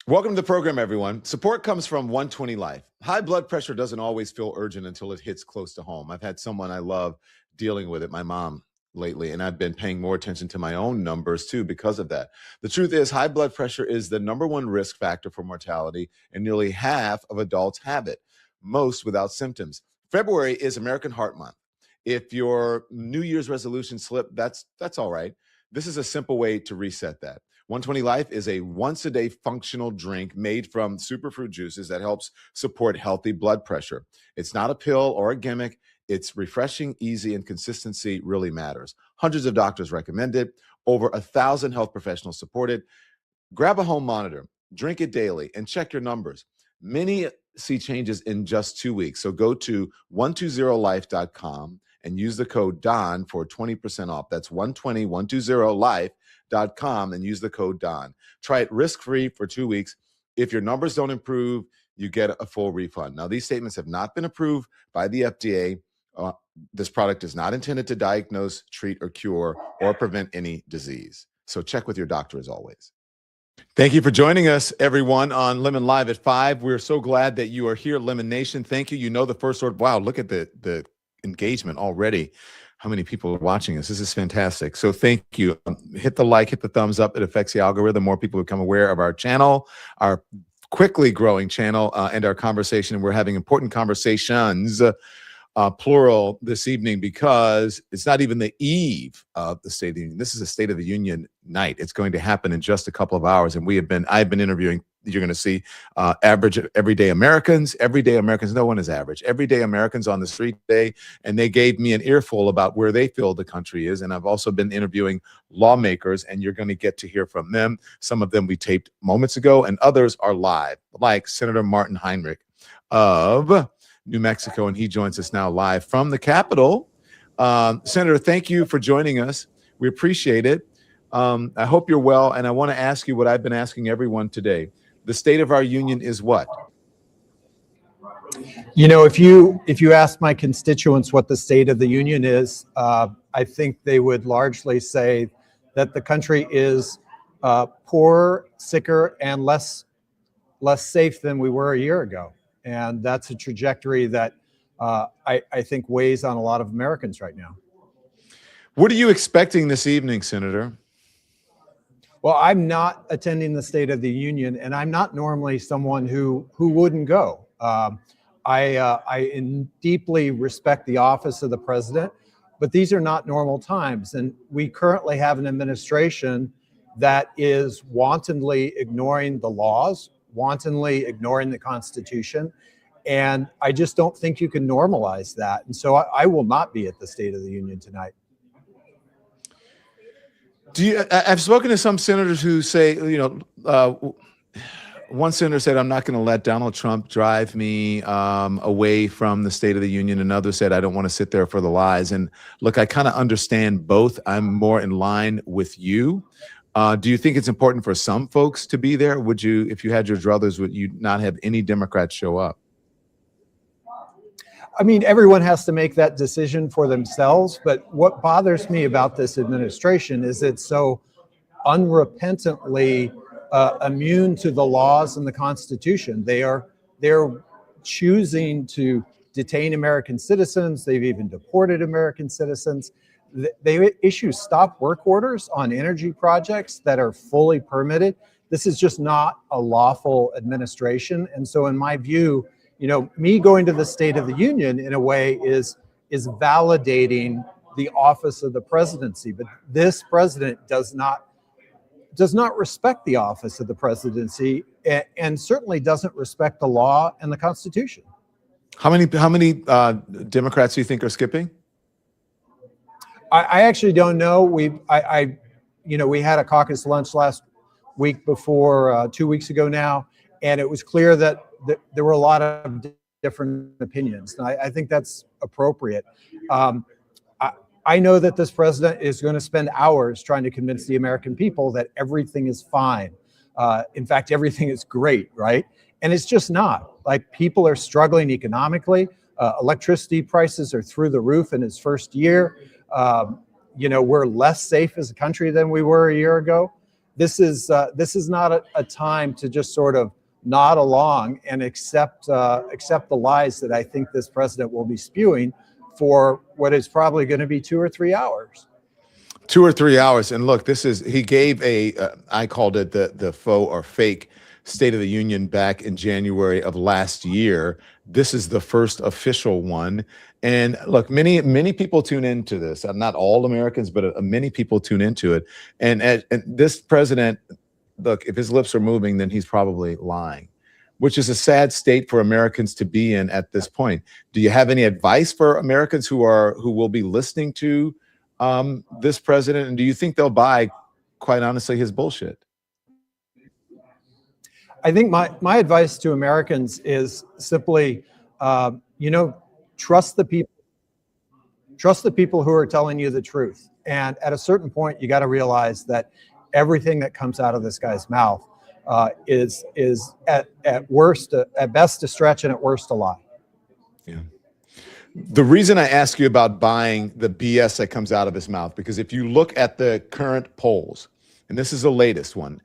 Welcome to the program, everyone. Support comes from 120 Life. High blood pressure doesn't always feel urgent until it hits close to home. I've had someone I love dealing with it, my mom, lately, and I've been paying more attention to my own numbers too because of that. The truth is, high blood pressure is the number one risk factor for mortality, and nearly half of adults have it, most without symptoms. February is American Heart Month. If your New Year's resolution slipped, that's all right. This is a simple way to reset that. 120 Life is a once-a-day functional drink made from superfruit juices that helps support healthy blood pressure. It's not a pill or a gimmick. It's refreshing, easy, and consistency really matters. Hundreds of doctors recommend it. Over 1,000 health professionals support it. Grab a home monitor, drink it daily, and check your numbers. Many see changes in just 2 weeks. So go to 120life.com and use the code DON for 20% off. That's 120life.com and use the code DON. Try it risk-free for 2 weeks. If your numbers don't improve, you get a full refund. Now, these statements have not been approved by the FDA. This product is not intended to diagnose, treat, or cure, or prevent any disease. So check with your doctor as always. Thank you for joining us, everyone, on Lemon Live at 5. We're so glad that you are here, Lemon Nation. Thank you. You know the first word. Wow, look at the engagement already. How many people are watching us? This is fantastic. So thank you. Hit the like, hit the thumbs up. It affects the algorithm. More people become aware of our channel, our quickly growing channel, and our conversation. We're having important conversations, plural, this evening, because it's not even the eve of the State of the Union. This is a State of the Union night. It's going to happen in just a couple of hours. And I've been interviewing, you're going to see average everyday Americans. No one is average. Everyday Americans on the street today, and they gave me an earful about where they feel the country is. And I've also been interviewing lawmakers, and you're going to get to hear from them. Some of them we taped moments ago, and others are live, like Senator Martin Heinrich of New Mexico, and he joins us now live from the Capitol. Senator, thank you for joining us. We appreciate it. I hope you're well, and I want to ask you what I've been asking everyone today. The state of our union is what? You know, if you ask my constituents what the state of the union is, I think they would largely say that the country is poorer, sicker, and less safe than we were a year ago. And that's a trajectory that I think weighs on a lot of Americans right now. What are you expecting this evening, Senator? Well, I'm not attending the State of the Union, and I'm not normally someone who wouldn't go. I deeply respect the office of the president, but these are not normal times. And we currently have an administration that is wantonly ignoring the laws, wantonly ignoring the Constitution. And I just don't think you can normalize that. And so I will not be at the State of the Union tonight. I've spoken to some senators who say, one senator said, I'm not going to let Donald Trump drive me away from the State of the Union. Another said, I don't want to sit there for the lies. And look, I kind of understand both. I'm more in line with you. Do you think it's important for some folks to be there? Would you, if you had your druthers, would you not have any Democrats show up? I mean, everyone has to make that decision for themselves. But what bothers me about this administration is it's so unrepentantly immune to the laws and the Constitution. They're choosing to detain American citizens. They've even deported American citizens. They issue stop work orders on energy projects that are fully permitted. This is just not a lawful administration. And so in my view, me going to the State of the Union in a way is validating the office of the presidency. But this president does not respect the office of the presidency, and certainly doesn't respect the law and the Constitution. How many Democrats do you think are skipping? I actually don't know. We had a caucus lunch last week before 2 weeks ago now, and it was clear that there were a lot of different opinions. And I think that's appropriate. I know that this president is going to spend hours trying to convince the American people that everything is fine. In fact, everything is great, right? And it's just not. Like, people are struggling economically. Electricity prices are through the roof in his first year. We're less safe as a country than we were a year ago. this is not a time to just sort of nod along and accept the lies that I think this president will be spewing for what is probably going to be 2 or 3 hours. 2 or 3 hours. And look, he gave I called it the faux or fake State of the Union back in January of last year. This is the first official one. And look, many people tune into this. Not all Americans, but many people tune into it. And this president, look, if his lips are moving, then he's probably lying, which is a sad state for Americans to be in at this point. Do you have any advice for Americans who will be listening to this president? And do you think they'll buy, quite honestly, his bullshit? I think my advice to Americans is simply, trust the people who are telling you the truth. And at a certain point, you got to realize that everything that comes out of this guy's mouth is at best a stretch and at worst a lie. Yeah. The reason I ask you about buying the BS that comes out of his mouth, because if you look at the current polls, and this is the latest one,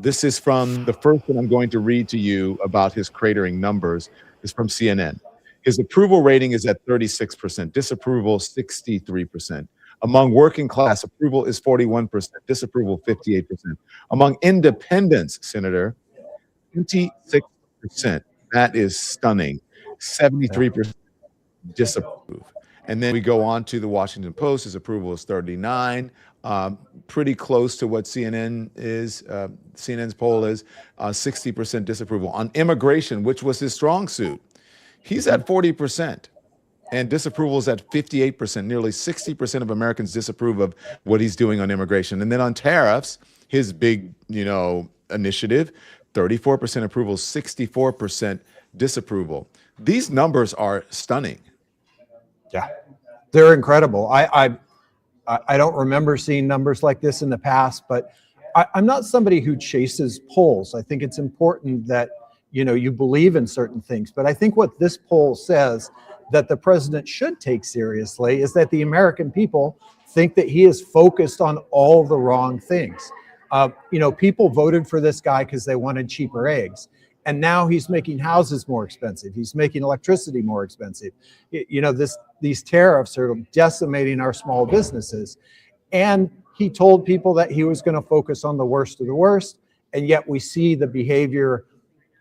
this is from the first one I'm going to read to you about his cratering numbers, is from CNN. His approval rating is at 36%, disapproval 63%. Among working class, approval is 41%, disapproval 58%. Among independents, Senator, 26%. That is stunning. 73% disapprove. And then we go on to the Washington Post. His approval is 39, pretty close to what CNN is. CNN's poll is 60% disapproval. On immigration, which was his strong suit, he's at 40%. And disapproval is at 58%. Nearly 60% of Americans disapprove of what he's doing on immigration. And then on tariffs, his big, initiative, 34% approval, 64% disapproval. These numbers are stunning. Yeah, they're incredible. I don't remember seeing numbers like this in the past, but I'm not somebody who chases polls. I think it's important that, you believe in certain things. But I think what this poll says that the president should take seriously is that the American people think that he is focused on all the wrong things. People voted for this guy because they wanted cheaper eggs. And now he's making houses more expensive. He's making electricity more expensive. These tariffs are decimating our small businesses. And he told people that he was going to focus on the worst of the worst. And yet we see the behavior,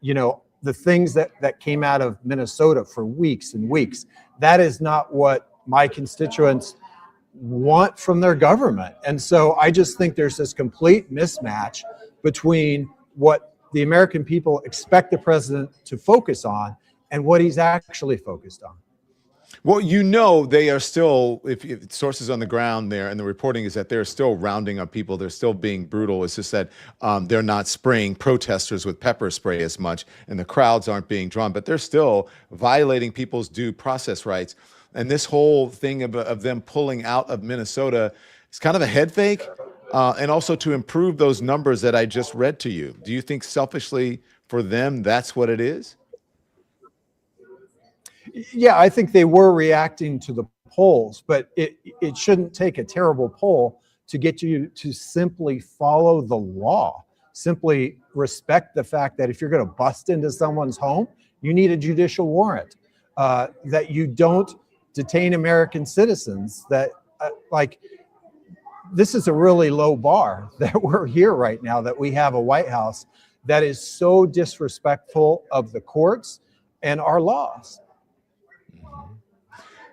the things that came out of Minnesota for weeks and weeks. That is not what my constituents want from their government. And so I just think there's this complete mismatch between what the American people expect the president to focus on and what he's actually focused on. Well, they are still, if sources on the ground there, and the reporting is that they're still rounding up people. They're still being brutal. It's just that they're not spraying protesters with pepper spray as much, and the crowds aren't being drawn, but they're still violating people's due process rights. And this whole thing of them pulling out of Minnesota is kind of a head fake, and also to improve those numbers that I just read to you. Do you think selfishly for them, that's what it is? Yeah, I think they were reacting to the polls, but it shouldn't take a terrible poll to get you to simply follow the law, simply respect the fact that if you're going to bust into someone's home, you need a judicial warrant, that you don't detain American citizens, that this is a really low bar that we're here right now, that we have a White House that is so disrespectful of the courts and our laws.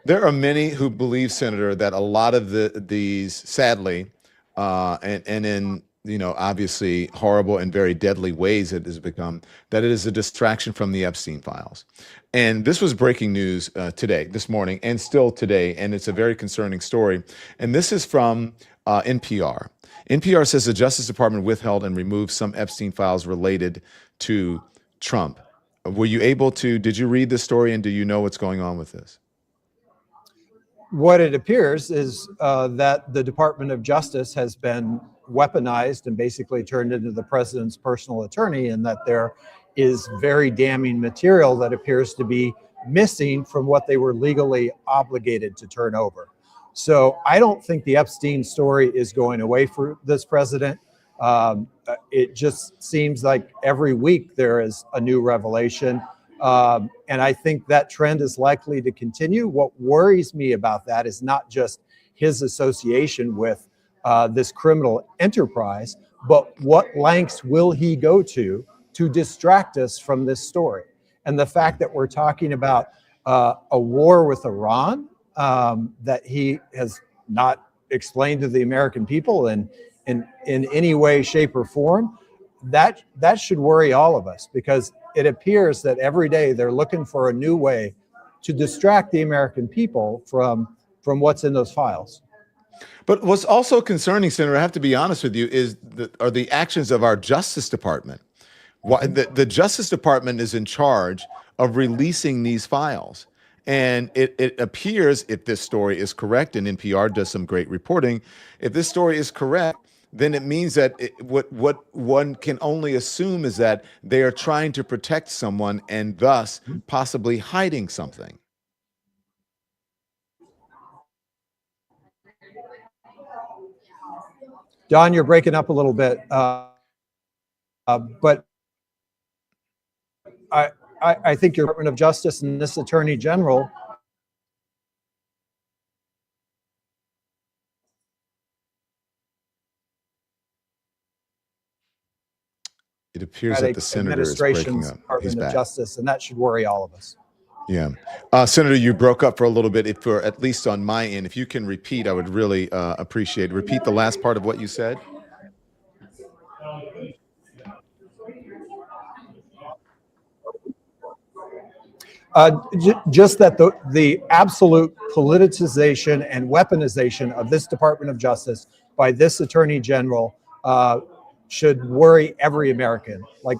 There are many who believe, Senator, that a lot of these, sadly, and in obviously horrible and very deadly ways it has become, that it is a distraction from the Epstein files. And this was breaking news this morning, and still today, and it's a very concerning story. And this is from NPR. NPR says the Justice Department withheld and removed some Epstein files related to Trump. Did you read this story, and do you know what's going on with this? What it appears is that the Department of Justice has been weaponized and basically turned into the president's personal attorney, and that there is very damning material that appears to be missing from what they were legally obligated to turn over. So I don't think the Epstein story is going away for this president. It just seems like every week there is a new revelation. And I think that trend is likely to continue. What worries me about that is not just his association with this criminal enterprise, but what lengths will he go to distract us from this story? And the fact that we're talking about a war with Iran that he has not explained to the American people in any way, shape, or form, that should worry all of us, because it appears that every day they're looking for a new way to distract the American people from what's in those files. But what's also concerning, Senator, I have to be honest with you, are the actions of our Justice Department. Why the Justice Department is in charge of releasing these files. And it appears, if this story is correct, and NPR does some great reporting, if this story is correct, then it means that what one can only assume is that they are trying to protect someone and thus possibly hiding something. Don, you're breaking up a little bit, but I think your Department of Justice and this Attorney General it appears that the senator is breaking up. Department of Justice, and that should worry all of us. Yeah. Senator, you broke up for a little bit. For at least on my end, if you can repeat, I would really appreciate it. Repeat the last part of what you said. Just that the absolute politicization and weaponization of this Department of Justice by this Attorney General should worry every American. Like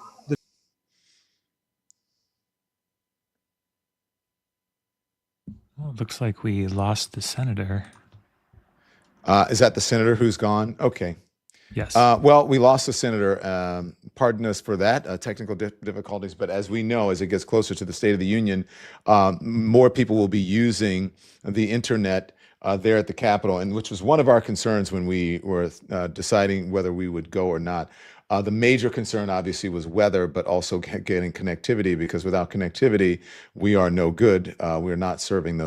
Well, it looks like we lost the senator. Is that the senator who's gone? Okay. Yes. Well, we lost the senator. Pardon us for that, technical difficulties. But as we know, as it gets closer to the State of the Union, more people will be using the internet there at the Capitol, and which was one of our concerns when we were deciding whether we would go or not. The major concern, obviously, was weather, but also getting connectivity, because without connectivity, we are no good. We're not serving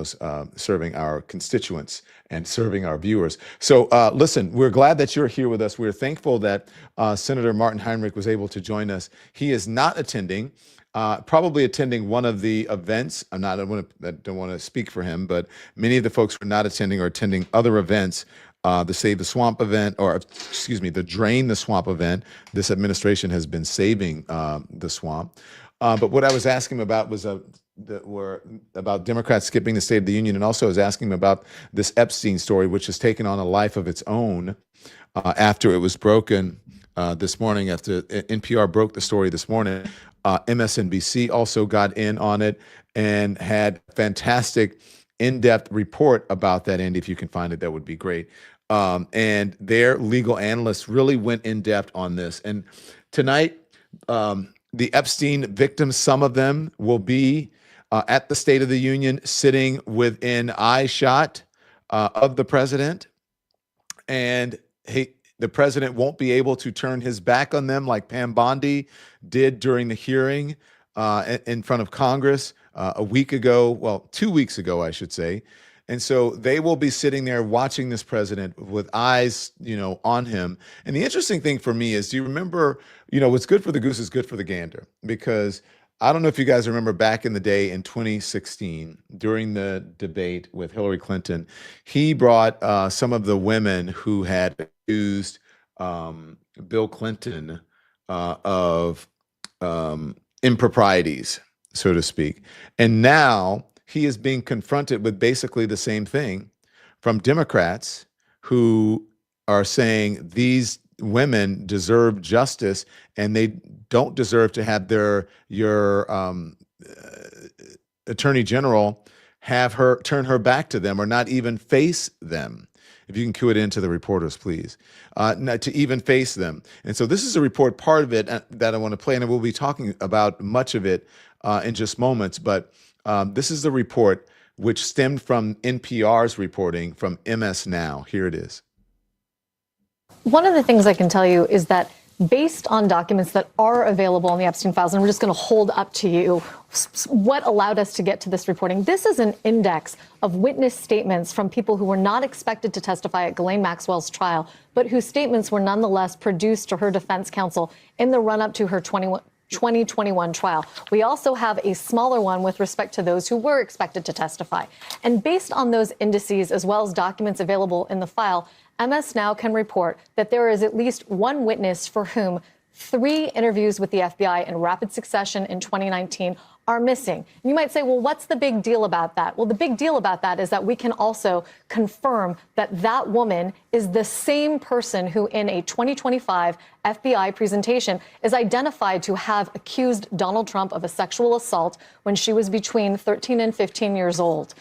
our constituents and serving our viewers. So listen, we're glad that you're here with us. We're thankful that Senator Martin Heinrich was able to join us. He is not attending, probably attending one of the events. I don't want to speak for him, but many of the folks who are not attending are attending other events. The Save the Swamp event, or excuse me, the Drain the Swamp event. This administration has been saving the swamp. But what I was asking about was about Democrats skipping the State of the Union, and also I was asking about this Epstein story, which has taken on a life of its own after it was broken this morning. After NPR broke the story this morning, MSNBC also got in on it and had fantastic in-depth report about that. Andy, if you can find it, that would be great. And their legal analysts really went in depth on this. And tonight, the Epstein victims, some of them will be at the State of the Union, sitting within eyeshot of the president. And the president won't be able to turn his back on them like Pam Bondi did during the hearing in front of Congress a week ago, well, 2 weeks ago, I should say. And so they will be sitting there watching this president with eyes, on him. And the interesting thing for me is, do you remember, what's good for the goose is good for the gander? Because I don't know if you guys remember back in the day in 2016, during the debate with Hillary Clinton, he brought some of the women who had accused Bill Clinton of improprieties, so to speak. And now he is being confronted with basically the same thing from Democrats who are saying these women deserve justice and they don't deserve to have your attorney general have her turn her back to them or not even face them. If you can cue it into the reporters, please, not to even face them. And so this is a report, part of it that I want to play, and we'll be talking about much of it in just moments. But this is the report which stemmed from NPR's reporting from MS Now. Here it is. One of the things I can tell you is that based on documents that are available in the Epstein files, and we're just going to hold up to you what allowed us to get to this reporting. This is an index of witness statements from people who were not expected to testify at Ghislaine Maxwell's trial, but whose statements were nonetheless produced to her defense counsel in the run-up to her 2021 trial. We also have a smaller one with respect to those who were expected to testify. And based on those indices, as well as documents available in the file, MS Now can report that there is at least one witness for whom 3 interviews with the FBI in rapid succession in 2019 are missing. And you might say, well, what's the big deal about that? Well, the big deal about that is that we can also confirm that that woman is the same person who in a 2025 FBI presentation is identified to have accused Donald Trump of a sexual assault when she was between 13 and 15 years old.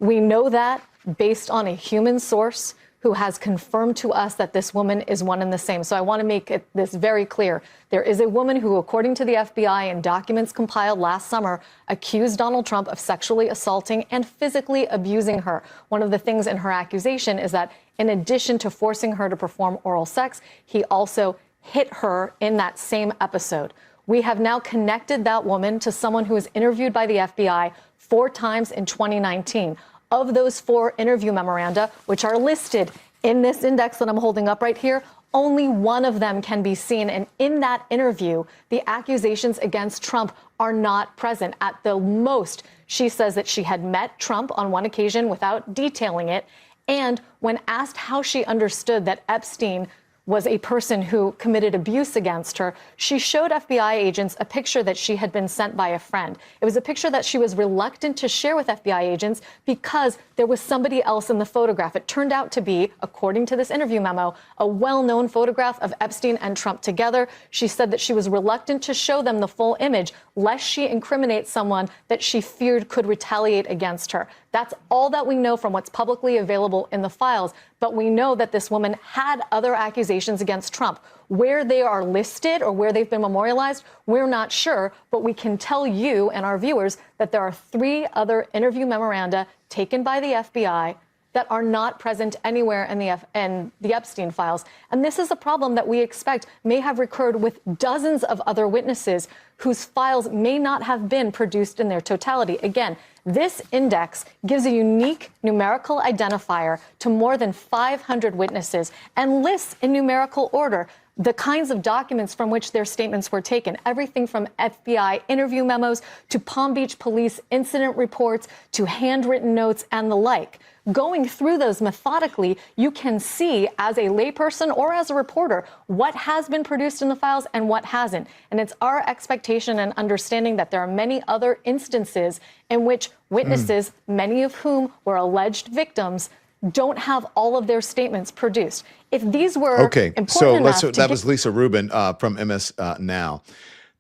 We know that based on a human source who has confirmed to us that this woman is one and the same. So I want to make this very clear. There is a woman who, according to the FBI and documents compiled last summer, accused Donald Trump of sexually assaulting and physically abusing her. One of the things in her accusation is that in addition to forcing her to perform oral sex, he also hit her in that same episode. We have now connected that woman to someone who was interviewed by the FBI 4 times in 2019. Of those 4 interview memoranda, which are listed in this index that I'm holding up right here, only one of them can be seen. And in that interview, the accusations against Trump are not present. At the most, she says that she had met Trump on one occasion without detailing it. And when asked how she understood that Epstein was a person who committed abuse against her, she showed FBI agents a picture that she had been sent by a friend. It was a picture that she was reluctant to share with FBI agents because there was somebody else in the photograph. It turned out to be, according to this interview memo, a well-known photograph of Epstein and Trump together. She said that she was reluctant to show them the full image, lest she incriminate someone that she feared could retaliate against her. That's all that we know from what's publicly available in the files. But we know that this woman had other accusations against Trump. Where they are listed or where they've been memorialized, we're not sure. But we can tell you and our viewers that there are 3 other interview memoranda taken by the FBI that are not present anywhere in the Epstein files. And this is a problem that we expect may have recurred with dozens of other witnesses whose files may not have been produced in their totality. Again, this index gives a unique numerical identifier to more than 500 witnesses and lists in numerical order the kinds of documents from which their statements were taken, everything from FBI interview memos to Palm Beach police incident reports to handwritten notes and the like. Going through those methodically, you can see as a layperson or as a reporter what has been produced in the files and what hasn't. And it's our expectation and understanding that there are many other instances in which witnesses, many of whom were alleged victims, don't have all of their statements produced. If these were important enough that was Lisa Rubin from MS Now.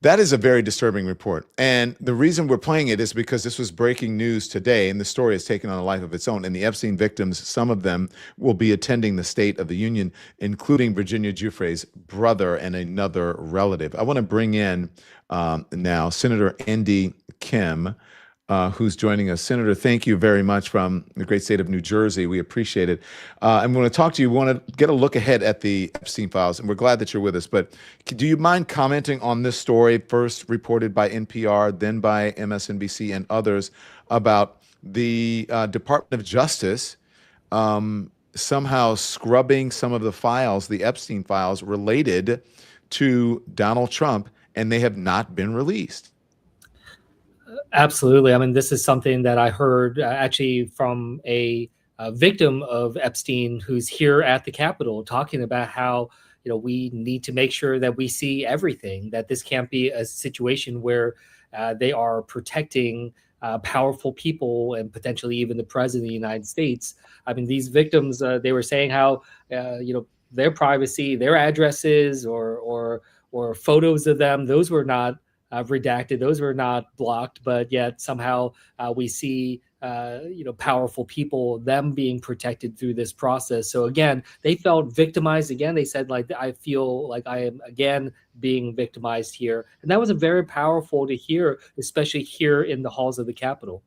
That is a very disturbing report. And the reason we're playing it is because this was breaking news today, and the story has taken on a life of its own. And the Epstein victims, some of them will be attending the State of the Union, including Virginia Giuffre's brother and another relative. I want to bring in now Senator Andy Kim, who's joining us. Senator, thank you very much from the great state of New Jersey. We appreciate it. And we want to talk to you. We want to get a look ahead at the Epstein files, and we're glad that you're with us. But do you mind commenting on this story, first reported by NPR, then by MSNBC and others, about the Department of Justice somehow scrubbing some of the files, the Epstein files, related to Donald Trump, and they have not been released? Absolutely. I mean, this is something that I heard actually from a victim of Epstein who's here at the Capitol talking about how, we need to make sure that we see everything, that this can't be a situation where they are protecting powerful people and potentially even the president of the United States. I mean, these victims, they were saying how, their privacy, their addresses or photos of them, those were not redacted, those were not blocked, but yet somehow we see powerful people, them being protected through this process. So again, they felt victimized. Again, they said, I feel like I am again being victimized here. And that was very powerful to hear, especially here in the halls of the Capitol.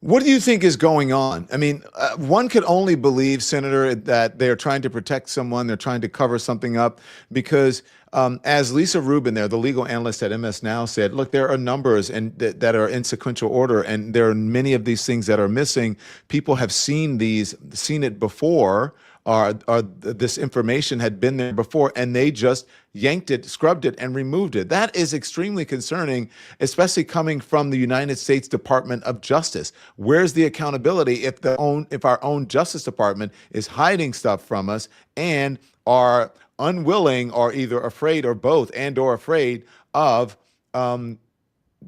What do you think is going on? I mean, one could only believe, Senator, that they're trying to protect someone, they're trying to cover something up, because as Lisa Rubin there, the legal analyst at MS Now said, look, there are numbers and that are in sequential order, and there are many of these things that are missing. People have seen it before, or this information had been there before, and they just yanked it, scrubbed it, and removed it. That is extremely concerning, especially coming from the United States Department of Justice. Where's the accountability if our own Justice Department is hiding stuff from us and are unwilling, or either afraid, or both, or afraid of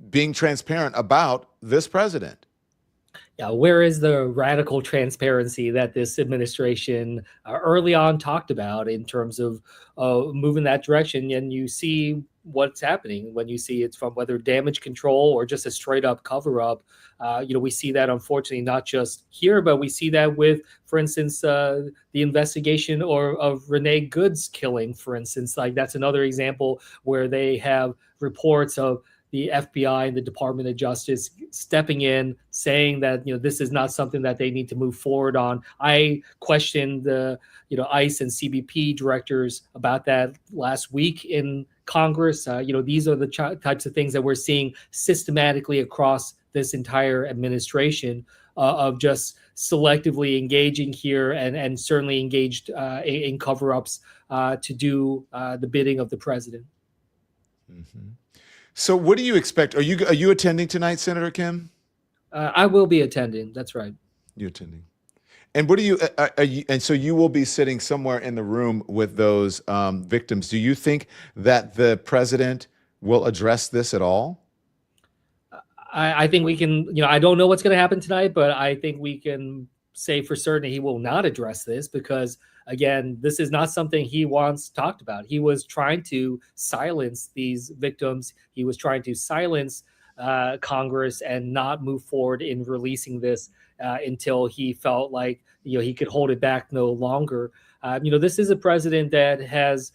being transparent about this president? Yeah, where is the radical transparency that this administration early on talked about in terms of moving that direction? And you see what's happening when you see it's from whether damage control or just a straight up cover up. We see that, unfortunately, not just here, but we see that with, for instance, the investigation of Renee Good's killing, for instance. Like, that's another example where they have reports of the FBI and the Department of Justice stepping in, saying that this is not something that they need to move forward on. I questioned the ICE and CBP directors about that last week in Congress. These are the types of things that we're seeing systematically across this entire administration, of just selectively engaging here and certainly engaged in cover-ups to do the bidding of the president. Mm-hmm. So what do you expect? Are you attending tonight, Senator Kim? I will be attending. That's right. You're attending. And what do you, and so you will be sitting somewhere in the room with those victims. Do you think that the president will address this at all? I think we can, I don't know what's going to happen tonight, but I think we can say for certain he will not address this, because again, this is not something he wants talked about. He was trying to silence these victims. He was trying to silence Congress and not move forward in releasing this until he felt like he could hold it back no longer. This is a president that has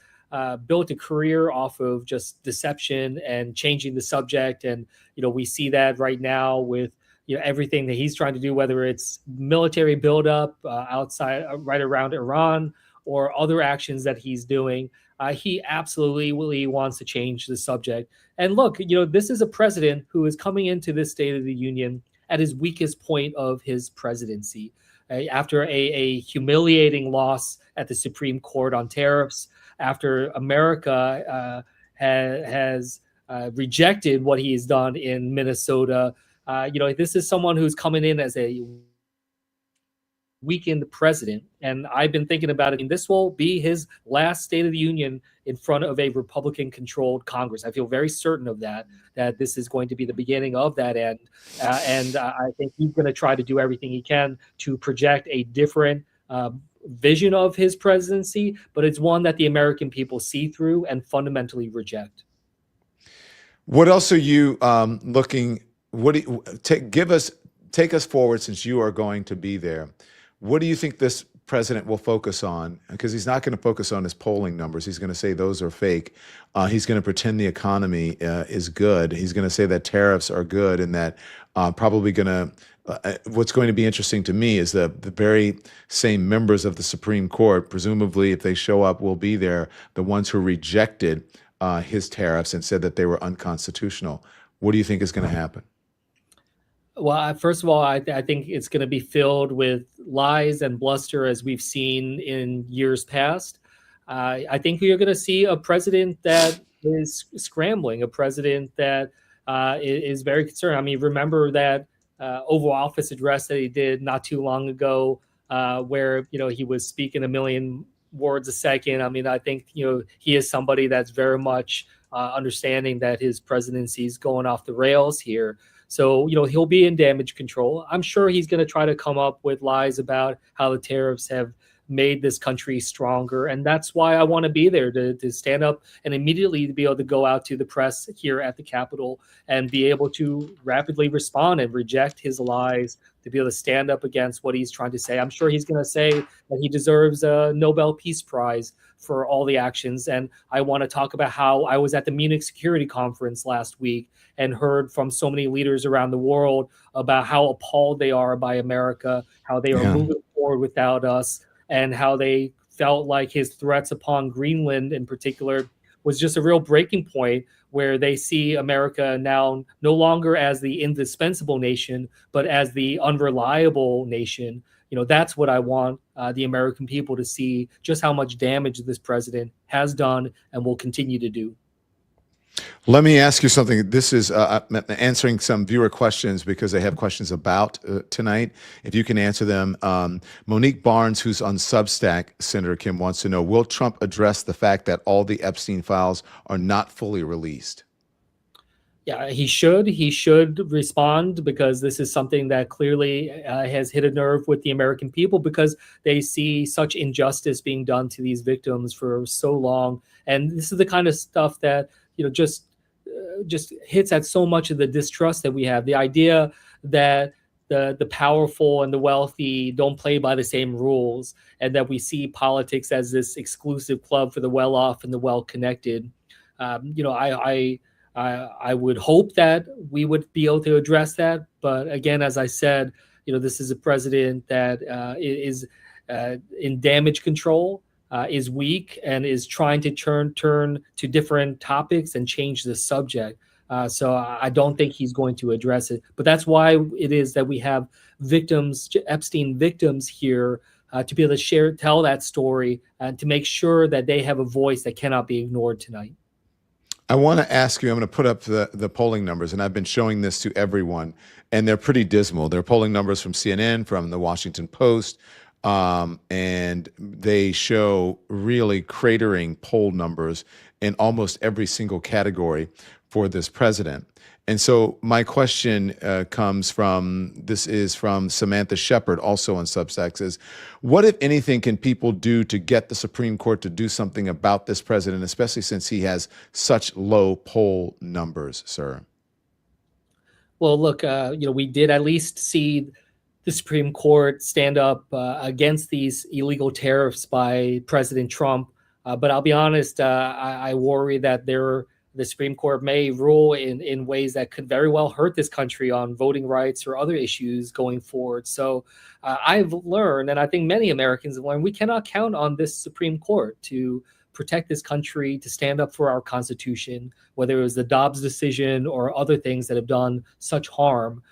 built a career off of just deception and changing the subject, and we see that right now with everything that he's trying to do, whether it's military buildup outside, right around Iran, or other actions that he's doing. He absolutely wants to change the subject. And look, this is a president who is coming into this State of the Union at his weakest point of his presidency, after a humiliating loss at the Supreme Court on tariffs, after America has rejected what he has done in Minnesota. This is someone who's coming in as a weakened president. And I've been thinking about it, and this will be his last State of the Union in front of a Republican-controlled Congress. I feel very certain of that this is going to be the beginning of that end. And I think he's going to try to do everything he can to project a different vision of his presidency, but it's one that the American people see through and fundamentally reject. What else are you looking? What do you take us forward, since you are going to be there? What do you think this president will focus on? Because he's not going to focus on his polling numbers. He's going to say those are fake. He's going to pretend the economy is good. He's going to say that tariffs are good, and that probably going to. What's going to be interesting to me is the very same members of the Supreme Court, presumably if they show up, will be there, the ones who rejected his tariffs and said that they were unconstitutional. What do you think is going to happen? Well, first of all, I think it's going to be filled with lies and bluster, as we've seen in years past. I think we are going to see a president that is scrambling, a president that is very concerned. I mean, remember that Oval Office address that he did not too long ago, where he was speaking a million words a second. I mean, I think he is somebody that's very much understanding that his presidency is going off the rails here. So, he'll be in damage control. I'm sure he's going to try to come up with lies about how the tariffs have made this country stronger. And that's why I want to be there, to stand up and immediately be able to go out to the press here at the Capitol and be able to rapidly respond and reject his lies, to be able to stand up against what he's trying to say. I'm sure he's going to say that he deserves a Nobel Peace Prize for all the actions. And I want to talk about how I was at the Munich Security Conference last week and heard from so many leaders around the world about how appalled they are by America, how they are moving forward without us, and how they felt like his threats upon Greenland in particular was just a real breaking point, where they see America now no longer as the indispensable nation, but as the unreliable nation. That's what I want the American people to see, just how much damage this president has done and will continue to do. Let me ask you something. This is answering some viewer questions because they have questions about tonight. If you can answer them. Monique Barnes, who's on Substack, Senator Kim, wants to know, will Trump address the fact that all the Epstein files are not fully released? Yeah, he should. He should respond, because this is something that clearly has hit a nerve with the American people, because they see such injustice being done to these victims for so long. And this is the kind of stuff that, just hits at so much of the distrust that we have. The idea that the powerful and the wealthy don't play by the same rules, and that we see politics as this exclusive club for the well-off and the well-connected. I would hope that we would be able to address that. But again, as I said, this is a president that is in damage control, is weak, and is trying to turn to different topics and change the subject. So I don't think he's going to address it. But that's why it is that we have victims, Epstein victims here, to be able to tell that story, and to make sure that they have a voice that cannot be ignored tonight. I want to ask you, I'm going to put up the polling numbers, and I've been showing this to everyone, and they're pretty dismal. They're polling numbers from CNN, from the Washington Post, and they show really cratering poll numbers in almost every single category for this president. And so my question comes from, this is from Samantha Shepard, also on Substack, says, what, if anything, can people do to get the Supreme Court to do something about this president, especially since he has such low poll numbers, sir? Well, look, we did at least see the Supreme Court stand up against these illegal tariffs by President Trump. But I'll be honest, I worry that the Supreme Court may rule in ways that could very well hurt this country on voting rights or other issues going forward. So I've learned, and I think many Americans have learned, we cannot count on this Supreme Court to protect this country, to stand up for our Constitution, whether it was the Dobbs decision or other things that have done such harm.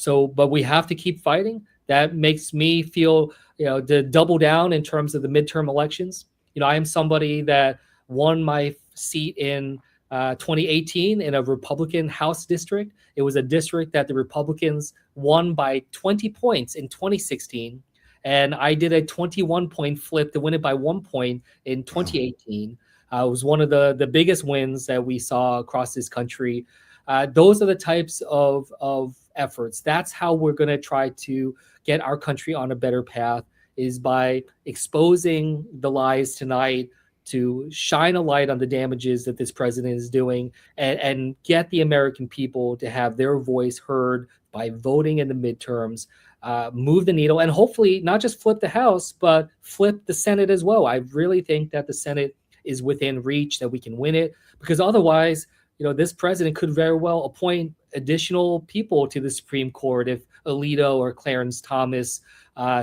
But we have to keep fighting. That makes me feel, to double down in terms of the midterm elections. I am somebody that won my seat in 2018 in a Republican House district. It was a district that the Republicans won by 20 points in 2016. And I did a 21-point flip to win it by 1 point in 2018. It was one of the biggest wins that we saw across this country. Those are the types of efforts. That's how we're going to try to get our country on a better path, is by exposing the lies tonight, to shine a light on the damages that this president is doing, and get the American people to have their voice heard by voting in the midterms, move the needle, and hopefully not just flip the House, but flip the Senate as well. I really think that the Senate is within reach, that we can win it, because otherwise, this president could very well appoint additional people to the Supreme Court if Alito or Clarence Thomas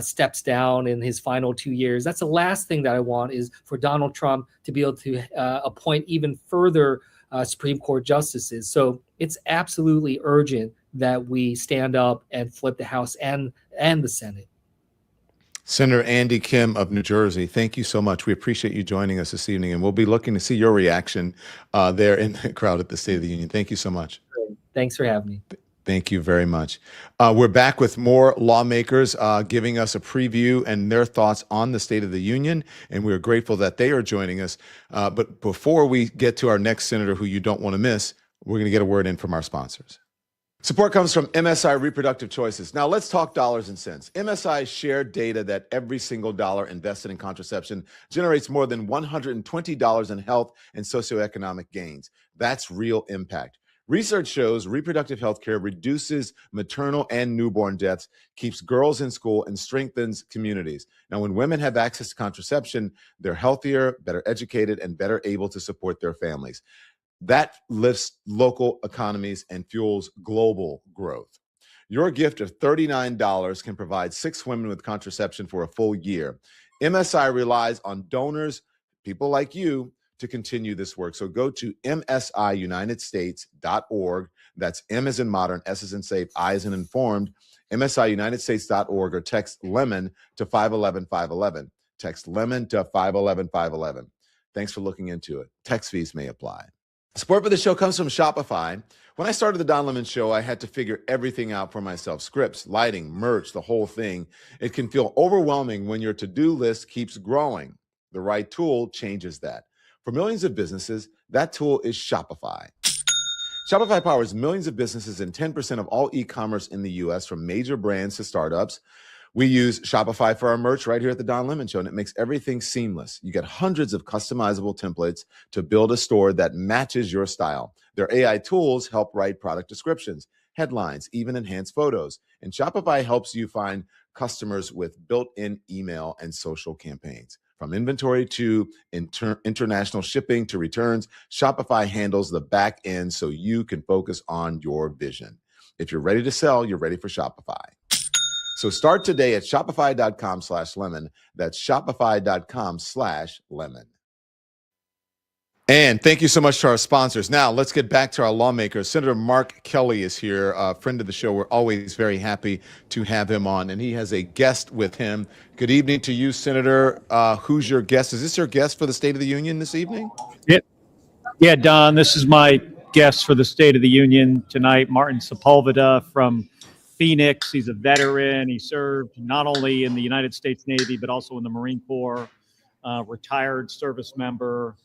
steps down in his final 2 years. That's the last thing that I want, is for Donald Trump to be able to appoint even further Supreme Court justices. So it's absolutely urgent that we stand up and flip the House and the Senate. Senator Andy Kim of New Jersey, thank you so much. We appreciate you joining us this evening, and we'll be looking to see your reaction there in the crowd at the State of the Union. Thank you so much. Thanks for having me. Thank you very much. We're back with more lawmakers giving us a preview and their thoughts on the State of the Union, and we're grateful that they are joining us. But before we get to our next senator, who you don't want to miss, we're going to get a word in from our sponsors. Support comes from MSI Reproductive Choices. Now let's talk dollars and cents. MSI shared data that every single dollar invested in contraception generates more than $120 in health and socioeconomic gains. That's real impact. Research shows reproductive health care reduces maternal and newborn deaths, keeps girls in school, and strengthens communities. Now, when women have access to contraception, they're healthier, better educated, and better able to support their families. That lifts local economies and fuels global growth. Your gift of $39 can provide 6 women with contraception for a full year. MSI relies on donors, people like you, to continue this work. So go to msiunitedstates.org. That's M as in modern, S as in safe, I as in informed, msiunitedstates.org, or text LEMON to 511-511. Text LEMON to 511-511. Thanks for looking into it. Text fees may apply. Support for the show comes from Shopify. When I started the Don Lemon Show, I had to figure everything out for myself. Scripts, lighting, merch, the whole thing. It can feel overwhelming when your to-do list keeps growing. The right tool changes that. For millions of businesses, that tool is Shopify. Shopify powers millions of businesses and 10% of all e-commerce in the U.S., from major brands to startups. We use Shopify for our merch right here at the Don Lemon Show, and it makes everything seamless. You get hundreds of customizable templates to build a store that matches your style. Their AI tools help write product descriptions, headlines, even enhance photos. And Shopify helps you find customers with built-in email and social campaigns. From inventory to international shipping to returns, Shopify handles the back end so you can focus on your vision. If you're ready to sell, you're ready for Shopify. So start today at shopify.com/lemon. That's shopify.com/lemon. And thank you so much to our sponsors. Now, let's get back to our lawmakers. Senator Mark Kelly is here, a friend of the show. We're always very happy to have him on, and he has a guest with him. Good evening to you, Senator. Who's your guest? Is this your guest for the State of the Union this evening? Yeah, Don, this is my guest for the State of the Union tonight, Martin Sepulveda from Phoenix. He's a veteran. He served not only in the United States Navy, but also in the Marine Corps, retired service member.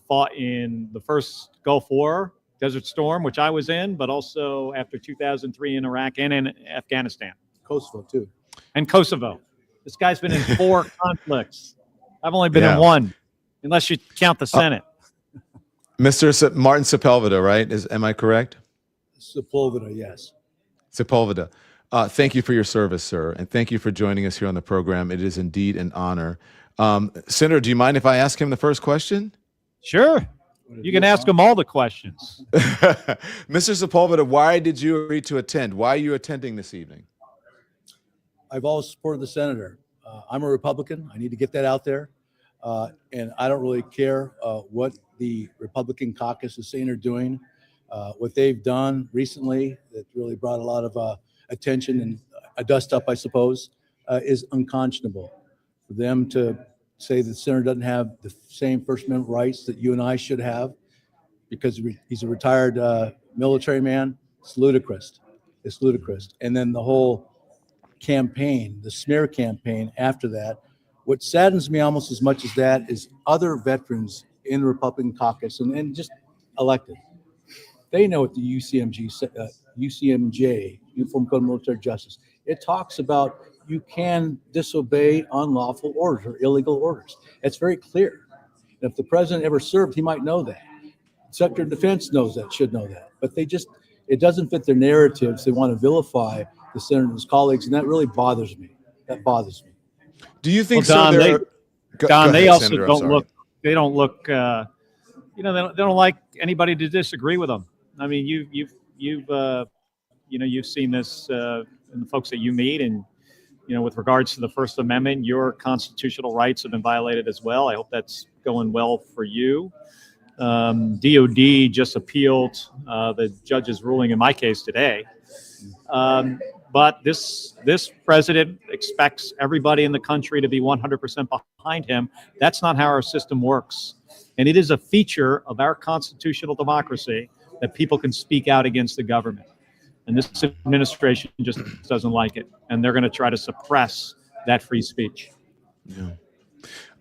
Fought in the first Gulf War, Desert Storm, which I was in, but also after 2003 in Iraq and in Afghanistan. Kosovo, too. And Kosovo. This guy's been in 4 conflicts. I've only been in 1, unless you count the Senate. Mr. Martin Sepulveda, right? Am I correct? Sepulveda, yes. Sepulveda. Thank you for your service, sir, and thank you for joining us here on the program. It is indeed an honor. Senator, do you mind if I ask him the first question? Sure. You can ask him all the questions. Mr. Sepulveda, why did you agree to attend? Why are you attending this evening? I've always supported the senator. I'm a Republican. I need to get that out there. And I don't really care what the Republican caucus is saying or doing. What they've done recently that really brought a lot of attention and a dust up, I suppose, is unconscionable. For them to say the senator doesn't have the same First Amendment rights that you and I should have because he's a retired military man, it's ludicrous. It's ludicrous. And then the whole campaign, the smear campaign after that, what saddens me almost as much as that is other veterans in the Republican caucus and just elected. They know what the UCMJ, Uniform Code of Military Justice, it talks about you can disobey unlawful orders or illegal orders. It's very clear. And if the president ever served, he might know that. Secretary of Defense knows that, should know that. But it doesn't fit their narratives. They want to vilify the senator and his colleagues, and that really bothers me. That bothers me. Do you think, Don, they also Senator, don't look. They don't look. They don't like anybody to disagree with them. I mean, you've seen this in the folks that you meet, and with regards to the First Amendment, your constitutional rights have been violated as well. I hope that's going well for you. DOD just appealed the judge's ruling in my case today. But this president expects everybody in the country to be 100% behind him. That's not how our system works. And it is a feature of our constitutional democracy that people can speak out against the government. And this administration just doesn't like it. And they're going to try to suppress that free speech. Yeah.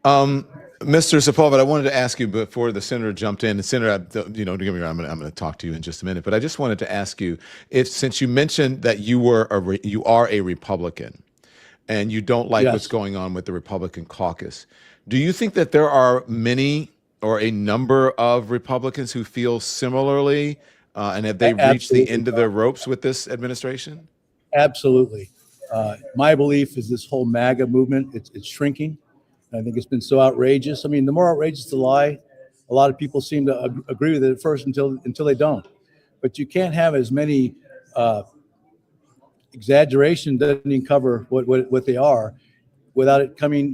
Mr. Sepulveda, I wanted to ask you before the senator jumped in. And Senator, don't get me wrong, I'm going to talk to you in just a minute. But I just wanted to ask you, since you mentioned that you are a Republican, and you don't like what's going on with the Republican caucus, do you think that there are many or a number of Republicans who feel similarly And have they reached the Absolutely. end of their ropes with this administration? Absolutely. My belief is this whole MAGA movement, it's shrinking. I think it's been so outrageous. I mean, the more outrageous the lie, a lot of people seem to agree with it at first until they don't. But you can't have as many exaggeration doesn't even cover what they are without it coming,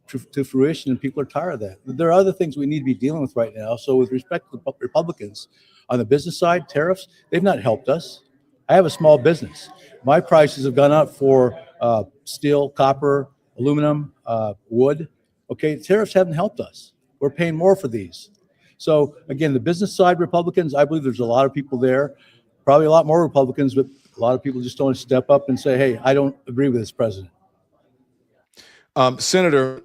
to fruition, and people are tired of that. There are other things we need to be dealing with right now. So with respect to the Republicans, on the business side, tariffs, they've not helped us. I have a small business. My prices have gone up for steel, copper, aluminum, wood. Okay, tariffs haven't helped us. We're paying more for these. So again, the business side Republicans, I believe there's a lot of people there, probably a lot more Republicans, but a lot of people just don't step up and say, hey, I don't agree with this president. Senator,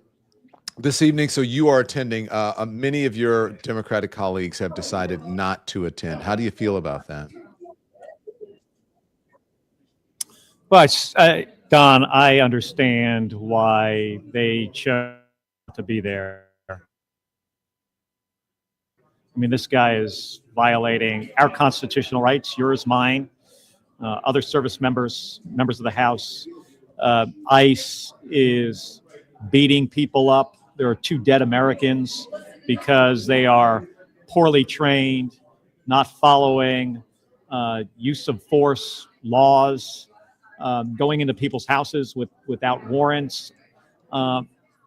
this evening, so you are attending. Many of your Democratic colleagues have decided not to attend. How do you feel about that? Well, Don, I understand why they chose to be there. I mean, this guy is violating our constitutional rights, yours, mine, other service members of the House. ICE is beating people up. There are 2 dead Americans because they are poorly trained, not following use of force laws, going into people's houses without warrants.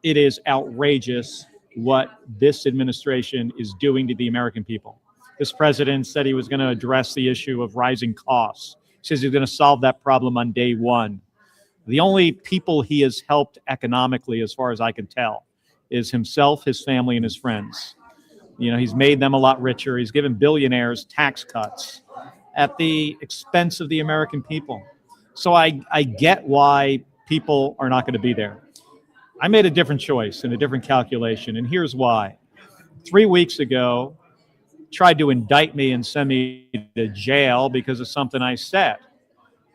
It is outrageous what this administration is doing to the American people. This president said he was going to address the issue of rising costs. He says he's going to solve that problem on day one. The only people he has helped economically, as far as I can tell, is himself, his family, and his friends. He's made them a lot richer. He's given billionaires tax cuts at the expense of the American people. So I get why people are not going to be there. I made a different choice and a different calculation, and here's why. 3 weeks ago, tried to indict me and send me to jail because of something I said.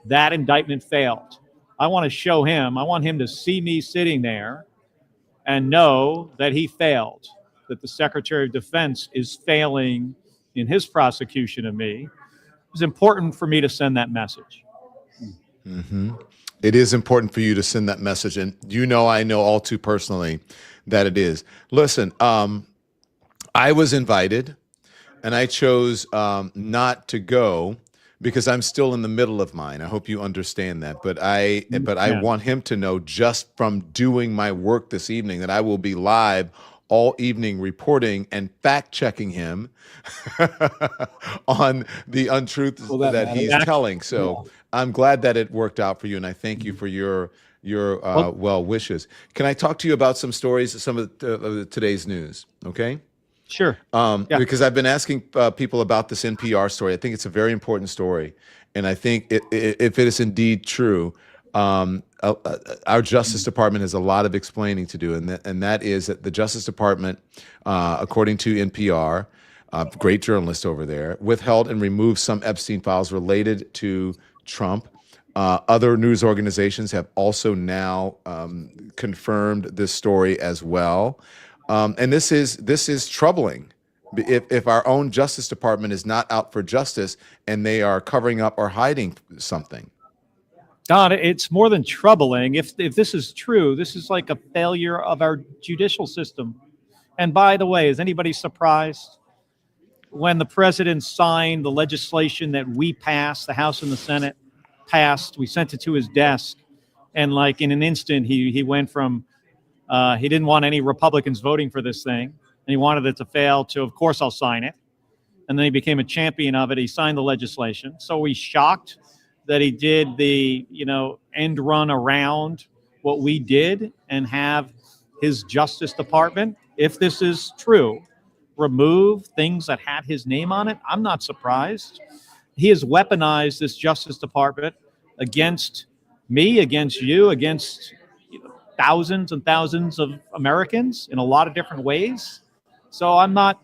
That indictment failed. I want him to see me sitting there and know that he failed, that the Secretary of Defense is failing in his prosecution of me. It was important for me to send that message. Mm-hmm. It is important for you to send that message. And I know all too personally that it is. Listen, I was invited and I chose not to go because I'm still in the middle of mine. I hope you understand that. But I want him to know, just from doing my work this evening, that I will be live all evening reporting and fact-checking him on the untruths that he's telling. So I'm glad that it worked out for you, and I thank you for your well wishes. Can I talk to you about some stories, some of today's news? Okay. Sure. Because I've been asking people about this NPR story. I think it's a very important story, and I think if it is indeed true, our Justice Department has a lot of explaining to do, and that is that the Justice Department, according to NPR, great journalist over there, withheld and removed some Epstein files related to Trump. Other news organizations have also now confirmed this story as well. And this is troubling. If our own Justice Department is not out for justice and they are covering up or hiding something. Don, it's more than troubling. If this is true, this is like a failure of our judicial system. And by the way, is anybody surprised when the president signed the legislation that we passed, the House and the Senate passed, we sent it to his desk, and like in an instant, he went from he didn't want any Republicans voting for this thing, and he wanted it to fail to, of course, I'll sign it. And then he became a champion of it. He signed the legislation. So we shocked that he did the, end run around what we did and have his Justice Department, if this is true, remove things that had his name on it. I'm not surprised. He has weaponized this Justice Department against me, against you, against thousands and thousands of Americans in a lot of different ways. So I'm not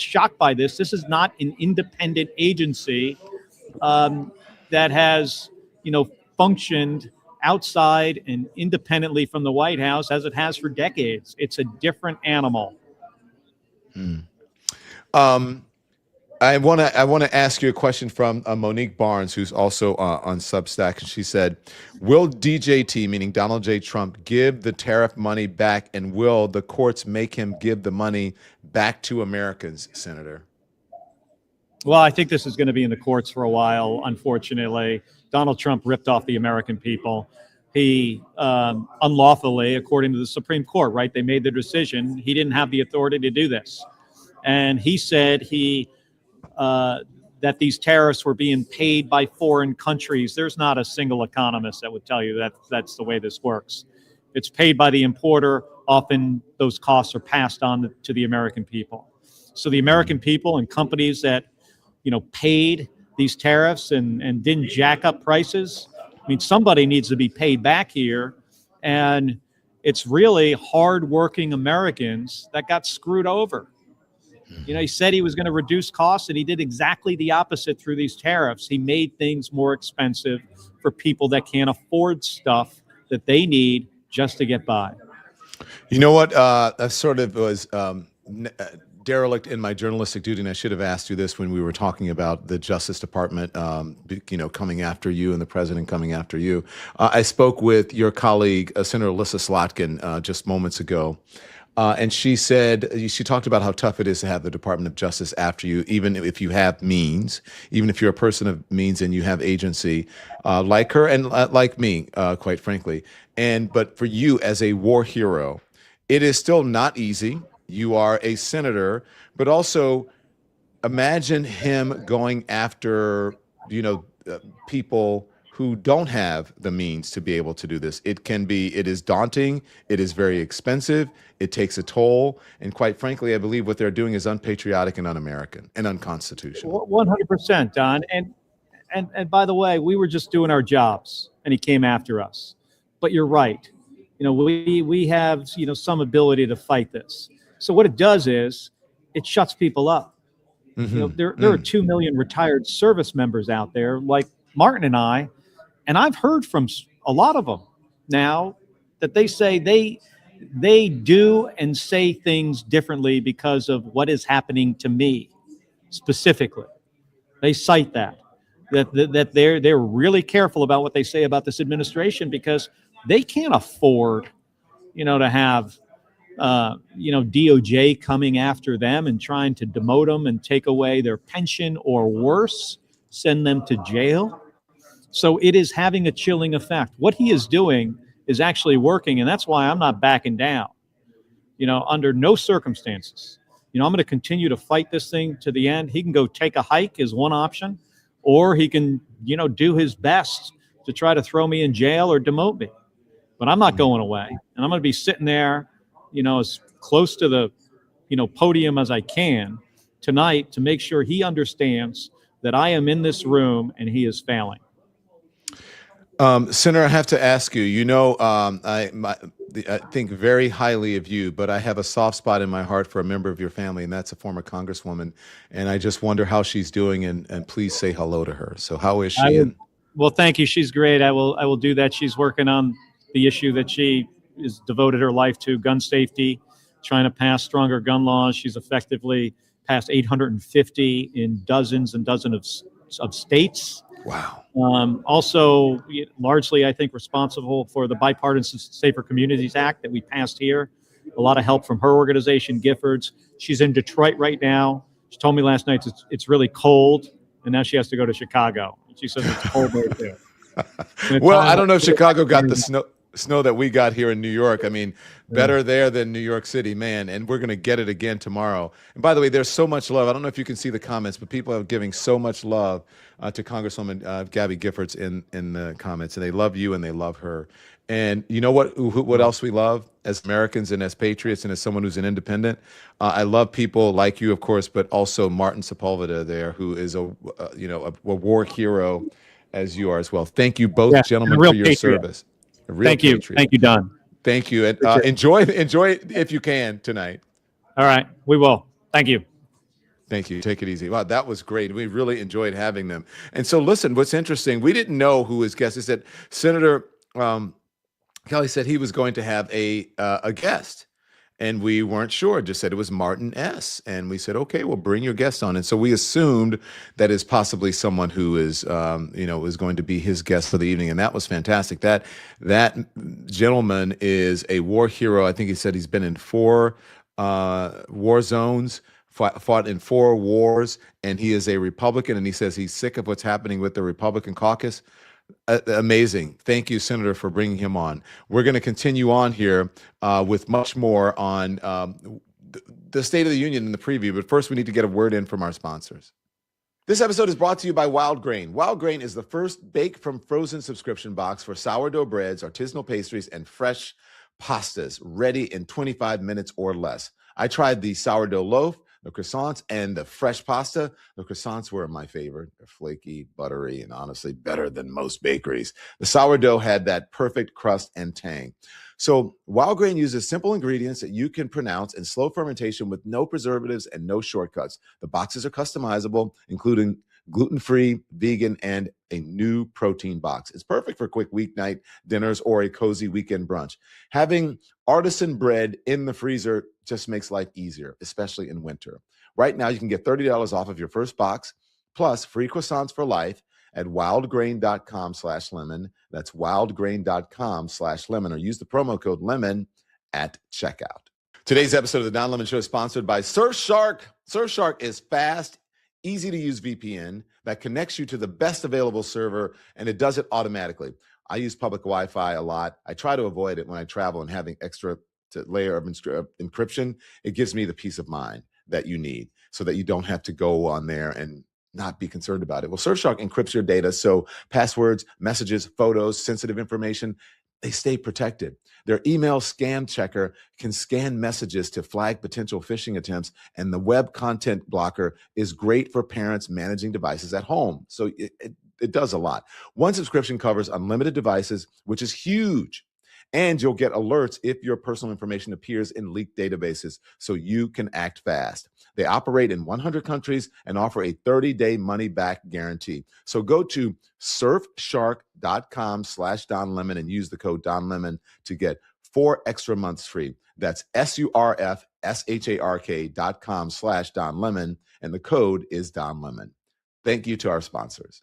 shocked by this. This is not an independent agency that has, functioned outside and independently from the White House as it has for decades. It's a different animal. I want to ask you a question from Monique Barnes, who's also on Substack. She said, "Will DJT, meaning Donald J. Trump, give the tariff money back, and will the courts make him give the money back to Americans, Senator?" Well, I think this is going to be in the courts for a while. Unfortunately, Donald Trump ripped off the American people. He unlawfully, according to the Supreme Court, right? They made the decision. He didn't have the authority to do this, and he said that these tariffs were being paid by foreign countries. There's not a single economist that would tell you that that's the way this works. It's paid by the importer. Often those costs are passed on to the American people. So the American people and companies that, paid these tariffs and didn't jack up prices, I mean, somebody needs to be paid back here. And it's really hardworking Americans that got screwed over. He said he was going to reduce costs, and he did exactly the opposite through these tariffs. He made things more expensive for people that can't afford stuff that they need just to get by. You know what? I sort of was derelict in my journalistic duty, and I should have asked you this when we were talking about the Justice Department, coming after you and the president coming after you. I spoke with your colleague, Senator Alyssa Slotkin, just moments ago. And she talked about how tough it is to have the Department of Justice after you, even if you have means, even if you're a person of means and you have agency, like her and like me, quite frankly. But for you as a war hero, it is still not easy. You are a senator, but also imagine him going after, people who don't have the means to be able to do this. It is daunting. It is very expensive. It takes a toll. And quite frankly, I believe what they're doing is unpatriotic and un-American and unconstitutional. 100%, Don. And by the way, we were just doing our jobs and he came after us. But you're right. We have, some ability to fight this. So what it does is it shuts people up. Mm-hmm. There are 2 million retired service members out there like Martin and I, and I've heard from a lot of them now that they say they do and say things differently because of what is happening to me specifically. They cite that they're really careful about what they say about this administration because they can't afford, to have DOJ coming after them and trying to demote them and take away their pension or worse, send them to jail. So it is having a chilling effect. What he is doing is actually working, and that's why I'm not backing down. Under no circumstances. I'm going to continue to fight this thing to the end. He can go take a hike is one option, or he can, do his best to try to throw me in jail or demote me. But I'm not going away, and I'm going to be sitting there, as close to the, podium as I can tonight to make sure he understands that I am in this room and he is failing. Senator, I have to ask you, I think very highly of you, but I have a soft spot in my heart for a member of your family, and that's a former Congresswoman. And I just wonder how she's doing, and please say hello to her. So how is she? Well, thank you. She's great. I will do that. She's working on the issue that she is devoted her life to, gun safety, trying to pass stronger gun laws. She's effectively passed 850 in dozens and dozens of states. Wow. Also, largely, I think, responsible for the Bipartisan Safer Communities Act that we passed here. A lot of help from her organization, Giffords. She's in Detroit right now. She told me last night it's really cold, and now she has to go to Chicago. She says it's cold there too. Well, I don't know if Chicago got the snow that we got here in New York. I mean, better there than New York City, man. And we're going to get it again tomorrow. And by the way, there's so much love. I don't know if you can see the comments, but people are giving so much love to Congresswoman Gabby Giffords in the comments. And they love you and they love her. And you know what else we love as Americans and as patriots and as someone who's an independent? I love people like you, of course, but also Martin Sepulveda there, who is a war hero as you are as well. Thank you both, gentlemen, for your service. Thank you. Thank you, Don. Thank you. And enjoy if you can tonight. All right. We will. Thank you. Thank you. Take it easy. Wow, that was great. We really enjoyed having them. And so listen, what's interesting, we didn't know who his guest is. That Senator Kelly said he was going to have a guest. And we weren't sure, just said it was Martin S. And we said, okay, well, bring your guest on. And so we assumed that is possibly someone who is, is going to be his guest for the evening. And that was fantastic. That gentleman is a war hero. I think he said he's been in 4 war zones, fought in 4 wars, and he is a Republican. And he says he's sick of what's happening with the Republican caucus. Amazing. Thank you, Senator, for bringing him on. We're going to continue on here with much more on the State of the Union in the preview. But first, we need to get a word in from our sponsors. This episode is brought to you by Wild Grain. Wild Grain is the first bake from frozen subscription box for sourdough breads, artisanal pastries, and fresh pastas ready in 25 minutes or less. I tried the sourdough loaf, the croissants, and the fresh pasta. The croissants were my favorite. They're flaky, buttery, and honestly better than most bakeries. The sourdough had that perfect crust and tang. So Wild Grain uses simple ingredients that you can pronounce in slow fermentation with no preservatives and no shortcuts. The boxes are customizable, including gluten-free, vegan, and a new protein box. It's perfect for quick weeknight dinners or a cozy weekend brunch. Having artisan bread in the freezer just makes life easier, especially in winter. Right now, you can get $30 off of your first box, plus free croissants for life at wildgrain.com/lemon. That's wildgrain.com/lemon, or use the promo code lemon at checkout. Today's episode of the Don Lemon Show is sponsored by Surfshark. Surfshark is fast, easy to use VPN that connects you to the best available server, and it does it automatically. I use public Wi-Fi a lot. I try to avoid it when I travel, and having extra layer of encryption, it gives me the peace of mind that you need so that you don't have to go on there and not be concerned about it. Well, Surfshark encrypts your data, so passwords, messages, photos, sensitive information, they stay protected. Their email scam checker can scan messages to flag potential phishing attempts, and the web content blocker is great for parents managing devices at home. So it does a lot. One subscription covers unlimited devices, which is huge. And you'll get alerts if your personal information appears in leaked databases, so you can act fast. They operate in 100 countries and offer a 30-day money-back guarantee. So go to surfshark.com/DonLemon and use the code DonLemon to get 4 extra months free. That's surfshark.com/DonLemon, and the code is DonLemon. Thank you to our sponsors.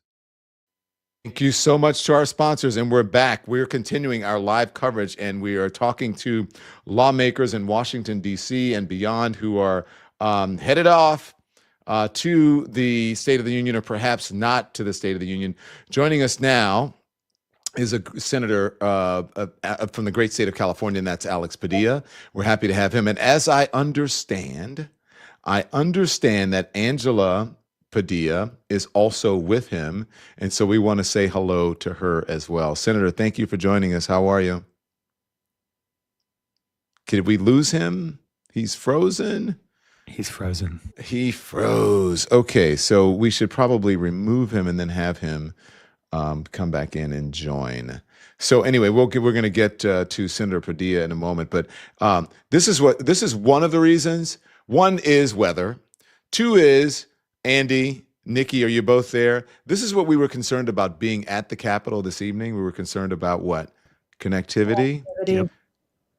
Thank you so much to our sponsors, and we're back. We're continuing our live coverage, and we are talking to lawmakers in Washington, D.C. and beyond who are headed off to the State of the Union, or perhaps not to the State of the Union. Joining us now is a senator from the great state of California, and that's Alex Padilla. We're happy to have him. And as I understand that Angela Padilla is also with him, and so we want to say hello to her as well. Senator, thank you for joining us. How are you? Did we lose him? He's frozen? He's frozen. He froze. Okay, so we should probably remove him and then have him come back in and join. So anyway, we're going to get to Senator Padilla in a moment, but this is one of the reasons. One is weather. 2 is Andy, Nikki, are you both there? This is what we were concerned about being at the Capitol this evening. We were concerned about what? Connectivity? Yep.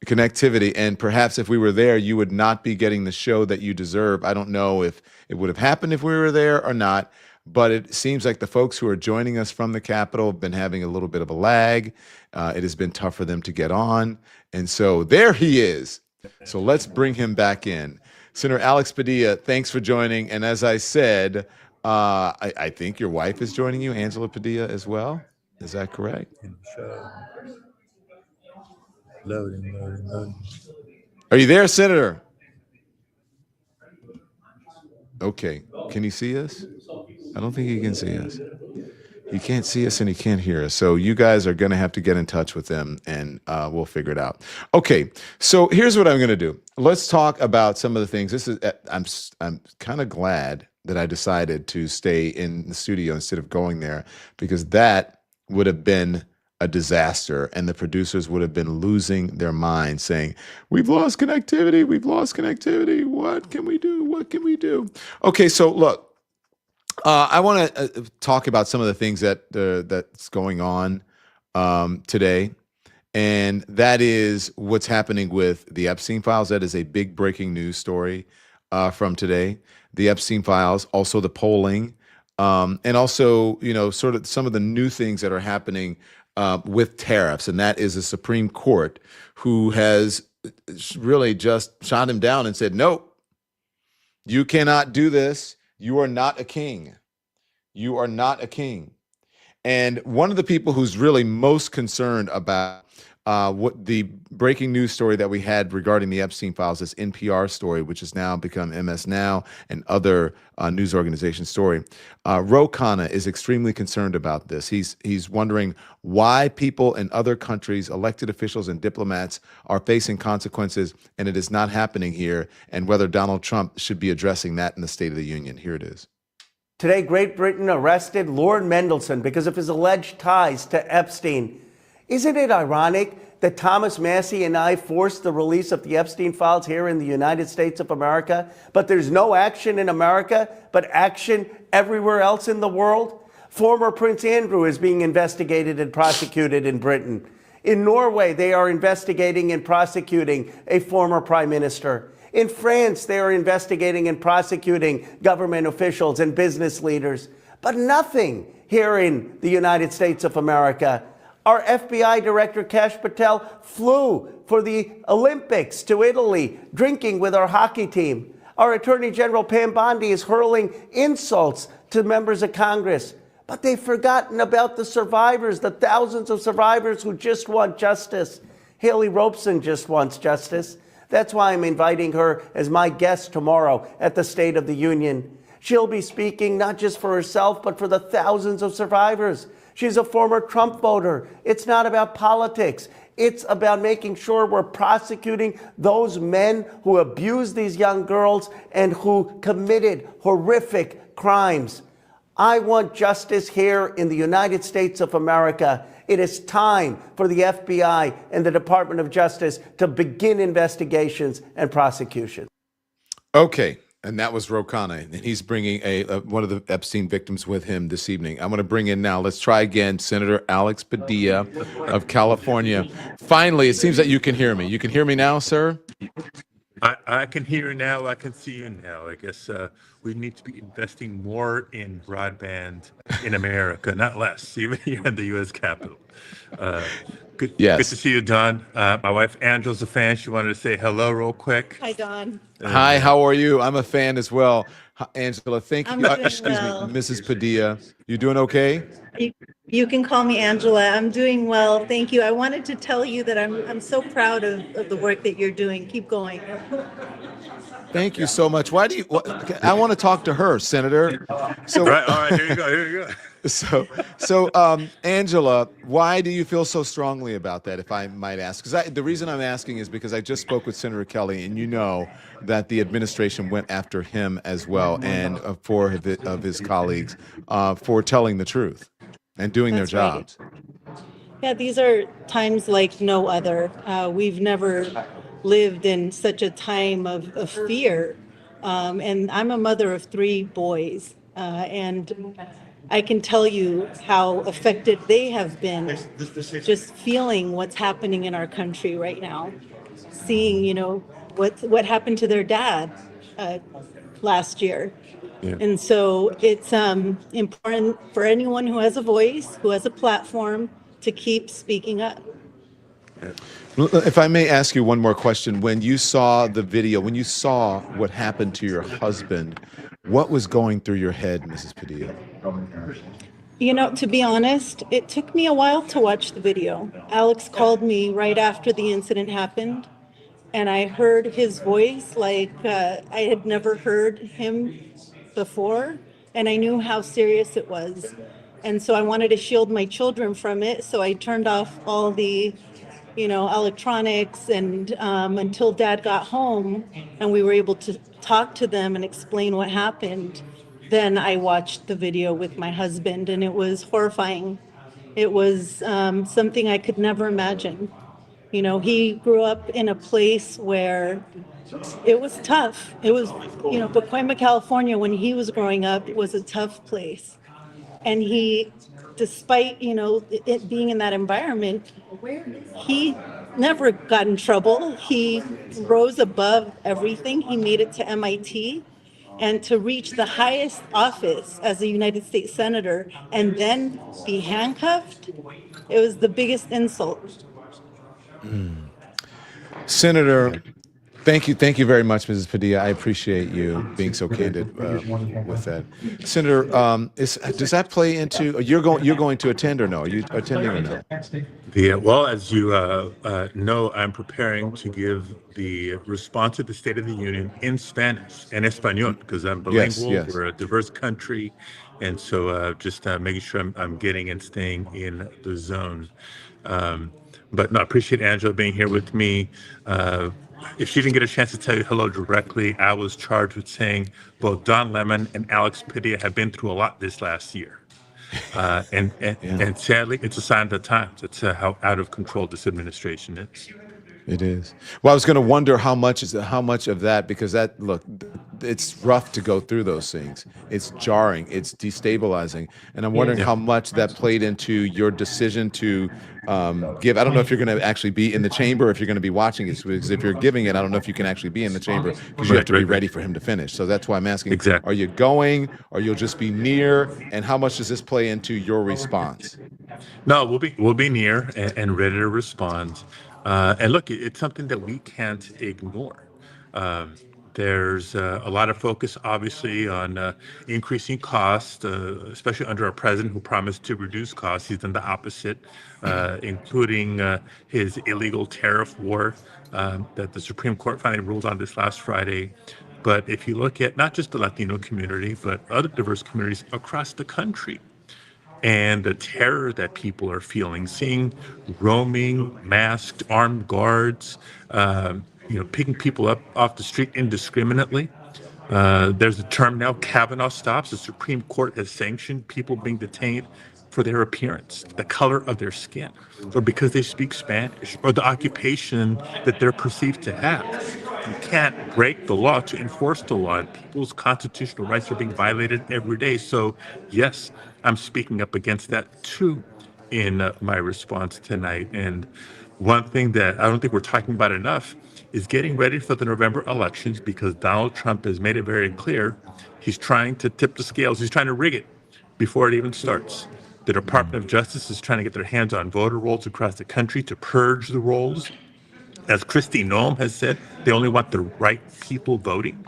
Connectivity. And perhaps if we were there, you would not be getting the show that you deserve. I don't know if it would have happened if we were there or not, but it seems like the folks who are joining us from the Capitol have been having a little bit of a lag. It has been tough for them to get on. And so there he is. So let's bring him back in. Senator Alex Padilla, thanks for joining. And as I said, I think your wife is joining you, Angela Padilla, as well. Is that correct? Loading. Are you there, Senator? Okay. Can he see us? I don't think he can see us. He can't see us and he can't hear us. So you guys are going to have to get in touch with them, and we'll figure it out. Okay, so here's what I'm going to do. Let's talk about some of the things. I'm kind of glad that I decided to stay in the studio instead of going there, because that would have been a disaster, and the producers would have been losing their minds saying, we've lost connectivity. What can we do? Okay, so look. I want to talk about some of the things that's going on today, And that is what's happening with the Epstein files. That is a big breaking news story from today. The Epstein files, also the polling, and also, sort of some of the new things that are happening with tariffs. And that is the Supreme Court, who has really just shot him down and said, nope, you cannot do this. You are not a king. You are not a king. And one of the people who's really most concerned about what the breaking news story that we had regarding the Epstein files, this NPR story, which has now become MS Now and other news organization story, Ro Khanna is extremely concerned about this. He's wondering why people in other countries, elected officials and diplomats, are facing consequences, and it is not happening here, and whether Donald Trump should be addressing that in the State of the Union. Here it is. Today, Great Britain arrested Lord Mendelsohn because of his alleged ties to Epstein. Isn't it ironic that Thomas Massey and I forced the release of the Epstein files here in the United States of America, but there's no action in America, but action everywhere else in the world? Former Prince Andrew is being investigated and prosecuted in Britain. In Norway, they are investigating and prosecuting a former prime minister. In France, they are investigating and prosecuting government officials and business leaders. But nothing here in the United States of America. Our FBI Director Kash Patel flew for the Olympics to Italy, drinking with our hockey team. Our Attorney General Pam Bondi is hurling insults to members of Congress. But they've forgotten about the survivors, the thousands of survivors who just want justice. Haley Robeson just wants justice. That's why I'm inviting her as my guest tomorrow at the State of the Union. She'll be speaking not just for herself, but for the thousands of survivors. She's a former Trump voter. It's not about politics. It's about making sure we're prosecuting those men who abused these young girls and who committed horrific crimes. I want justice here in the United States of America. It is time for the FBI and the Department of Justice to begin investigations and prosecutions. Okay, and that was Ro Khanna, and he's bringing one of the Epstein victims with him this evening. I'm going to bring in now, let's try again, Senator Alex Padilla of California. Finally, it seems that you can hear me. You can hear me now, sir? I can hear you now. I can see you now. I guess we need to be investing more in broadband in America, not less, even here in the U.S. Capitol. Good to see you, Don. My wife Angela's a fan. She wanted to say hello real quick. Hi, Don. Hi, how are you? I'm a fan as well. Angela, thank you. Excuse me, Mrs. Padilla. You doing okay? You can call me Angela. I'm doing well. Thank you. I wanted to tell you that I'm so proud of the work that you're doing. Keep going. Thank you so much. Why do you? I want to talk to her, Senator. So, all right, here you go. So, Angela, why do you feel so strongly about that, if I might ask? Because the reason I'm asking is because I just spoke with Senator Kelly, and you know that the administration went after him as well, and four of his colleagues for telling the truth and doing their jobs. Right. Yeah, these are times like no other. We've never lived in such a time of fear. And I'm a mother of 3 boys. And I can tell you how affected they have been just feeling what's happening in our country right now. Seeing, what happened to their dad last year. Yeah. And so it's important for anyone who has a voice, who has a platform, to keep speaking up. If I may ask you one more question, when you saw the video, when you saw what happened to your husband, what was going through your head, Mrs. Padilla? To be honest, it took me a while to watch the video. Alex called me right after the incident happened, and I heard his voice like I had never heard him before, and I knew how serious it was. And so I wanted to shield my children from it, so I turned off all the electronics and until Dad got home and we were able to talk to them and explain what happened. Then I watched the video with my husband, and it was horrifying. It was something I could never imagine. He grew up in a place where it was tough. It was, Pacoima, California, when he was growing up, was a tough place. And he despite, it being in that environment, he never got in trouble. He rose above everything. He made it to MIT. And to reach the highest office as a United States Senator and then be handcuffed, it was the biggest insult. Senator, thank you very much, Mrs. Padilla. I appreciate you being so candid with that. Senator, does that play into you're going to attend or no? Are you attending or no? Well, as you know, I'm preparing to give the response to the State of the Union in Spanish and Espanol because I'm bilingual. Yes. We're a diverse country, and so just making sure I'm getting and staying in the zone. But no, I appreciate Angela being here with me. If she didn't get a chance to tell you hello directly, I was charged with saying both Don Lemon and Alex Padilla have been through a lot this last year. And sadly, it's a sign of the times. It's how out of control this administration is. It is. Well, I was going to wonder how much of that, because it's rough to go through those things. It's jarring. It's destabilizing. And I'm wondering how much that played into your decision to give. I don't know if you're going to actually be in the chamber, or if you're going to be watching it. Because if you're giving it, I don't know if you can actually be in the chamber because you have to be ready for him to finish. So that's why I'm asking, Exactly. Are you going, or you'll just be near? And how much does this play into your response? No, we'll be near and ready to respond. And look, it's something that we can't ignore. There's a lot of focus, obviously, on increasing costs, especially under a president who promised to reduce costs. He's done the opposite, including his illegal tariff war that the Supreme Court finally ruled on this last Friday. But if you look at not just the Latino community, but other diverse communities across the country, and the terror that people are feeling, seeing roaming, masked, armed guards, picking people up off the street indiscriminately. There's a term now, Kavanaugh stops. The Supreme Court has sanctioned people being detained for their appearance, the color of their skin, or because they speak Spanish, or the occupation that they're perceived to have. You can't break the law to enforce the law, and people's constitutional rights are being violated every day. So, yes, I'm speaking up against that too in my response tonight. And one thing that I don't think we're talking about enough is getting ready for the November elections, because Donald Trump has made it very clear he's trying to tip the scales. He's trying to rig it before it even starts. The Department of Justice is trying to get their hands on voter rolls across the country to purge the rolls. As Kristi Noem has said, they only want the right people voting.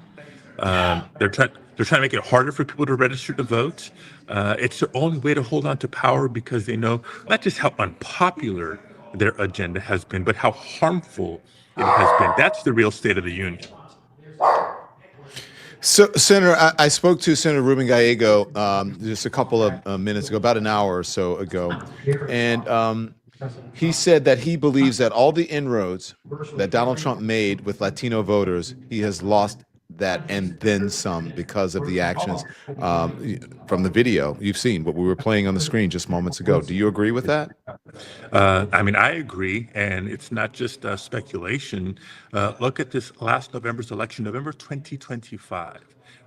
They're trying to make it harder for people to register to vote. It's their only way to hold on to power, because they know not just how unpopular their agenda has been, but how harmful it has been. That's the real State of the Union. So, Senator, I spoke to Senator Ruben Gallego just a couple of minutes ago, about an hour or so ago, and he said that he believes that all the inroads that Donald Trump made with Latino voters, he has lost that and then some because of the actions from the video you've seen, what we were playing on the screen just moments ago. Do you agree with that? I agree, and it's not just speculation. Look at this last November's election, November 2025.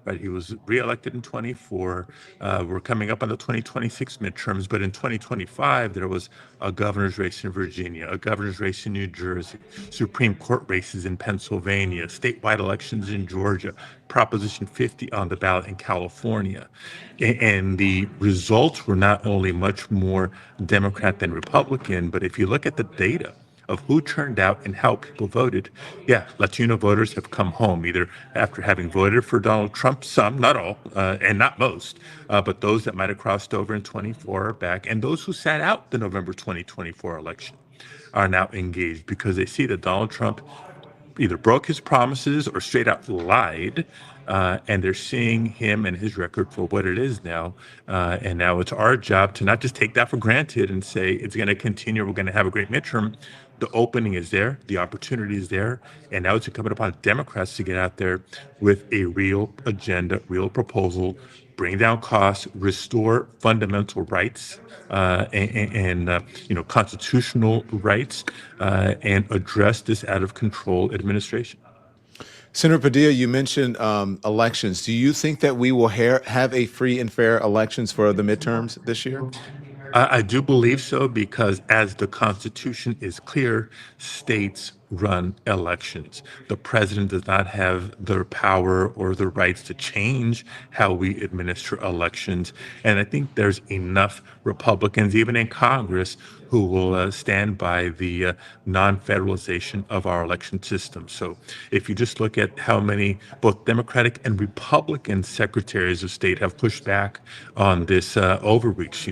Right, he was reelected in 24. We're coming up on the 2026 midterms, but in 2025 there was a governor's race in Virginia, a governor's race in New Jersey, Supreme Court races in Pennsylvania, statewide elections in Georgia, Proposition 50 on the ballot in California. And the results were not only much more Democrat than Republican, but if you look at the data of who turned out and how people voted, Latino voters have come home, either after having voted for Donald Trump, some, not all, and not most, but those that might have crossed over in 24 are back, and those who sat out the November 2024 election are now engaged because they see that Donald Trump either broke his promises or straight out lied, and they're seeing him and his record for what it is now. And now it's our job to not just take that for granted and say it's going to continue, we're going to have a great midterm. The opening is there, the opportunity is there, and now it's incumbent upon Democrats to get out there with a real agenda, real proposal, bring down costs, restore fundamental rights and constitutional rights, and address this out of control administration. Senator Padilla, you mentioned elections. Do you think that we will have a free and fair elections for the midterms this year? I do believe so because, as the Constitution is clear, states run elections. The president does not have the power or the rights to change how we administer elections. And I think there's enough Republicans, even in Congress, who will stand by the non-federalization of our election system. So if you just look at how many both Democratic and Republican secretaries of state have pushed back on this overreach,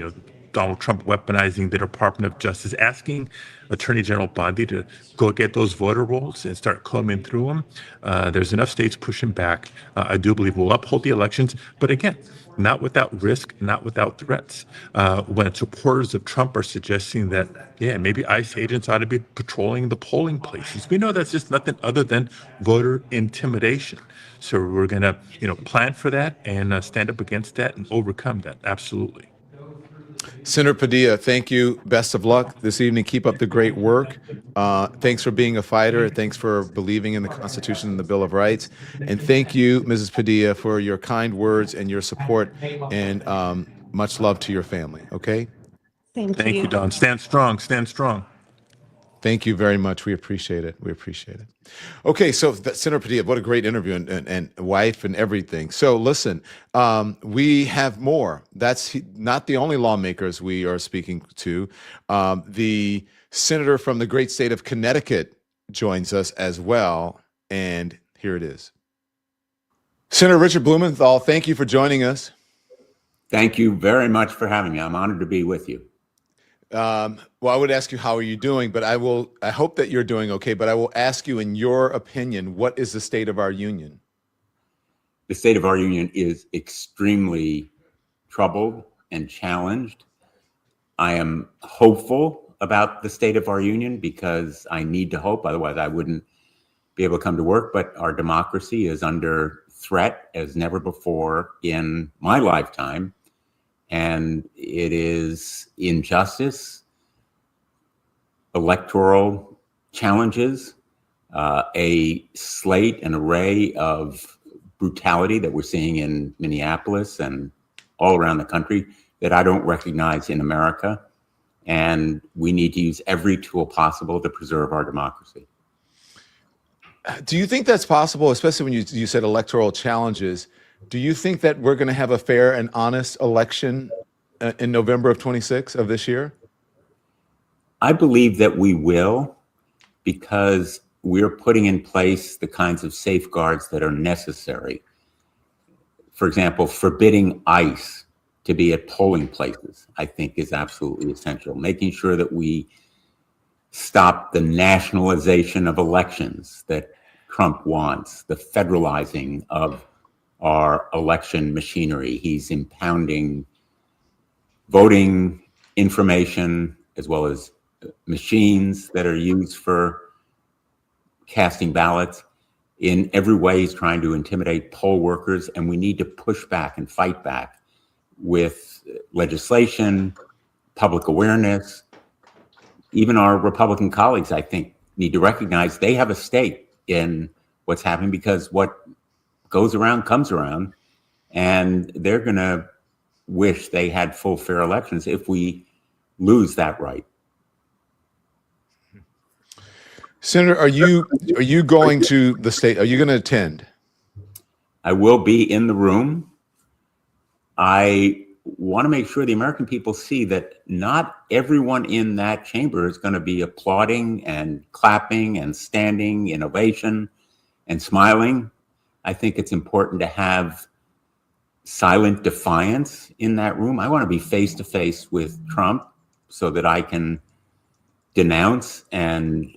Donald Trump weaponizing the Department of Justice, asking Attorney General Bondi to go get those voter rolls and start combing through them. There's enough states pushing back. I do believe we'll uphold the elections, but again, not without risk, not without threats. When supporters of Trump are suggesting that, yeah, maybe ICE agents ought to be patrolling the polling places, we know that's just nothing other than voter intimidation. So we're going to, plan for that and stand up against that and overcome that. Absolutely. Senator Padilla, thank you. Best of luck this evening. Keep up the great work. Thanks for being a fighter. Thanks for believing in the Constitution and the Bill of Rights. And thank you, Mrs. Padilla, for your kind words and your support. And much love to your family. Okay? Thank Thank you. you, Don. Stand strong. Stand strong. Thank you very much. We appreciate it. We appreciate it. Okay, so Senator Padilla, what a great interview and wife and everything. So listen, we have more. That's not the only lawmakers we are speaking to. The senator from the great state of Connecticut joins us as well, and here it is. Senator Richard Blumenthal, thank you for joining us. Thank you very much for having me. I'm honored to be with you. Well, I would ask you, how are you doing? But I hope that you're doing okay. But I will ask you, in your opinion, what is the state of our union? The state of our union is extremely troubled and challenged. I am hopeful about the state of our union because I need to hope. Otherwise, I wouldn't be able to come to work. But our democracy is under threat as never before in my lifetime. And it is injustice, electoral challenges, a slate, an array of brutality that we're seeing in Minneapolis and all around the country that I don't recognize in America. And we need to use every tool possible to preserve our democracy. Do you think that's possible, especially when you said electoral challenges? Do you think that we're going to have a fair and honest election in November of 26 of this year? I believe that we will, because we're putting in place the kinds of safeguards that are necessary. For example, forbidding ICE to be at polling places, I think, is absolutely essential. Making sure that we stop the nationalization of elections that Trump wants, the federalizing of our election machinery. He's impounding voting information as well as machines that are used for casting ballots. In every way, he's trying to intimidate poll workers, and we need to push back and fight back with legislation, public awareness. Even our Republican colleagues, I think, need to recognize they have a stake in what's happening, because what goes around comes around, and they're going to wish they had full, fair elections if we lose that right. Senator, are you going to the state? Are you going to attend? I will be in the room. I want to make sure the American people see that not everyone in that chamber is going to be applauding and clapping and standing in ovation and smiling. I think it's important to have silent defiance in that room. I want to be face to face with Trump so that I can denounce and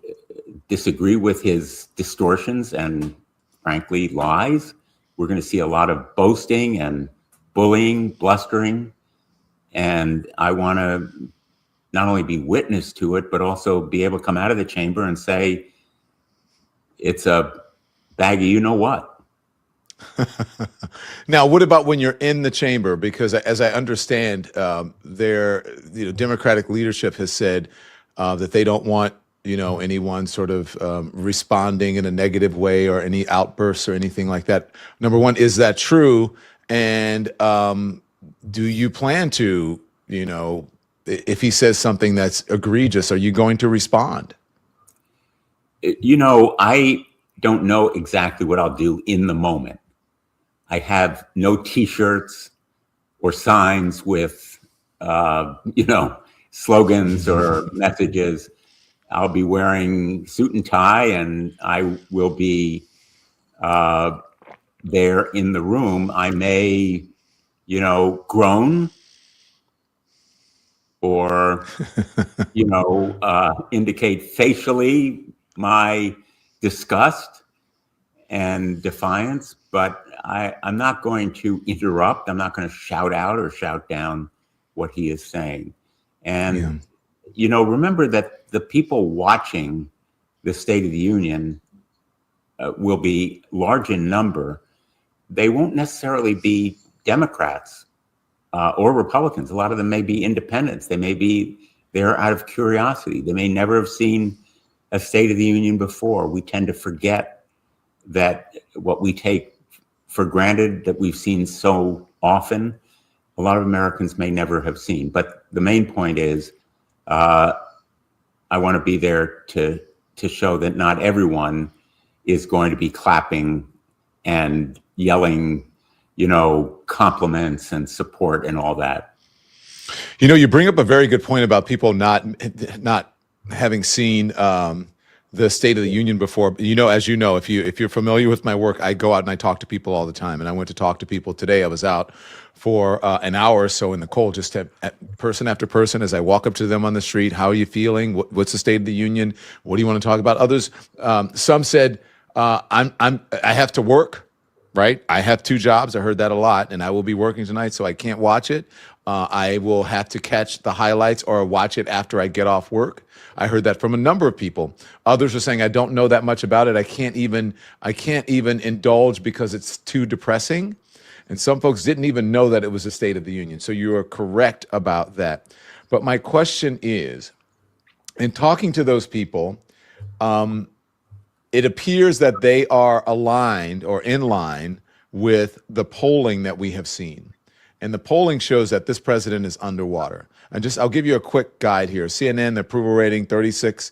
disagree with his distortions and, frankly, lies. We're going to see a lot of boasting and bullying, blustering, and I want to not only be witness to it, but also be able to come out of the chamber and say, it's a bag of you know what. Now, what about when you're in the chamber? Because as I understand, Democratic leadership has said that they don't want anyone sort of responding in a negative way or any outbursts or anything like that. Number one, is that true? And do you plan to, if he says something that's egregious, are you going to respond? You know, I don't know exactly what I'll do in the moment. I have no T-shirts or signs with, slogans or messages. I'll be wearing suit and tie, and I will be there in the room. I may, groan or, indicate facially my disgust and defiance, but I'm not going to interrupt. I'm not going to shout out or shout down what he is saying. And, remember that the people watching the State of the Union will be large in number. They won't necessarily be Democrats or Republicans. A lot of them may be independents. They may be there out of curiosity. They may never have seen a State of the Union before. We tend to forget that what we take for granted that we've seen so often, a lot of Americans may never have seen. But the main point is, I want to be there to show that not everyone is going to be clapping and yelling, compliments and support and all that. You bring up a very good point about people not having seen the State of the Union before. As you know, if you're familiar with my work, I go out and I talk to people all the time. And I went to talk to people today. I was out for an hour or so in the cold, just person after person, as I walk up to them on the street. How are you feeling? What's the State of the Union? What do you want to talk about? Others, some said, I have to work. Right? I have 2 jobs. I heard that a lot, and I will be working tonight, so I can't watch it. I will have to catch the highlights or watch it after I get off work. I heard that from a number of people. Others are saying, I don't know that much about it. I can't even indulge because it's too depressing. And some folks didn't even know that it was a State of the Union. So you are correct about that. But my question is, in talking to those people, it appears that they are aligned or in line with the polling that we have seen. And the polling shows that this president is underwater. And I'll give you a quick guide here. CNN, the approval rating, 36%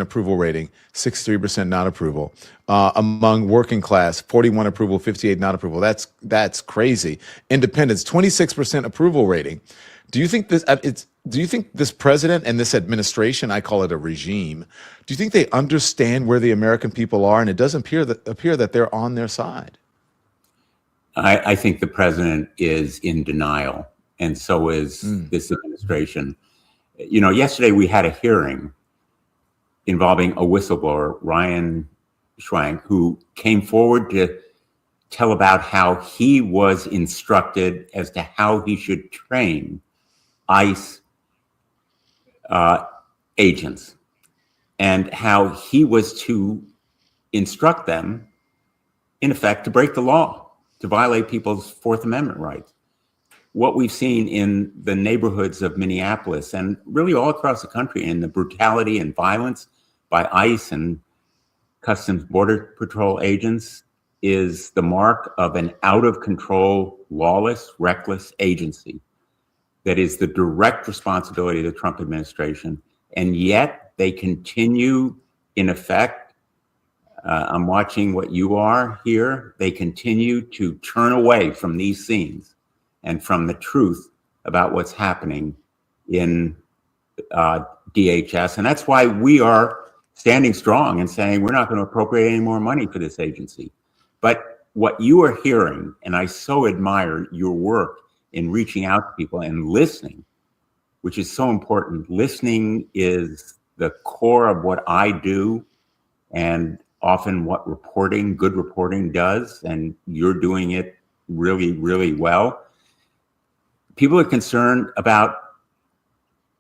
approval rating, 63% not approval. Among working class, 41 approval, 58 not approval. That's crazy. Independents, 26% approval rating. Do you think this president and this administration, I call it a regime, do you think they understand where the American people are, and it doesn't appear that they're on their side? I think the president is in denial, and so is this administration. Yesterday we had a hearing involving a whistleblower, Ryan Schwank, who came forward to tell about how he was instructed as to how he should train ICE agents, and how he was to instruct them, in effect, to break the law, to violate people's Fourth Amendment rights. What we've seen in the neighborhoods of Minneapolis and really all across the country, in the brutality and violence by ICE and Customs Border Patrol agents, is the mark of an out-of-control, lawless, reckless agency that is the direct responsibility of the Trump administration. And yet they continue, in effect, I'm watching what you are here, they continue to turn away from these scenes and from the truth about what's happening in DHS. And that's why we are standing strong and saying we're not going to appropriate any more money for this agency. But what you are hearing, and I so admire your work in reaching out to people and listening, which is so important. Listening is the core of what I do, and often what good reporting does, and you're doing it really, really well. People are concerned about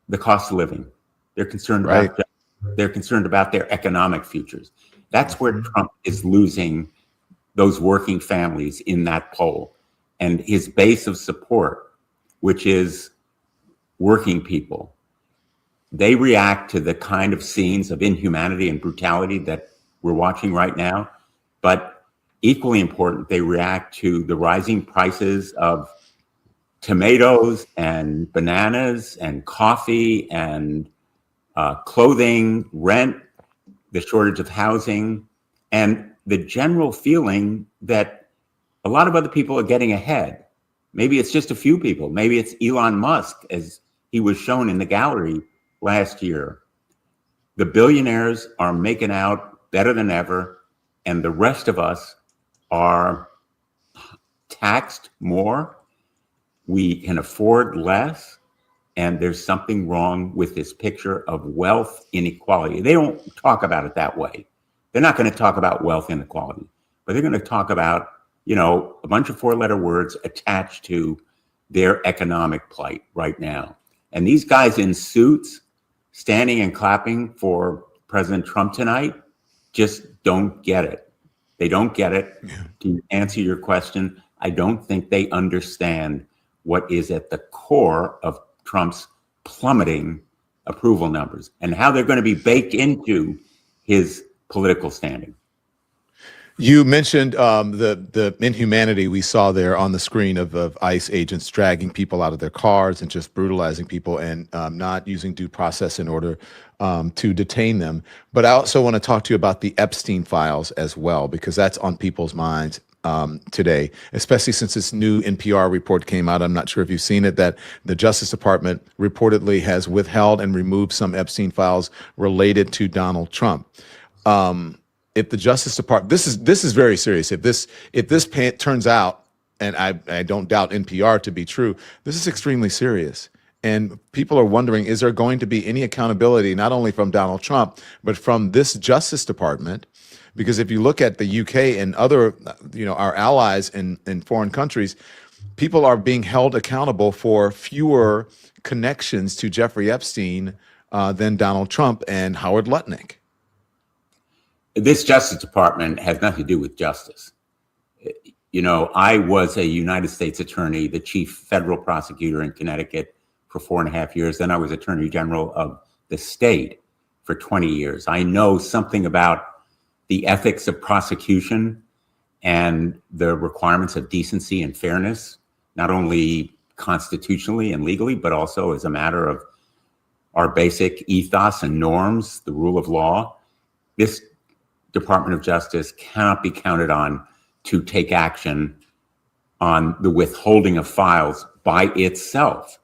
the cost of living. They're concerned about their economic futures. That's where Trump is losing those working families in that poll. And his base of support, which is working people, they react to the kind of scenes of inhumanity and brutality that we're watching right now. But equally important, they react to the rising prices of tomatoes and bananas and coffee and clothing, rent, the shortage of housing, and the general feeling that a lot of other people are getting ahead. Maybe it's just a few people. Maybe it's Elon Musk, as he was shown in the gallery last year. The billionaires are making out better than ever, and the rest of us are taxed more. We can afford less, and there's something wrong with this picture of wealth inequality. They don't talk about it that way. They're not going to talk about wealth inequality, but they're going to talk about, a bunch of four-letter words attached to their economic plight right now. And these guys in suits standing and clapping for President Trump tonight just don't get it. They don't get it. Yeah. To answer your question, I don't think they understand what is at the core of Trump's plummeting approval numbers and how they're going to be baked into his political standing. You mentioned the inhumanity we saw there on the screen of ICE agents dragging people out of their cars and just brutalizing people and not using due process in order to detain them. But I also want to talk to you about the Epstein files as well, because that's on people's minds today, especially since this new NPR report came out. I'm not sure if you've seen it, that the Justice Department reportedly has withheld and removed some Epstein files related to Donald Trump. If the Justice Department, this is very serious. If this turns out, and I don't doubt NPR to be true, this is extremely serious. And people are wondering, is there going to be any accountability, not only from Donald Trump, but from this Justice Department? Because if you look at the UK and other, our allies in foreign countries, people are being held accountable for fewer connections to Jeffrey Epstein than Donald Trump and Howard Lutnick. This Justice Department has nothing to do with justice. I was a United States attorney, the chief federal prosecutor in Connecticut for 4.5 years. Then I was attorney general of the state for 20 years. I know something about the ethics of prosecution and the requirements of decency and fairness, not only constitutionally and legally, but also as a matter of our basic ethos and norms, the rule of law. This Department of Justice cannot be counted on to take action on the withholding of files by itself.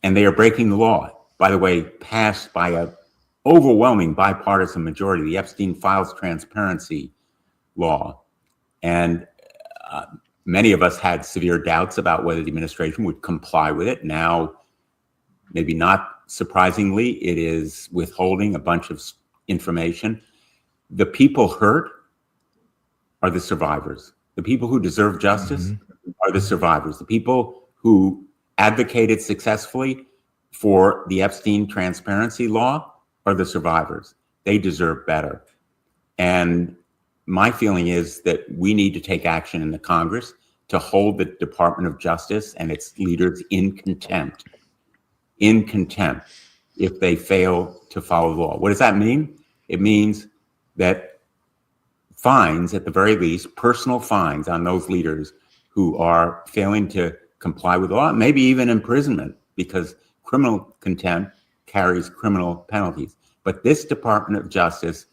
And they are breaking the law, by the way, passed by an overwhelming bipartisan majority, the Epstein Files Transparency Law. And many of us had severe doubts about whether the administration would comply with it. Now, maybe not surprisingly, it is withholding a bunch of information. The people hurt are the survivors. The people who deserve justice are the survivors. The people who advocated successfully for the Epstein transparency law are the survivors. They deserve better. And my feeling is that we need to take action in the Congress to hold the Department of Justice and its leaders in contempt if they fail to follow the law. What does that mean? It means that fines, at the very least, personal fines on those leaders who are failing to comply with the law, maybe even imprisonment, because criminal contempt carries criminal penalties. But this Department of Justice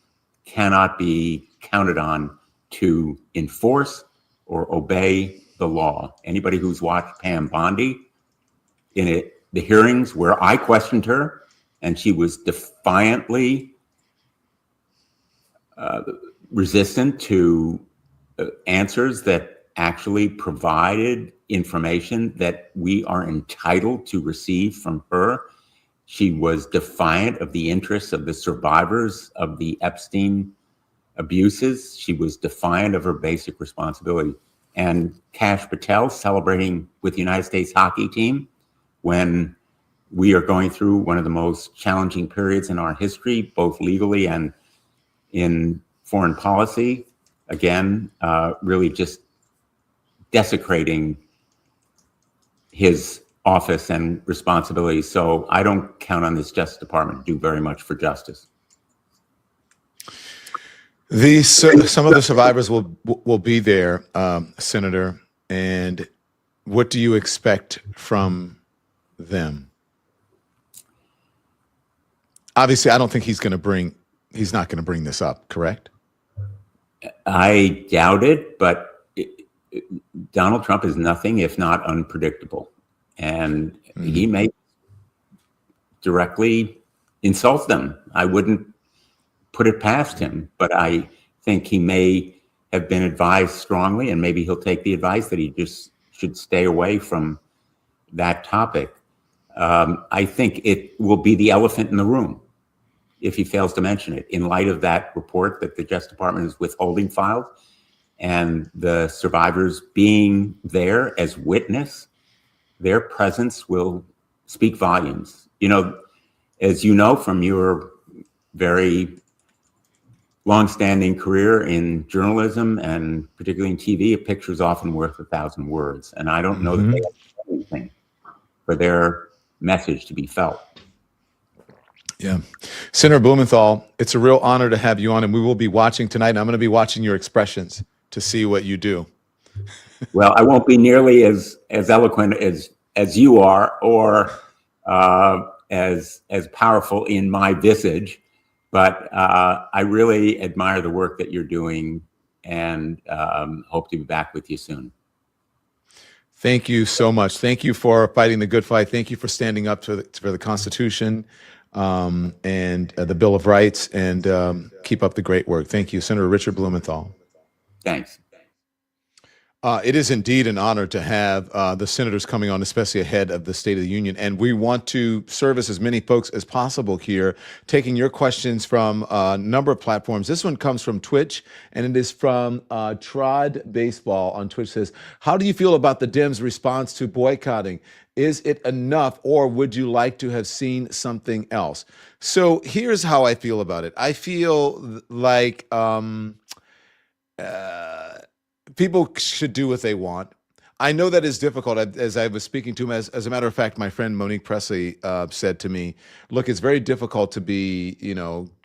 cannot be counted on to enforce or obey the law. Anybody who's watched Pam Bondi in the hearings where I questioned her, and she was defiantly resistant to answers that actually provided information that we are entitled to receive from her. She was defiant of the interests of the survivors of the Epstein abuses. She was defiant of her basic responsibility. And Kash Patel celebrating with the United States hockey team when we are going through one of the most challenging periods in our history, both legally and in foreign policy, again, really just desecrating his office and responsibilities. So I don't count on this Justice Department to do very much for justice. Some of the survivors will be there, Senator, and what do you expect from them? Obviously, I don't think he's not going to bring this up, correct? I doubt it, but Donald Trump is nothing if not unpredictable. And he may directly insult them. I wouldn't put it past him, but I think he may have been advised strongly, and maybe he'll take the advice that he just should stay away from that topic. I think it will be the elephant in the room if he fails to mention it, in light of that report that the Justice Department is withholding files and the survivors being there as witness. Their presence will speak volumes. You know, as you know from your very longstanding career in journalism and particularly in TV, a picture is often worth 1,000 words. And I don't know that they have anything for their message to be felt. Yeah. Senator Blumenthal, it's a real honor to have you on, and we will be watching tonight. And I'm going to be watching your expressions to see what you do. Well, I won't be nearly as eloquent as you are, or as powerful in my visage, but I really admire the work that you're doing, and hope to be back with you soon. Thank you so much. Thank you for fighting the good fight. Thank you for standing up for the Constitution and the Bill of Rights, and keep up the great work. Thank you, Senator Richard Blumenthal. Thanks. It is indeed an honor to have the senators coming on, especially ahead of the State of the Union. And we want to service as many folks as possible here, taking your questions from a number of platforms. This one comes from Twitch, and it is from Trod Baseball on Twitch. Says, how do you feel about the Dems' response to boycotting? Is it enough, or would you like to have seen something else? So here's how I feel about it. I feel like people should do what they want. I know that is difficult. As I was speaking to him, as a matter of fact, my friend Monique Presley said to me, look, it's very difficult to be,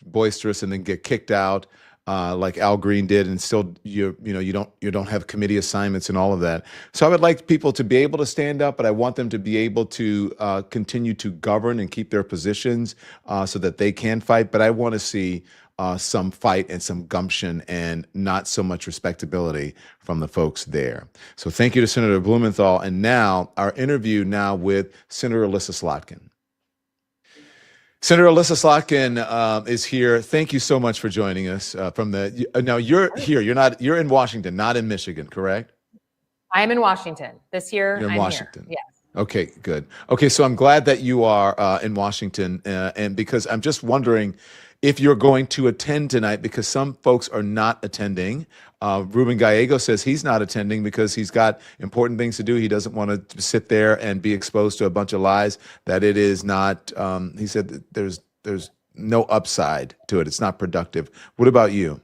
boisterous and then get kicked out like Al Green did, and still you don't have committee assignments and all of that. So I would like people to be able to stand up, but I want them to be able to continue to govern and keep their positions so that they can fight. But I want to see some fight and some gumption, and not so much respectability from the folks there. So thank you to Senator Blumenthal. And now our interview with Senator Alyssa Slotkin. Senator Alyssa Slotkin is here. Thank you so much for joining us now you're here. You're in Washington, not in Michigan, correct? I am in Washington this year. You're in Washington. Here. Yes. Okay, good. Okay, so I'm glad that you are in Washington, and because I'm just wondering if you're going to attend tonight, because some folks are not attending. Ruben Gallego says he's not attending because he's got important things to do. He doesn't want to sit there and be exposed to a bunch of lies, that it is not, he said that there's no upside to it. It's not productive. What about you?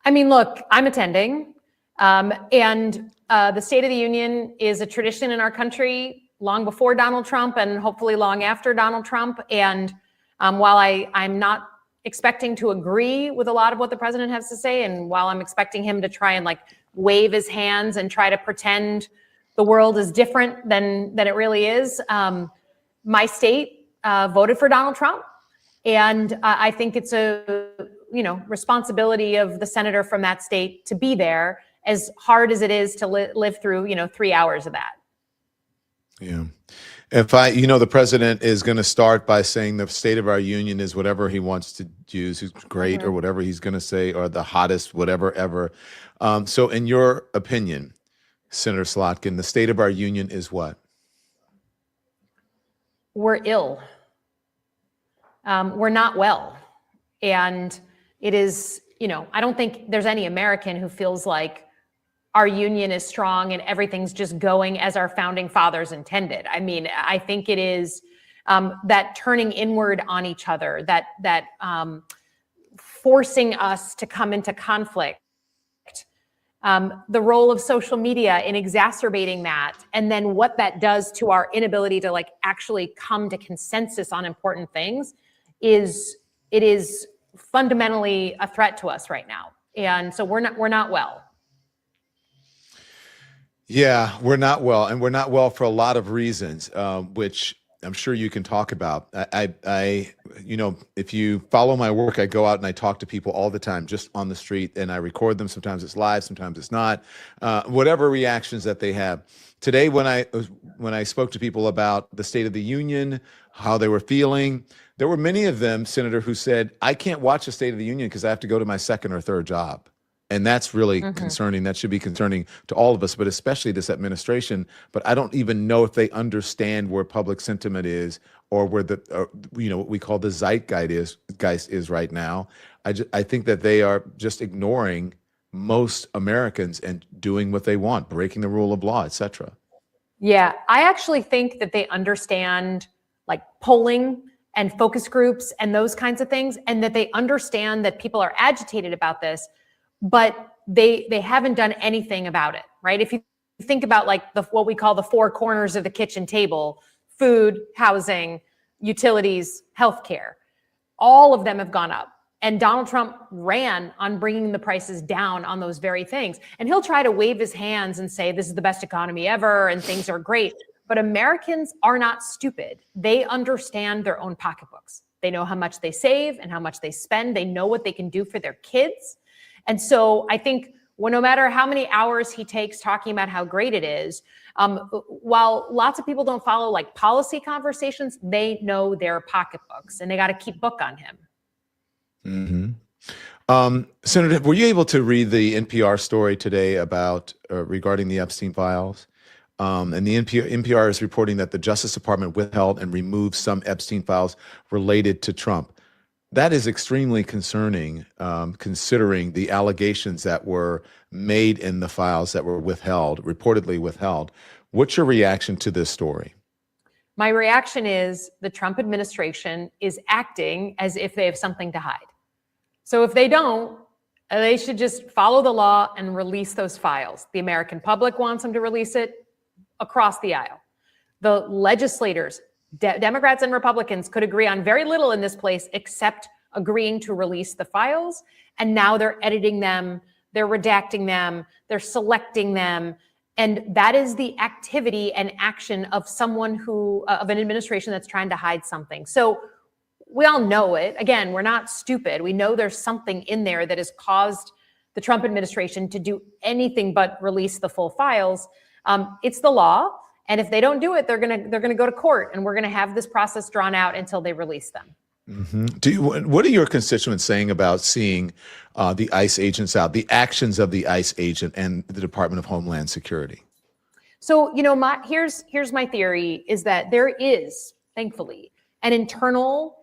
I mean, look, I'm attending, and the State of the Union is a tradition in our country long before Donald Trump, and hopefully long after Donald Trump. And while I'm not expecting to agree with a lot of what the president has to say, and while I'm expecting him to try and wave his hands and try to pretend the world is different than it really is, my state voted for Donald Trump. And I think it's a responsibility of the senator from that state to be there, as hard as it is to live through 3 hours of that. Yeah. If the president is going to start by saying the state of our union is whatever he wants to use, who's great, or whatever he's going to say, or the hottest, whatever, ever. So in your opinion, Senator Slotkin, the state of our union is what? We're ill. We're not well. And it is, I don't think there's any American who feels like our union is strong and everything's just going as our founding fathers intended. I mean, I think it is that turning inward on each other, that forcing us to come into conflict, the role of social media in exacerbating that, and then what that does to our inability to actually come to consensus on important things is fundamentally a threat to us right now. And so we're not well. Yeah, we're not well, and we're not well for a lot of reasons, which I'm sure you can talk about. If you follow my work, I go out and I talk to people all the time, just on the street, and I record them. Sometimes it's live, sometimes it's not. Whatever reactions that they have. Today, when I spoke to people about the State of the Union, how they were feeling, there were many of them, Senator, who said, "I can't watch the State of the Union because I have to go to my second or third job." And that's really concerning. That should be concerning to all of us, but especially this administration. But I don't even know if they understand where public sentiment is, or where what we call the zeitgeist is right now. I think that they are just ignoring most Americans and doing what they want, breaking the rule of law, et cetera. Yeah, I actually think that they understand like polling and focus groups and those kinds of things, and that they understand that people are agitated about this, but they haven't done anything about it, right? If you think about like what we call the four corners of the kitchen table: food, housing, utilities, healthcare, all of them have gone up. And Donald Trump ran on bringing the prices down on those very things. And he'll try to wave his hands and say, this is the best economy ever and things are great. But Americans are not stupid. They understand their own pocketbooks. They know how much they save and how much they spend. They know what they can do for their kids. And so I think no matter how many hours he takes talking about how great it is, while lots of people don't follow like policy conversations, they know their pocketbooks and they got to keep book on him. Senator, were you able to read the NPR story today about regarding the Epstein files? And the NPR is reporting that the Justice Department withheld and removed some Epstein files related to Trump. That is extremely concerning, considering the allegations that were made in the files that were reportedly withheld. What's your reaction to this story? My reaction is the Trump administration is acting as if they have something to hide. So if they don't, they should just follow the law and release those files. The American public wants them to release it across the aisle. The legislators, Democrats and Republicans, could agree on very little in this place except agreeing to release the files. And now they're editing them, they're redacting them, they're selecting them. And that is the activity and action of someone of an administration that's trying to hide something. So we all know it. Again, we're not stupid. We know there's something in there that has caused the Trump administration to do anything but release the full files. It's the law. And if they don't do it, they're gonna go to court, and we're gonna have this process drawn out until they release them. What are your constituents saying about seeing the ICE agents out, the actions of the ICE agent and the Department of Homeland Security? So, here's my theory is that there is, thankfully, an internal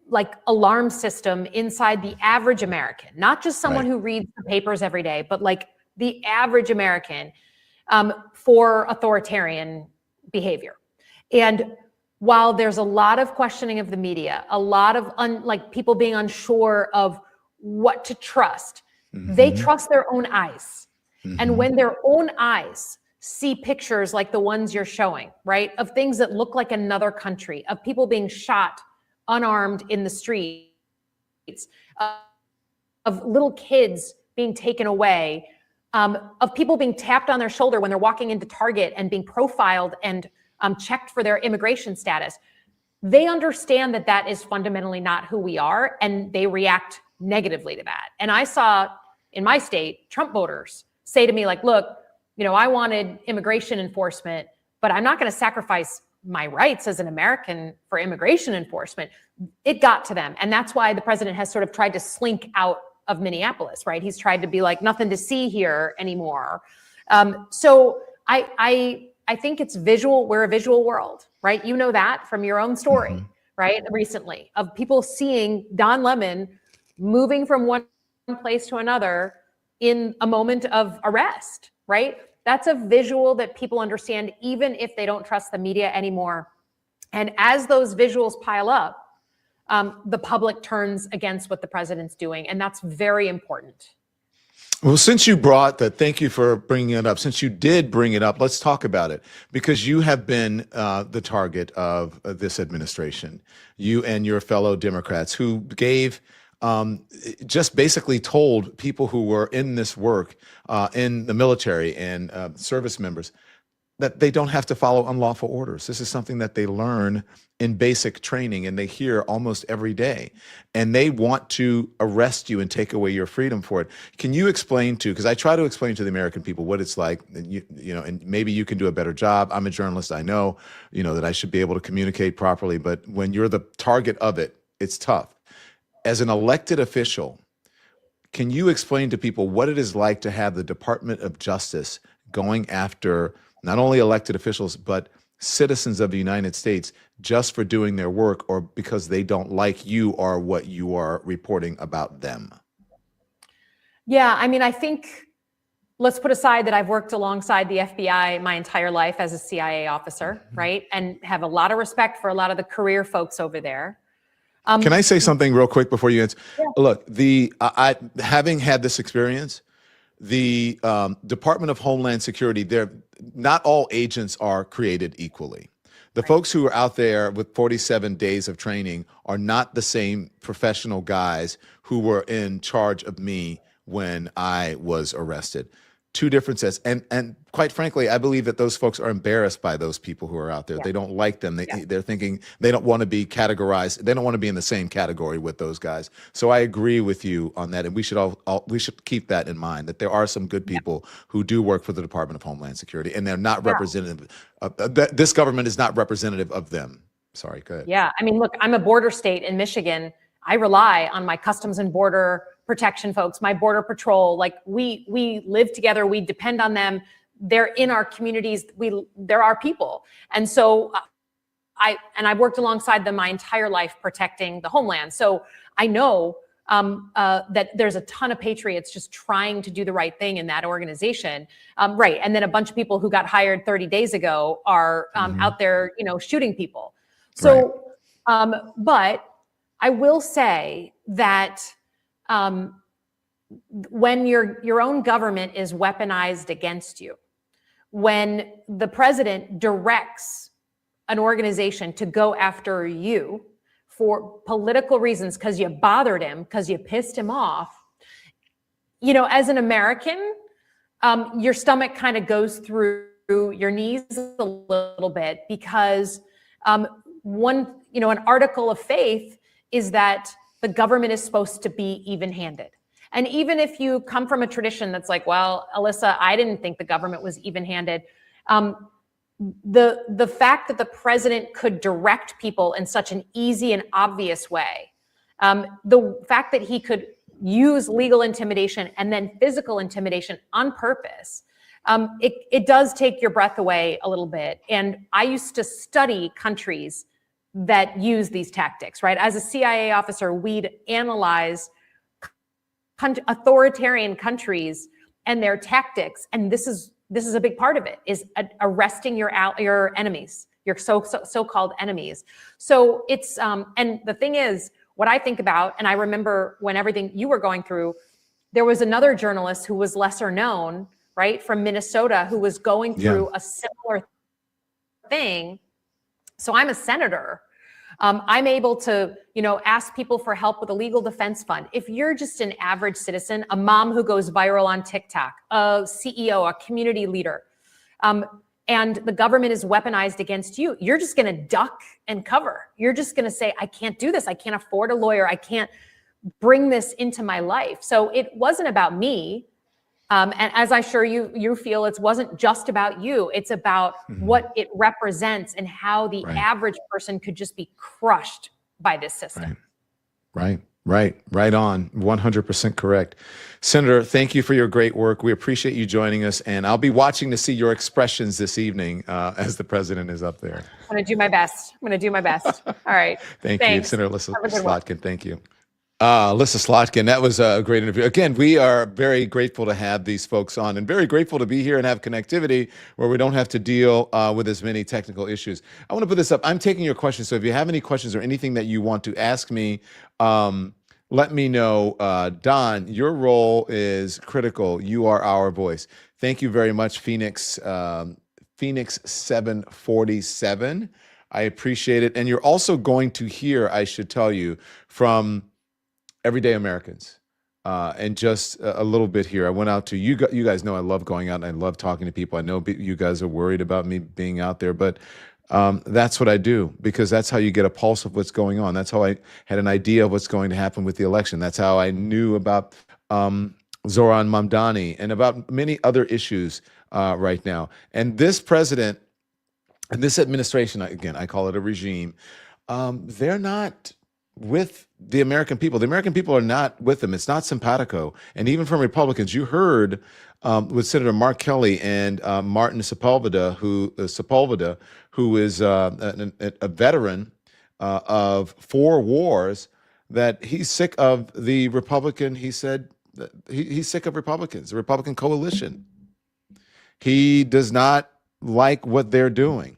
like alarm system inside the average American, not just someone who reads the papers every day, but like the average American, for authoritarian behavior. And while there's a lot of questioning of the media, a lot of people being unsure of what to trust, they trust their own eyes. And when their own eyes see pictures like the ones you're showing, right, of things that look like another country, of people being shot unarmed in the streets, of little kids being taken away, of people being tapped on their shoulder when they're walking into Target and being profiled and checked for their immigration status, they understand that that is fundamentally not who we are, and they react negatively to that. And I saw in my state, Trump voters say to me like, look, I wanted immigration enforcement, but I'm not going to sacrifice my rights as an American for immigration enforcement. It got to them. And that's why the president has sort of tried to slink out of Minneapolis, right? He's tried to be like, nothing to see here anymore. So I think it's visual. We're a visual world, right? You know that from your own story, right? Recently, of people seeing Don Lemon moving from one place to another in a moment of arrest, right? That's a visual that people understand, even if they don't trust the media anymore. And as those visuals pile up, the public turns against what the president's doing. And that's very important. Well, since you brought that, thank you for bringing it up. Since you did bring it up, let's talk about it, because you have been the target of this administration, you and your fellow Democrats who gave just basically told people who were in this work in the military and service members that they don't have to follow unlawful orders. This is something that they learn in basic training and they hear almost every day. And they want to arrest you and take away your freedom for it. Can you explain because I try to explain to the American people what it's like, and you know, and maybe you can do a better job. I'm a journalist. I know, that I should be able to communicate properly, but when you're the target of it, it's tough. As an elected official, can you explain to people what it is like to have the Department of Justice going after not only elected officials, but citizens of the United States just for doing their work or because they don't like you or what you are reporting about them? Yeah, I mean, I think let's put aside that I've worked alongside the FBI my entire life as a CIA officer, right? And have a lot of respect for a lot of the career folks over there. Can I say something real quick before you answer? Yeah. Look, I having had this experience, the Department of Homeland Security, not all agents are created equally. The folks who are out there with 47 days of training are not the same professional guys who were in charge of me when I was arrested. Two different sets. And quite frankly, I believe that those folks are embarrassed by those people who are out there. Yeah. They don't like them. They're thinking they don't want to be categorized. They don't want to be in the same category with those guys. So I agree with you on that. And we should keep that in mind, that there are some good people who do work for the Department of Homeland Security, and they're not representative. This government is not representative of them. Sorry, go ahead. Yeah, I mean, look, I'm a border state in Michigan. I rely on my Customs and Border Protection folks, my Border Patrol. Like we live together, we depend on them. They're in our communities. They're our people. And so I've worked alongside them my entire life protecting the homeland. So I know that there's a ton of patriots just trying to do the right thing in that organization. Right. And then a bunch of people who got hired 30 days ago are out there, shooting people. So, but I will say that when your own government is weaponized against you, when the president directs an organization to go after you for political reasons because you bothered him, because you pissed him off, as an American, your stomach kind of goes through your knees a little bit because an article of faith is that the government is supposed to be even-handed. And even if you come from a tradition that's like, well, Alyssa, I didn't think the government was even-handed. The fact that the president could direct people in such an easy and obvious way, the fact that he could use legal intimidation and then physical intimidation on purpose, it does take your breath away a little bit. And I used to study countries that use these tactics, right? As a CIA officer, we'd analyze authoritarian countries and their tactics, and this is a big part of it, is arresting your enemies, your so-called enemies. So it's and the thing is, what I think about, and I remember when everything you were going through, there was another journalist who was lesser known, right, from Minnesota, who was going through a similar thing. So I'm a senator. I'm able to, ask people for help with a legal defense fund. If you're just an average citizen, a mom who goes viral on TikTok, a CEO, a community leader, and the government is weaponized against you, you're just going to duck and cover. You're just going to say, I can't do this. I can't afford a lawyer. I can't bring this into my life. So it wasn't about me. And as I'm sure you feel, it wasn't just about you. It's about what it represents and how the average person could just be crushed by this system. Right on. 100% correct. Senator, thank you for your great work. We appreciate you joining us, and I'll be watching to see your expressions this evening as the president is up there. I'm going to do my best. All right. Thanks. You, Senator Slotkin. Thank you. Alyssa Slotkin, that was a great interview. Again, we are very grateful to have these folks on and very grateful to be here and have connectivity where we don't have to deal with as many technical issues. I want to put this up. I'm taking your questions. So if you have any questions or anything that you want to ask me, let me know. Don, your role is critical. You are our voice. Thank you very much, Phoenix 747. I appreciate it. And you're also going to hear, I should tell you, from everyday Americans. And just a little bit here. I went out to you. You guys know I love going out and I love talking to people. I know you guys are worried about me being out there, but that's what I do, because that's how you get a pulse of what's going on. That's how I had an idea of what's going to happen with the election. That's how I knew about Zoran Mamdani and about many other issues right now. And this president and this administration, again, I call it a regime, they're not with the American people. The American people are not with them. It's not simpatico. And even from Republicans, you heard with Senator Mark Kelly and Martin Sepulveda, who is a veteran of 4 wars, that he's sick of the Republican. He said that he's sick of Republicans, the Republican coalition. He does not like what they're doing.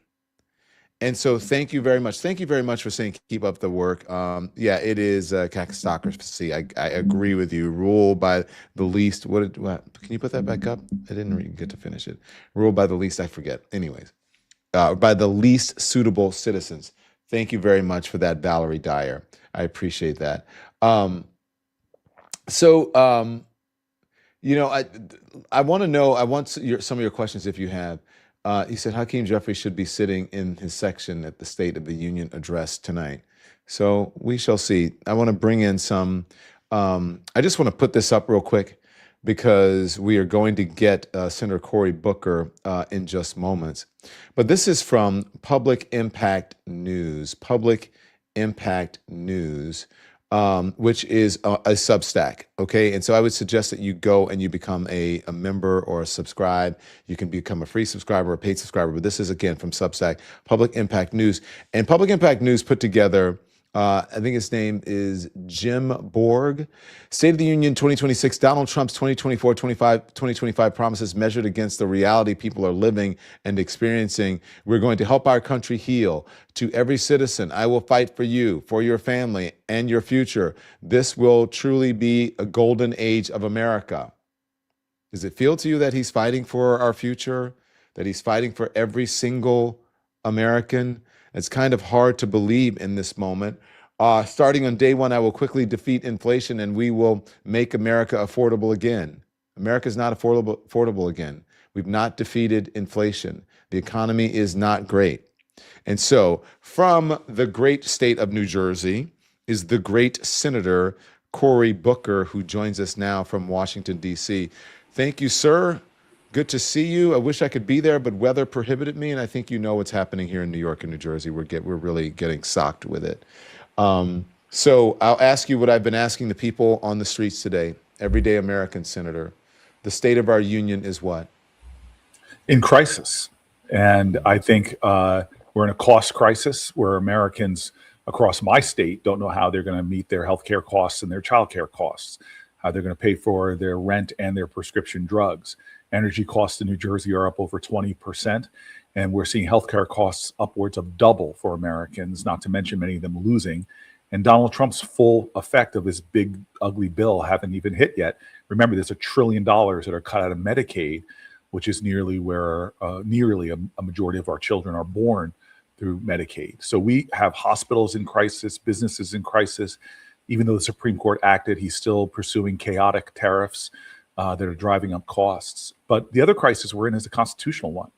And so thank you very much. Thank you very much for saying keep up the work. Yeah, it is kakistocracy. I agree with you. Rule by the least. What? Can you put that back up? I didn't really get to finish it. Rule by the least. I forget. Anyways, by the least suitable citizens. Thank you very much for that, Valerie Dyer. I appreciate that. You know, I want to know. I want some of your questions if you have. He said Hakeem Jeffries should be sitting in his section at the State of the Union address tonight. So we shall see. I want to bring in some, I just want to put this up real quick because we are going to get Senator Cory Booker in just moments. But this is from Public Impact News, which is a Substack, okay? And so I would suggest that you go and you become a member or a subscribe. You can become a free subscriber or a paid subscriber, but this is, again, from Substack, Public Impact News. And Public Impact News put together, I think his name is Jim Borg, State of the Union 2026, Donald Trump's 2025 promises measured against the reality people are living and experiencing. We're going to help our country heal. To every citizen, I will fight for you, for your family, and your future. This will truly be a golden age of America. Does it feel to you that he's fighting for our future? That he's fighting for every single American? It's kind of hard to believe in this moment. Starting on day one, I will quickly defeat inflation and we will make America affordable again. America is not affordable again. We've not defeated inflation. The economy is not great. And so from the great state of New Jersey is the great Senator Cory Booker, who joins us now from Washington, D.C. Thank you, sir. Good to see you. I wish I could be there, but weather prohibited me, and I think you know what's happening here in New York and New Jersey. We're really getting socked with it. So I'll ask you what I've been asking the people on the streets today. Everyday American, Senator. The state of our union is what? In crisis. And I think we're in a cost crisis where Americans across my state don't know how they're going to meet their healthcare costs and their childcare costs, how they're going to pay for their rent and their prescription drugs. Energy costs in New Jersey are up over 20%, and we're seeing healthcare costs upwards of double for Americans, not to mention many of them losing. And Donald Trump's full effect of his big, ugly bill haven't even hit yet. Remember, there's $1 trillion that are cut out of Medicaid, which is nearly where a majority of our children are born through Medicaid. So we have hospitals in crisis, businesses in crisis. Even though the Supreme Court acted, he's still pursuing chaotic tariffs that are driving up costs. But the other crisis we're in is a constitutional one.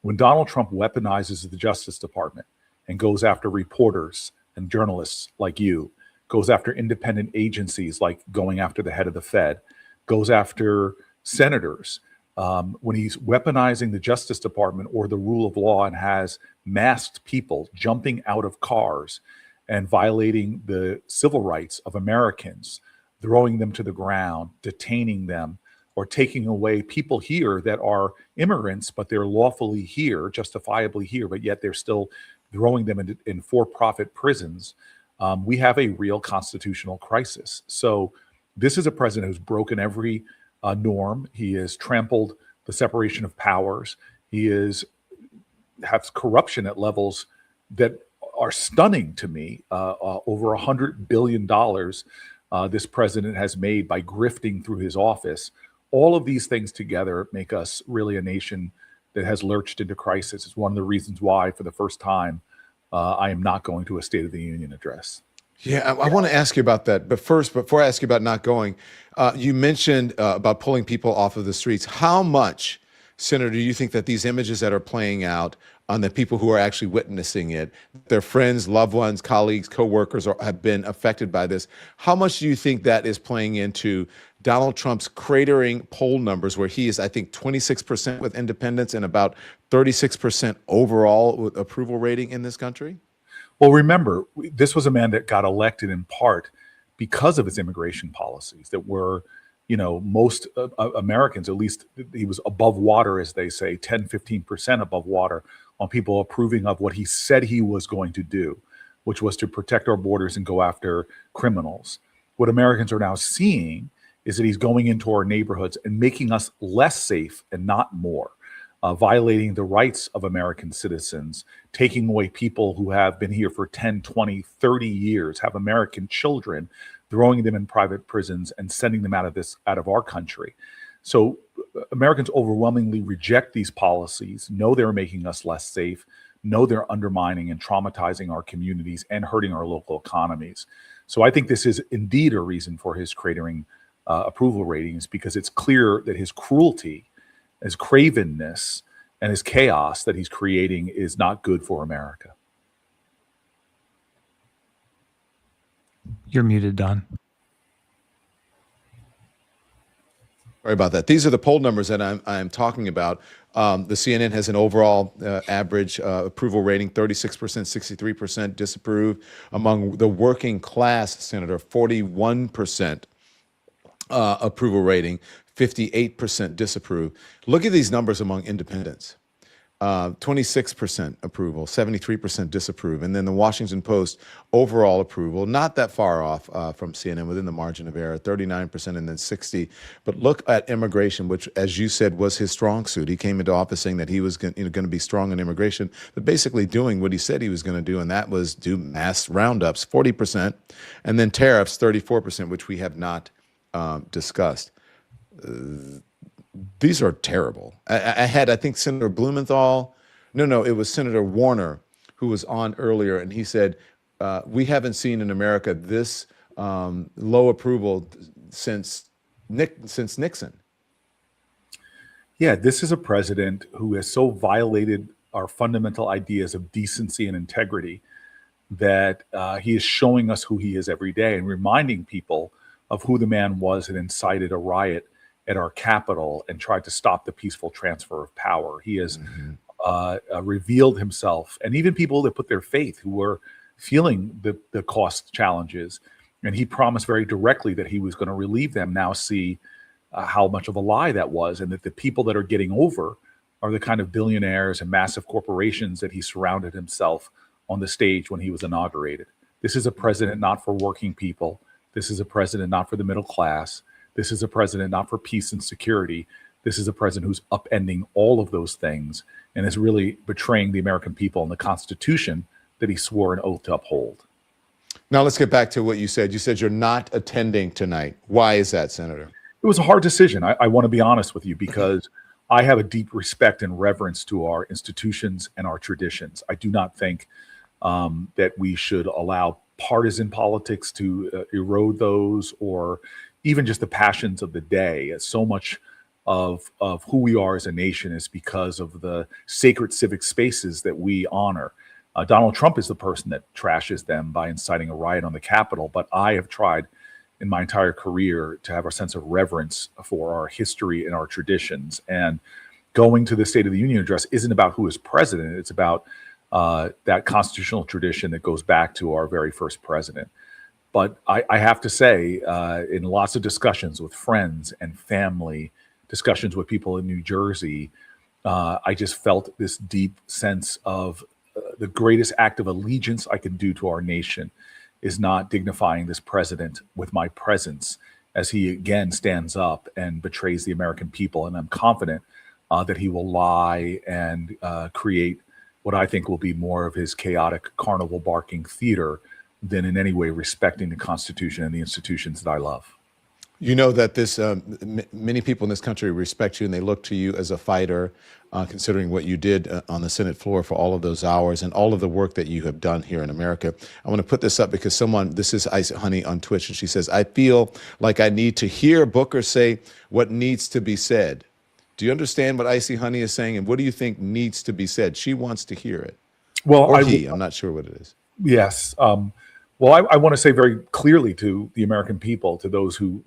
When Donald Trump weaponizes the Justice Department and goes after reporters and journalists like you, goes after independent agencies like going after the head of the Fed, goes after senators, when he's weaponizing the Justice Department or the rule of law and has masked people jumping out of cars and violating the civil rights of Americans, throwing them to the ground, detaining them, or taking away people here that are immigrants, but they're lawfully here, justifiably here, but yet they're still throwing them in for-profit prisons. We have a real constitutional crisis. So this is a president who's broken every norm. He has trampled the separation of powers. He has corruption at levels that are stunning to me. Over $100 billion this president has made by grifting through his office. All of these things together make us really a nation that has lurched into crisis. It's one of the reasons why, for the first time, I am not going to a State of the Union address. Yeah, I want to ask you about that. But first, before I ask you about not going, you mentioned about pulling people off of the streets. How much, Senator, do you think that these images that are playing out on the people who are actually witnessing it, their friends, loved ones, colleagues, coworkers have been affected by this? How much do you think that is playing into Donald Trump's cratering poll numbers, where he is, I think, 26% with independents and about 36% overall with approval rating in this country? Well, remember, this was a man that got elected in part because of his immigration policies that were, most Americans, at least he was above water, as they say, 10, 15% above water on people approving of what he said he was going to do, which was to protect our borders and go after criminals. What Americans are now seeing is that he's going into our neighborhoods and making us less safe and not more. Violating the rights of American citizens, taking away people who have been here for 10, 20, 30 years, have American children, throwing them in private prisons and sending them out of our country. So Americans overwhelmingly reject these policies, know they're making us less safe, know they're undermining and traumatizing our communities and hurting our local economies. So I think this is indeed a reason for his cratering approval ratings, because it's clear that his cruelty, his cravenness, and his chaos that he's creating is not good for America. You're muted, Don. Sorry about that. These are the poll numbers that I'm talking about. The CNN has an overall average approval rating, 36%, 63% disapprove. Among the working class, Senator, 41% approval rating, 58% disapprove. Look at these numbers among independents. 26% approval, 73% disapprove. And then the Washington Post overall approval, not that far off from CNN, within the margin of error, 39% and then 60%. But look at immigration, which, as you said, was his strong suit. He came into office saying that he was going to be strong in immigration, but basically doing what he said he was going to do, and that was do mass roundups, 40%, and then tariffs, 34%, which we have not discussed. These are terrible. I think Senator Blumenthal, it was Senator Warner who was on earlier, and he said, we haven't seen in America this low approval since Nixon. Yeah, this is a president who has so violated our fundamental ideas of decency and integrity that he is showing us who he is every day and reminding people of who the man was that incited a riot at our Capitol and tried to stop the peaceful transfer of power. He has revealed himself, and even people that put their faith, who were feeling the cost challenges, and he promised very directly that he was going to relieve them, now see how much of a lie that was, and that the people that are getting over are the kind of billionaires and massive corporations that he surrounded himself on the stage when he was inaugurated. This is a president not for working people. This is a president not for the middle class. This is a president not for peace and security. This is a president who's upending all of those things and is really betraying the American people and the Constitution that he swore an oath to uphold. Now let's get back to what you said. You said you're not attending tonight. Why is that, Senator? It was a hard decision. I want to be honest with you, because I have a deep respect and reverence to our institutions and our traditions. I do not think that we should allow partisan politics to erode those, or even just the passions of the day. So much of who we are as a nation is because of the sacred civic spaces that we honor. Donald Trump is the person that trashes them by inciting a riot on the Capitol, but I have tried in my entire career to have a sense of reverence for our history and our traditions. And going to the State of the Union address isn't about who is president. It's about that constitutional tradition that goes back to our very first president. But I have to say, in lots of discussions with friends and family, discussions with people in New Jersey, I just felt this deep sense of the greatest act of allegiance I can do to our nation is not dignifying this president with my presence as he again stands up and betrays the American people. And I'm confident that he will lie and create what I think will be more of his chaotic carnival barking theater than in any way respecting the Constitution and the institutions that I love. You know that this many people in this country respect you and they look to you as a fighter, considering what you did on the Senate floor for all of those hours and all of the work that you have done here in America. I want to put this up because this is Ice Honey on Twitch, and she says, I feel like I need to hear Booker say what needs to be said. Do you understand what Icy Honey is saying? And what do you think needs to be said? She wants to hear it. Well, or I'm not sure what it is. Yes. Well, I want to say very clearly to the American people, to those who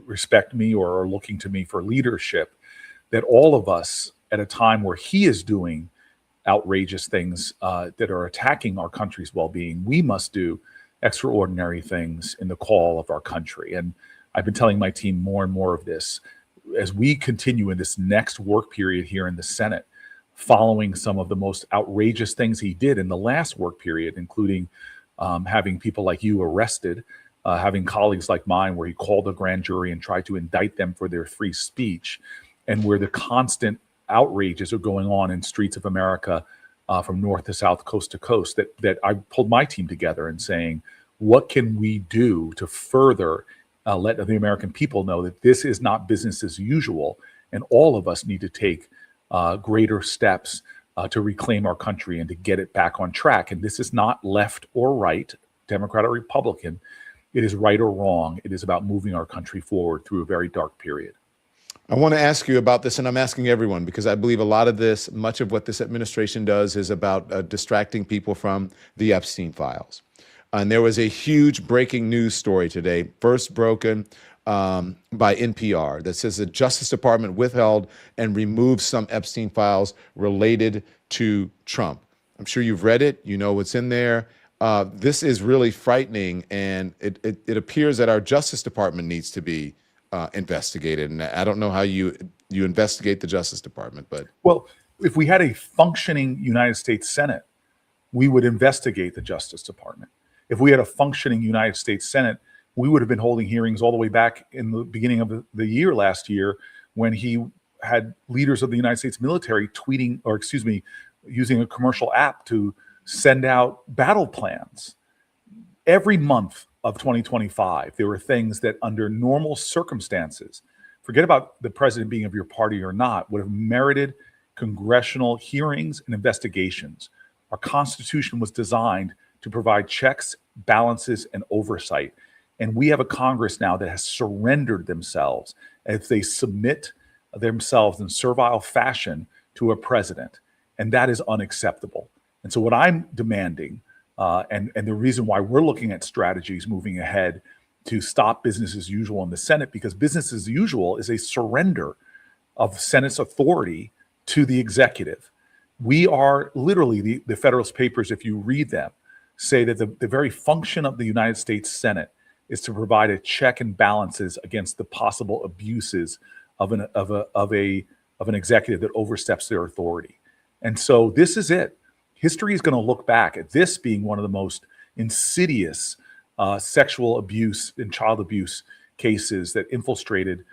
respect me or are looking to me for leadership, that all of us at a time where he is doing outrageous things that are attacking our country's well-being, we must do extraordinary things in the call of our country. And I've been telling my team more and more of this as we continue in this next work period here in the Senate, following some of the most outrageous things he did in the last work period, including having people like you arrested, having colleagues like mine where he called a grand jury and tried to indict them for their free speech, and where the constant outrages are going on in streets of America from north to south, coast to coast, that I pulled my team together and saying, what can we do to further let the American people know that this is not business as usual, and all of us need to take greater steps to reclaim our country and to get it back on track. And this is not left or right, Democrat or Republican. It is right or wrong. It is about moving our country forward through a very dark period. I want to ask you about this, and I'm asking everyone, because I believe a lot of this, much of what this administration does is about distracting people from the Epstein files. And there was a huge breaking news story today, first broken by NPR, that says the Justice Department withheld and removed some Epstein files related to Trump. I'm sure you've read it. You know what's in there. This is really frightening, and it appears that our Justice Department needs to be investigated. And I don't know how you investigate the Justice Department, but well, if we had a functioning United States Senate, we would investigate the Justice Department. If we had a functioning United States Senate, we would have been holding hearings all the way back in the beginning of the year last year, when he had leaders of the United States military using a commercial app to send out battle plans. Every month of 2025, there were things that under normal circumstances, forget about the president being of your party or not, would have merited congressional hearings and investigations. Our Constitution was designed to provide checks, balances, and oversight. And we have a Congress now that has surrendered themselves as they submit themselves in servile fashion to a president. And that is unacceptable. And so what I'm demanding, and the reason why we're looking at strategies moving ahead to stop business as usual in the Senate, because business as usual is a surrender of Senate's authority to the executive. We are literally, the Federalist Papers, if you read them, say that the very function of the United States Senate is to provide a check and balances against the possible abuses of an executive that oversteps their authority. And so this is it. History is going to look back at this being one of the most insidious sexual abuse and child abuse cases that infiltrated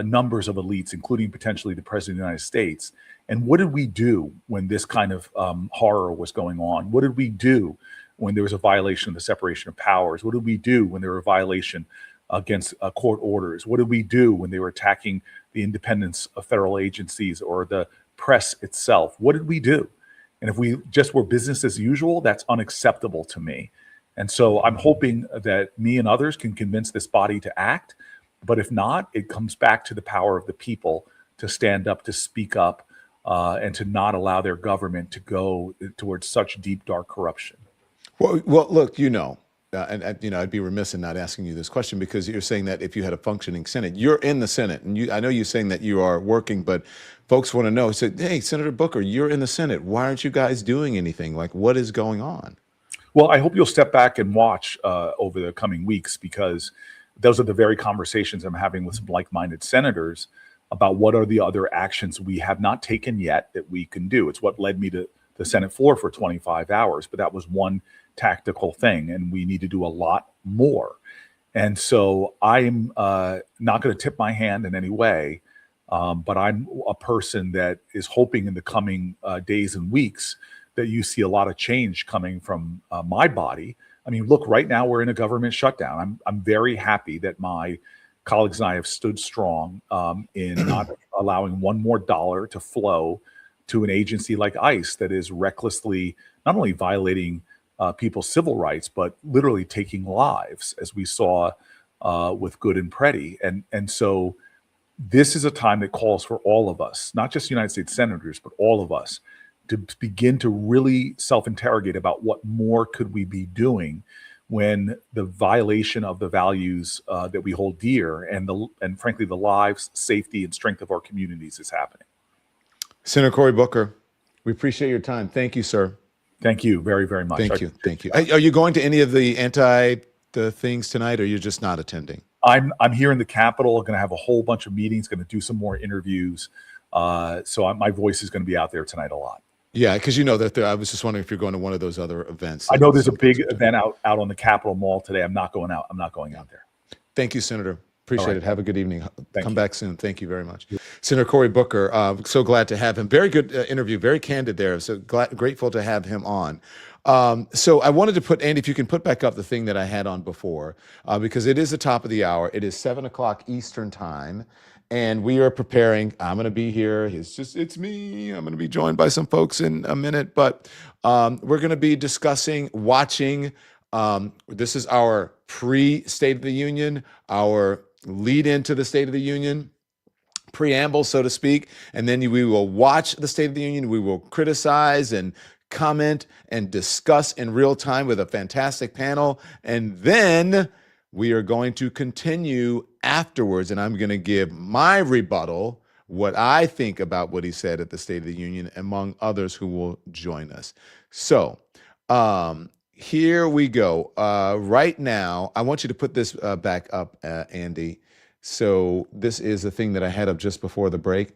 numbers of elites, including potentially the President of the United States. And what did we do when this kind of horror was going on? What did we do when there was a violation of the separation of powers? What did we do when there were a violation against court orders? What did we do when they were attacking the independence of federal agencies or the press itself? What did we do? And if we just were business as usual, that's unacceptable to me. And so I'm hoping that me and others can convince this body to act. But if not, it comes back to the power of the people to stand up, to speak up, and to not allow their government to go towards such deep, dark corruption. Well, look, and I'd be remiss in not asking you this question, because you're saying that if you had a functioning Senate, you're in the Senate, and I know you're saying that you are working, but folks want to know. So, hey, Senator Booker, you're in the Senate. Why aren't you guys doing anything? Like, what is going on? Well, I hope you'll step back and watch over the coming weeks, because those are the very conversations I'm having with some like-minded senators about what are the other actions we have not taken yet that we can do. It's what led me to the Senate floor for 25 hours, but that was one tactical thing, and we need to do a lot more. And so I am not going to tip my hand in any way, but I'm a person that is hoping in the coming days and weeks that you see a lot of change coming from my body. I mean, look, right now we're in a government shutdown. I'm very happy that my colleagues and I have stood strong in not allowing one more dollar to flow to an agency like ICE that is recklessly not only violating people's civil rights, but literally taking lives, as we saw with Good and Preddy. And so this is a time that calls for all of us, not just United States senators, but all of us, to begin to really self-interrogate about what more could we be doing when the violation of the values that we hold dear and frankly the lives, safety, and strength of our communities is happening. Senator Cory Booker, we appreciate your time. Thank you, sir. Thank you very, very much. Thank you. Are you going to any of the things tonight, or you're just not attending? I'm here in the Capitol, going to have a whole bunch of meetings, going to do some more interviews. So my voice is going to be out there tonight a lot. Yeah, because you know that I was just wondering if you're going to one of those other events. I know there's a big event out on the Capitol Mall today. I'm not going out. I'm not going out there. Thank you, Senator. Appreciate it. Have a good evening. Come back soon. Thank you very much. Senator Cory Booker, so glad to have him. Very good interview, very candid there. So grateful to have him on. So I wanted to put, Andy, if you can put back up the thing that I had on before, because it is the top of the hour. It is 7 o'clock Eastern time, and we are preparing. I'm going to be here. It's me. I'm going to be joined by some folks in a minute, but we're going to be discussing, watching. This is our pre-State of the Union, our lead into the State of the Union, preamble, so to speak, and then we will watch the State of the Union. We will criticize and comment and discuss in real time with a fantastic panel, and then we are going to continue afterwards, and I'm going to give my rebuttal, what I think about what he said at the State of the Union, among others who will join us. So here we go. Right now, I want you to put this back up, Andy. So this is the thing that I had up just before the break.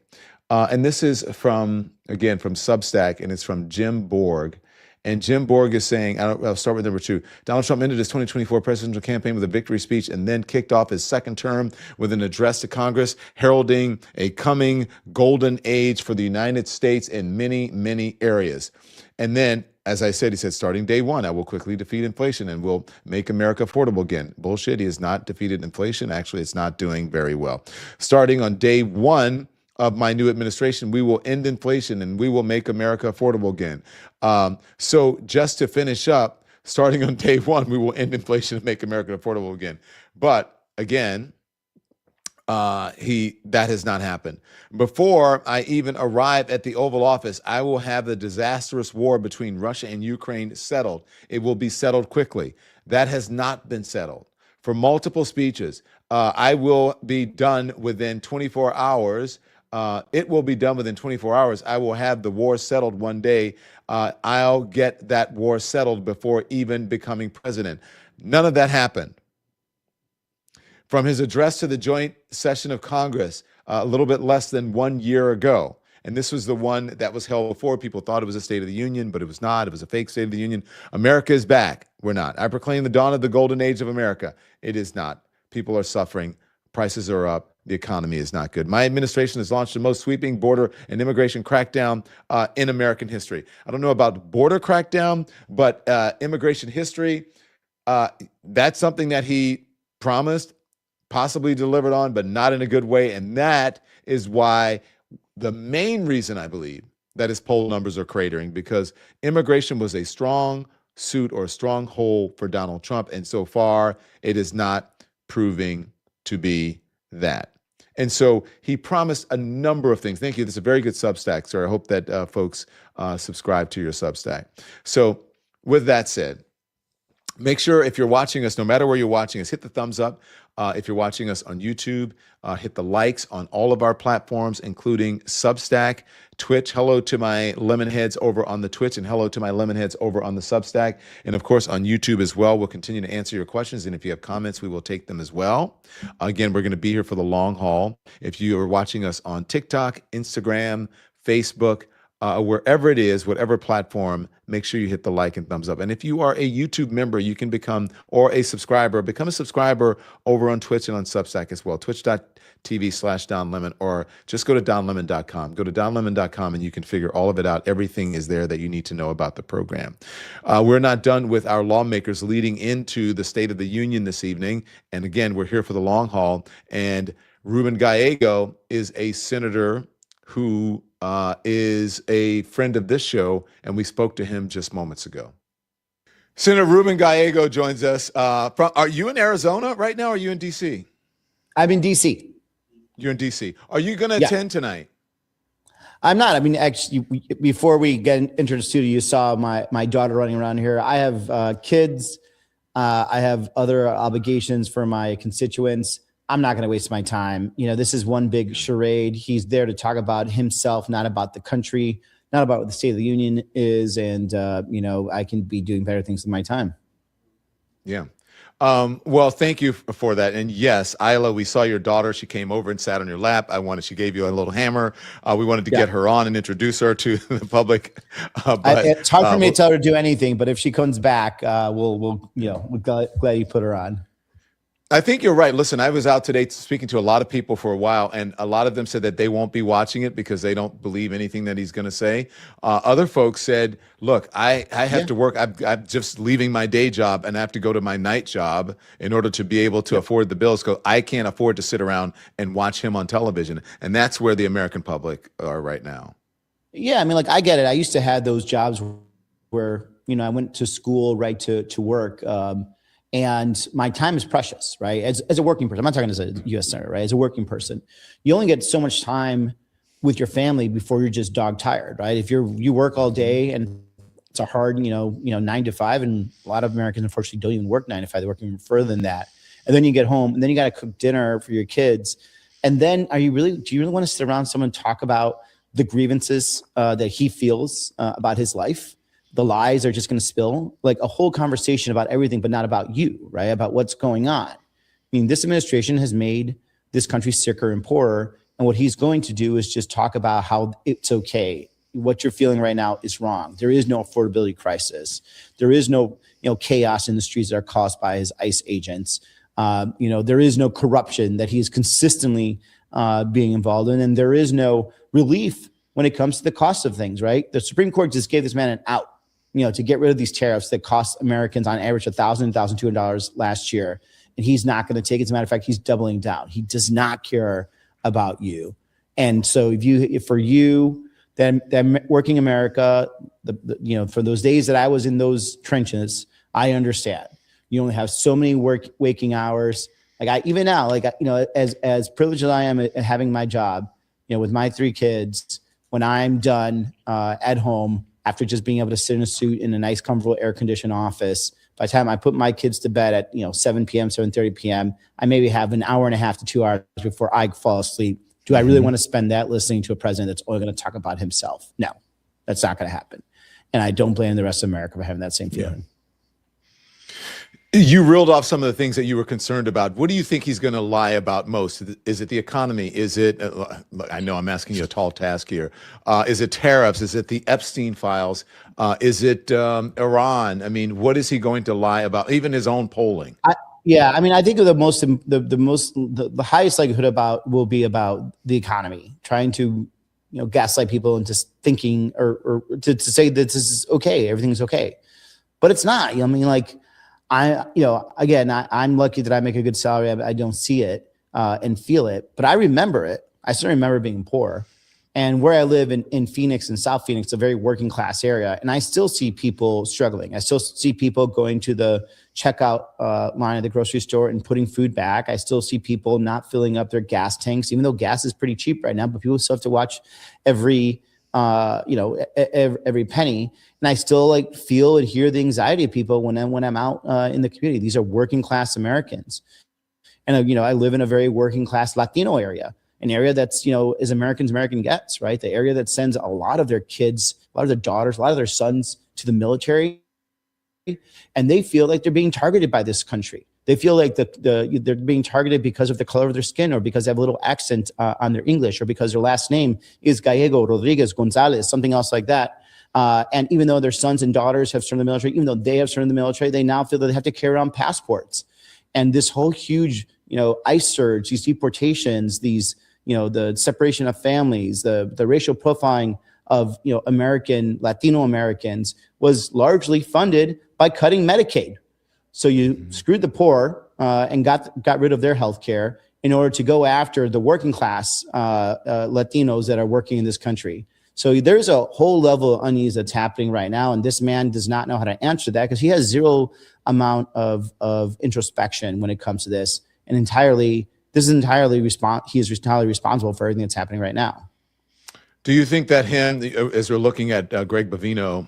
And this is from Substack, and it's from Jim Borg. And Jim Borg is saying, I'll start with number 2. Donald Trump ended his 2024 presidential campaign with a victory speech and then kicked off his second term with an address to Congress, heralding a coming golden age for the United States in many, many areas. And then, as I said, he said, starting day one, I will quickly defeat inflation and will make America affordable again. Bullshit. He has not defeated inflation. Actually, it's not doing very well. Starting on day one of my new administration, we will end inflation and we will make America affordable again. So just to finish up, starting on day one, we will end inflation and make America affordable again. But again, that has not happened. Before I even arrive at the Oval Office, I will have the disastrous war between Russia and Ukraine settled. It will be settled quickly. That has not been settled. For multiple speeches, I will be done within 24 hours. It will be done within 24 hours. I will have the war settled one day. I'll get that war settled before even becoming president. None of that happened. From his address to the joint session of Congress a little bit less than 1 year ago, and this was the one that was held before. People thought it was a State of the Union, but it was not. It was a fake State of the Union. America is back. We're not. I proclaim the dawn of the golden age of America. It is not. People are suffering. Prices are up. The economy is not good. My administration has launched the most sweeping border and immigration crackdown in American history. I don't know about border crackdown, but immigration history, that's something that he promised, possibly delivered on, but not in a good way. And that is why the main reason I believe that his poll numbers are cratering, because immigration was a strong suit or stronghold for Donald Trump. And so far, it is not proving to be that. And so he promised a number of things. Thank you. This is a very good Substack, sir. I hope that folks subscribe to your Substack. So with that said, make sure if you're watching us, no matter where you're watching us, hit the thumbs up. If you're watching us on YouTube, hit the likes on all of our platforms, including Substack, Twitch. Hello to my Lemonheads over on the Twitch, and hello to my Lemonheads over on the Substack. And of course, on YouTube as well. We'll continue to answer your questions. And if you have comments, we will take them as well. Again, we're going to be here for the long haul. If you are watching us on TikTok, Instagram, Facebook, wherever it is, whatever platform, make sure you hit the like and thumbs up. And if you are a YouTube member, you can become a subscriber over on Twitch and on Substack as well, twitch.tv/Don Lemon, or just go to donlemon.com. Go to donlemon.com and you can figure all of it out. Everything is there that you need to know about the program. We're not done with our lawmakers leading into the State of the Union this evening. And again, we're here for the long haul. And Ruben Gallego is a senator who is a friend of this show, and we spoke to him just moments ago. Senator Ruben Gallego joins us. Are you in Arizona right now, or are you in D.C.? I'm in D.C. You're in D.C. Are you going to attend tonight? I'm not. I mean, actually, before we get into the studio, you saw my daughter running around here. I have kids. I have other obligations for my constituents. I'm not going to waste my time. This is one big charade. He's there to talk about himself, not about the country, not about what the State of the Union is. And, I can be doing better things with my time. Yeah. Well, thank you for that. And yes, Isla, we saw your daughter. She came over and sat on your lap. She gave you a little hammer. We wanted to get her on and introduce her to the public. But it's hard for me to tell her to do anything, but if she comes back, we're glad you put her on. I think you're right. Listen, I was out today speaking to a lot of people for a while, and a lot of them said that they won't be watching it because they don't believe anything that he's going to say. Other folks said, look, I have to work. I'm just leaving my day job, and I have to go to my night job in order to be able to afford the bills, because I can't afford to sit around and watch him on television. And that's where the American public are right now. Yeah, I mean, I get it. I used to have those jobs where, I went to school right to work. And my time is precious, right? As a working person, I'm not talking as a U.S. senator, right? As a working person, you only get so much time with your family before you're just dog tired, right? If you work all day and it's a hard, 9 to 5, and a lot of Americans unfortunately don't even work 9 to 5; they're working even further than that. And then you get home, and then you got to cook dinner for your kids. And then, do you really want to sit around someone and talk about the grievances that he feels about his life? The lies are just going to spill, a whole conversation about everything, but not about you, right? About what's going on. I mean, this administration has made this country sicker and poorer. And what he's going to do is just talk about how it's okay. What you're feeling right now is wrong. There is no affordability crisis. There is no, chaos in the streets that are caused by his ICE agents. There is no corruption that he is consistently being involved in. And there is no relief when it comes to the cost of things, right? The Supreme Court just gave this man an out. To get rid of these tariffs that cost Americans on average $1,000, $1,200 last year. And he's not going to take it. As a matter of fact, he's doubling down. He does not care about you. And so if for you, then working America, for those days that I was in those trenches, I understand. You only have so many waking hours. Even now, as privileged as I am at having my job, with my 3 kids, when I'm done at home, after just being able to sit in a suit in a nice, comfortable, air-conditioned office, by the time I put my kids to bed at 7 p.m., 7:30 p.m., I maybe have an hour and a half to 2 hours before I fall asleep. Do I really want to spend that listening to a president that's only going to talk about himself? No, that's not going to happen. And I don't blame the rest of America for having that same feeling. Yeah. You reeled off some of the things that you were concerned about. What do you think he's going to lie about most? Is it the economy? Is it, I know I'm asking you a tall task here. Is it tariffs? Is it the Epstein files? Is it Iran? I mean, what is he going to lie about? Even his own polling. I think the highest likelihood will be about the economy, trying to, gaslight people into thinking or to say that this is okay, everything's okay, but it's not. I'm lucky that I make a good salary. I don't see it and feel it, but I remember it. I certainly remember being poor. And where I live in Phoenix and South Phoenix, it's a very working class area. And I still see people struggling. I still see people going to the checkout line at the grocery store and putting food back. I still see people not filling up their gas tanks, even though gas is pretty cheap right now, but people still have to watch every penny. And I still feel and hear the anxiety of people when I'm out in the community. These are working class Americans. And, I live in a very working class Latino area, an area that's, as American gets, right? The area that sends a lot of their kids, a lot of their daughters, a lot of their sons to the military. And they feel like they're being targeted by this country. They feel like they're being targeted because of the color of their skin, or because they have a little accent on their English, or because their last name is Gallego, Rodriguez, Gonzalez, something else like that. And even though their sons and daughters have served in the military, even though they have served in the military, they now feel that they have to carry around passports. And this whole huge, ICE surge, these deportations, these, the separation of families, the racial profiling of, Latino Americans was largely funded by cutting Medicaid. So you screwed the poor and got rid of their health care in order to go after the working class Latinos that are working in this country. So there's a whole level of unease that's happening right now. And this man does not know how to answer that, because he has zero amount of introspection when it comes to this. And he is entirely responsible for everything that's happening right now. Do you think that as we're looking at Greg Bovino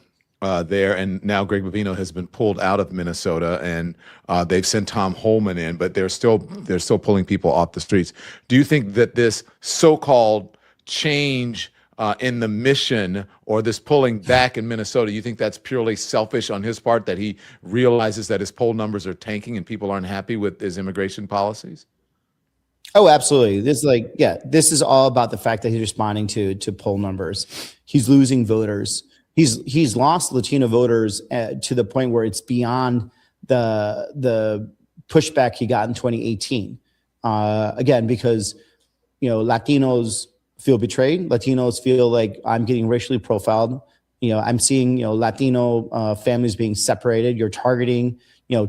there, and now Greg Bovino has been pulled out of Minnesota, and they've sent Tom Holman in, but they're still pulling people off the streets. Do you think that this so-called change in the mission, or this pulling back in Minnesota, you think that's purely selfish on his part, that he realizes that his poll numbers are tanking and people aren't happy with his immigration policies? Oh, absolutely. This is all about the fact that he's responding to poll numbers. He's losing voters. He's lost Latino voters to the point where it's beyond the pushback he got in 2018. Again, because Latinos feel betrayed. Latinos feel like I'm getting racially profiled. I'm seeing Latino families being separated. You're targeting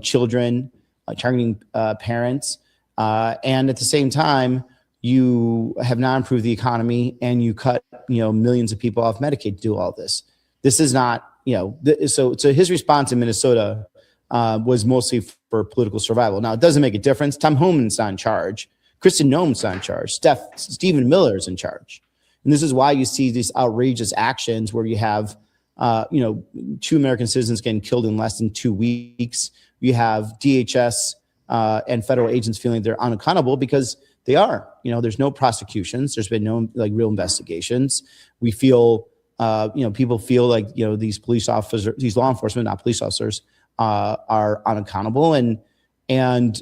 children, targeting parents, and at the same time, you have not improved the economy, and you cut millions of people off Medicaid to do all this. This is not so his response in Minnesota was mostly for political survival. Now, it doesn't make a difference. Tom Homan's not in charge. Kristen Noem's not in charge. Stephen Miller's in charge. And this is why you see these outrageous actions where you have, 2 American citizens getting killed in less than 2 weeks. You have DHS and federal agents feeling they're unaccountable, because they are. There's no prosecutions. There's been no real investigations. We feel, people feel like these police officers, these law enforcement, not police officers, are unaccountable, and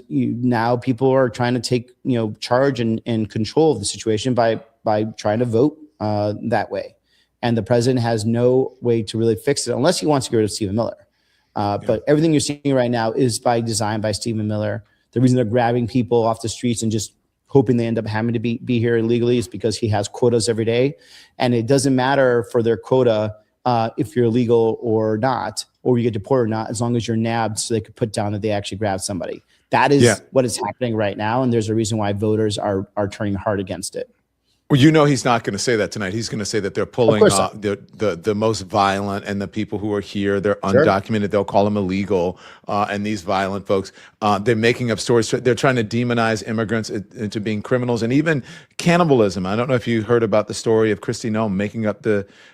now people are trying to take charge and control of the situation by trying to vote that way. And the president has no way to really fix it unless he wants to get rid of Stephen Miller. But everything you're seeing right now is by design by Stephen Miller. The reason they're grabbing people off the streets and just hoping they end up having to be here illegally is because he has quotas every day. And it doesn't matter for their quota if you're illegal or not, or you get deported or not, as long as you're nabbed, so they could put down that they actually grabbed somebody. That is what is happening right now. And there's a reason why voters are turning hard against it. Well, he's not going to say that tonight. He's going to say that they're pulling the most violent, and the people who are here, they're undocumented. They'll call them illegal. And these violent folks, they're making up stories. They're trying to demonize immigrants into being criminals, and even cannibalism. I don't know if you heard about the story of Kristi Noem making up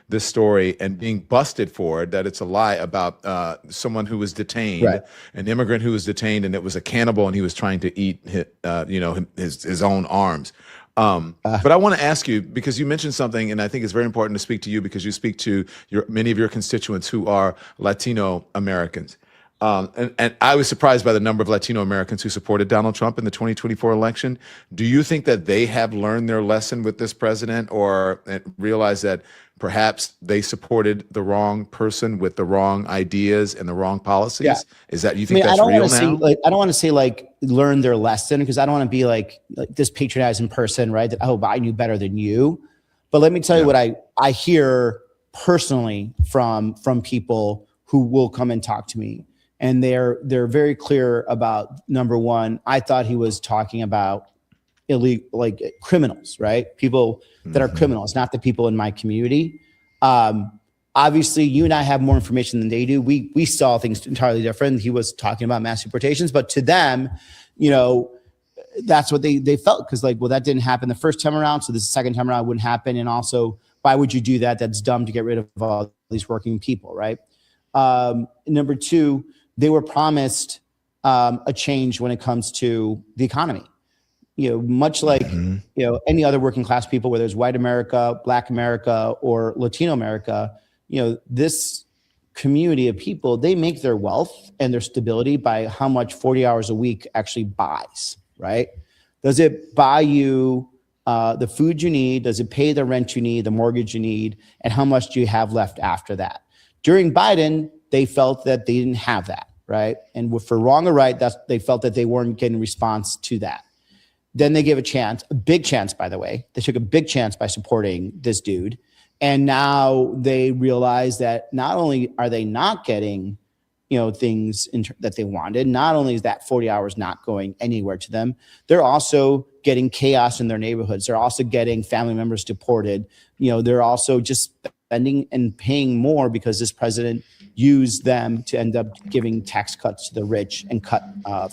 this story and being busted for it, that it's a lie about someone who was detained, an immigrant who was detained, and it was a cannibal, and he was trying to eat his own arms. But I want to ask you, because you mentioned something, and I think it's very important to speak to you, because you speak to many of your constituents who are Latino Americans. And I was surprised by the number of Latino Americans who supported Donald Trump in the 2024 election. Do you think that they have learned their lesson with this president, or realize that perhaps they supported the wrong person with the wrong ideas and the wrong policies? Yeah. Is that, you think that's real now? I don't want to say learn their lesson, because I don't want to be like this patronizing person, right? That, oh, I knew better than you. But let me tell you what I hear personally from people who will come and talk to me. And they're very clear about, number one, I thought he was talking about illegal, criminals, right? People that are criminals, not the people in my community. Obviously, you and I have more information than they do. We saw things entirely different. He was talking about mass deportations, but to them, that's what they felt, because that didn't happen the first time around, so this second time around wouldn't happen. And also, why would you do that? That's dumb to get rid of all these working people, right? Number two, they were promised a change when it comes to the economy. Much like any other working class people, whether it's white America, Black America, or Latino America, this community of people, they make their wealth and their stability by how much 40 hours a week actually buys, right? Does it buy you the food you need? Does it pay the rent you need, the mortgage you need? And how much do you have left after that? During Biden, they felt that they didn't have that, right? And for wrong or right, they felt that they weren't getting response to that. Then they gave a big chance, by the way. They took a big chance by supporting this dude. And now they realize that not only are they not getting, things that they wanted, not only is that 40 hours not going anywhere to them, they're also getting chaos in their neighborhoods. They're also getting family members deported. They're also just spending and paying more because this president used them to end up giving tax cuts to the rich and cut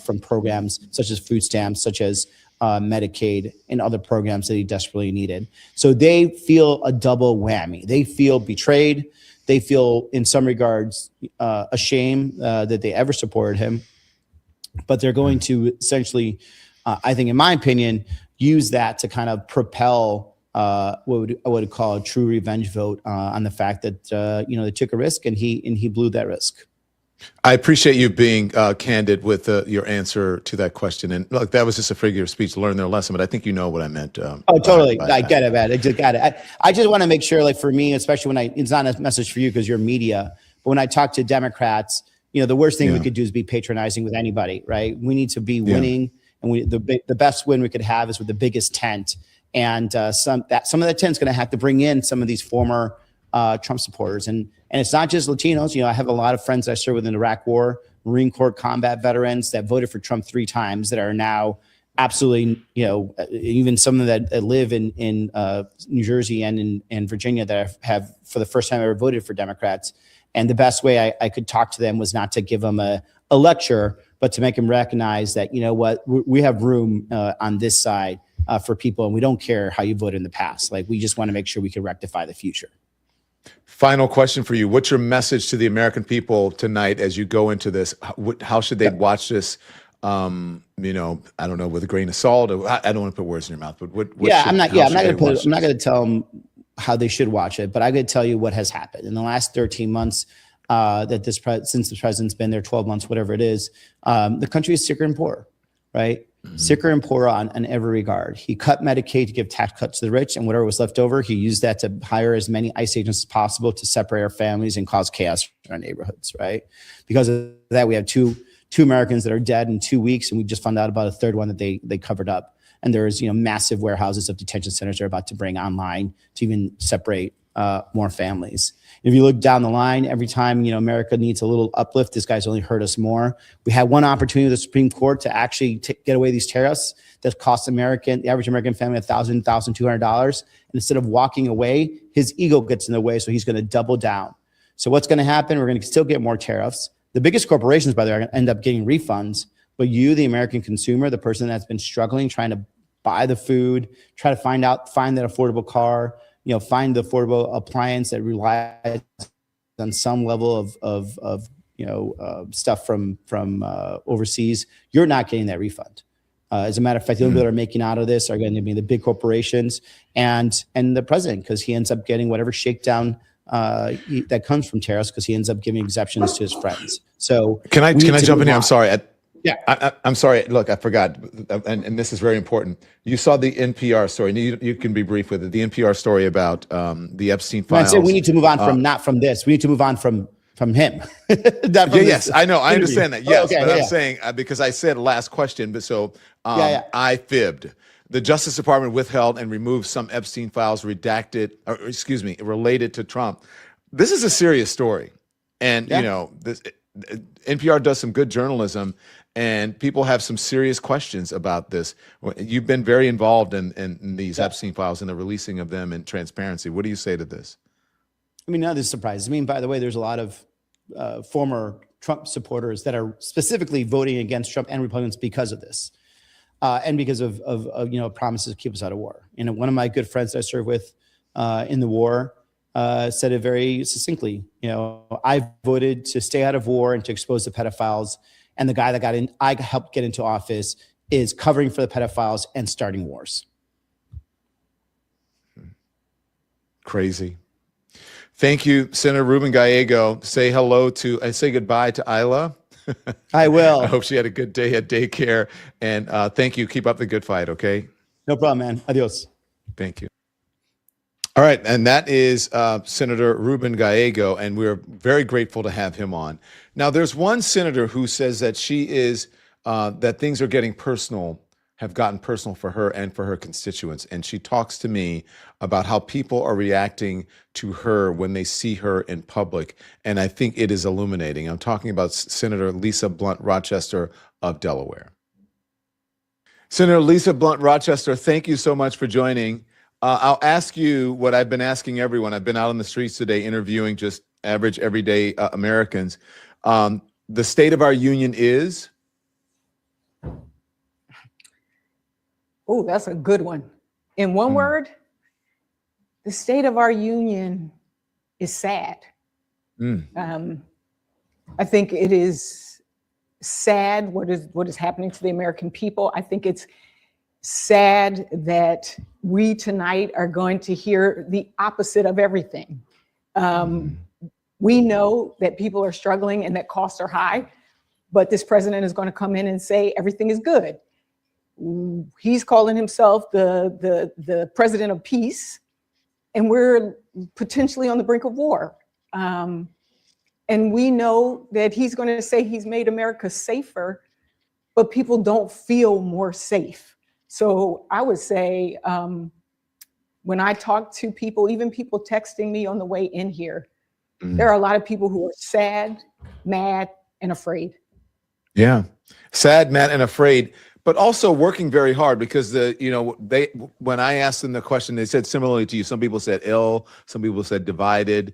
from programs such as food stamps, such as Medicaid and other programs that he desperately needed. So they feel a double whammy. They feel betrayed. They feel, in some regards, ashamed that they ever supported him. But they're going to essentially, I think, in my opinion, use that to kind of propel what I would call a true revenge vote on the fact that they took a risk and he blew that risk. I appreciate you being candid with your answer to that question. And look, that was just a figure of speech to learn their lesson, but I think you know what I meant. Totally. I get it, man. I just got it. I just want to make sure, like for me, especially when it's not a message for you because you're media, but when I talk to Democrats, the worst thing we could do is be patronizing with anybody, right? We need to be winning. And the best win we could have is with the biggest tent. And some of that tent's going to have to bring in some of these former Trump supporters. And it's not just Latinos. I have a lot of friends that I served with in the Iraq War, Marine Corps combat veterans that voted for Trump 3 times that are now absolutely, even some of them that live in New Jersey and in Virginia that have for the first time ever voted for Democrats. And the best way I could talk to them was not to give them a lecture, but to make them recognize that, we have room on this side for people, and we don't care how you voted in the past. Like, we just want to make sure we can rectify the future. Final question for you. What's your message to the American people tonight as you go into this? How should they watch this? I don't know, with a grain of salt. I don't want to put words in your mouth, but I'm not going to tell them how they should watch it, but I'm going to tell you what has happened in the last 13 months. Since the president's been there, 12 months, whatever it is, the country is sicker and poorer, right? Mm-hmm. Sicker and poorer on every regard. He cut Medicaid to give tax cuts to the rich, and whatever was left over, he used that to hire as many ICE agents as possible to separate our families and cause chaos in our neighborhoods, right? Because of that, we have two Americans that are dead in 2 weeks, and we just found out about a third one that they covered up. And there's massive warehouses of detention centers they're about to bring online to even separate more families. If you look down the line, every time America needs a little uplift, this guy's only hurt us more. We had one opportunity with the Supreme Court to actually get away these tariffs that cost the average American family $1,000, $1,200. And instead of walking away, his ego gets in the way, so he's going to double down. So what's going to happen? We're going to still get more tariffs. The biggest corporations, by the way, are going to end up getting refunds. But you, the American consumer, the person that's been struggling, trying to buy the food, try to find that affordable car, find the affordable appliance that relies on some level of stuff from overseas, you're not getting that refund. As a matter of fact, the only people that are making out of this are going to be the big corporations and the president, because he ends up getting whatever shakedown that comes from tariffs, because he ends up giving exceptions to his friends. So can I jump in here? I'm sorry. Yeah, I'm sorry. Look, I forgot, and this is very important. You saw the NPR story. You can be brief with it. The NPR story about the Epstein files. I said we need to move on from not from this. We need to move on from him. Yes, I know. I understand that. Yes, okay, but I'm saying because I said last question, but so I fibbed. The Justice Department withheld and removed some Epstein files related to Trump. This is a serious story, and this NPR does some good journalism. And people have some serious questions about this. You've been very involved in these Epstein files and the releasing of them and transparency. What do you say to this? None of this surprises me. By the way, there's a lot of former Trump supporters that are specifically voting against Trump and Republicans because of this, and because of promises to keep us out of war. One of my good friends that I served with in the war said it very succinctly. I voted to stay out of war and to expose the pedophiles. And the guy that I helped get into office is covering for the pedophiles and starting wars. Crazy. Thank you, Senator Ruben Gallego. Say hello to, say goodbye to Isla. I will. I hope she had a good day at daycare. And thank you. Keep up the good fight, okay? No problem, man. Adios. Thank you. All right, and that is Senator Ruben Gallego, and we're very grateful to have him on. Now, there's one senator who says that she is, that things are getting personal, have gotten personal for her and for her constituents. And she talks to me about how people are reacting to her when they see her in public. And I think it is illuminating. I'm talking about Senator Lisa Blunt Rochester of Delaware. Senator Lisa Blunt Rochester, thank you so much for joining. I'll ask you what I've been asking everyone. I've been out on the streets today interviewing just average, everyday Americans. The state of our union is? Oh, that's a good one. In one word, the state of our union is sad. I think it is sad what is happening to the American people. I think it's sad that we tonight are going to hear the opposite of everything. We know that people are struggling and that costs are high, but this president is going to come in and say everything is good. He's calling himself the president of peace, and we're potentially on the brink of war. And we know that he's going to say he's made America safer, but people don't feel more safe. So I would say when I talk to people, even people texting me on the way in here, there are a lot of people who are sad, mad, and afraid. Yeah, sad, mad, and afraid, but also working very hard because when I asked them the question, they said similarly to you. Some people said ill, some people said divided,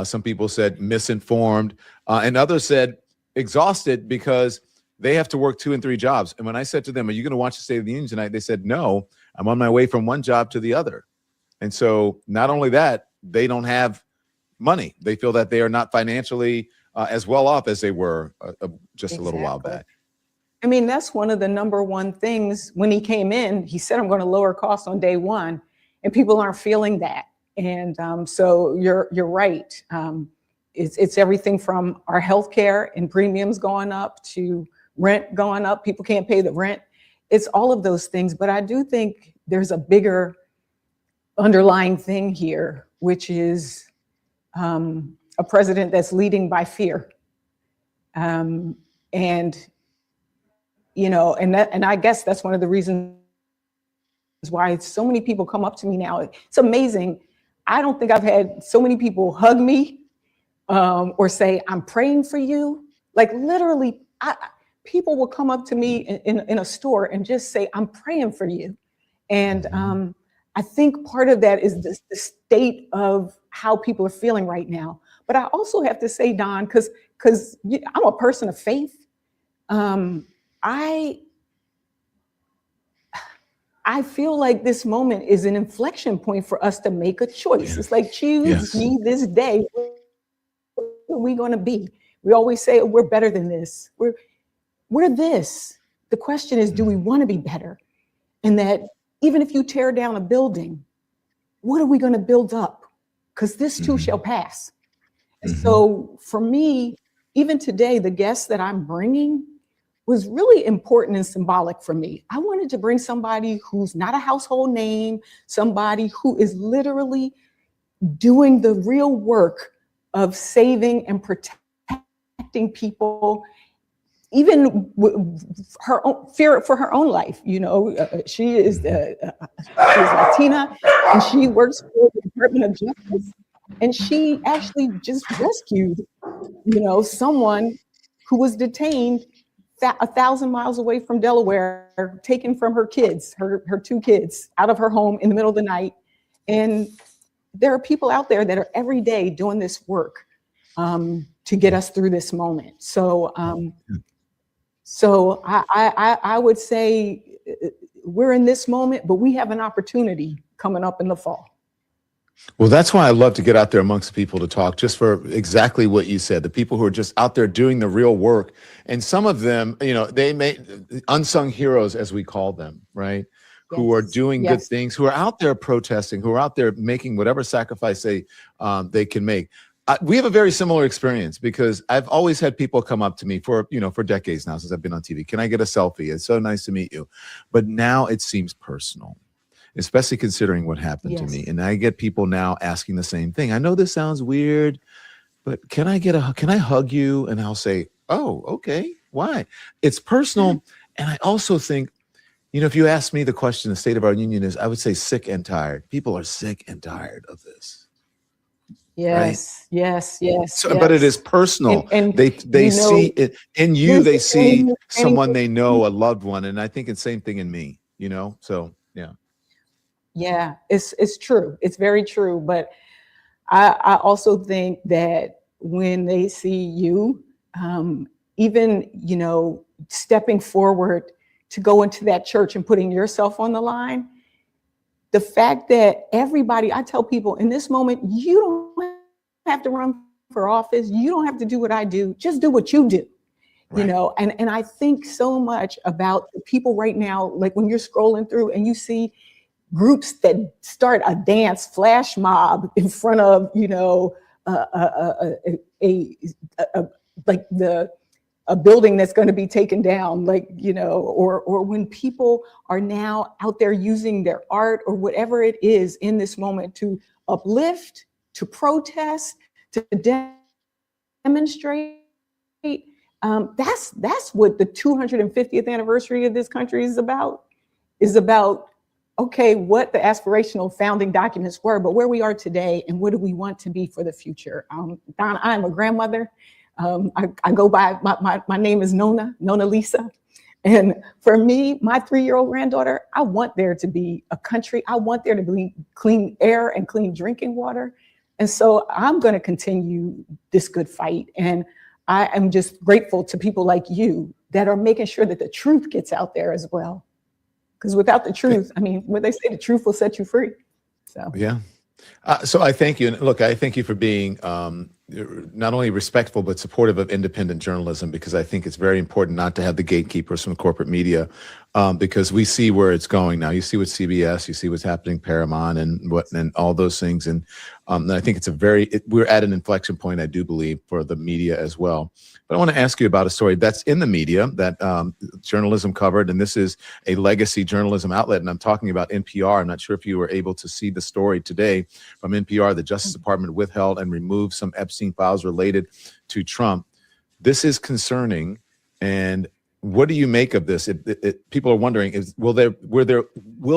some people said misinformed, and others said exhausted because they have to work 2 and 3 jobs. And when I said to them, "Are you going to watch the State of the Union tonight?" They said, "No, I'm on my way from one job to the other." And so not only that, they don't have money. They feel that they are not financially as well off as they were just a little while back. I mean, that's one of the number one things. When he came in, he said, "I'm going to lower costs on day one," and people aren't feeling that. And so you're right. It's everything from our healthcare and premiums going up to rent going up. People can't pay the rent. It's all of those things. But I do think there's a bigger underlying thing here, which is a president that's leading by fear. And I guess that's one of the reasons why so many people come up to me now. It's amazing. I don't think I've had so many people hug me or say, "I'm praying for you." Like literally, people will come up to me in a store and just say, "I'm praying for you." And I think part of that is the state of how people are feeling right now. But I also have to say, Don, because I'm a person of faith, I feel like this moment is an inflection point for us to make a choice. It's like, choose me this day. What are we going to be? We always say, "Oh, we're better than this. We're this." The question is, do we want to be better? And that even if you tear down a building, what are we going to build up? Because this too shall pass. And so for me, even today, the guests that I'm bringing was really important and symbolic for me. I wanted to bring somebody who's not a household name, somebody who is literally doing the real work of saving and protecting people, even her own fear for her own life. She is Latina, and she works for the Department of Justice, and she actually just rescued, someone who was detained 1,000 miles away from Delaware, taken from her kids, her 2 kids, out of her home in the middle of the night. And there are people out there that are every day doing this work to get us through this moment. So I would say we're in this moment, but we have an opportunity coming up in the fall. Well, that's why I love to get out there amongst people to talk, just for exactly what you said, the people who are just out there doing the real work. And some of them, they may unsung heroes, as we call them, right? who are Yes. doing good Yes. things, who are out there protesting, who are out there making whatever sacrifice they can make. We have a very similar experience because I've always had people come up to me for decades now since I've been on TV. Can I get a selfie? It's so nice to meet you. But now it seems personal, especially considering what happened to Yes. me. And I get people now asking the same thing. I know this sounds weird, but can I hug you? And I'll say, oh, okay. Why? It's personal. And I also think, if you ask me the question, the state of our union is, I would say sick and tired. People are sick and tired of this. Yes, right? yes, yes, So, yes. but it is personal. And They see it in you. They see someone anything. they know, a loved one, and I think it's the same thing in me. So yeah. Yeah, it's true. It's very true. But I also think that when they see you, even stepping forward to go into that church and putting yourself on the line, the fact that everybody, I tell people in this moment, you don't have to run for office. You don't have to do what I do. Just do what you do. Right. And I think so much about the people right now, like when you're scrolling through and you see groups that start a dance flash mob in front of, a building that's going to be taken down, or when people are now out there using their art or whatever it is in this moment to uplift, to protest, to demonstrate. That's what the 250th anniversary of this country is about. Okay, what the aspirational founding documents were, but where we are today and what do we want to be for the future. Don, I'm a grandmother. I go by, my name is Nona Lisa. And for me, my 3-year-old granddaughter, I want there to be a country. I want there to be clean air and clean drinking water. And so I'm going to continue this good fight. And I am just grateful to people like you that are making sure that the truth gets out there as well. Because without the truth, what they say, the truth will set you free. So yeah. So I thank you. And look, I thank you for being not only respectful, but supportive of independent journalism, because I think it's very important not to have the gatekeepers from corporate media, because we see where it's going now. You see what CBS, you see what's happening Paramount and all those things. And I think we're at an inflection point, I do believe, for the media as well. But I want to ask you about a story that's in the media that journalism covered, and this is a legacy journalism outlet, and I'm talking about NPR. I'm not sure if you were able to see the story today from NPR. The Justice Department withheld and removed some Epstein files related to Trump. This is concerning, and what do you make of this? People are wondering: will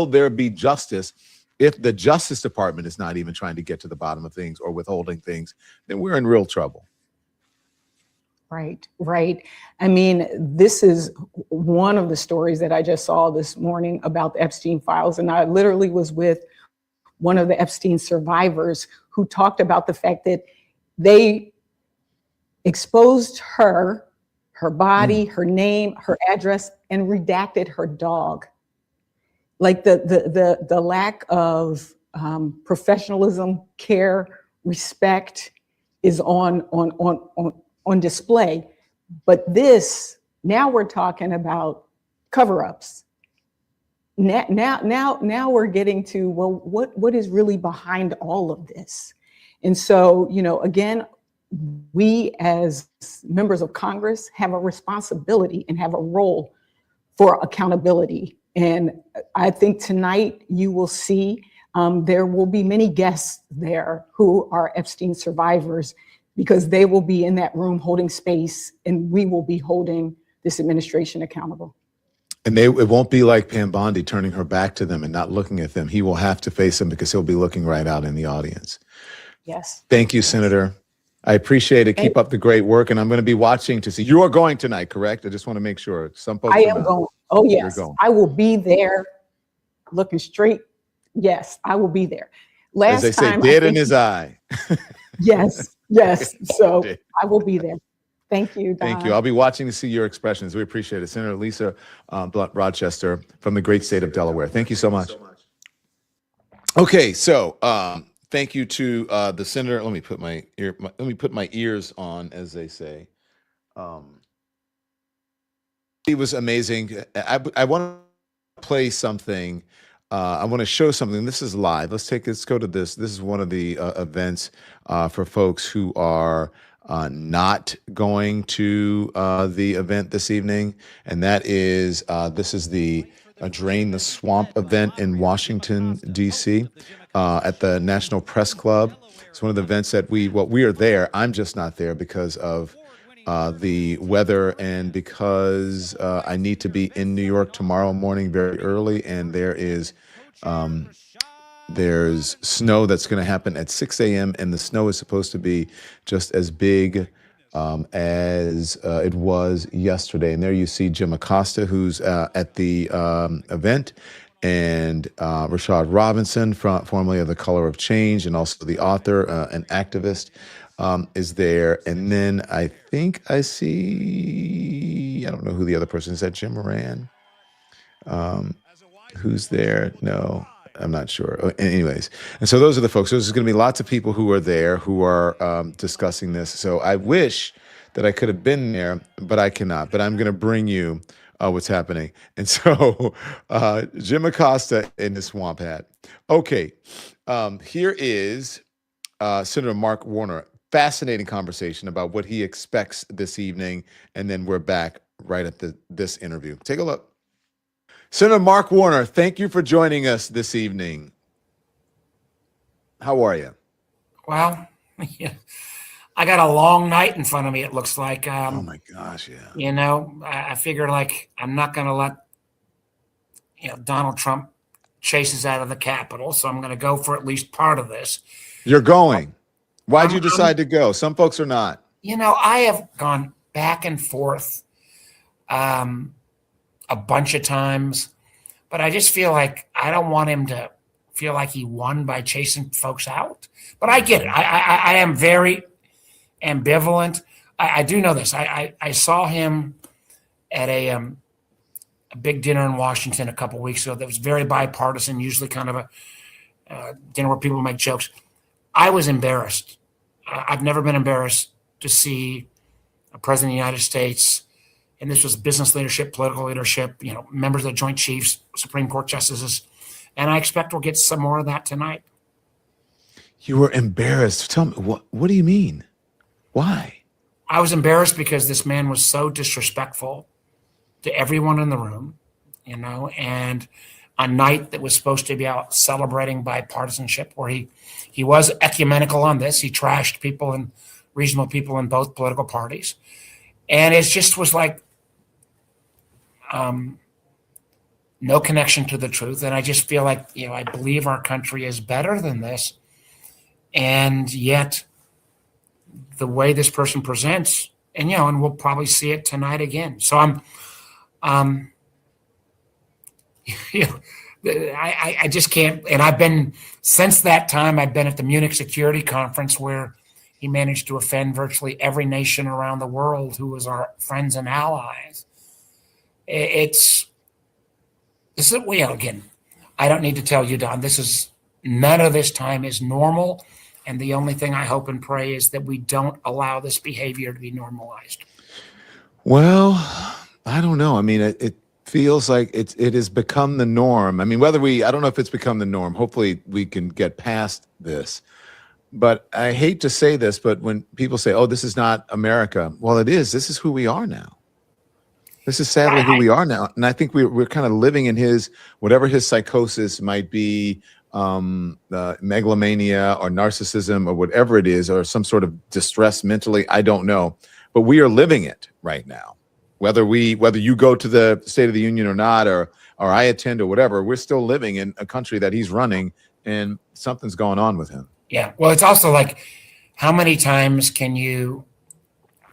there be justice if the Justice Department is not even trying to get to the bottom of things or withholding things? Then we're in real trouble. Right. This is one of the stories that I just saw this morning about the Epstein files. And I literally was with one of the Epstein survivors who talked about the fact that they exposed her body, her name, her address, and redacted her dog. Like the lack of professionalism, care, respect is on display. But now we're talking about cover-ups. Now we're getting to, well, what is really behind all of this? And so, again, we as members of Congress have a responsibility and have a role for accountability. And I think tonight you will see there will be many guests there who are Epstein survivors, because they will be in that room holding space, and we will be holding this administration accountable. And it won't be like Pam Bondi turning her back to them and not looking at them. He will have to face them because he'll be looking right out in the audience. Yes. Thank you, Senator. I appreciate it. Keep up the great work. And I'm going to be watching to see. You are going tonight, correct? I just want to make sure. Some folks I am going. Oh, yes. You're going. I will be there looking straight. Yes, I will be there. As they say, dead in his eye. Yes. So I will be there. Thank you, Don. Thank you. I'll be watching to see your expressions. We appreciate it. Senator Lisa Blunt Rochester from the great state of Delaware. Thank you so much. Okay, so thank you to the senator. Let me put my ears on, as they say. He was amazing. I want to play something I want to show something. This is live. Let's go to this. This is one of the events for folks who are not going to the event this evening, and that is this is the Drain the Swamp event in Washington, D.C. At the National Press Club. It's one of the events that we are there. I'm just not there because of the weather and because I need to be in New York tomorrow morning very early, and there's snow that's going to happen at 6 a.m. and the snow is supposed to be just as big as it was yesterday. And there you see Jim Acosta, who's at the event, and Rashad Robinson, formerly of The Color of Change, and also the author and activist, is there. And then I think I see, I don't know who the other person is. Is that Jim Moran? Who's there? No, I'm not sure. Anyways, and so those are the folks. So there's going to be lots of people who are there who are discussing this. So I wish that I could have been there, but I cannot. But I'm going to bring you what's happening. And so Jim Acosta in the swamp hat. Okay, here is Senator Mark Warner. Fascinating conversation about what he expects this evening. And then we're back right at this interview. Take a look. Senator Mark Warner, thank you for joining us this evening. How are you? Well, yeah, I got a long night in front of me, it looks like. Oh my gosh, yeah. You know, I figured like I'm not going to let Donald Trump chase us out of the Capitol, so I'm going to go for at least part of this. You're going. Why'd you decide to go? Some folks are not. I have gone back and forth a bunch of times, but I just feel like I don't want him to feel like he won by chasing folks out. But I get it. I am very ambivalent. I do know this. I saw him at a big dinner in Washington a couple of weeks ago that was very bipartisan, usually kind of a dinner where people make jokes. I was embarrassed. I've never been embarrassed to see a president of the United States, and this was business leadership, political leadership, members of the Joint Chiefs, Supreme Court justices, and I expect we'll get some more of that tonight. You were embarrassed. Tell me, what do you mean? Why? I was embarrassed because this man was so disrespectful to everyone in the room, and a night that was supposed to be out celebrating bipartisanship, where he was ecumenical on this. He trashed people and reasonable people in both political parties. And it just was like no connection to the truth. And I just feel like, I believe our country is better than this. And yet the way this person presents, and we'll probably see it tonight again. So I just can't. And since that time, I've been at the Munich Security Conference, where he managed to offend virtually every nation around the world who was our friends and allies. Again, I don't need to tell you, Don, none of this time is normal. And the only thing I hope and pray is that we don't allow this behavior to be normalized. Well, I don't know. I mean, it feels like it has become the norm. I mean, I don't know if it's become the norm. Hopefully we can get past this. But I hate to say this, but when people say, oh, this is not America, well, it is. This is who we are now. This is sadly who we are now. And I think we're kind of living in whatever his psychosis might be, megalomania or narcissism or whatever it is, or some sort of distress mentally, I don't know. But we are living it right now. Whether you go to the State of the Union or not, or I attend or whatever, we're still living in a country that he's running, and something's going on with him. Yeah. Well, it's also like, how many times can you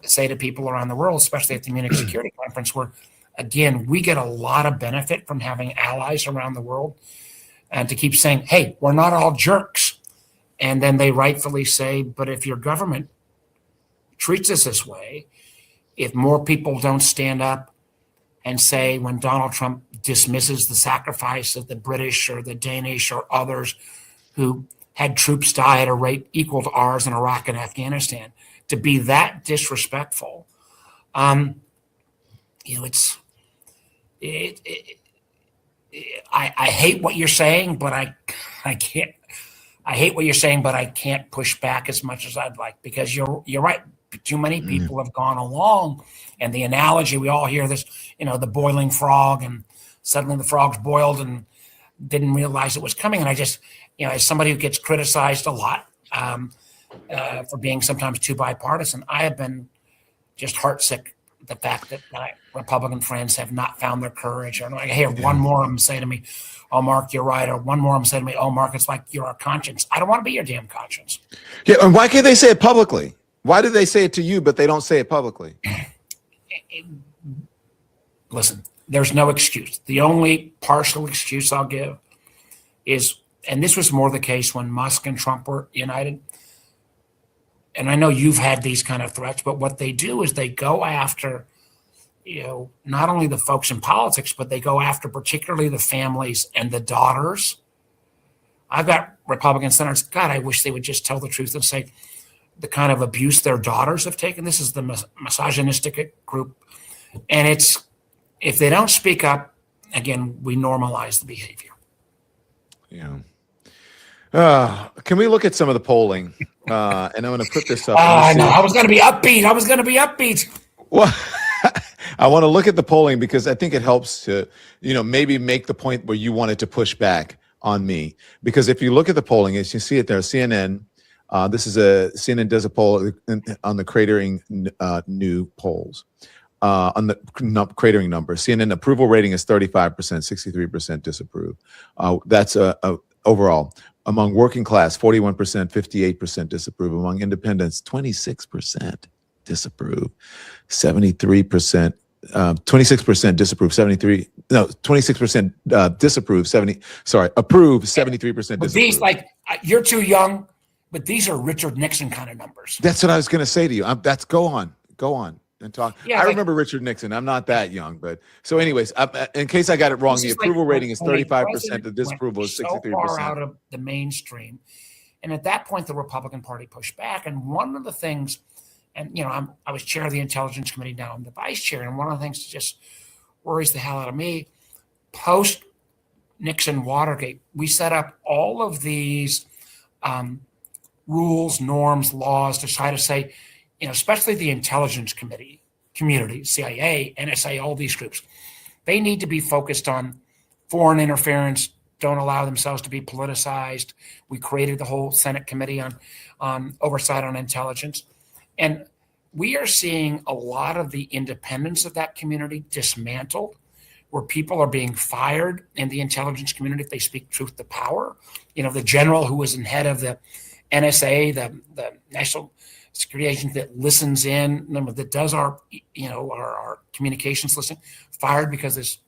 say to people around the world, especially at the Munich Security Conference, where, again, we get a lot of benefit from having allies around the world, and to keep saying, hey, we're not all jerks. And then they rightfully say, but if your government treats us this way, if more people don't stand up and say, when Donald Trump dismisses the sacrifice of the British or the Danish or others who had troops die at a rate equal to ours in Iraq and Afghanistan, to be that disrespectful, I I hate what you're saying, but I can't. I hate what you're saying, but I can't push back as much as I'd like, because you're right. Too many people have gone along, and the analogy we all hear this, the boiling frog, and suddenly the frog's boiled and didn't realize it was coming. And I just, as somebody who gets criticized a lot for being sometimes too bipartisan, I have been just heartsick the fact that my Republican friends have not found their courage. Or I hear one more of them say to me, "Oh, Mark, you're right," or one more of them say to me, "Oh, Mark, it's like you're our conscience." I don't want to be your damn conscience. Yeah, and why can't they say it publicly? Why do they say it to you, but they don't say it publicly? Listen, there's no excuse. The only partial excuse I'll give is, and this was more the case when Musk and Trump were united, and I know you've had these kind of threats, but what they do is they go after, not only the folks in politics, but they go after particularly the families and the daughters. I've got Republican senators, God, I wish they would just tell the truth and say the kind of abuse their daughters have taken. This is the misogynistic group. And it's, if they don't speak up, again, we normalize the behavior. Yeah. Can we look at some of the polling? And I'm going to put this up. I know. I was going to be upbeat. Well, I want to look at the polling because I think it helps to, maybe make the point where you wanted to push back on me. Because if you look at the polling, as you see it there, CNN, CNN does a poll on the cratering new polls. On the cratering number, CNN approval rating is 35%, 63% disapprove. That's overall. Among working class, 41%, 58% disapprove. Among independents, 26% disapprove. 73%, 26% disapprove. 26% disapprove. Approve. 73% disapprove. But these, you're too young, but these are Richard Nixon kind of numbers. That's what I was going to say to you. Go on and talk. Yeah, I remember Richard Nixon. I'm not that young, but so anyways, in case I got it wrong, the approval rating is 35%, the disapproval is 63%. So far out of the mainstream. And at that point, the Republican Party pushed back. And one of the things, and I was chair of the Intelligence Committee, now I'm the vice chair, and one of the things that just worries the hell out of me, post Nixon Watergate, we set up all of these rules, norms, laws to try to say, especially the intelligence community, CIA, NSA, all these groups, they need to be focused on foreign interference, don't allow themselves to be politicized. We created the whole Senate Committee on Oversight on Intelligence. And we are seeing a lot of the independence of that community dismantled, where people are being fired in the intelligence community if they speak truth to power. The general who was in head of the NSA, the National Security Agency that listens in, that does our communications listening, fired because this,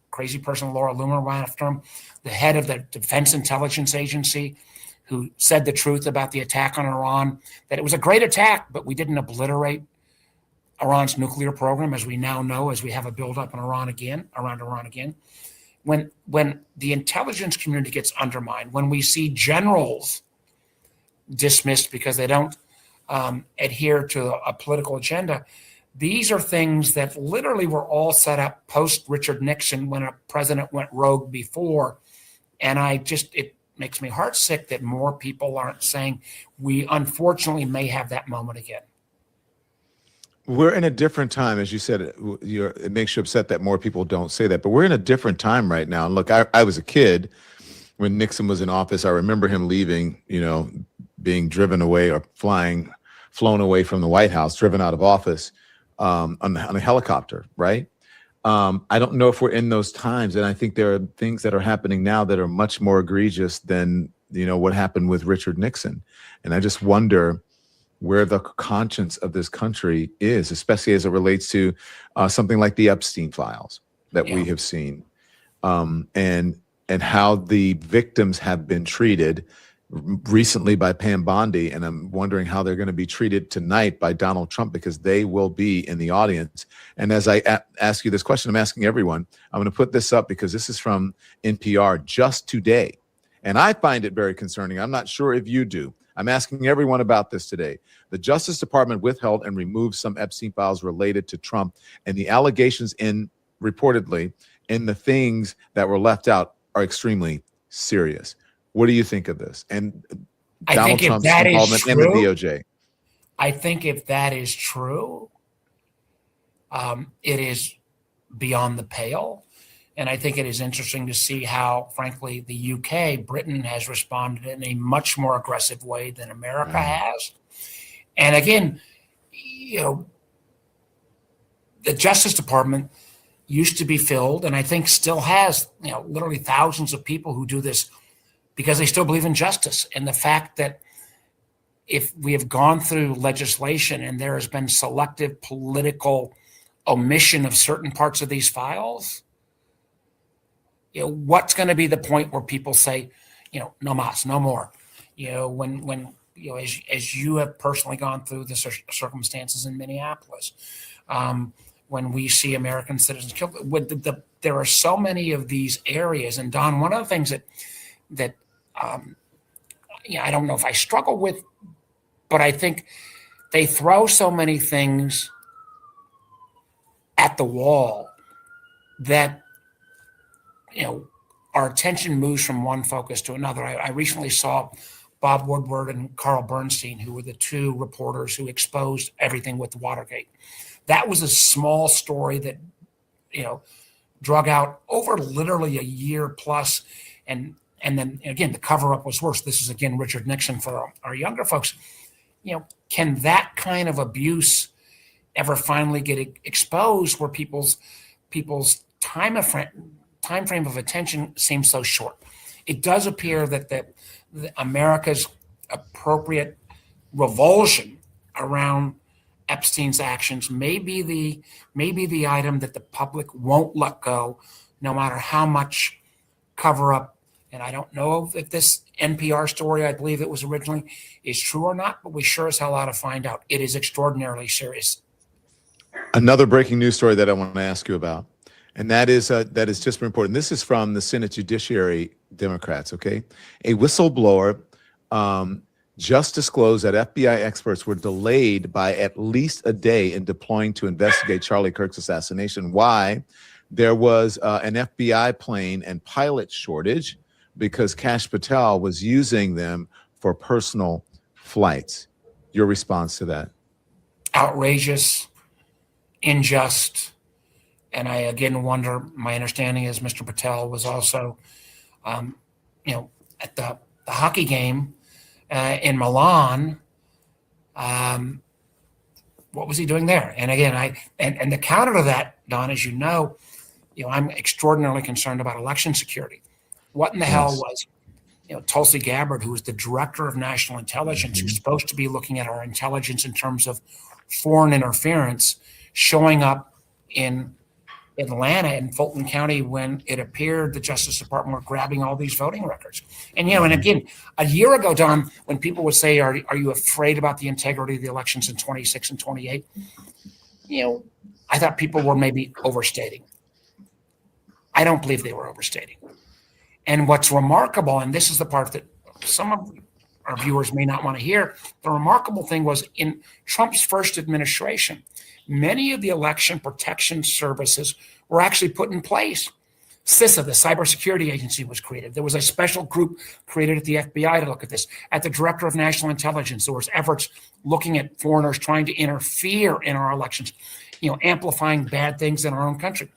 crazy person, Laura Loomer, went after him. The head of the Defense Intelligence Agency, who said the truth about the attack on Iran, that it was a great attack, but we didn't obliterate Iran's nuclear program, as we now know, as we have a buildup in around Iran again. When the intelligence community gets undermined, when we see generals dismissed because they don't adhere to a political agenda, these are things that literally were all set up post Richard Nixon when a president went rogue before. And it makes me heartsick that more people aren't saying we unfortunately may have that moment again. We're in a different time, as you said. It makes you upset that more people don't say that, but we're in a different time right now. And look, I was a kid when Nixon was in office. I remember him leaving, being driven away or flown away from the White House, driven out of office on a helicopter, right? I don't know if we're in those times, and I think there are things that are happening now that are much more egregious than what happened with Richard Nixon. And I just wonder where the conscience of this country is, especially as it relates to something like the Epstein files that we have seen, and how the victims have been treated recently by Pam Bondi, and I'm wondering how they're going to be treated tonight by Donald Trump, because they will be in the audience. And as I ask you this question, I'm asking everyone. I'm going to put this up because this is from NPR just today, and I find it very concerning. I'm not sure if you do. I'm asking everyone about this today. The Justice Department withheld and removed some Epstein files related to Trump, and the allegations reportedly in the things that were left out are extremely serious. What do you think of this? And I Donald think if Trump's that is involvement in the true, DOJ. I think if that is true, it is beyond the pale. And I think it is interesting to see how, frankly, the UK, Britain, has responded in a much more aggressive way than America has. And again, the Justice Department used to be filled, and I think still has, literally thousands of people who do this because they still believe in justice. And the fact that if we have gone through legislation and there has been selective political omission of certain parts of these files, what's going to be the point where people say, no mas, no more? When as you have personally gone through the circumstances in Minneapolis, when we see American citizens killed, there are so many of these areas. And Don, one of the things that I don't know if I struggle with, but I think they throw so many things at the wall that our attention moves from one focus to another. I recently saw Bob Woodward and Carl Bernstein, who were the two reporters who exposed everything with Watergate. That was a small story that, drug out over literally a year plus. And then again, the cover up was worse. This is again, Richard Nixon for our younger folks. Can that kind of abuse ever finally get exposed where people's time frame of attention seems so short? It does appear that the America's appropriate revulsion around Epstein's actions may be the item that the public won't let go, no matter how much cover up. And I don't know if this NPR story, I believe it was originally, is true or not, but we sure as hell ought to find out. It is extraordinarily serious. Another breaking news story that I want to ask you about, and that is just important. This is from the Senate Judiciary Democrats, okay? A whistleblower just disclosed that FBI experts were delayed by at least a day in deploying to investigate Charlie Kirk's assassination. Why? There was an FBI plane and pilot shortage because Kash Patel was using them for personal flights. Your response to that? Outrageous, unjust. And I again wonder, my understanding is Mr. Patel was also, at the hockey game in Milan. What was he doing there? And again, and the counter to that, Don, as you know, I'm extraordinarily concerned about election security. What in the hell was, Tulsi Gabbard, who was the director of national intelligence, who's supposed to be looking at our intelligence in terms of foreign interference, showing up in Atlanta in Fulton County when it appeared the Justice Department were grabbing all these voting records. And, and again, a year ago, Don, when people would say, are you afraid about the integrity of the elections in 26 and 28? I thought people were maybe overstating. I don't believe they were overstating. And what's remarkable, and this is the part that some of our viewers may not want to hear, the remarkable thing was in Trump's first administration, many of the election protection services were actually put in place. CISA, the cybersecurity agency, was created. There was a special group created at the FBI to look at this. At the Director of National Intelligence, there was efforts looking at foreigners trying to interfere in our elections, amplifying bad things in our own country.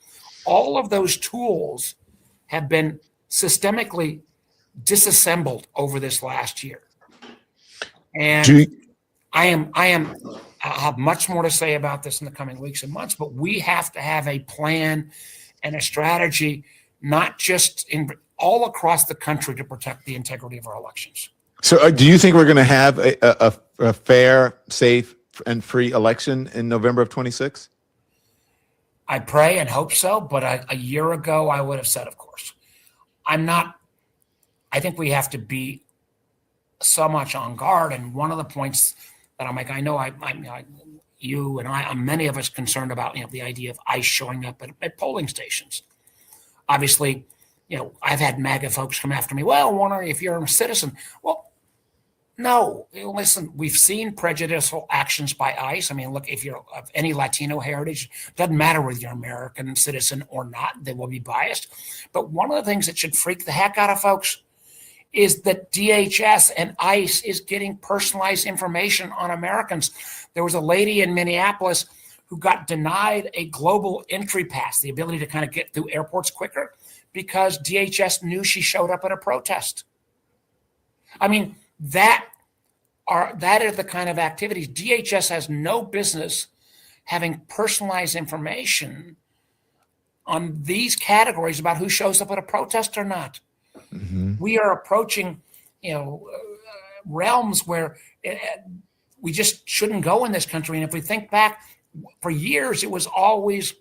All of those tools have been systemically disassembled over this last year. And I'll have much more to say about this in the coming weeks and months, but we have to have a plan and a strategy, not just all across the country, to protect the integrity of our elections. So do you think we're going to have a fair, safe, and free election in November of 26? I pray and hope so, but a year ago, I would have said, of course. I think we have to be so much on guard. And one of the points that I'll make, I know you and many of us concerned about, the idea of ICE showing up at polling stations. Obviously, I've had MAGA folks come after me. Well, Warner, if you're a citizen, well, No, listen, we've seen prejudicial actions by ICE. I mean, look, if you're of any Latino heritage, doesn't matter whether you're American citizen or not, they will be biased. But one of the things that should freak the heck out of folks is that DHS and ICE is getting personalized information on Americans. There was a lady in Minneapolis who got denied a global entry pass, the ability to kind of get through airports quicker, because DHS knew she showed up at a protest. I mean, that are the kind of activities. DHS has no business having personalized information on these categories about who shows up at a protest or not. Mm-hmm. We are approaching, realms where we just shouldn't go in this country. And if we think back, for years, it was always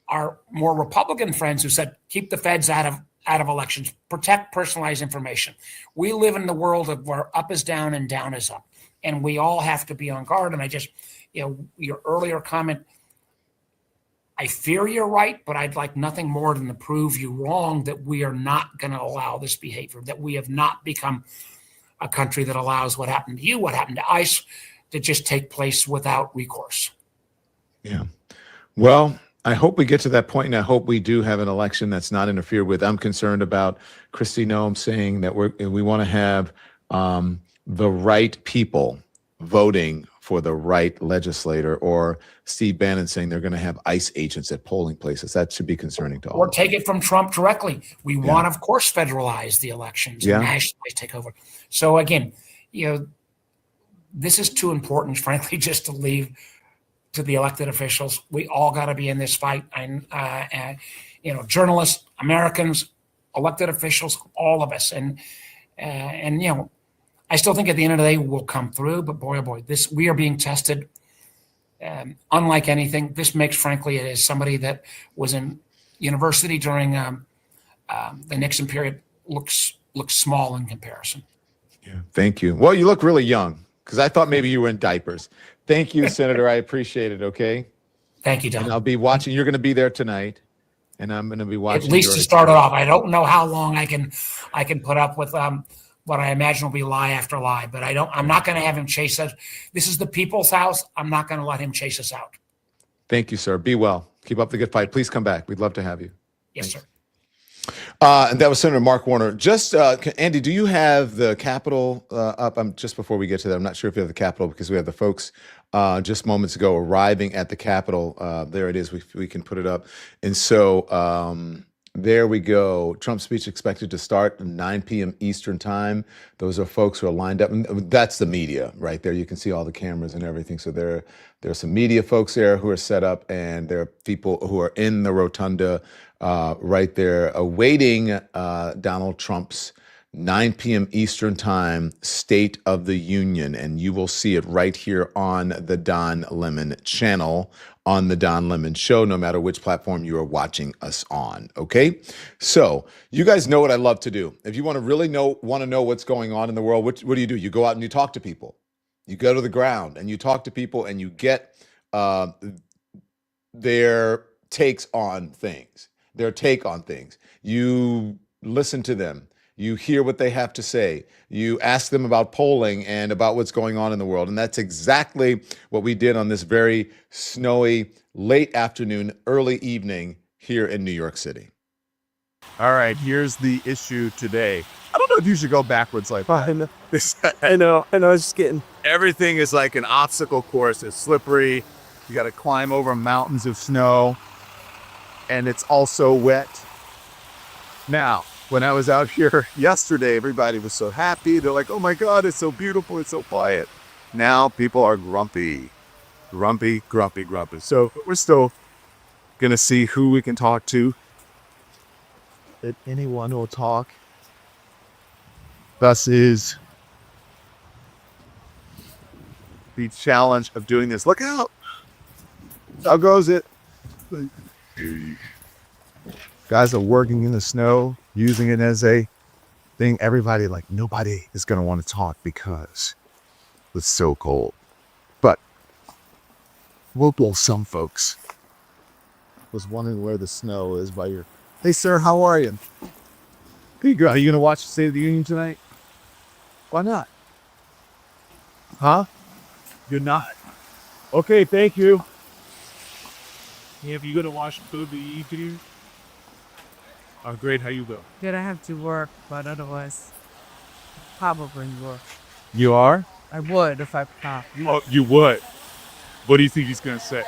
our more Republican friends who said, keep the feds out of elections, protect personalized information. We live in the world of where up is down and down is up. And we all have to be on guard. And I just, your earlier comment, I fear you're right, but I'd like nothing more than to prove you wrong, that we are not going to allow this behavior, that we have not become a country that allows what happened to you, what happened to ICE, to just take place without recourse. Yeah. Well, I hope we get to that point, and I hope we do have an election that's not interfered with. I'm concerned about Kristi Noem saying that we want to have the right people voting for the right legislator, or Steve Bannon saying they're going to have ICE agents at polling places. That should be concerning to all. Or take it from Trump directly. We want, of course, federalize the elections and nationalize, take over. So again, this is too important, frankly, just to leave to the elected officials. We all got to be in this fight. And journalists, Americans, elected officials, all of us. And I still think at the end of the day we'll come through. But boy, oh boy, we are being tested unlike anything. This makes, frankly, it as somebody that was in university during the Nixon period, looks small in comparison. Yeah, thank you. Well, you look really young, because I thought maybe you were in diapers. Thank you, Senator. I appreciate it. Okay. Thank you, Don. And I'll be watching. You're going to be there tonight, and I'm going to be watching. At least to start it off. I don't know how long I can put up with what I imagine will be lie after lie, but I'm not going to have him chase us. This is the people's house. I'm not going to let him chase us out. Thank you, sir. Be well. Keep up the good fight. Please come back. We'd love to have you. Yes, sir. And that was Senator Mark Warner. Just, Andy, do you have the Capitol up? Just before we get to that, I'm not sure if you have the Capitol, because we have the folks just moments ago arriving at the Capitol. There it is. We can put it up. And so there we go. Trump's speech expected to start at 9 p.m. Eastern time. Those are folks who are lined up. And that's the media right there. You can see all the cameras and everything. So there are some media folks there who are set up, and there are people who are in the rotunda right there awaiting Donald Trump's 9 p.m. Eastern time State of the Union. And you will see it right here on the Don Lemon channel, on the Don Lemon Show, no matter which platform you are watching us on. Okay, so you guys know what I love to do. If you want to really want to know what's going on in the world, what do? You go out and you talk to people. You go to the ground and you talk to people, and you get their takes on things. You listen to them. You hear what they have to say. You ask them about polling and about what's going on in the world. And that's exactly what we did on this very snowy, late afternoon, early evening here in New York City. All right, here's the issue today. I don't know if you should go backwards like that. I know. It's just getting... Everything is like an obstacle course. It's slippery. You got to climb over mountains of snow. And it's also wet. Now, when I was out here yesterday, everybody was so happy. They're like, oh my God, it's so beautiful. It's so quiet. Now people are grumpy. So we're still going to see who we can talk to. That anyone will talk. Thus is the challenge of doing this. Look out. How goes it? Guys are working in the snow, using it as a thing. Everybody, nobody is going to want to talk because it's so cold. But we'll blow some folks. Was wondering where the snow is by your... Hey, sir, how are you? Hey, girl, are you going to watch the State of the Union tonight? Why not? Huh? You're not. Okay, thank you. Yeah, if you're gonna wash food to eat, you. Oh, great. How you go? Good, I have to work, but otherwise, probably work. You are? I would if I stopped. Oh, you would. What do you think he's gonna say?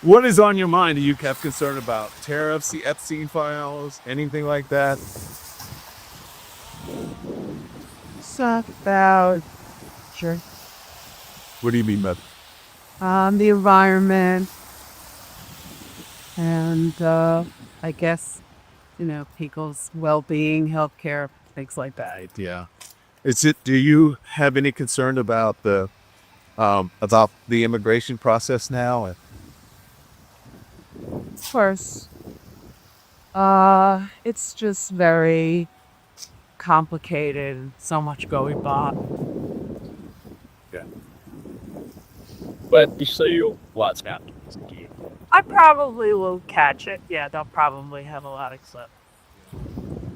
What is on your mind? Are you kept concerned about tariffs, the Epstein files, anything like that? Stuff about sure. What do you mean by that? The environment and I guess people's well-being, healthcare, things like that. Yeah. Do you have any concern about the immigration process now? Of course, it's just very complicated. So much going on. Yeah. But you say you'll watch that. I probably will catch it. Yeah, they'll probably have a lot of clips.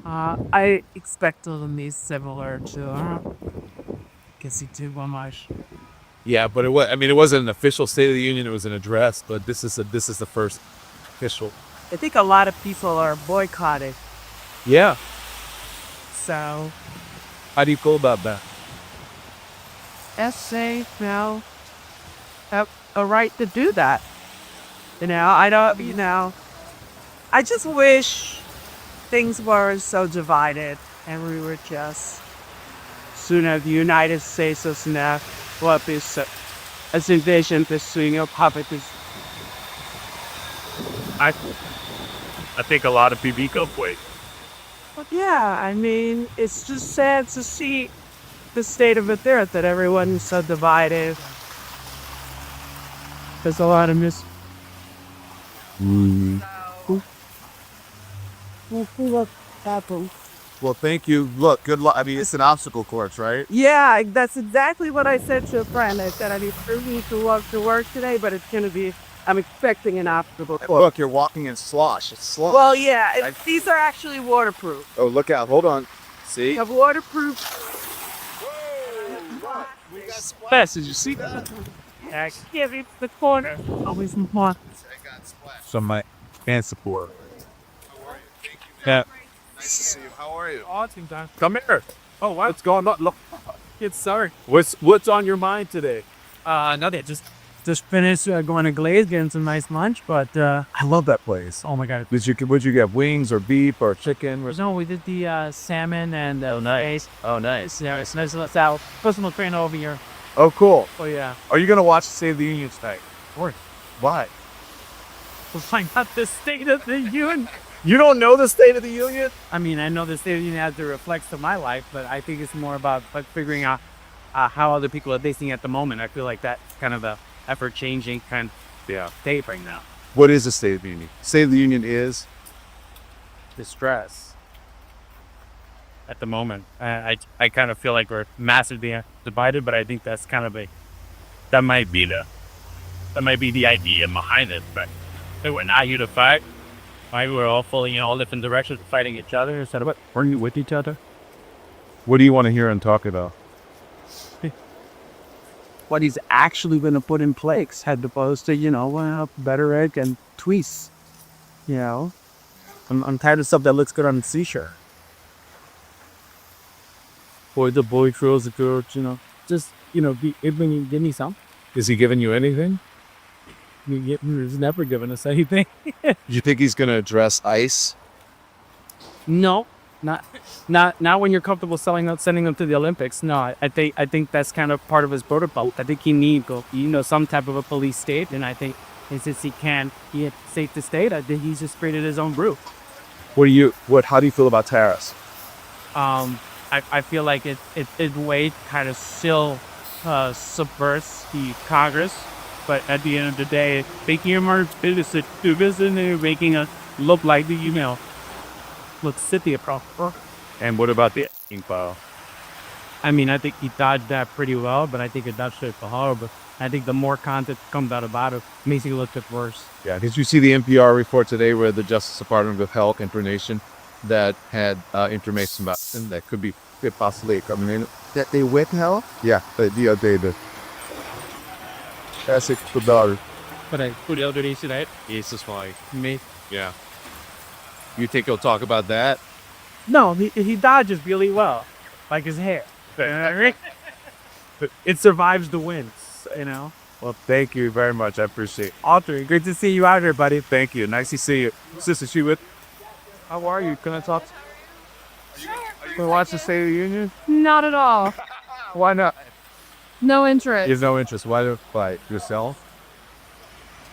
I expect it'll be similar to guess you do one much. Yeah, but it wasn't an official State of the Union. It was an address, but this is the first official. I think a lot of people are boycotting. Yeah. So, How do you feel about that? SA now have a right to do that. I don't, I just wish things weren't so divided and we were just sooner the United States was not what is as invasion between your puppet is. I think a lot of people go wait. But yeah, I mean, it's just sad to see the state of it there, that everyone is so divided. There's a lot of Well, thank you. Look, good luck. I mean, it's an obstacle course, right? Yeah, that's exactly what I said to a friend. I said I need to walk to work today, but it's going to be, I'm expecting an obstacle course. Look, you're walking in slosh. It's slosh. Well, yeah, these are actually waterproof. Oh, look out. Hold on. See? You have waterproof. Best, did you see that? I can't reach the corner. Always important. Some of my fan support. Yeah. How are you? Awesome, Don. Come here. Oh, wow. What's going on? Look. It's sorry. What's on your mind today? Nothing. Just finished going to Glaze, getting some nice lunch, but I love that place. oh my god. Would you get wings or beef or chicken? No, we did the salmon and nice. Oh, nice. yeah, it's nice. It's our personal trainer over here. Oh, cool. Oh yeah. Are you gonna watch the State of the Union tonight? Of course. Why? We'll find out the state of the union. You don't know the State of the Union? I mean, I know the state of the union has to reflect to my life, but I think it's more about figuring out how other people are facing at the moment. I feel like that's kind of a ever-changing kind of state right now. What is the State of the Union? State of the Union is Distress. At the moment, I kind of feel like we're massively divided, but I think that's kind of that might be the idea behind it. But we're not here to fight. Right? We're all fully in all different directions, fighting each other instead of working with each other. What do you want to hear him talk about? What he's actually going to put in place, as opposed to rhetoric and tweets. I'm tired of stuff that looks good on the seashore. Boy, the boy girls, the girls, just give me some. Is he giving you anything? He's never given us anything. Do you think he's going to address ICE? No, not when you're comfortable sending them to the Olympics. No, I think that's kind of part of his protocol. I think he needs some type of a police state, and I think since he safe to state, I think he's just created his own brew. How do you feel about tariffs? I feel like it way kind of still subverts the Congress. But at the end of the day, making our business do business and making us look like the looks city proper. And what about the Epstein file? I mean, I think he dodged that pretty well, but I think it dodged it horrible. I think the more content comes out about it, makes it look worse. Yeah, did you see the NPR report today where the Justice Department withheld information that had information about and that could be possibly coming in. That they withheld? Yeah, the other day. That's it for daughter. But I put elderly tonight. Yes, that's why. Me? Yeah. You think he'll talk about that? No, he dodges really well, like his hair. It survives the winds, you know. Well, thank you very much. I appreciate it. Arthur, great to see you out here, buddy. Thank you. Nice to see you. Sister, she with? How are you? Can I talk? You want to watch the State of the Union? Not at all. Why not? No interest. You have no interest. Why don't fight yourself?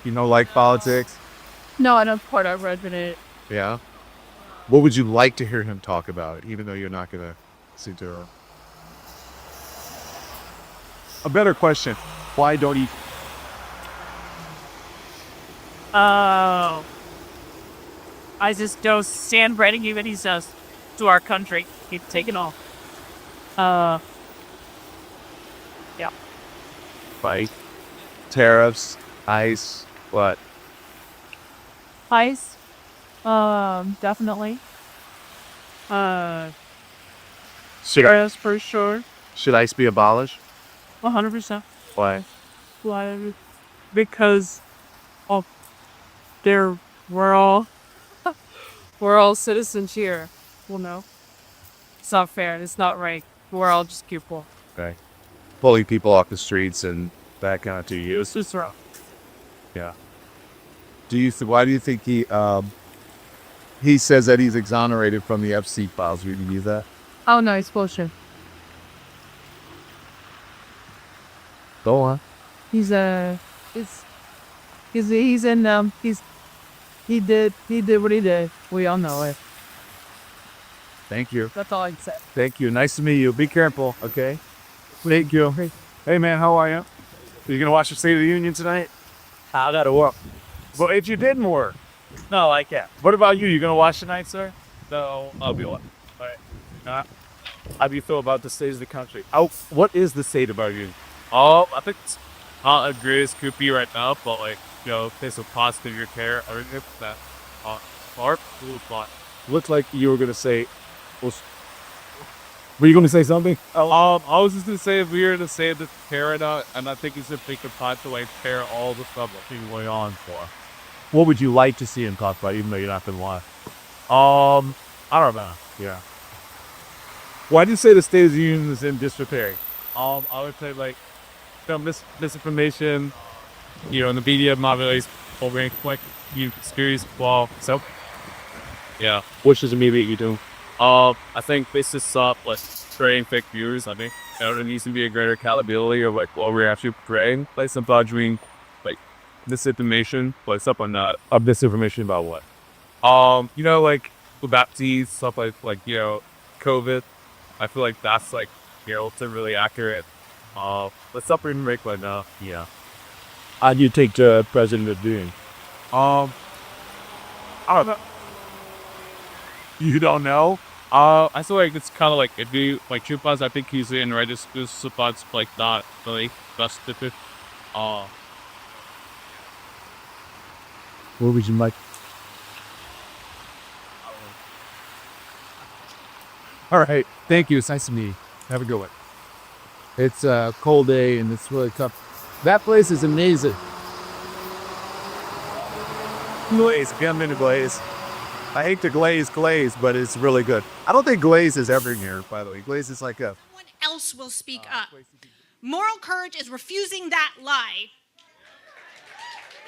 You don't like politics? No, I don't support our president. Yeah. What would you like to hear him talk about, even though you're not going to see to her? A better question. Why don't he? Oh. I just don't stand for anything that he says to our country. He's taken off. Yeah. Fight. Tariffs. ICE. What? ICE. Definitely. Tariffs for sure. Should ICE be abolished? 100%. Why? Why? Because we're all citizens here. Well, no, it's not fair. It's not right. We're all just people. Okay. Pulling people off the streets and that kind of to you. It's just wrong. Yeah. Why do you think he says that he's exonerated from the Epstein files? Do you believe that? Oh no, it's bullshit. Go on. He did what he did. We all know it. Thank you. That's all I can say. Thank you. Nice to meet you. Be careful, okay? Thank you. Hey man, how are you? Are you gonna watch the State of the Union tonight? I gotta work. Well, if you didn't work. No, I can't. What about you? You gonna watch tonight, sir? No, I'll be on. All right. How do you feel about the state of the country? What is the state of our union? I think it's not as great as could be right now, but like, you know, there's a positive your care, everything that part blue plot. Looked like you were gonna say. Were you gonna say something? I was just gonna say if we were to say the care right now, and I think it's a big pot to like pair all the stuff that's been going on for. What would you like to see him talk about, even though you're not gonna watch? I don't know. Yeah. Why do you say the State of the Union is in disrepair? I would say like, you know, misinformation, you know, in the media, not really over quick, you serious well. So, yeah. What should the media do? I think this is like creating fake views. I think there needs to be a greater accountability of like what we're actually creating. Like some about doing like misinformation, like stuff on that. Misinformation about what? You know, like vaccines, stuff like you know, COVID. I feel like that's like, you know, it's a really accurate. Let's up and make right now. Yeah. How do you think the president is doing? I don't know. You don't know? I feel like it's kind of like if you like Chupas, I think he's in right. This spots like not really best fit. What would you like? All right. Thank you. It's nice to meet you. Have a good one. It's a cold day and it's really tough. That place is amazing. Glaze. I've been to Glaze. I hate to glaze, but it's really good. I don't think Glaze is ever here, by the way. Glaze is like a... Someone else will speak up. Moral courage is refusing that lie.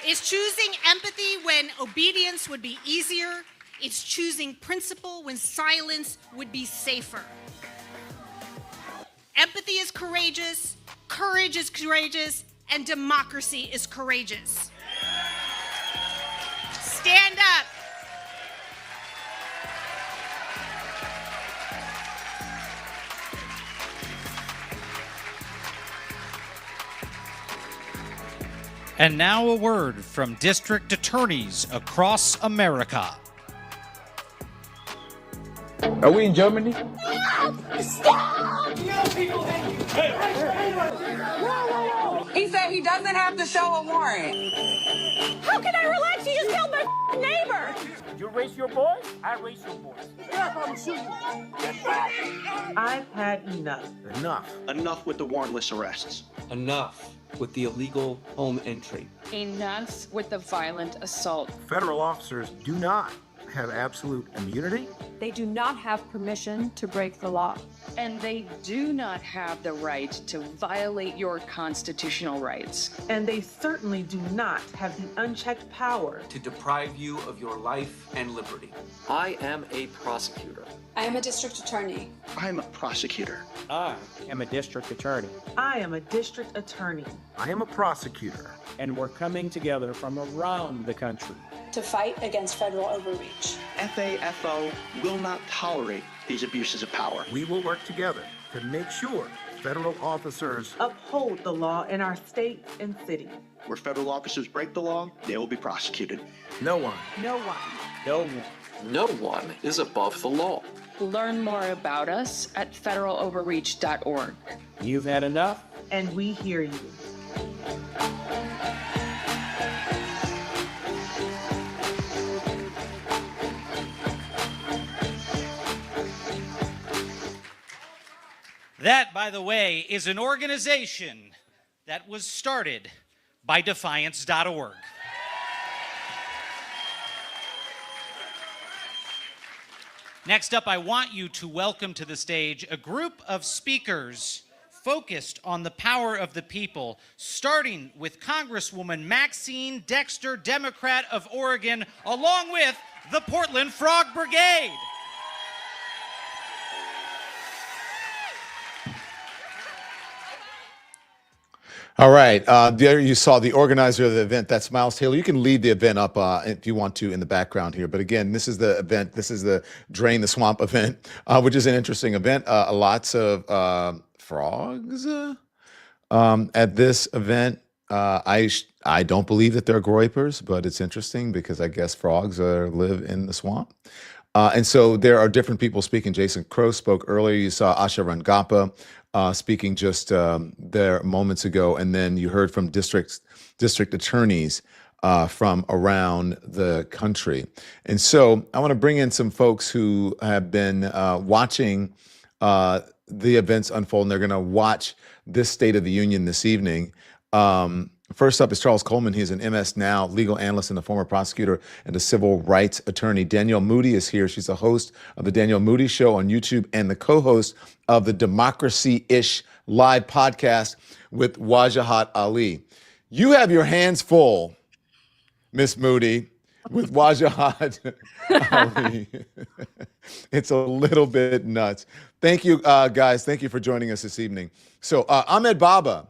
It's choosing empathy when obedience would be easier. It's choosing principle when silence would be safer. Empathy is courageous, courage is courageous, and democracy is courageous. Stand up. And now a word from district attorneys across America. Are we in Germany? Stop! He said he doesn't have to show a warrant. How can I relax? You just killed my a neighbor. You raise your voice, I raise your voice. Yeah, I'm shooting. I've had enough. Enough. Enough with the warrantless arrests. Enough with the illegal home entry. Enough with the violent assault. Federal officers do not have absolute immunity. They do not have permission to break the law. And they do not have the right to violate your constitutional rights. And they certainly do not have the unchecked power To deprive you of your life and liberty. I am a prosecutor. I am a district attorney. I'm a prosecutor. I am a district attorney. I am a district attorney. I am a prosecutor. And we're coming together from around the country To fight against federal overreach. FAFO will not tolerate these abuses of power. We will work together to make sure federal officers Uphold the law in our states and cities. Where federal officers break the law, they will be prosecuted. No one is above the law. Learn more about us at federaloverreach.org. You've had enough? And we hear you. That, by the way, is an organization that was started by Defiance.org. Next up, I want you to welcome to the stage a group of speakers focused on the power of the people, starting with Congresswoman Maxine Dexter, Democrat of Oregon, along with the Portland Frog Brigade. All right. There you saw the organizer of the event. That's Miles Taylor. You can lead the event up if you want to in the background here. But again, this is the event. This is the Drain the Swamp event, which is an interesting event. Lots of frogs at this event. I don't believe that they're groypers, but it's interesting because I guess frogs live in the swamp. And so there are different people speaking. Jason Crow spoke earlier. You saw Asha Rangappa speaking just there moments ago. And then you heard from district attorneys from around the country. And so I want to bring in some folks who have been watching the events unfold, and they're going to watch this State of the Union this evening. First up is Charles Coleman. He's an MS Now legal analyst and a former prosecutor and a civil rights attorney. Danielle Moody is here. She's a host of the Danielle Moody Show on YouTube and the co-host of the Democracy-ish live podcast with Wajahat Ali. You have your hands full, Miss Moody, with Wajahat Ali. It's a little bit nuts. Thank you, guys. Thank you for joining us this evening. So Ahmed Baba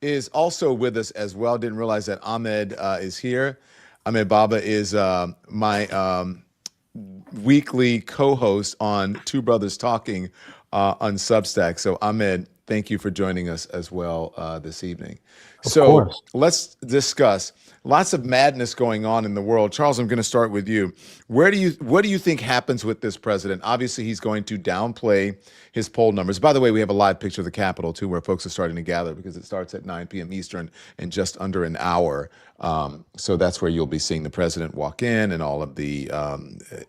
is also with us as well. Didn't realize that Ahmed is here. Ahmed Baba is my weekly co-host on Two Brothers Talking on Substack. So Ahmed, thank you for joining us as well this evening. So let's discuss lots of madness going on in the world. Charles, I'm going to start with you. What do you think happens with this president? Obviously, he's going to downplay his poll numbers. By the way, we have a live picture of the Capitol, too, where folks are starting to gather because it starts at 9 p.m. Eastern in just under an hour. So that's where you'll be seeing the president walk in and all of the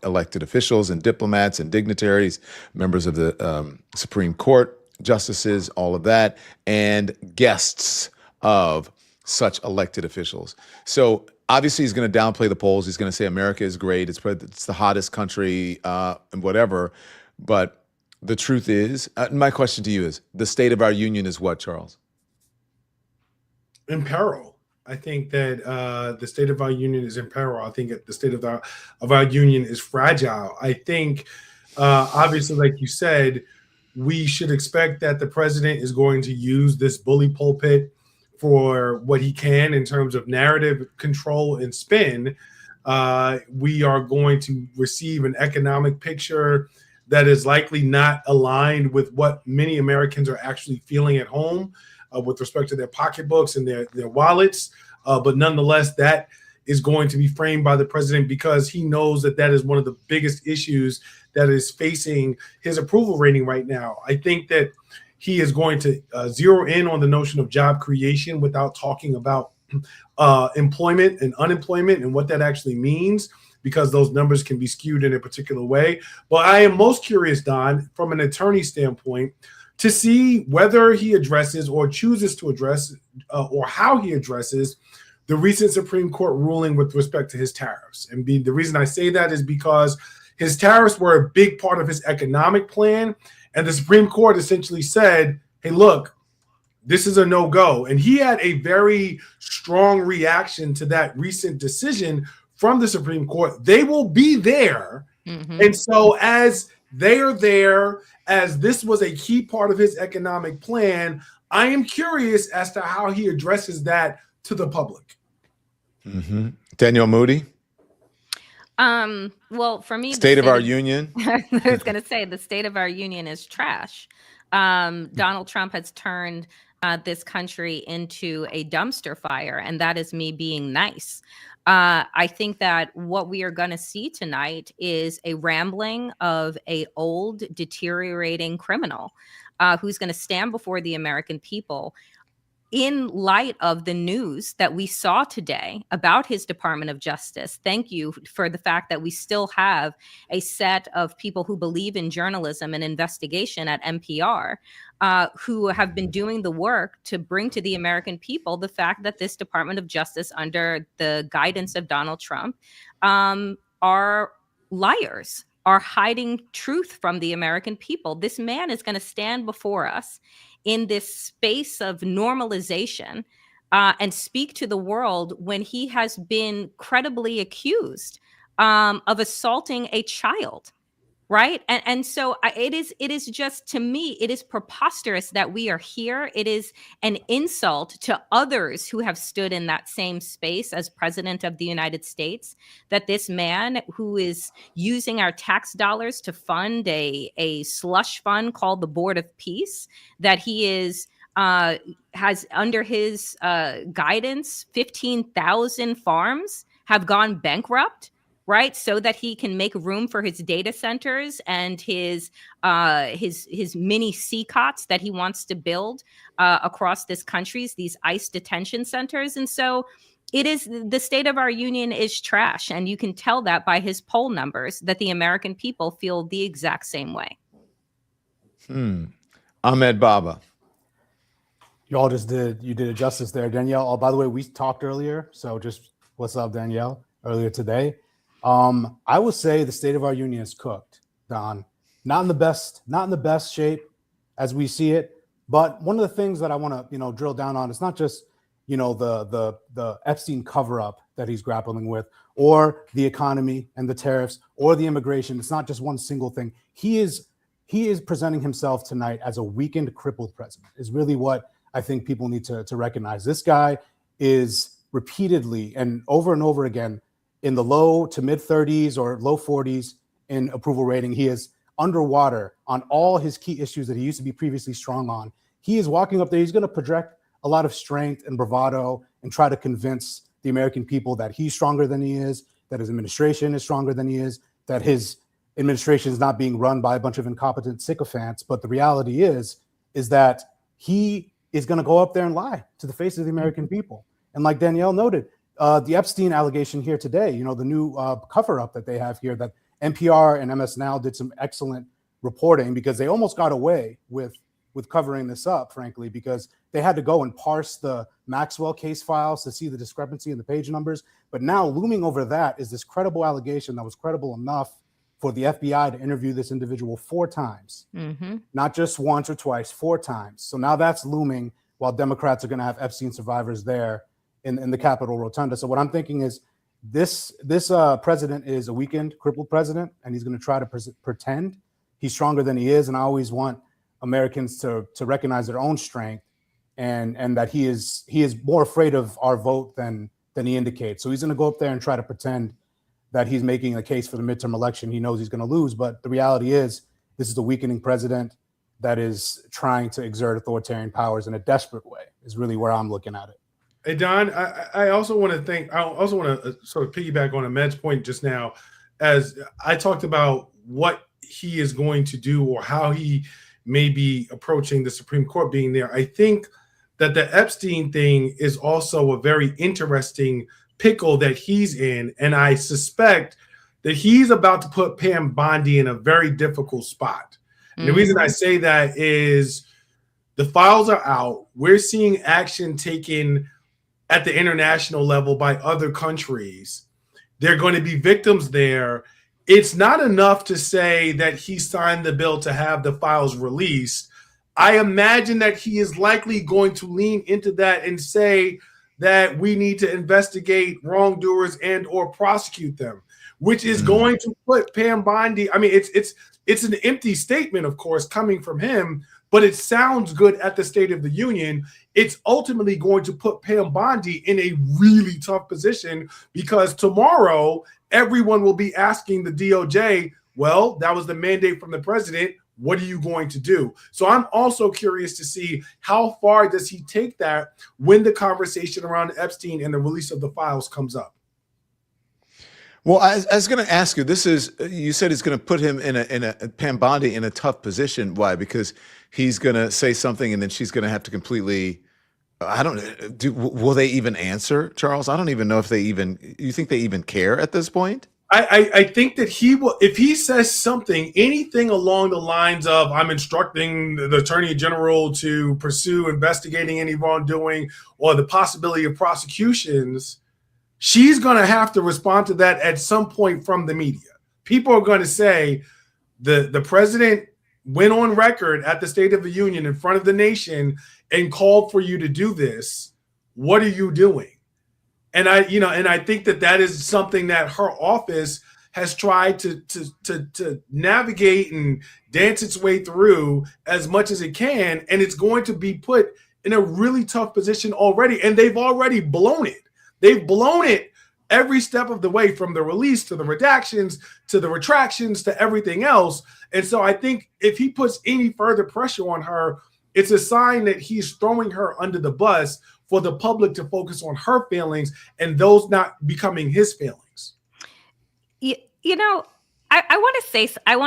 elected officials and diplomats and dignitaries, members of the Supreme Court, justices, all of that, and guests of such elected officials. So obviously he's going to downplay the polls. He's going to say America is great. It's the hottest country and whatever. But the truth is, my question to you is, the state of our union is what, Charles? In peril. I think that the state of our union is in peril. I think that the state of our union is fragile. I think, obviously, like you said, we should expect that the president is going to use this bully pulpit for what he can in terms of narrative control and spin. We are going to receive an economic picture that is likely not aligned with what many Americans are actually feeling at home with respect to their pocketbooks and their wallets. But nonetheless, that is going to be framed by the president because he knows that that is one of the biggest issues that is facing his approval rating right now. I think that he is going to zero in on the notion of job creation without talking about employment and unemployment and what that actually means, because those numbers can be skewed in a particular way. But I am most curious, Don, from an attorney standpoint, to see whether he addresses or chooses to address or how he addresses the recent Supreme Court ruling with respect to his tariffs. And the reason I say that is because his tariffs were a big part of his economic plan. And the Supreme Court essentially said, hey, look, this is a no-go. And he had a very strong reaction to that recent decision from the Supreme Court. They will be there. Mm-hmm. And so as they are there, as this was a key part of his economic plan, I am curious as to how he addresses that to the public. Mm-hmm. Danielle Moody. Well, for me, State of our union. I was going to say the state of our union is trash. Donald Trump has turned this country into a dumpster fire, and that is me being nice. I think that what we are going to see tonight is a rambling of a old, deteriorating criminal who's going to stand before the American people in light of the news that we saw today about his Department of Justice. Thank you for the fact that we still have a set of people who believe in journalism and investigation at NPR who have been doing the work to bring to the American people the fact that this Department of Justice, under the guidance of Donald Trump, are liars, are hiding truth from the American people. This man is going to stand before us in this space of normalization and speak to the world when he has been credibly accused of assaulting a child, right? And so it is just, to me, it is preposterous that we are here. It is an insult to others who have stood in that same space as president of the United States, that this man who is using our tax dollars to fund a slush fund called the Board of Peace, that he is has under his guidance, 15,000 farms have gone bankrupt, right? So that he can make room for his data centers and his mini CCOTs that he wants to build across this country, these ICE detention centers. And so it is, the state of our union is trash. And you can tell that by his poll numbers, that the American people feel the exact same way. Ahmed Baba. Y'all you did it justice there, Danielle. Oh, by the way, we talked earlier. So just what's up, Danielle, earlier today. I would say the state of our union is cooked, Don. Not in the best shape as we see it. But one of the things that I want to, drill down on, it's not just, the Epstein cover-up that he's grappling with, or the economy and the tariffs, or the immigration. It's not just one single thing. He is presenting himself tonight as a weakened, crippled president, is really what I think people need to recognize. This guy is repeatedly and over again in the low to mid 30s or low 40s in approval rating. He is underwater on all his key issues that he used to be previously strong on. He is walking up there. He's going to project a lot of strength and bravado and try to convince the American people that he's stronger than he is, that his administration is stronger than he is, that his administration is not being run by a bunch of incompetent sycophants. But the reality is that he is going to go up there and lie to the face of the American people. And like Danielle noted, the Epstein allegation here today, the new cover-up that they have here, that NPR and MS Now did some excellent reporting, because they almost got away with covering this up, frankly, because they had to go and parse the Maxwell case files to see the discrepancy in the page numbers. But now looming over that is this credible allegation that was credible enough for the FBI to interview this individual 4 times, not just once or twice, 4 times. So now that's looming while Democrats are going to have Epstein survivors there in the Capitol Rotunda. So what I'm thinking is this president is a weakened, crippled president, and he's going to try to pretend he's stronger than he is. And I always want Americans to recognize their own strength and that he is more afraid of our vote than he indicates. So he's going to go up there and try to pretend that he's making a case for the midterm election. He knows he's going to lose, but the reality is this is a weakening president that is trying to exert authoritarian powers in a desperate way, is really where I'm looking at it. Hey, Don, I also want to sort of piggyback on Ahmed's point just now, as I talked about what he is going to do or how he may be approaching the Supreme Court being there. I think that the Epstein thing is also a very interesting pickle that he's in. And I suspect that he's about to put Pam Bondi in a very difficult spot. And the reason I say that is the files are out. We're seeing action taken at the international level by other countries. There are going to be victims there. It's not enough to say that he signed the bill to have the files released. I imagine that he is likely going to lean into that and say that we need to investigate wrongdoers and or prosecute them, which is going to put Pam Bondi. I mean, it's an empty statement, of course, coming from him, but it sounds good at the State of the Union. It's ultimately going to put Pam Bondi in a really tough position because tomorrow everyone will be asking the DOJ, well, that was the mandate from the president. What are you going to do? So I'm also curious to see how far does he take that when the conversation around Epstein and the release of the files comes up. Well, I was going to ask you, you said it's going to put him in a Pam Bondi in a tough position. Why? Because he's going to say something and then she's going to have to completely, will they even answer, Charles? I don't even know if you think they even care at this point? I think that he will, if he says something, anything along the lines of, I'm instructing the Attorney General to pursue investigating any wrongdoing or the possibility of prosecutions, she's going to have to respond to that at some point from the media. People are going to say the president went on record at the State of the Union in front of the nation and called for you to do this. What are you doing? And I think that is something that her office has tried to navigate and dance its way through as much as it can. And it's going to be put in a really tough position already. And they've already blown it. They've blown it every step of the way, from the release to the redactions to the retractions to everything else. And so I think if he puts any further pressure on her, it's a sign that he's throwing her under the bus for the public to focus on her feelings and those not becoming his feelings. I want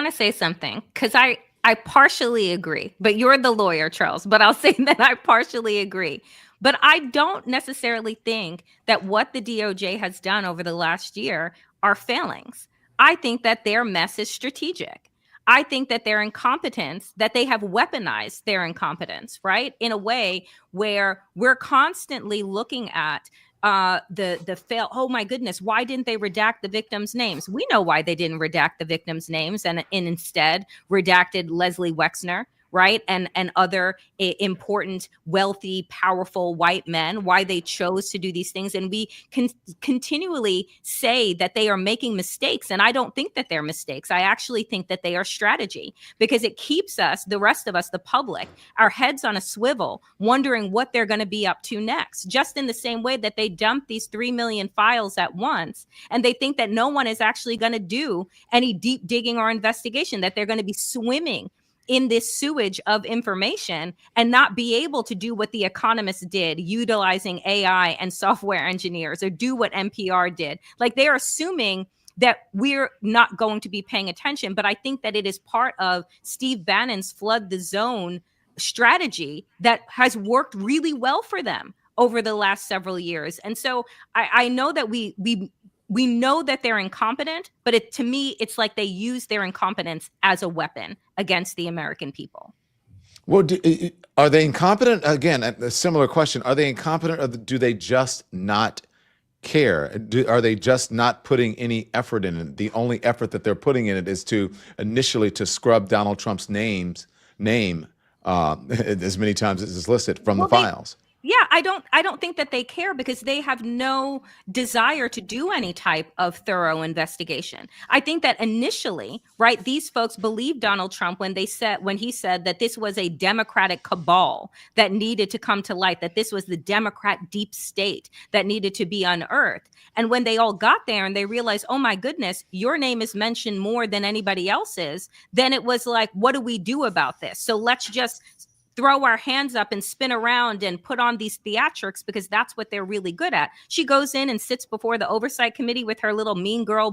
to say something, because I partially agree, but you're the lawyer, Charles, but I'll say that I partially agree. But I don't necessarily think that what the DOJ has done over the last year are failings. I think that their mess is strategic. I think that their incompetence, that they have weaponized their incompetence, right? In a way where we're constantly looking at the fail. Oh my goodness, why didn't they redact the victims' names? We know why they didn't redact the victims' names and instead redacted Leslie Wexner, right? And other important, wealthy, powerful white men, why they chose to do these things. And we can continually say that they are making mistakes. And I don't think that they're mistakes. I actually think that they are strategy, because it keeps us, the rest of us, the public, our heads on a swivel, wondering what they're going to be up to next. Just in the same way that they dump these 3 million files at once, and they think that no one is actually going to do any deep digging or investigation, that they're going to be swimming in this sewage of information and not be able to do what The Economist did, utilizing AI and software engineers, or do what NPR did. Like, they're assuming that we're not going to be paying attention. But I think that it is part of Steve Bannon's flood the zone strategy that has worked really well for them over the last several years. And so I know that we know that they're incompetent, but to me, it's like they use their incompetence as a weapon against the American people. Well, are they incompetent? Again, a similar question. Are they incompetent, or do they just not care? Are they just not putting any effort in it? The only effort that they're putting in it is to initially to scrub Donald Trump's name as many times as is listed from the files. Yeah, I don't think that they care, because they have no desire to do any type of thorough investigation. I think that initially, right, these folks believed Donald Trump when he said that this was a Democratic cabal that needed to come to light, that this was the Democrat deep state that needed to be unearthed. And when they all got there and they realized, oh my goodness, your name is mentioned more than anybody else's, then it was like, what do we do about this? So let's just throw our hands up and spin around and put on these theatrics, because that's what they're really good at. She goes in and sits before the oversight committee with her little mean girl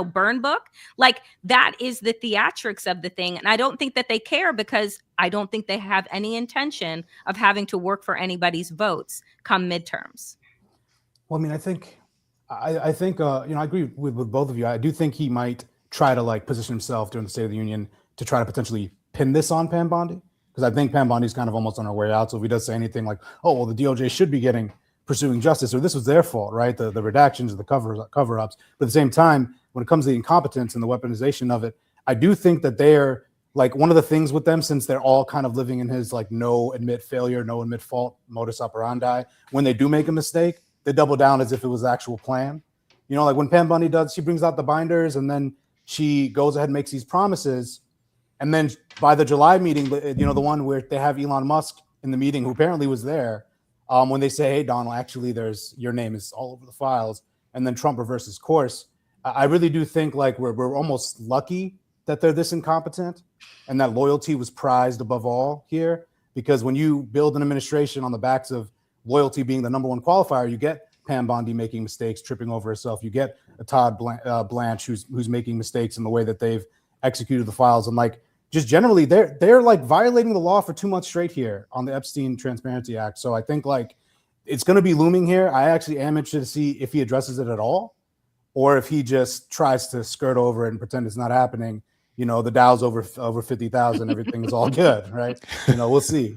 burn book. Like, that is the theatrics of the thing. And I don't think that they care, because I don't think they have any intention of having to work for anybody's votes come midterms. Well, I mean, I think, I agree with both of you. I do think he might try to position himself during the State of the Union to try to potentially pin this on Pam Bondi, because I think Pam Bondi's kind of almost on her way out. So if he does say anything like, oh, well, the DOJ should be pursuing justice, or this was their fault, right? The redactions, the cover-ups. But at the same time, when it comes to the incompetence and the weaponization of it, I do think that they're one of the things with them, since they're all kind of living in his no admit failure, no admit fault modus operandi, when they do make a mistake, they double down as if it was the actual plan. When Pam Bondi she brings out the binders, and then she goes ahead and makes these promises. And then by the July meeting, the one where they have Elon Musk in the meeting, who apparently was there, when they say, hey, Donald, actually, your name is all over the files, and then Trump reverses course. I really do think we're almost lucky that they're this incompetent, and that loyalty was prized above all here, because when you build an administration on the backs of loyalty being the number one qualifier, you get Pam Bondi making mistakes, tripping over herself. You get a Todd Blanche who's making mistakes in the way that they've executed the files, and just generally, they're violating the law for 2 months straight here on the Epstein Transparency Act. So I think it's going to be looming here. I actually am interested to see if he addresses it at all, or if he just tries to skirt over it and pretend it's not happening. The Dow's over 50,000, everything's all good, right? We'll see.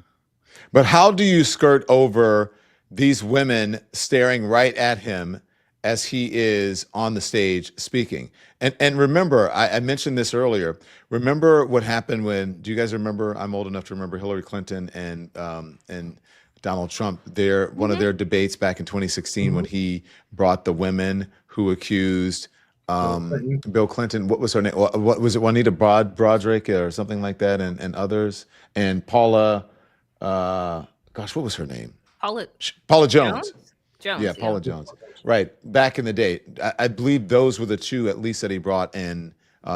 But how do you skirt over these women staring right at him as he is on the stage speaking? And remember, I mentioned this earlier. Remember what happened do you guys remember? I'm old enough to remember Hillary Clinton and Donald Trump. One of their debates back in 2016, when he brought the women who accused Bill Clinton. What was her name? What was it? Juanita Broderick or something like that, and others, and Paula. What was her name? Paula Jones. Yeah, Paula Jones. Right. Back in the day, I believe those were the two, at least, that he brought in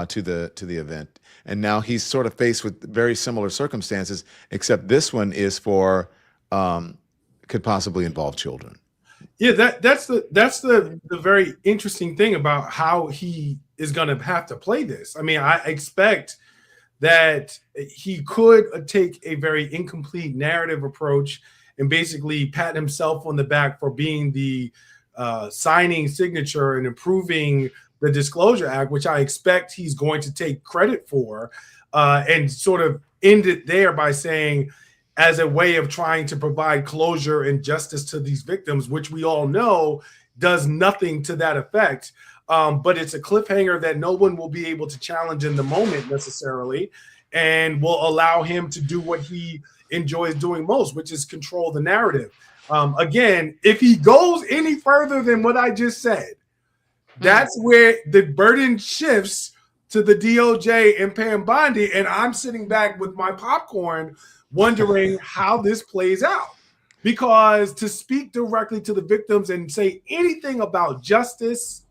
to the event. And now he's sort of faced with very similar circumstances, except this one is could possibly involve children. Yeah, that's the very interesting thing about how he is going to have to play this. I mean, I expect that he could take a very incomplete narrative approach and basically pat himself on the back for being the signing signature and improving the Disclosure Act, which I expect he's going to take credit for, and sort of end it there by saying, as a way of trying to provide closure and justice to these victims, which we all know does nothing to that effect. But it's a cliffhanger that no one will be able to challenge in the moment necessarily, and will allow him to do what he enjoys doing most, which is control the narrative. Again, if he goes any further than what I just said, that's where the burden shifts to the DOJ and Pam Bondi, and I'm sitting back with my popcorn wondering how this plays out. Because to speak directly to the victims and say anything about justice,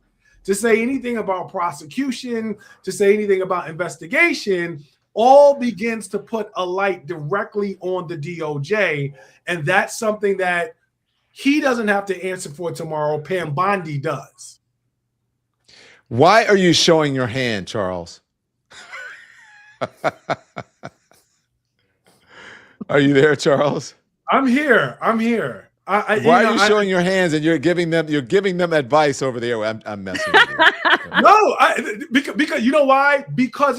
to say anything about prosecution, to say anything about investigation, all begins to put a light directly on the DOJ. And that's something that he doesn't have to answer for tomorrow. Pam Bondi does. Why are you showing your hand, Charles? Are you there, Charles? I'm here. Why are you showing your hands and you're giving them advice over there? I'm messing with you. No, because you know why? Because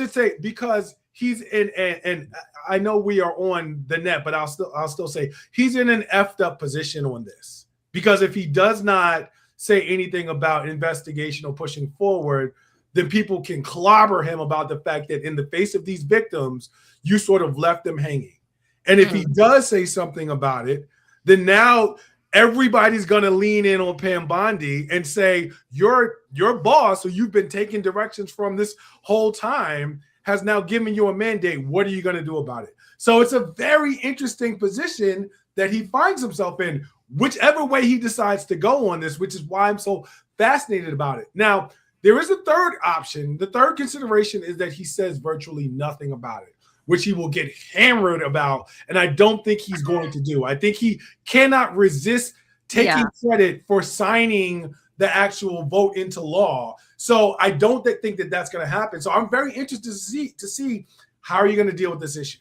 he's in and I know we are on the net, but I'll still say he's in an effed up position on this. Because if he does not say anything about investigation or pushing forward, then people can clobber him about the fact that in the face of these victims, you sort of left them hanging. And if he does say something about it, then now everybody's going to lean in on Pam Bondi and say, your boss, who you've been taking directions from this whole time, has now given you a mandate. What are you going to do about it? So it's a very interesting position that he finds himself in, whichever way he decides to go on this, which is why I'm so fascinated about it. Now, there is a third option. The third consideration is that he says virtually nothing about it, which he will get hammered about. And I don't think he's going to do. I think he cannot resist taking credit for signing the actual vote into law. So I don't think that that's going to happen. So I'm very interested to see how are you going to deal with this issue.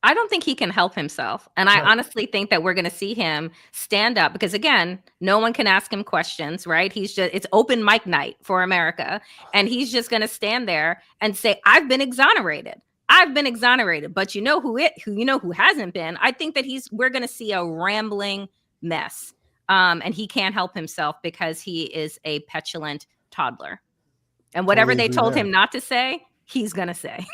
I don't think he can help himself. And I honestly think that we're going to see him stand up because, again, no one can ask him questions, right? It's open mic night for America. And he's just going to stand there and say, I've been exonerated. I've been exonerated. But who hasn't been? I think that we're going to see a rambling mess. And he can't help himself because he is a petulant toddler. And whatever they told him not to say, he's going to say.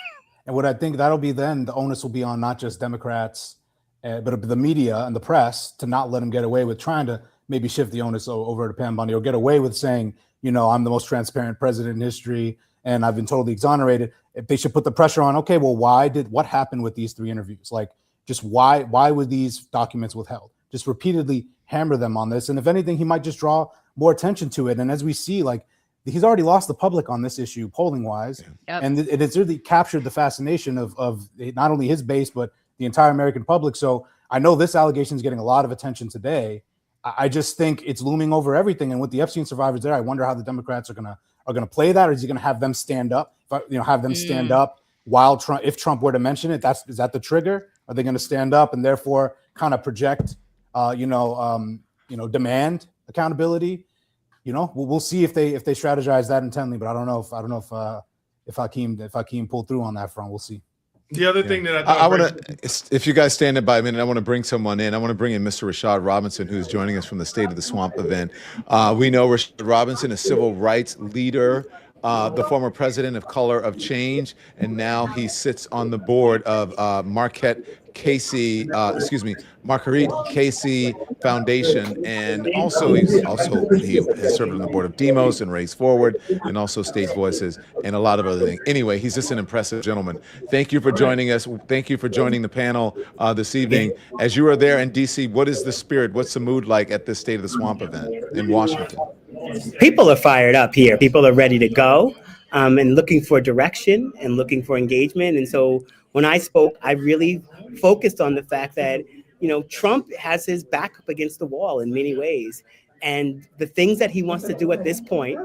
And what I think that'll be then, the onus will be on not just Democrats, but the media and the press to not let him get away with trying to maybe shift the onus over to Pam Bondi or get away with saying, I'm the most transparent president in history and I've been totally exonerated. If they should put the pressure on, okay, well, what happened with these 3 interviews? Like, just why were these documents withheld? Just repeatedly hammer them on this. And if anything, he might just draw more attention to it. And as we see, like, he's already lost the public on this issue polling wise. Yep. And it's really captured the fascination of not only his base, but the entire American public. So I know this allegation is getting a lot of attention today. I just think it's looming over everything. And with the Epstein survivors there, I wonder how the Democrats are gonna play that, or is he gonna have them stand up? Have them stand up while if Trump were to mention it, is that the trigger? Are they gonna stand up and therefore kind of project demand accountability? We'll see if they strategize that intently, but I don't know if Hakeem pulled through on that front. We'll see. The other thing that I want to, if you guys stand by a minute, I want to bring someone in. I want to bring in Mr. Rashad Robinson, who's joining us from the State of the Swamp event. We know Rashad Robinson, a civil rights leader, the former president of Color of Change, and now he sits on the board of Marguerite Casey Foundation, and he has served on the board of Demos and Raise Forward, and also State Voices, and a lot of other things. Anyway, he's just an impressive gentleman. Thank you for joining us. Thank you for joining the panel this evening. As you are there in DC, what is the spirit? What's the mood like at this State of the Swamp event in Washington? People are fired up here. People are ready to go and looking for direction and looking for engagement. And so when I spoke, I really focused on the fact that, Trump has his back up against the wall in many ways. And the things that he wants to do at this point,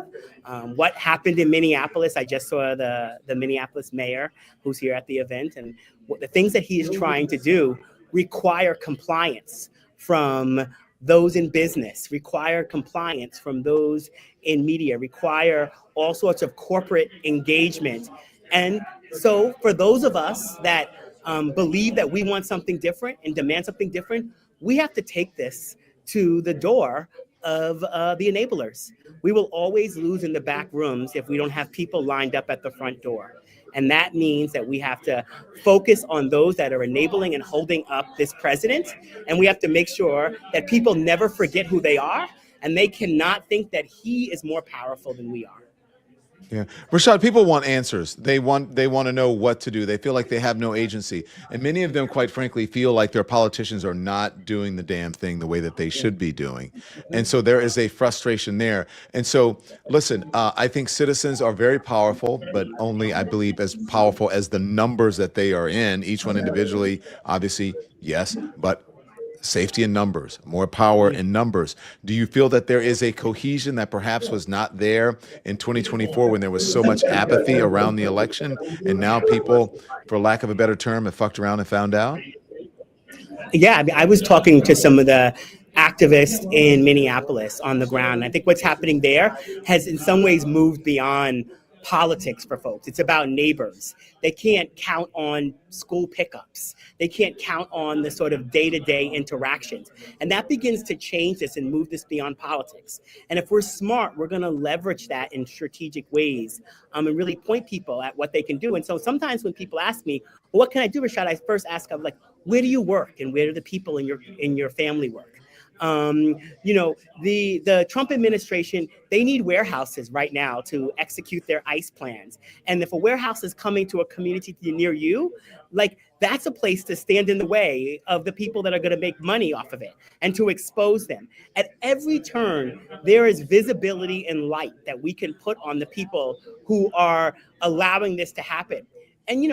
what happened in Minneapolis, I just saw the Minneapolis mayor who's here at the event. And the things that he is trying to do require compliance from those in business, require compliance from those in media, require all sorts of corporate engagement. And so for those of us that believe that we want something different and demand something different, we have to take this to the door of the enablers. We will always lose in the back rooms if we don't have people lined up at the front door. And that means that we have to focus on those that are enabling and holding up this president. And we have to make sure that people never forget who they are, and they cannot think that he is more powerful than we are. Yeah, Rashad, people want answers. They want to know what to do. They feel like they have no agency. And many of them, quite frankly, feel like their politicians are not doing the damn thing the way that they should be doing. And so there is a frustration there. And so, listen, I think citizens are very powerful, but only, I believe, as powerful as the numbers that they are in, each one individually, obviously, yes, but safety in numbers, more power in numbers. Do you feel that there is a cohesion that perhaps was not there in 2024 when there was so much apathy around the election, and now people, for lack of a better term, have fucked around and found out? Yeah, I was talking to some of the activists in Minneapolis on the ground. I think what's happening there has in some ways moved beyond politics for folks. It's about neighbors. They can't count on school pickups. They can't count on the sort of day-to-day interactions. And that begins to change this and move this beyond politics. And if we're smart, we're going to leverage that in strategic ways and really point people at what they can do. And so sometimes when people ask me, well, what can I do, Rashad? I first ask them, like, where do you work and where do the people in your family work? The Trump administration, they need warehouses right now to execute their ICE plans. And if a warehouse is coming to a community near you, like, that's a place to stand in the way of the people that are going to make money off of it and to expose them. At every turn, there is visibility and light that we can put on the people who are allowing this to happen. And,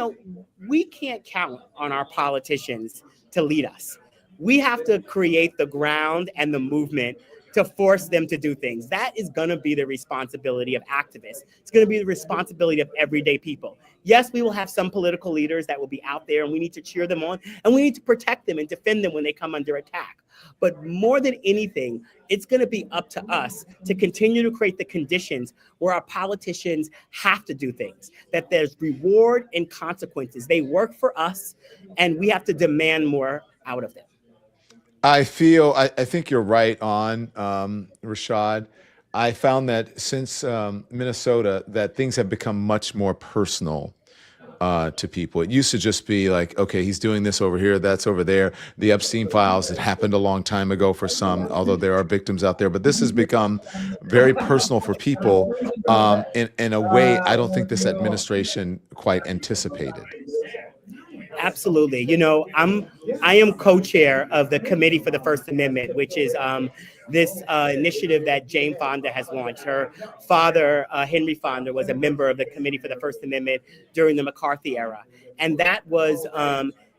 we can't count on our politicians to lead us. We have to create the ground and the movement to force them to do things. That is going to be the responsibility of activists. It's going to be the responsibility of everyday people. Yes, we will have some political leaders that will be out there, and we need to cheer them on, and we need to protect them and defend them when they come under attack. But more than anything, it's going to be up to us to continue to create the conditions where our politicians have to do things, that there's reward and consequences. They work for us, and we have to demand more out of them. I think you're right on, Rashad. I found that since Minnesota, that things have become much more personal to people. It used to just be like, okay, he's doing this over here, that's over there. The Epstein files, it happened a long time ago for some, although there are victims out there. But this has become very personal for people in a way I don't think this administration quite anticipated. Absolutely. You know, I am co-chair of the Committee for the First Amendment, which is this initiative that Jane Fonda has launched. Her father, Henry Fonda, was a member of the Committee for the First Amendment during the McCarthy era. And that was,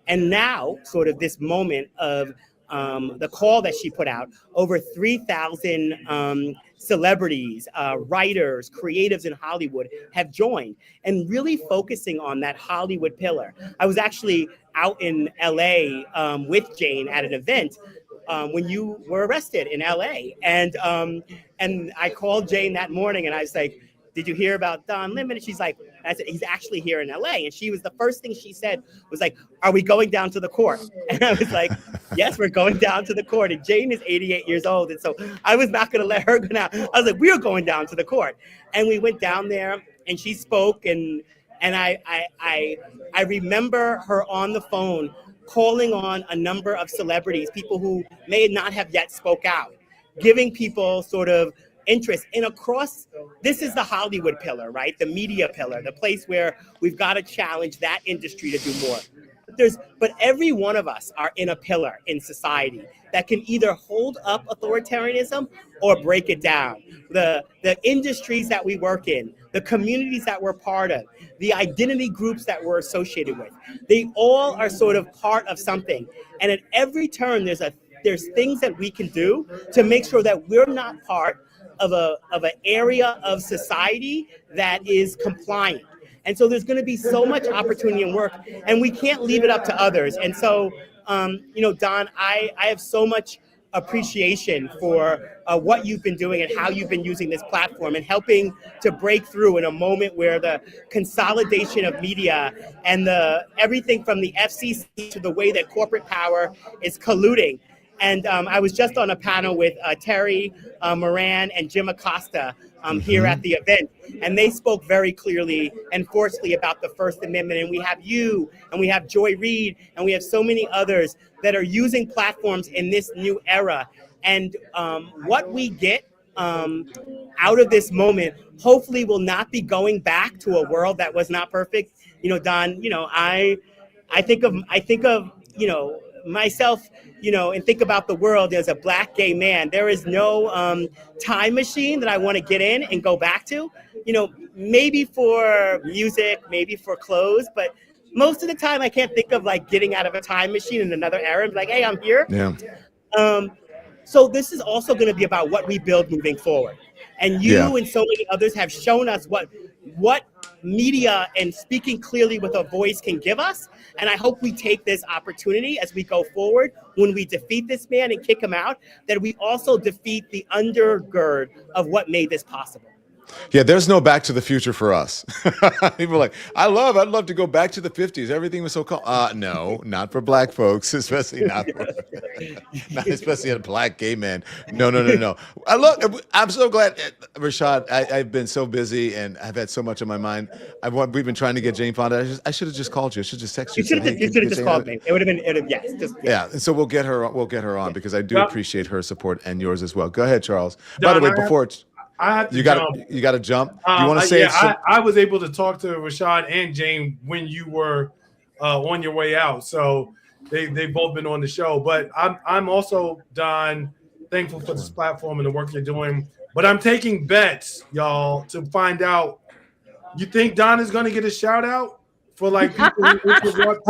and now sort of this moment of the call that she put out, over 3,000 celebrities, writers, creatives in Hollywood have joined, and really focusing on that Hollywood pillar. I was actually out in LA with Jane at an event when you were arrested in LA. And I called Jane that morning and I was like, did you hear about Don Lemon? And she's like, I said, he's actually here in LA. And she was, the first thing she said was like, are we going down to the court? And I was like, yes, we're going down to the court. And Jane is 88 years old. And so I was not going to let her go down. I was like, we're going down to the court. And we went down there and she spoke. And I remember her on the phone calling on a number of celebrities, people who may not have yet spoke out, giving people sort of interest in across. This is the Hollywood pillar, right? The media pillar, the place where we've got to challenge that industry to do more. But every one of us are in a pillar in society that can either hold up authoritarianism or break it down. The industries that we work in, the communities that we're part of, the identity groups that we're associated with, they all are sort of part of something. And at every turn, there's things that we can do to make sure that we're not part of an area of society that is compliant. And so there's going to be so much opportunity and work, and we can't leave it up to others. And so, Don, I have so much appreciation for what you've been doing and how you've been using this platform and helping to break through in a moment where the consolidation of media and everything from the FCC to the way that corporate power is colluding. And I was just on a panel with Terry Moran and Jim Acosta here at the event, and they spoke very clearly and forcefully about the First Amendment. And we have you, and we have Joy Reid, and we have so many others that are using platforms in this new era. And what we get out of this moment, hopefully, will not be going back to a world that was not perfect. Don, I think of myself, and think about the world as a Black gay man. There is no time machine that I want to get in and go back to, maybe for music, maybe for clothes, but most of the time I can't think of like getting out of a time machine in another era and be like, hey, I'm here. Yeah. So this is also going to be about what we build moving forward. And you and so many others have shown us what media and speaking clearly with a voice can give us. And I hope we take this opportunity as we go forward, when we defeat this man and kick him out, that we also defeat the undergird of what made this possible. Yeah, there's no Back to the Future for us. People are like, I'd love to go back to the 50s. Everything was so cool. No, not for Black folks, especially not especially a Black gay man. No. I'm so glad, Rashad. I've been so busy and I've had so much on my mind. We've been trying to get Jane Fonda. I should have just called you. I should just text you. You should have just called me. It would have been yes. Yeah. And so we'll get her on because I do appreciate her support and yours as well. Go ahead, Charles. By the way, before I have to you got to jump. You want to say? I was able to talk to Rashad and Jane when you were on your way out, so they've both been on the show. But I'm also, Don, thankful for this platform and the work you're doing. But I'm taking bets, y'all, to find out. You think Don is going to get a shout out for like people who interrupt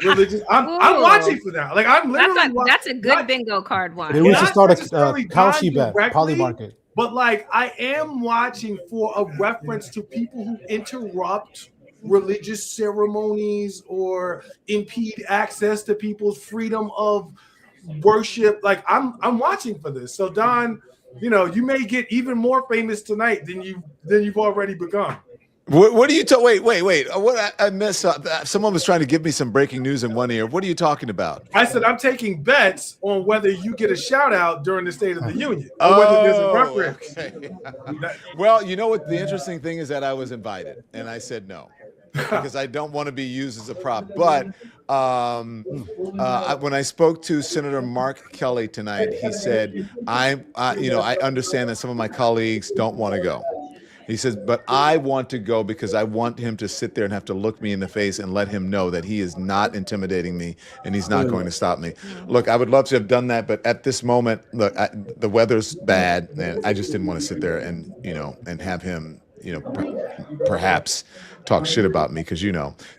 religious. I'm watching for that. Like I'm literally. That's a good bingo card one. Maybe we should start a Kalshi bet, Poly Market. But like I am watching for a reference to people who interrupt religious ceremonies or impede access to people's freedom of worship. Like I'm watching for this. So Don, you know, you may get even more famous tonight than you've already become. What are you wait. What I missed up. Someone was trying to give me some breaking news in one ear. What are you talking about? I said I'm taking bets on whether you get a shout out during the State of the Union or whether there's a reference. Okay. Well, you know what the interesting thing is that I was invited and I said no. Because I don't want to be used as a prop. But when I spoke to Senator Mark Kelly tonight, he said, I understand that some of my colleagues don't want to go. He says, but I want to go because I want him to sit there and have to look me in the face and let him know that he is not intimidating me and he's not going to stop me. Look, I would love to have done that, but at this moment, look, the weather's bad, and I just didn't want to sit there and have him, perhaps talk shit about me because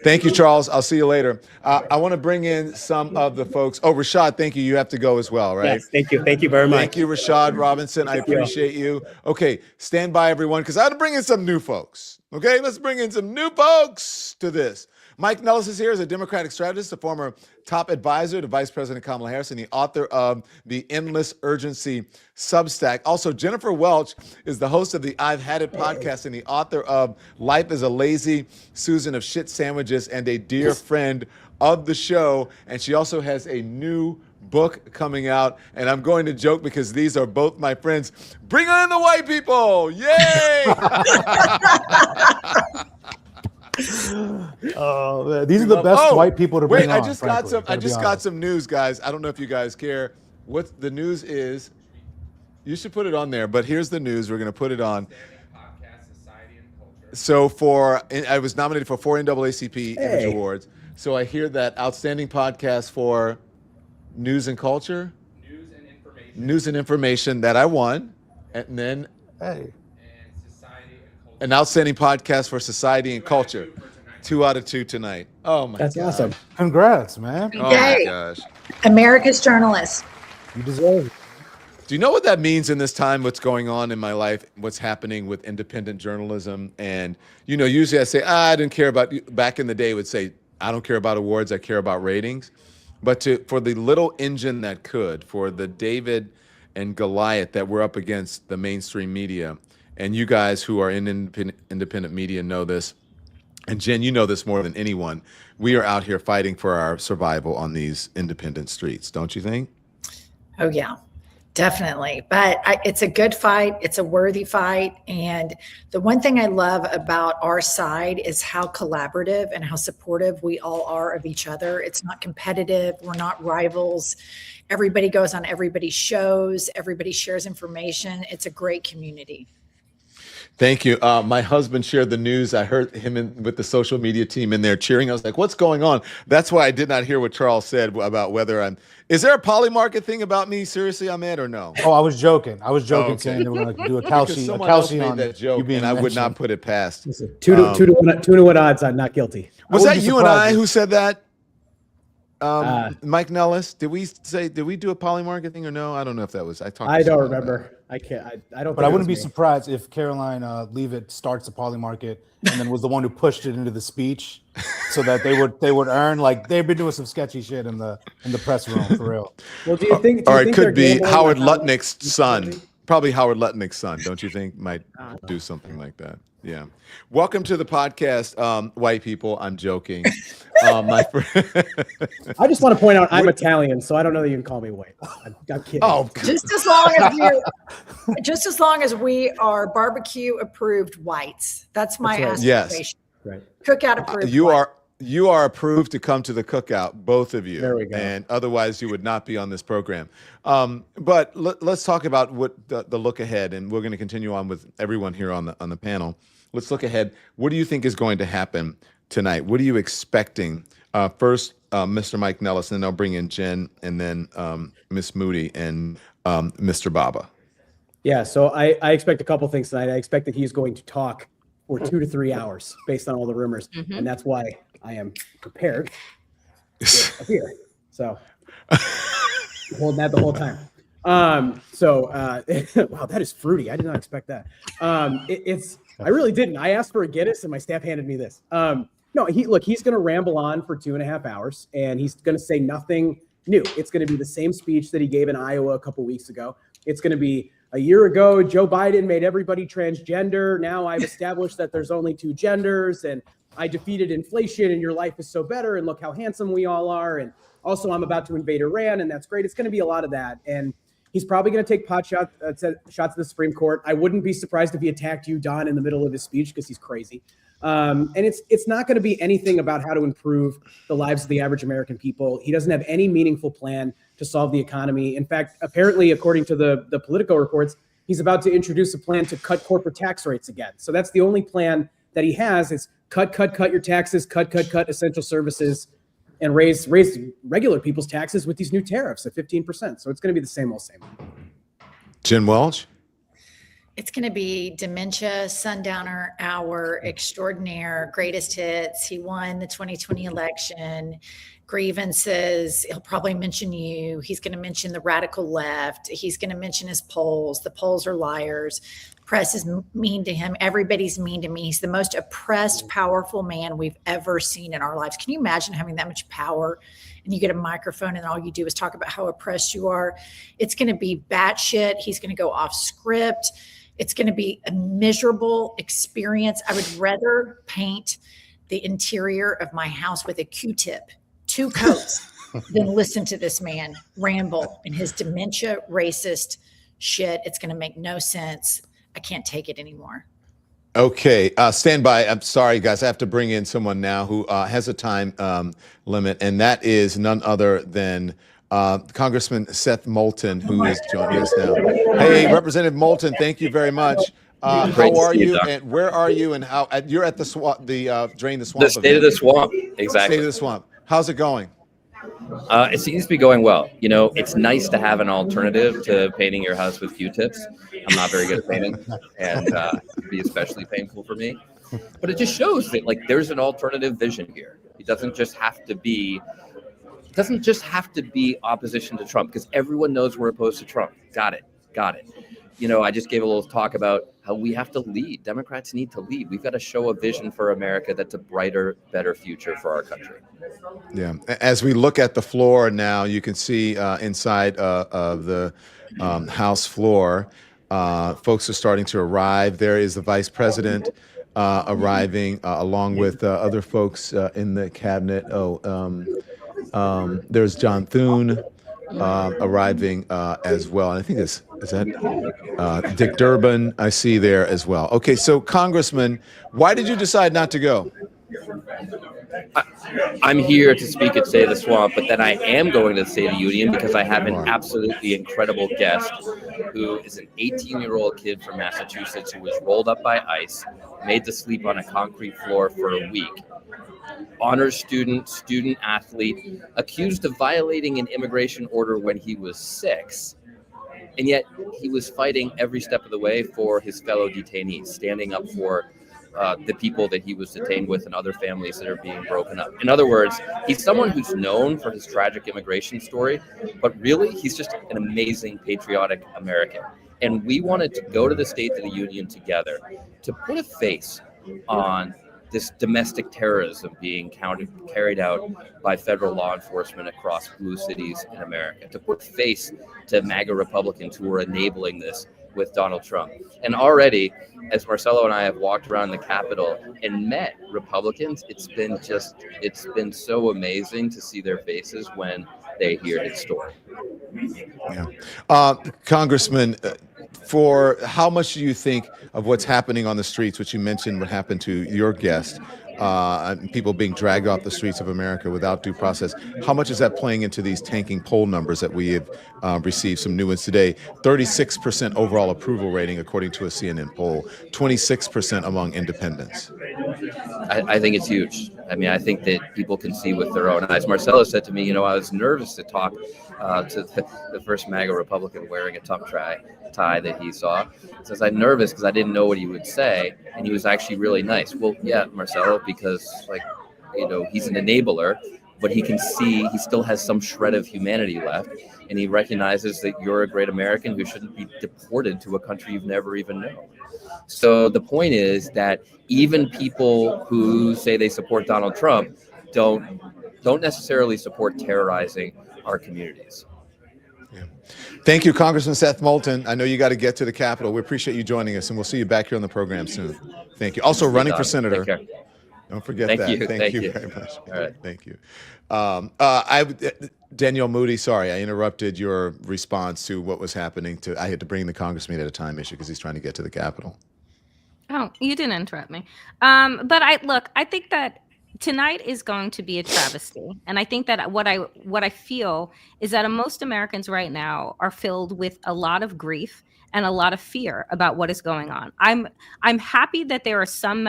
Thank you, Charles. I'll see you later. I want to bring in some of the folks. Oh, Rashad, thank you. You have to go as well, right? Yes, thank you. Thank you very much. Thank you, Rashad Robinson. I appreciate you. Okay, stand by, everyone, because I have to bring in some new folks. Okay, let's bring in some new folks to this. Mike Nellis is here as a Democratic strategist, a former top advisor to Vice President Kamala Harris, and the author of the Endless Urgency Substack. Also, Jennifer Welch is the host of the I've Had It podcast and the author of Life is a Lazy Susan of Shit Sandwiches and a dear friend of the show. And she also has a new book coming out. And I'm going to joke because these are both my friends. Bring on the white people. Yay! Oh man, these are the best white people to bring on. I just got some news, guys. I don't know if you guys care what the news is. You should put it on there, but here's the news. We're going to put it on. So I was nominated for 4 NAACP Image Awards. So I hear that outstanding podcast for news and culture, news and information that I won, and then an outstanding podcast for society and culture. 2 out of 2 tonight. Oh my God. That's awesome. Congrats, man. Oh my gosh. America's journalist. You deserve it. Do you know what that means in this time, what's going on in my life, what's happening with independent journalism? And, usually I say, I didn't care about, back in the day would say, I don't care about awards, I care about ratings. But for the little engine that could, for the David and Goliath that we're up against the mainstream media, and you guys who are in independent media know this, and Jen, you know this more than anyone, we are out here fighting for our survival on these independent streets, don't you think? Oh, yeah, definitely. But it's a good fight. It's a worthy fight. And the one thing I love about our side is how collaborative and how supportive we all are of each other. It's not competitive. We're not rivals. Everybody goes on everybody's shows. Everybody shares information. It's a great community. Thank you. My husband shared the news. I heard him with the social media team in there cheering. I was like, what's going on? That's why I did not hear what Charles said about whether is there a Poly Market thing about me? Seriously, Ahmed, or no? Oh, I was joking. saying they were going to do a Kalshi on that joke, you being and I would not put it past. Listen, 2 to 1 odds. I'm not guilty. Was that you and I who said that? Mike Nellis, did we do a Poly Market thing or no? I don't know if that was. I don't remember. I can't. I don't. But I wouldn't be surprised if Caroline Leavitt starts a Poly Market and then was the one who pushed it into the speech, so that they would earn, like they've been doing some sketchy shit in the press room for real. Well, do you think? Or it could be Howard Lutnick's son. Probably Howard Lutnick's son. Don't you think might do something like that? Yeah. Welcome to the podcast, white people. I'm joking. My friend. I just want to point out I'm Italian, so I don't know that you can call me white. I'm kidding. Oh, just as long as we are barbecue approved whites. That's my aspiration. Yes. Right. Cookout approved. You are approved to come to the cookout, both of you. There we go. And otherwise, you would not be on this program. But let's talk about what the look ahead, and we're going to continue on with everyone here on the panel. Let's look ahead. What do you think is going to happen tonight? What are you expecting? First, Mr. Mike Nellis, and then I'll bring in Jen, and then Miss Moody and Mr. Baba. Yeah, so I expect a couple things tonight. I expect that he's going to talk for 2 to 3 hours based on all the rumors. Mhm. And that's why I am prepared with a beer. So holding that the whole time. Wow, that is fruity. I did not expect that. I really didn't. I asked for a Guinness and my staff handed me this. No, he's going to ramble on for 2.5 hours and he's going to say nothing new. It's going to be the same speech that he gave in Iowa a couple weeks ago. It's going to be a year ago, Joe Biden made everybody transgender. Now I've established that there's only 2 genders and I defeated inflation and your life is so better. And look how handsome we all are. And also I'm about to invade Iran and that's great. It's going to be a lot of that. And he's probably going to take shots at the Supreme Court. I wouldn't be surprised if he attacked you, Don, in the middle of his speech because he's crazy. And it's not going to be anything about how to improve the lives of the average American people. He doesn't have any meaningful plan to solve the economy. In fact, apparently, according to the Politico reports, he's about to introduce a plan to cut corporate tax rates again. So that's the only plan that he has is cut your taxes, cut essential services, and raise regular people's taxes with these new tariffs at 15%. So it's going to be the same old, same old. Jen Welch? It's going to be dementia, sundowner hour, extraordinaire, greatest hits. He won the 2020 election. Grievances. He'll probably mention you. He's going to mention the radical left. He's going to mention his polls. The polls are liars. Press is mean to him. Everybody's mean to me. He's the most oppressed, powerful man we've ever seen in our lives. Can you imagine having that much power and you get a microphone and all you do is talk about how oppressed you are? It's going to be batshit. He's going to go off script. It's going to be a miserable experience. I would rather paint the interior of my house with a Q-tip, 2 coats, than listen to this man ramble in his dementia, racist shit. It's going to make no sense. I can't take it anymore. Okay, stand by. I'm sorry, guys. I have to bring in someone now who has a time limit, and that is none other than Congressman Seth Molton, who is joining us now. Hey, Representative Molton, thank you very much. How are you, and where are you, and how you're at the swamp, Drain the Swamp. The State of the Swamp, exactly. State of the Swamp. How's it going? It seems to be going well. You know, it's nice to have an alternative to painting your house with Q-tips. I'm not very good at painting, and it'd be especially painful for me. But it just shows that, like, there's an alternative vision here. It doesn't just have to be opposition to Trump, because everyone knows we're opposed to Trump. Got it. You know, I just gave a little talk about how we have to lead. Democrats need to lead. We've got to show a vision for America that's a brighter, better future for our country. Yeah. As we look at the floor now, you can see inside of the House floor, folks are starting to arrive. There is the vice president arriving along with other folks in the cabinet. There's John Thune arriving as well. And I think is that Dick Durbin I see there as well. Okay, so Congressman, why did you decide not to go? I'm here to speak at State of the Swamp, but then I am going to the State of the Union because I have an absolutely incredible guest who is an 18-year-old kid from Massachusetts who was rolled up by ICE, made to sleep on a concrete floor for a week. Honors student athlete, accused of violating an immigration order when he was 6. And yet he was fighting every step of the way for his fellow detainees, standing up for the people that he was detained with and other families that are being broken up. In other words, he's someone who's known for his tragic immigration story, but really he's just an amazing patriotic American. And we wanted to go to the State of the Union together to put a face on this domestic terrorism being carried out by federal law enforcement across blue cities in America, to put face to MAGA Republicans who are enabling this with Donald Trump. And already, as Marcelo and I have walked around the Capitol and met Republicans, it's been so amazing to see their faces when they hear his story. Yeah. Congressman, for how much do you think of what's happening on the streets, which you mentioned what happened to your guest, people being dragged off the streets of America without due process? How much is that playing into these tanking poll numbers that we have received some new ones today? 36% overall approval rating, according to a CNN poll, 26% among independents. I think it's huge. I mean, I think that people can see with their own eyes. Marcelo said to me, you know, I was nervous to talk to the first MAGA Republican wearing a tongue tie that he saw. He says, I'm nervous because I didn't know what he would say, and he was actually really nice. Well, yeah, Marcelo, because like, you know, he's an enabler, but he can see he still has some shred of humanity left, and he recognizes that you're a great American who shouldn't be deported to a country you've never even known. So the point is that even people who say they support Donald Trump don't necessarily support terrorizing our communities. Thank you, Congressman Seth Molton. I know you got to get to the Capitol. We appreciate you joining us, and well see you back here on the program soon. Thank you. Also, running for senator. Don't forget that. Thank you very much. All right. Thank you. Danielle Moody, sorry, I interrupted your response to what was happening. I had to bring the congressman at a time issue because he's trying to get to the Capitol. Oh, you didn't interrupt me. But I think that tonight is going to be a travesty. And I think that what I feel is that most Americans right now are filled with a lot of grief and a lot of fear about what is going on. I'm happy that there are some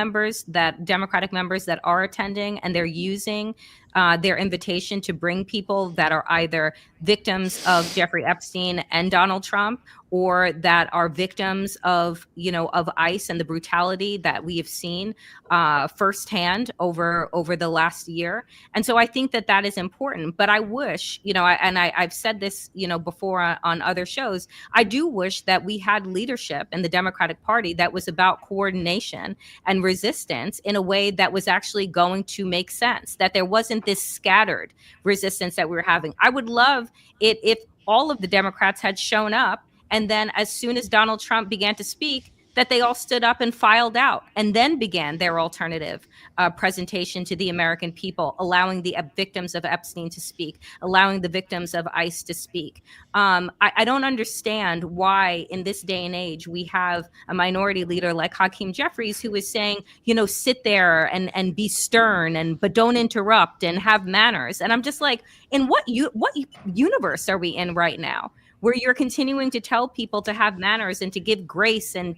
Democratic members that are attending, and they're using their invitation to bring people that are either victims of Jeffrey Epstein and Donald Trump, or that are victims of ICE and the brutality that we have seen firsthand over the last year. And so I think that is important. But I wish, I've said this, before on other shows, I do wish that we had leadership in the Democratic Party that was about coordination and resistance in a way that was actually going to make sense, that there wasn't this scattered resistance that we were having. I would love it if all of the Democrats had shown up, and then as soon as Donald Trump began to speak, that they all stood up and filed out and then began their alternative presentation to the American people, allowing the victims of Epstein to speak, allowing the victims of ICE to speak. I don't understand why in this day and age we have a minority leader like Hakeem Jeffries who is saying, sit there and be stern but don't interrupt and have manners. And I'm just like, in what universe are we in right now, where you're continuing to tell people to have manners and to give grace and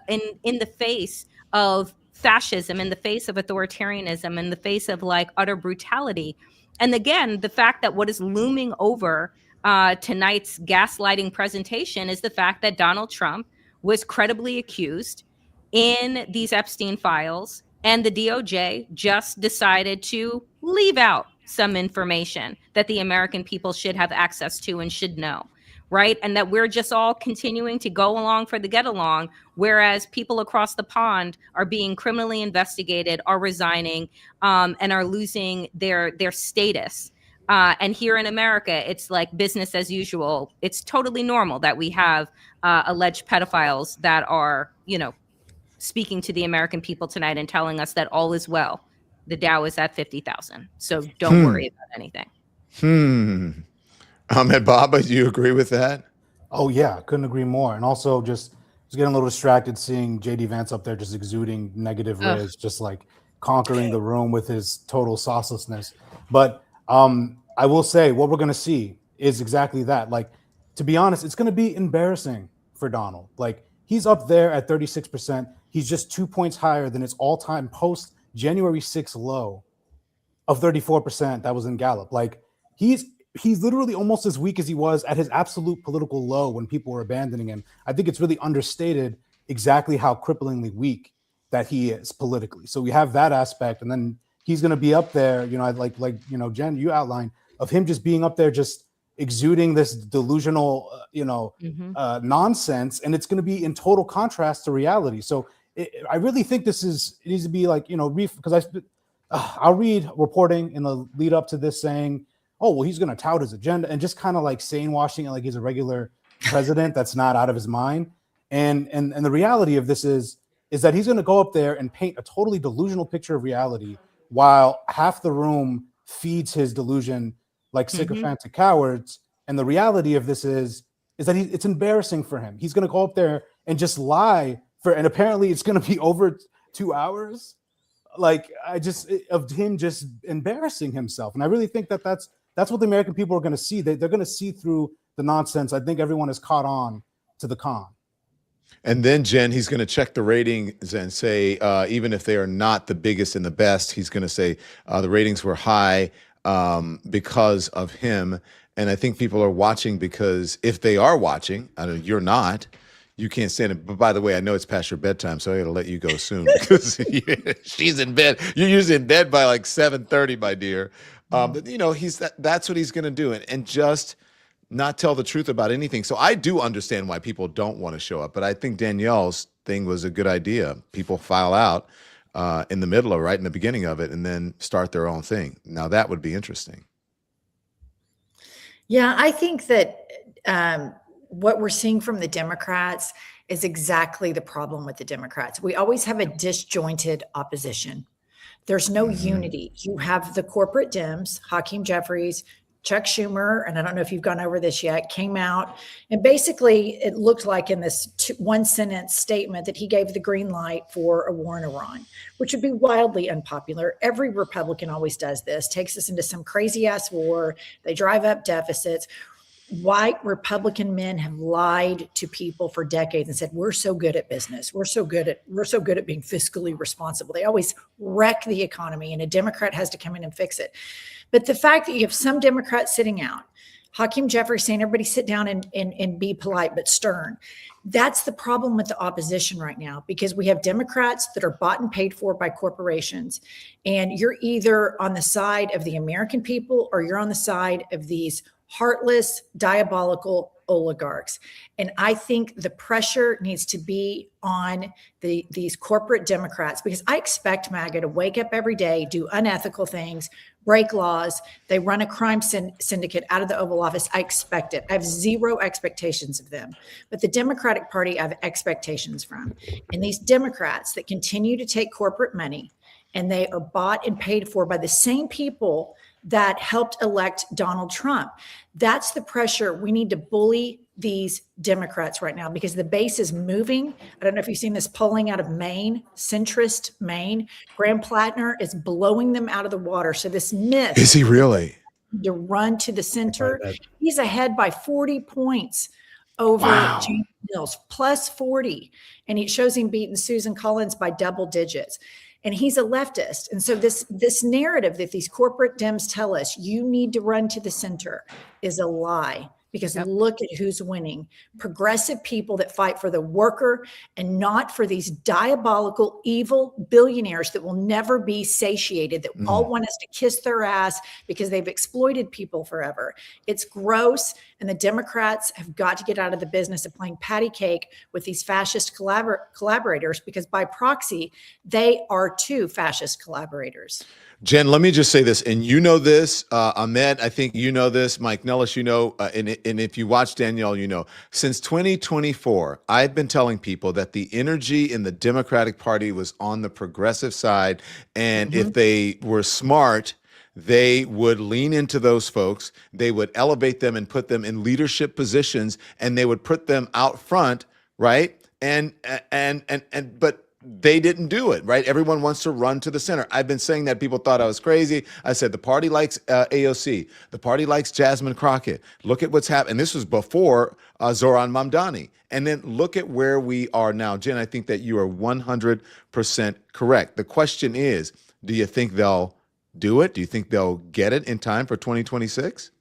in the face of fascism, in the face of authoritarianism, in the face of utter brutality. And again, the fact that what is looming over tonight's gaslighting presentation is the fact that Donald Trump was credibly accused in these Epstein files, and the DOJ just decided to leave out some information that the American people should have access to and should know. Right. And that we're just all continuing to go along for the get along, whereas people across the pond are being criminally investigated, are resigning, and are losing their status. And here in America, it's like business as usual. It's totally normal that we have alleged pedophiles that are, speaking to the American people tonight and telling us that all is well. The Dow is at 50,000. So don't worry about anything. Ahmed Baba, do you agree with that? Oh yeah, couldn't agree more. And also just getting a little distracted seeing JD Vance up there just exuding negative riz, just like conquering the room with his total saucelessness. But I will say what we're gonna see is exactly that. Like, to be honest, it's gonna be embarrassing for Donald. Like, he's up there at 36%. He's just 2 points higher than his all-time post January 6th low of 34% that was in Gallup. Like, he's literally almost as weak as he was at his absolute political low when people were abandoning him. I think it's really understated exactly how cripplingly weak that he is politically. So we have that aspect, and then he's going to be up there, like Jen, you outlined, of him just being up there, just exuding this delusional, nonsense, and it's going to be in total contrast to reality. So I really think it needs to be like, because I'll read reporting in the lead up to this saying, oh, well, he's going to tout his agenda, and just kind of like saying washing it like he's a regular president that's not out of his mind. And the reality of this is that he's going to go up there and paint a totally delusional picture of reality while half the room feeds his delusion like sycophantic cowards. And the reality of this is that it's embarrassing for him. He's going to go up there and just lie and apparently it's going to be over 2 hours. Like, of him just embarrassing himself. And I really think that's what the American people are going to see. They're going to see through the nonsense. I think everyone is caught on to the con. And then, Jen, he's going to check the ratings and say, even if they are not the biggest and the best, he's going to say the ratings were high because of him. And I think people are watching because if they are watching, I know you're not, you can't stand it. But by the way, I know it's past your bedtime, so I got to let you go soon because she's in bed. You're usually in bed by like 7:30, my dear. But you know, that's what he's going to do, and just not tell the truth about anything. So I do understand why people don't want to show up, but I think Danielle's thing was a good idea. People file out in the middle or right in the beginning of it, and then start their own thing. Now that would be interesting. Yeah, I think that what we're seeing from the Democrats is exactly the problem with the Democrats. We always have a disjointed opposition. There's no unity. You have the corporate Dems, Hakeem Jeffries, Chuck Schumer, and I don't know if you've gone over this yet, came out and basically it looked like in this one sentence statement that he gave the green light for a war in Iran, which would be wildly unpopular. Every Republican always does this, takes us into some crazy ass war. They drive up deficits. White Republican men have lied to people for decades and said, we're so good at business. We're so good at being fiscally responsible. They always wreck the economy and a Democrat has to come in and fix it. But the fact that you have some Democrats sitting out, Hakeem Jeffries saying everybody sit down and be polite but stern. That's the problem with the opposition right now, because we have Democrats that are bought and paid for by corporations. And you're either on the side of the American people or you're on the side of these heartless, diabolical oligarchs. And I think the pressure needs to be on these corporate Democrats, because I expect MAGA to wake up every day, do unethical things, break laws. They run a crime syndicate out of the Oval Office. I expect it. I have zero expectations of them. But the Democratic Party, I have expectations from. And these Democrats that continue to take corporate money, and they are bought and paid for by the same people that helped elect Donald Trump. That's the pressure. We need to bully these Democrats right now because the base is moving. I don't know if you've seen this polling out of Maine, centrist Maine. Graham Plattner is blowing them out of the water. So this myth. Is he really? To run to the center. He's ahead by 40 points over James Mills, plus 40. And it shows him beating Susan Collins by double digits. And he's a leftist. And so this narrative that these corporate Dems tell us you need to run to the center is a lie. Because look at who's winning. Progressive people that fight for the worker and not for these diabolical, evil billionaires that will never be satiated, that all want us to kiss their ass because they've exploited people forever. It's gross. And the Democrats have got to get out of the business of playing patty cake with these fascist collaborators, because by proxy, they are too fascist collaborators. Jen, let me just say this, and you know this, Ahmed, I think you know this, Mike Nellis, you know, and if you watch Danielle, you know, since 2024, I've been telling people that the energy in the Democratic Party was on the progressive side, and if they were smart, they would lean into those folks, they would elevate them and put them in leadership positions, and they would put them out front, right? But they didn't do it, right? Everyone wants to run to the center. I've been saying that. People thought I was crazy. I said the party likes AOC. The party likes Jasmine Crockett. Look at what's happened. And this was before Zohran Mamdani. And then look at where we are now. Jen, I think that you are 100% correct. The question is, do you think they'll do it? Do you think they'll get it in time for 2026?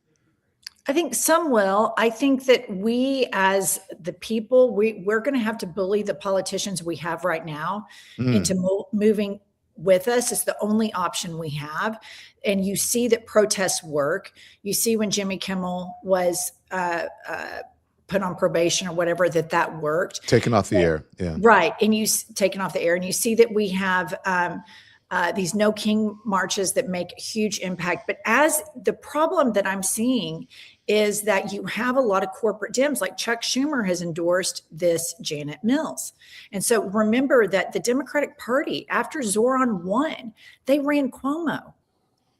I think some will. I think that we as the people, we're going to have to bully the politicians we have right now into moving with us. It's the only option we have. And you see that protests work. You see when Jimmy Kimmel was put on probation or whatever, that worked. Taken off the air. Yeah. Right. And taken off the air. And you see that we have these No King marches that make a huge impact. But as the problem that I'm seeing is that you have a lot of corporate Dems, like Chuck Schumer has endorsed this Janet Mills. And so remember that the Democratic Party, after Zoran won, they ran Cuomo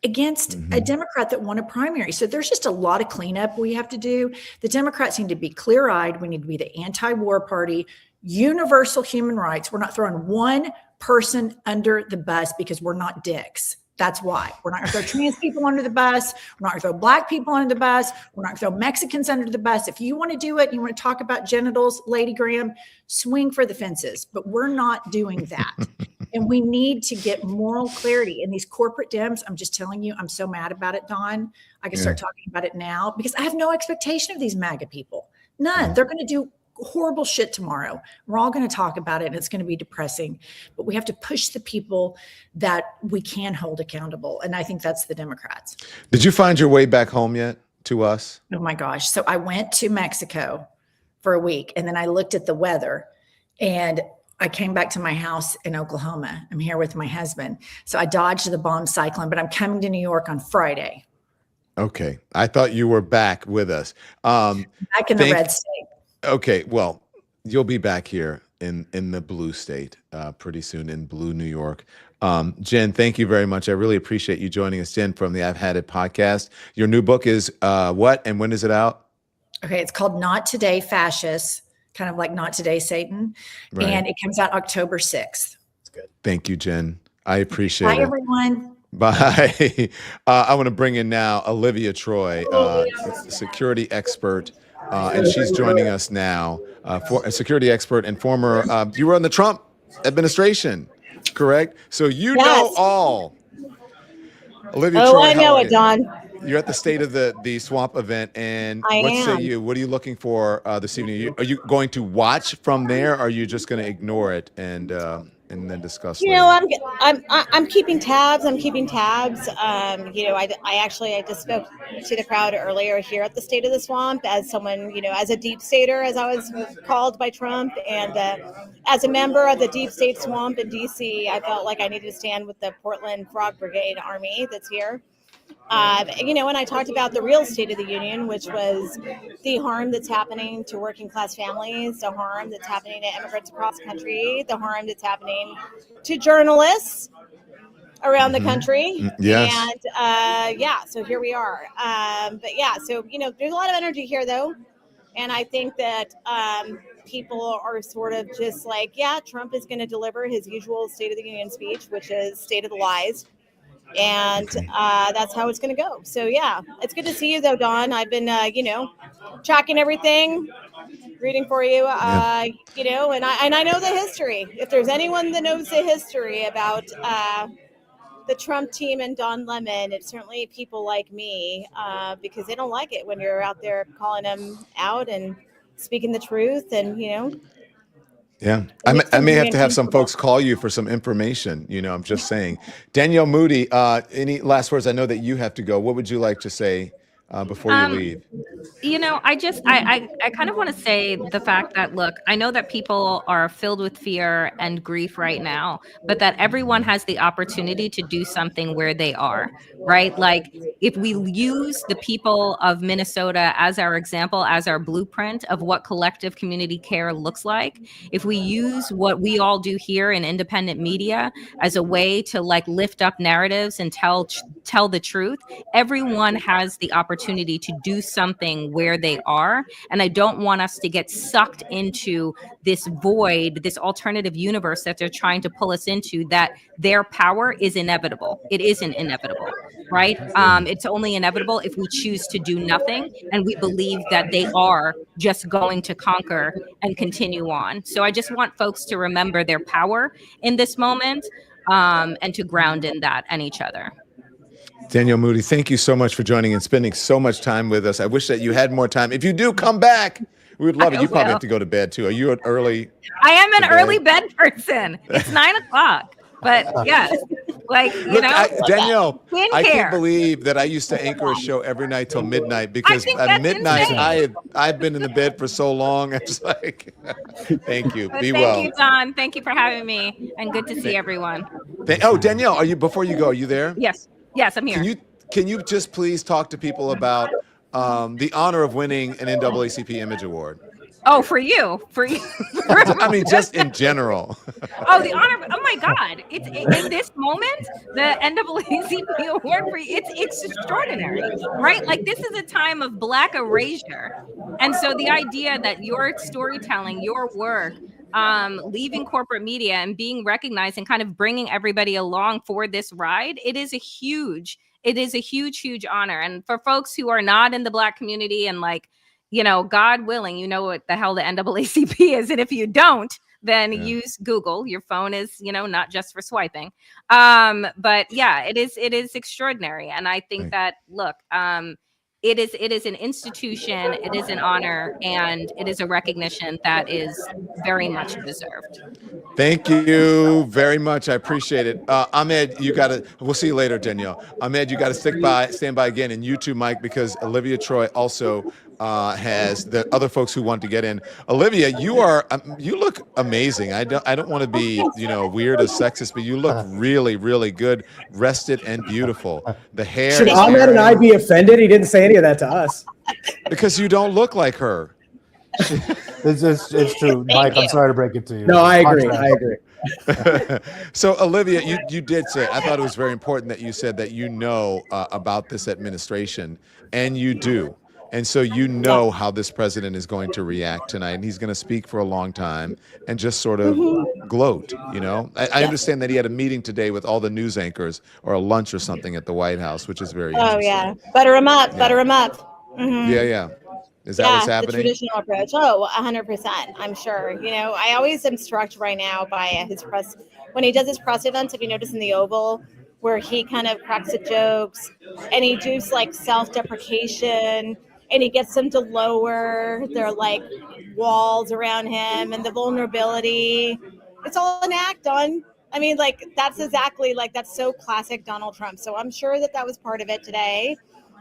against a Democrat that won a primary. So there's just a lot of cleanup we have to do. The Democrats need to be clear-eyed. We need to be the anti-war party, universal human rights. We're not throwing one person under the bus because we're not dicks. That's why. We're not going to throw trans people under the bus. We're not going to throw Black people under the bus. We're not going to throw Mexicans under the bus. If you want to do it, you want to talk about genitals, Lady Graham, swing for the fences. But we're not doing that. And we need to get moral clarity. And these corporate Dems, I'm just telling you, I'm so mad about it, Don. I can start talking about it now because I have no expectation of these MAGA people. None. They're going to do horrible shit tomorrow. We're all going to talk about it and it's going to be depressing, but we have to push the people that we can hold accountable. And I think that's the Democrats. Did you find your way back home yet to us? Oh my gosh. So I went to Mexico for a week and then I looked at the weather and I came back to my house in Oklahoma. I'm here with my husband. So I dodged the bomb cyclone, but I'm coming to New York on Friday. Okay. I thought you were back with us. Back in the red state. Okay, well, you'll be back here in the blue state pretty soon, in blue New York. Jen, thank you very much. I really appreciate you joining us, Jen, from the I've Had It podcast. Your new book is what, and when is it out? Okay, it's called Not Today Fascists, kind of like Not Today Satan, Right. and it comes out October 6th. Thank you, Jen. I appreciate Bye, it. everyone. Bye. I want to bring in now Olivia Troy, security expert. And she's joining us now, for a security expert and former, you were on the Trump administration, correct? So you know all. Olivia Troy, I know it, Don. You're at the State of the Swamp event, and I what am. say you? What are you looking for this evening? Are you going to watch from there, or are you just going to ignore it and then discuss You later? know, I'm keeping tabs. I'm keeping tabs. You know, I just spoke to the crowd earlier here at the State of the Swamp as someone, you know, as a deep stater, as I was called by Trump, and as a member of the Deep State Swamp in DC, I felt like I needed to stand with the Portland Frog Brigade Army that's here. You know, and I talked about the real State of the Union, which was the harm that's happening to working class families, the harm that's happening to immigrants across the country, the harm that's happening to journalists around the country. Yes. And yeah, so here we are. But yeah, so, you know, there's a lot of energy here, though. And I think that people are sort of just like, yeah, Trump is going to deliver his usual State of the Union speech, which is state of the lies. And that's how it's going to go. So, yeah, it's good to see you, though, Don. I've been, you know, tracking everything, reading for you, you know, and I know the history. If there's anyone that knows the history about the Trump team and Don Lemon, it's certainly people like me, because they don't like it when you're out there calling them out and speaking the truth and, you know. Yeah, I may have to have some folks call you for some information. You know, I'm just saying. Danielle Moody, any last words? I know that you have to go. What would you like to say before you leave? You know, I kind of want to say the fact that, look, I know that people are filled with fear and grief right now, but that everyone has the opportunity to do something where they are, right? Like, if we use the people of Minnesota as our example, as our blueprint of what collective community care looks like, if we use what we all do here in independent media as a way to like lift up narratives and tell the truth, everyone has the opportunity to do something where they are. And I don't want us to get sucked into this void, this alternative universe that they're trying to pull us into, that their power is inevitable. It isn't inevitable, right? It's only inevitable if we choose to do nothing and we believe that they are just going to conquer and continue on. So I just want folks to remember their power in this moment, and to ground in that and each other. Danielle Moody, thank you so much for joining and spending so much time with us. I wish that you had more time. If you do, come back. We would love it. You probably have to go to bed too. Are you an early? I am an early bed person. It's 9:00, but yes, like, you Look, know, Danielle, I skincare. can't believe that I used to anchor a show every night till midnight, because at midnight I've been in the bed for so long. It's like, thank you. But Be thank well. you, Don. Thank you for having me, and good to see everyone. Oh, Danielle, before you go, are you there? Yes, I'm here. Can you just please talk to people about the honor of winning an NAACP Image Award? Oh, for you. I mean, just in general. Oh, the honor! Oh my God! It's in this moment, the NAACP award for it's extraordinary, right? Like, this is a time of Black erasure, and so the idea that your storytelling, your work, leaving corporate media and being recognized and kind of bringing everybody along for this ride, it is a huge honor. And for folks who are not in the Black community and like, you know, God willing, you know what the hell the NAACP is. And if you don't, then use Google. Your phone is, you know, not just for swiping. But yeah, it is extraordinary. And I think that, look, it is an institution, it is an honor, and it is a recognition that is very much deserved. Thank you very much. I appreciate it. Ahmed, we'll see you later, Danielle. Ahmed, you got to stand by again, and you too, Mike, because Olivia Troy also has the other folks who want to get in. Olivia, you look amazing. I don't want to be, you know, weird or sexist, but you look really, really good, rested and beautiful. The hair. Should Ahmed and I be offended? He didn't say any of that to us. Because you don't look like her. It's true, Mike. I'm sorry to break it to you. No, I agree. So, Olivia, you did say, I thought it was very important that you said that you know about this administration, and you do. And so you know how this president is going to react tonight, and he's going to speak for a long time and just sort of gloat, you know? I understand that he had a meeting today with all the news anchors or a lunch or something at the White House, which is very interesting. Yeah. Butter him up. Mm-hmm. Yeah. Is that what's happening? The traditional approach. 100%. I'm sure. You know, I always am struck right now by his press when he does his press events. If you notice in the Oval, where he kind of cracks the jokes and he does like self-deprecation and he gets them to lower their like walls around him and the vulnerability. It's all an act on. I mean, like that's exactly like that's so classic Donald Trump. So I'm sure that was part of it today,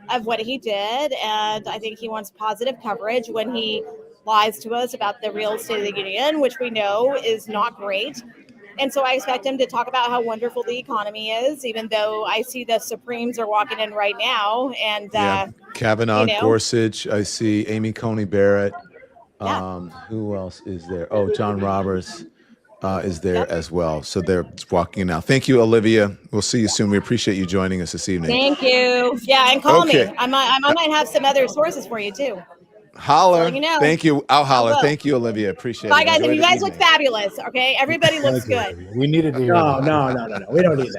of what he did, and I think he wants positive coverage when he lies to us about the real state of the union, which we know is not great. And so I expect him to talk about how wonderful the economy is, even though I see the Supremes are walking in right now. And Kavanaugh, you know, Gorsuch, I see Amy Coney Barrett. Who else is there? Oh, John Roberts is there as well. So they're walking in now. Thank you, Olivia. We'll see you soon. We appreciate you joining us this evening. Thank you. Yeah, and call me. I might have some other sources for you too. Holler. So you know. Thank you. I'll holler. Thank you, Olivia. Appreciate it. Bye, guys. Enjoy And you the guys look evening. fabulous. Okay, everybody looks good. We needed to hear that. No. We don't need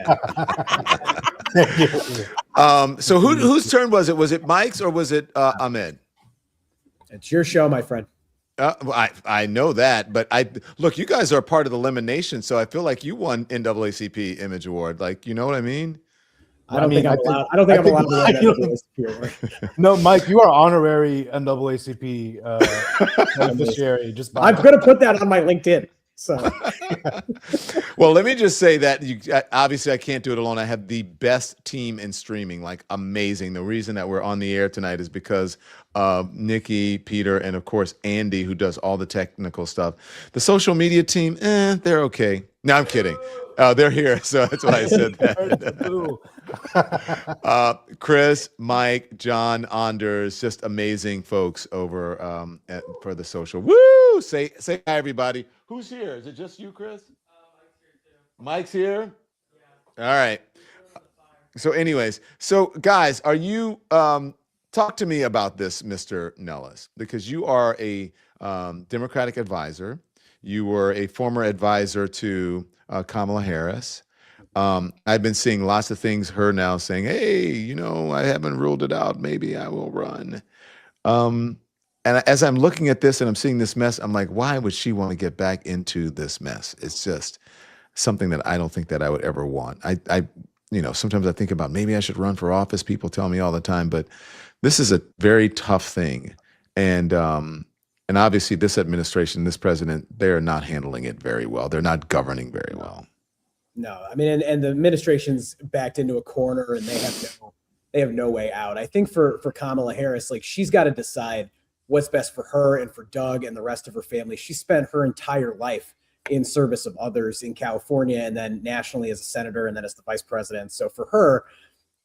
that. So whose turn was it? Was it Mike's or was it Ahmed? It's your show, my friend. I know that, but look, you guys are part of the elimination, so I feel like you won NAACP Image Award. Like, you know what I mean? I don't think I'm allowed to win that. No, Mike, you are honorary NAACP beneficiary. I'm going to put that on my LinkedIn. So, well, let me just say that obviously I can't do it alone. I have the best team in streaming, like amazing. The reason that we're on the air tonight is because of Nikki, Peter, and of course Andy, who does all the technical stuff. The social media team, they're okay. No, I'm kidding. They're here, so that's why I said that. Chris, Mike, John, Anders, just amazing folks over for the social. Woo! Say hi, everybody. Who's here? Is it just you, Chris? Mike's here. All right. So, anyways, guys, are you talk to me about this, Mr. Nellis, because you are a Democratic advisor. You were a former advisor to Kamala Harris. I've been seeing lots of things, her now saying, hey, you know, I haven't ruled it out. Maybe I will run. And as I'm looking at this and I'm seeing this mess, I'm like, why would she want to get back into this mess? It's just something that I don't think that I would ever want. I sometimes I think about maybe I should run for office. People tell me all the time, but this is a very tough thing. And obviously this administration, this president, they're not handling it very well. They're not governing very well. No, I mean, and the administration's backed into a corner and they have no way out. I think for Kamala Harris, like she's got to decide what's best for her and for Doug and the rest of her family. She spent her entire life in service of others in California and then nationally as a senator and then as the vice president. So for her,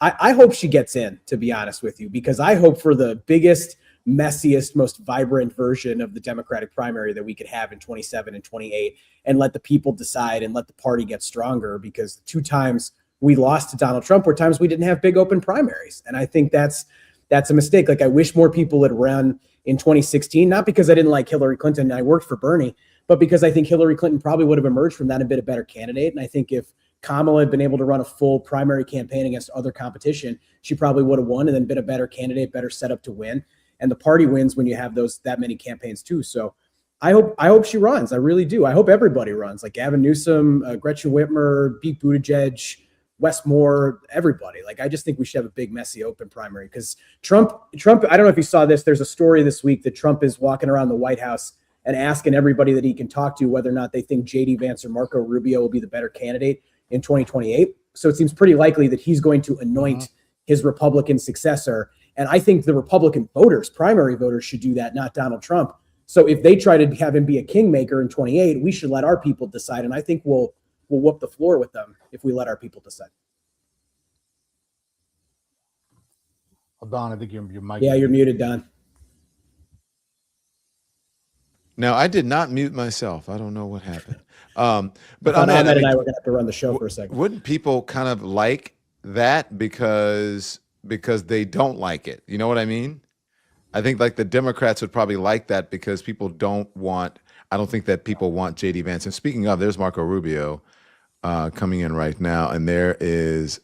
I hope she gets in, to be honest with you, because I hope for the biggest, messiest, most vibrant version of the Democratic primary that we could have in 27 and 28 and let the people decide and let the party get stronger, because the 2 times we lost to Donald Trump were times we didn't have big open primaries. And I think that's a mistake. Like I wish more people had run in 2016, not because I didn't like Hillary Clinton. I worked for Bernie, but because I think Hillary Clinton probably would have emerged from that and been a better candidate. And I think if Kamala had been able to run a full primary campaign against other competition, she probably would have won and then been a better candidate, better set up to win. And the party wins when you have that many campaigns too. So I hope she runs. I really do. I hope everybody runs, like Gavin Newsom, Gretchen Whitmer, Pete Buttigieg, Wes Moore, everybody. Like, I just think we should have a big, messy, open primary because Trump, I don't know if you saw this. There's a story this week that Trump is walking around the White House and asking everybody that he can talk to whether or not they think J.D. Vance or Marco Rubio will be the better candidate in 2028. So it seems pretty likely that he's going to anoint his Republican successor. And I think the Republican voters, primary voters, should do that, not Donald Trump. So if they try to have him be a kingmaker in 28, we should let our people decide. And I think we'll whoop the floor with them if we let our people decide. Well, Don, I think your mic. Yeah, you're muted, Don. Now, I did not mute myself. I don't know what happened. But Ahmed and I were going to have to run the show for a second. Wouldn't people kind of like that because they don't like it? You know what I mean? I think like the Democrats would probably like that because people don't want. I don't think that people want J.D. Vance. And speaking of, there's Marco Rubio coming in right now, and there is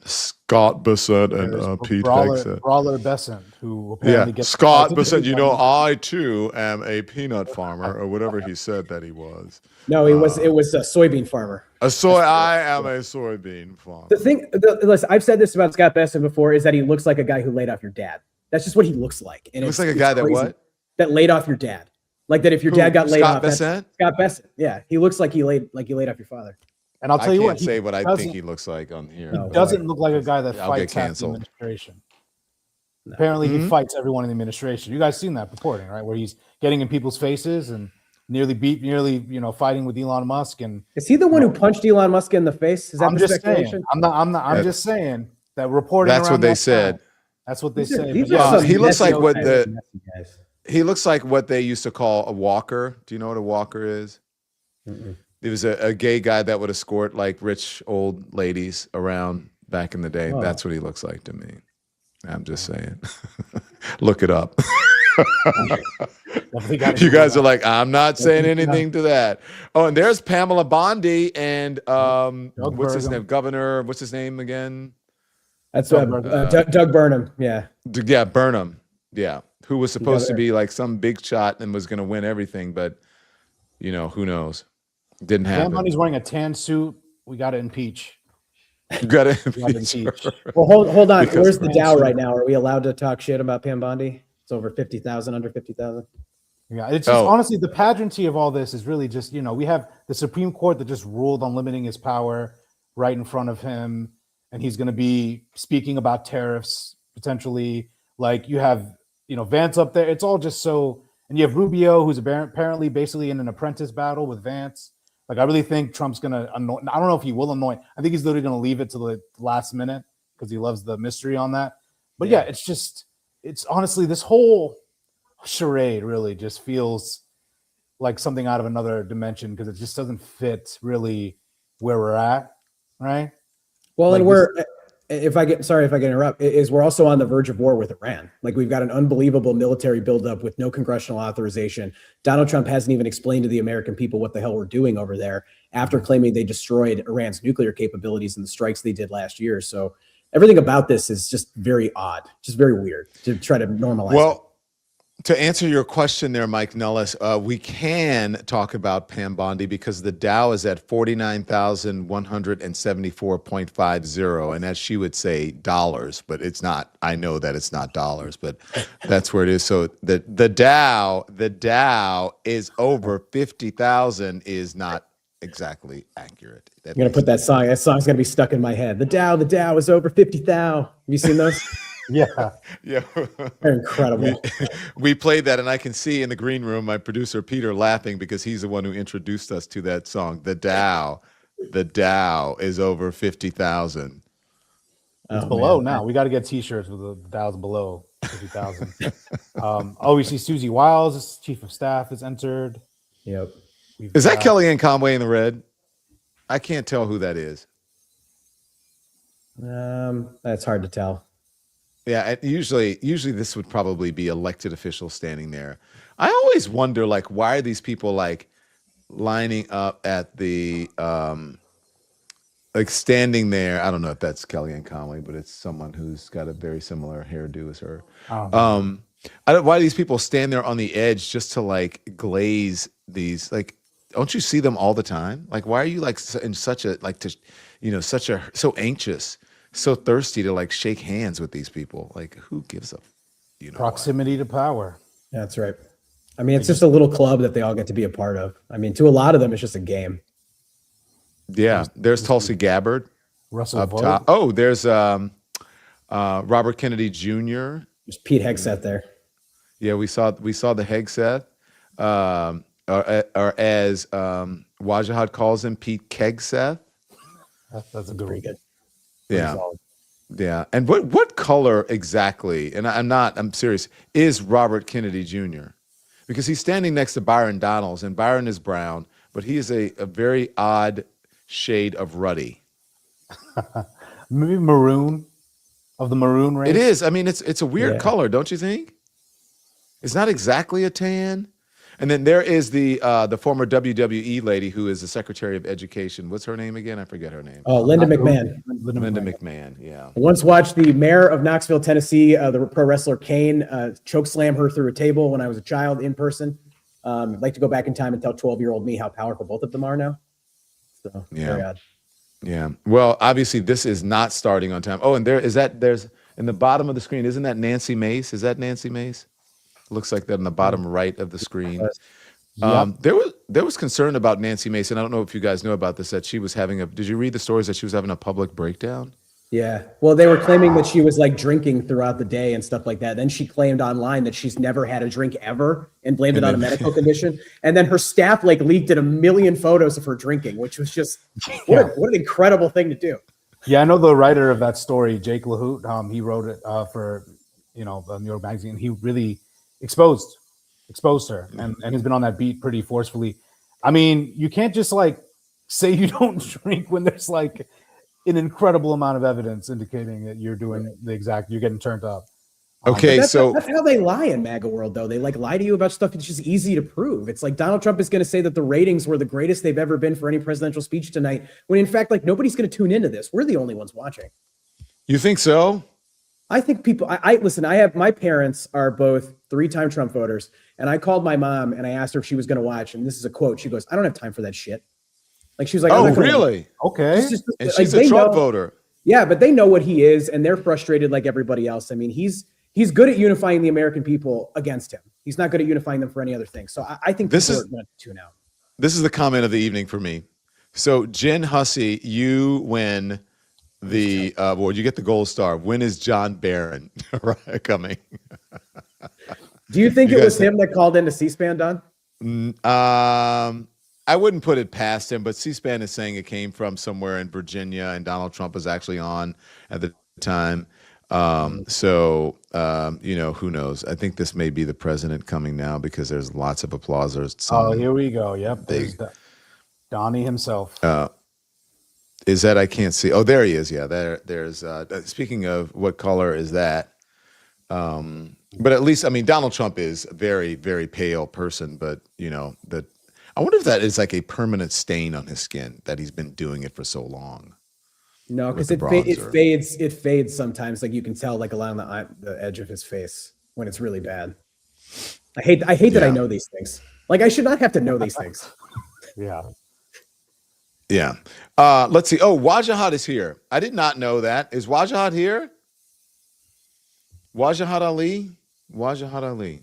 Scott Bissett and Pete Hegseth. Brawler Besant, who apparently gets Scott Bissett. You know, I too am a peanut farmer, or whatever he said that he was. No, it was a soybean farmer. I am a soybean farmer. Listen, I've said this about Scott Besant before, is that he looks like a guy who laid off your dad. That's just what he looks like. And looks like a guy that what? That laid off your dad. Like that if your dad got laid off. Scott Besant. Yeah, he looks like he laid off your father. And I'll tell you what, I can't say what I think he looks like on here. He doesn't look like a guy that fights half the administration. No. Apparently, he fights everyone in the administration. You guys seen that reporting, right? Where he's getting in people's faces and nearly fighting with Elon Musk. And is he the one who punched Elon Musk in the face? Is that I'm just saying. I'm just saying that reporting. That's what they said. That's what they said. He looks like he looks like what they used to call a walker. Do you know what a walker is? Mm-mm. There was a gay guy that would escort like rich old ladies around back in the day. Oh. That's what he looks like to me. I'm just saying. Look it up. You guys are like, I'm not saying anything to that. Oh, and there's Pamela Bondi and what's his name? Governor, what's his name again? That's Doug Burnham. Yeah. Yeah, Burnham. Yeah. Who was supposed to be like some big shot and was going to win everything, but who knows? Didn't happen. Pam Bondi's wearing a tan suit. We got to impeach. You got to impeach. Well, hold on. Where's the Dow right now? Are we allowed to talk shit about Pam Bondi? It's over 50,000, under 50,000. Yeah, it's just honestly the pageantry of all this is really just we have the Supreme Court that just ruled on limiting his power right in front of him, and he's going to be speaking about tariffs potentially. Like you have Vance up there. It's all just so, and you have Rubio who's apparently basically in an apprentice battle with Vance. Like, I really think Trump's going to anoint. I don't know if he will anoint. I think he's literally going to leave it to the last minute because he loves the mystery on that. But yeah, it's honestly, this whole charade really just feels like something out of another dimension because it just doesn't fit really where we're at, right? Well, like if I can interrupt, is we're also on the verge of war with Iran. Like we've got an unbelievable military buildup with no congressional authorization. Donald Trump hasn't even explained to the American people what the hell we're doing over there after claiming they destroyed Iran's nuclear capabilities in the strikes they did last year. So everything about this is just very odd, just very weird to try to normalize. Well, to answer your question there, Mike Nellis, we can talk about Pam Bondi because the Dow is at 49,174.50. And as she would say, dollars, but it's not. I know that it's not dollars, but that's where it is. So the Dow is over 50,000 is not exactly accurate. I'm going to put that song. That song's going to be stuck in my head. The Dow is over 50,000. Have you seen those? Yeah. They're incredible. We played that, and I can see in the green room my producer Peter laughing because he's the one who introduced us to that song. The Dow is over 50,000. It's below now. We got to get T-shirts with the Dow's below 50,000. We see Susie Wiles, chief of staff, has entered. Yep. Is that Kellyanne Conway in the red? I can't tell who that is. That's hard to tell. Yeah, usually this would probably be elected officials standing there. I always wonder, like, why are these people like lining up at the like standing there. I don't know if that's Kellyanne Conway, but it's someone who's got a very similar hairdo as her. Why do these people stand there on the edge just to like glaze these? Like, don't you see them all the time? Like, why are you like in such a like to, so anxious, so thirsty to like shake hands with these people? Like, who gives a, proximity to power? That's right. I mean, it's just a little club that they all get to be a part of. I mean, to a lot of them, it's just a game. Yeah, there's Tulsi Gabbard. Russell up Vogt. top. Oh, there's Robert Kennedy Jr. There's Pete Hegseth there. Yeah, we saw the Hegseth, or as Wajahat calls him, Pete Kegseth. That's a good one. Good. Yeah, yeah. And what color exactly? And I'm serious. Is Robert Kennedy Jr. Because he's standing next to Byron Donalds, and Byron is brown, but he is a very odd shade of ruddy. Maybe maroon, of the maroon race. It is. I mean, it's a weird color, don't you think? It's not exactly a tan. And then there is the former WWE lady who is the Secretary of Education. What's her name again? I forget her name. Oh, Linda McMahon. Linda McMahon. Yeah. I once watched the mayor of Knoxville, Tennessee, the pro wrestler Kane, choke slam her through a table when I was a child in person. I'd like to go back in time and tell 12-year-old me how powerful both of them are now. So, very odd. Yeah. Well, obviously this is not starting on time. Oh, and there's in the bottom of the screen, isn't that Nancy Mace? Is that Nancy Mace? Looks like that in the bottom right of the screen. There was concern about Nancy Mace, and I don't know if you guys know about this, that she was having did you read the stories that she was having a public breakdown? Yeah. Well, they were claiming that she was like drinking throughout the day and stuff like that. Then she claimed online that she's never had a drink ever and blamed it on a medical condition. And then her staff like leaked in 1 million photos of her drinking, which was just what an incredible thing to do. Yeah, I know the writer of that story, Jake LaHoot. He wrote it for New York Magazine. He really exposed her and has been on that beat pretty forcefully. I mean, you can't just like say you don't drink when there's like an incredible amount of evidence indicating that you're doing you're getting turned up. Okay, that's so that's how they lie in MAGA world, though. They like lie to you about stuff that's just easy to prove. It's like Donald Trump is going to say that the ratings were the greatest they've ever been for any presidential speech tonight, when in fact, like nobody's going to tune into this. We're the only ones watching. You think so? I think people. I listen. I have my parents are both 3-time Trump voters, and I called my mom and I asked her if she was going to watch. And this is a quote. She goes, "I don't have time for that shit." Like she was like, "Oh, really? Okay." And she's a Trump voter. Yeah, but they know what he is, and they're frustrated like everybody else. I mean, he's good at unifying the American people against him. He's not good at unifying them for any other thing. So I think this is going to tune out. This is the comment of the evening for me. So Jen Hussey, you win the award. You get the gold star. When is John Barron coming? Do you think it was him that called into C-SPAN, Don? I wouldn't put it past him, but C-SPAN is saying it came from somewhere in Virginia, and Donald Trump was actually on at the time. So who knows? I think this may be the president coming now because there's lots of applause. Here we go. Yep. There's Donnie himself. Is that I can't see? Oh, there he is. Yeah, there's speaking of what color is that? But at least, I mean, Donald Trump is a very, very pale person, but I wonder if that is like a permanent stain on his skin, that he's been doing it for so long. No, because it fades sometimes. Like you can tell, like along the edge of his face when it's really bad. I hate that I know these things. Like I should not have to know these things. Yeah. Yeah. Let's see. Oh, Wajahat is here. I did not know that. Is Wajahat here? Wajahat Ali? Wajahat Ali.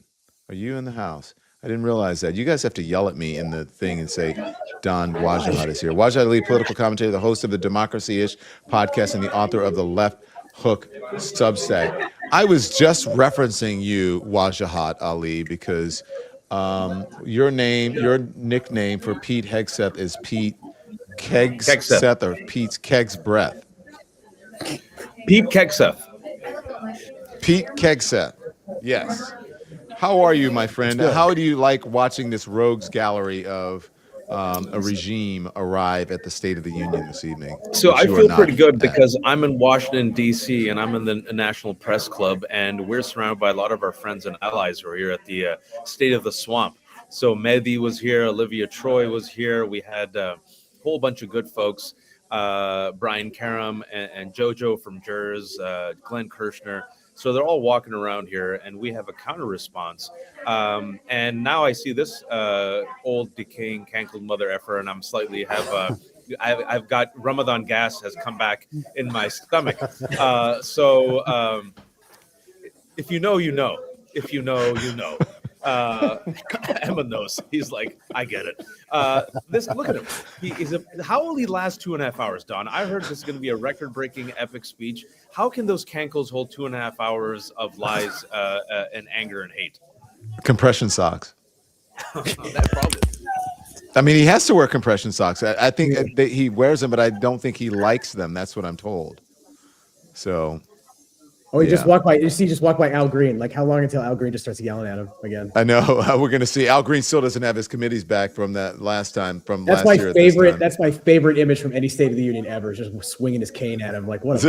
Are you in the house? I didn't realize that. You guys have to yell at me in the thing and say, Don Wajahat is here. Wajahat Ali, political commentator, the host of the Democracy-ish podcast, and the author of the Left Hook Substack. I was just referencing you, Wajahat Ali, because your nickname for Pete Hegseth is Pete Kegseth or Pete's Keg's Breath. Pete Kegseth. Pete Kegseth. Yes. How are you, my friend? How do you like watching this rogues gallery of a regime arrive at the State of the Union this evening? So I feel pretty good because I'm in Washington, D.C., and I'm in the National Press Club, and we're surrounded by a lot of our friends and allies who are here at the State of the Swamp, So Mehdi was here, Olivia Troy was here. We had a whole bunch of good folks, Brian Karam and Jojo from Jers, Glenn Kirshner. So they're all walking around here, and we have a counter response. And now I see this old, decaying, cankled mother effer, and I'm slightly I've got Ramadan gas has come back in my stomach. If you know, you know. If you know, you know. Emma knows. He's like, I get it. Look at him. How will he last 2.5 hours, Don? I heard this is going to be a record-breaking epic speech. How can those cankles hold 2.5 hours of lies and anger and hate? Compression socks. That probably. I mean, he has to wear compression socks. I think he wears them, but I don't think he likes them. That's what I'm told. So. Oh, he just walked by. You see, just walked by Al Green. Like, how long until Al Green just starts yelling at him again? I know. We're going to see. Al Green still doesn't have his committees back from that last time. That's my favorite. That's my favorite image from any State of the Union ever. Just swinging his cane at him. Like, what?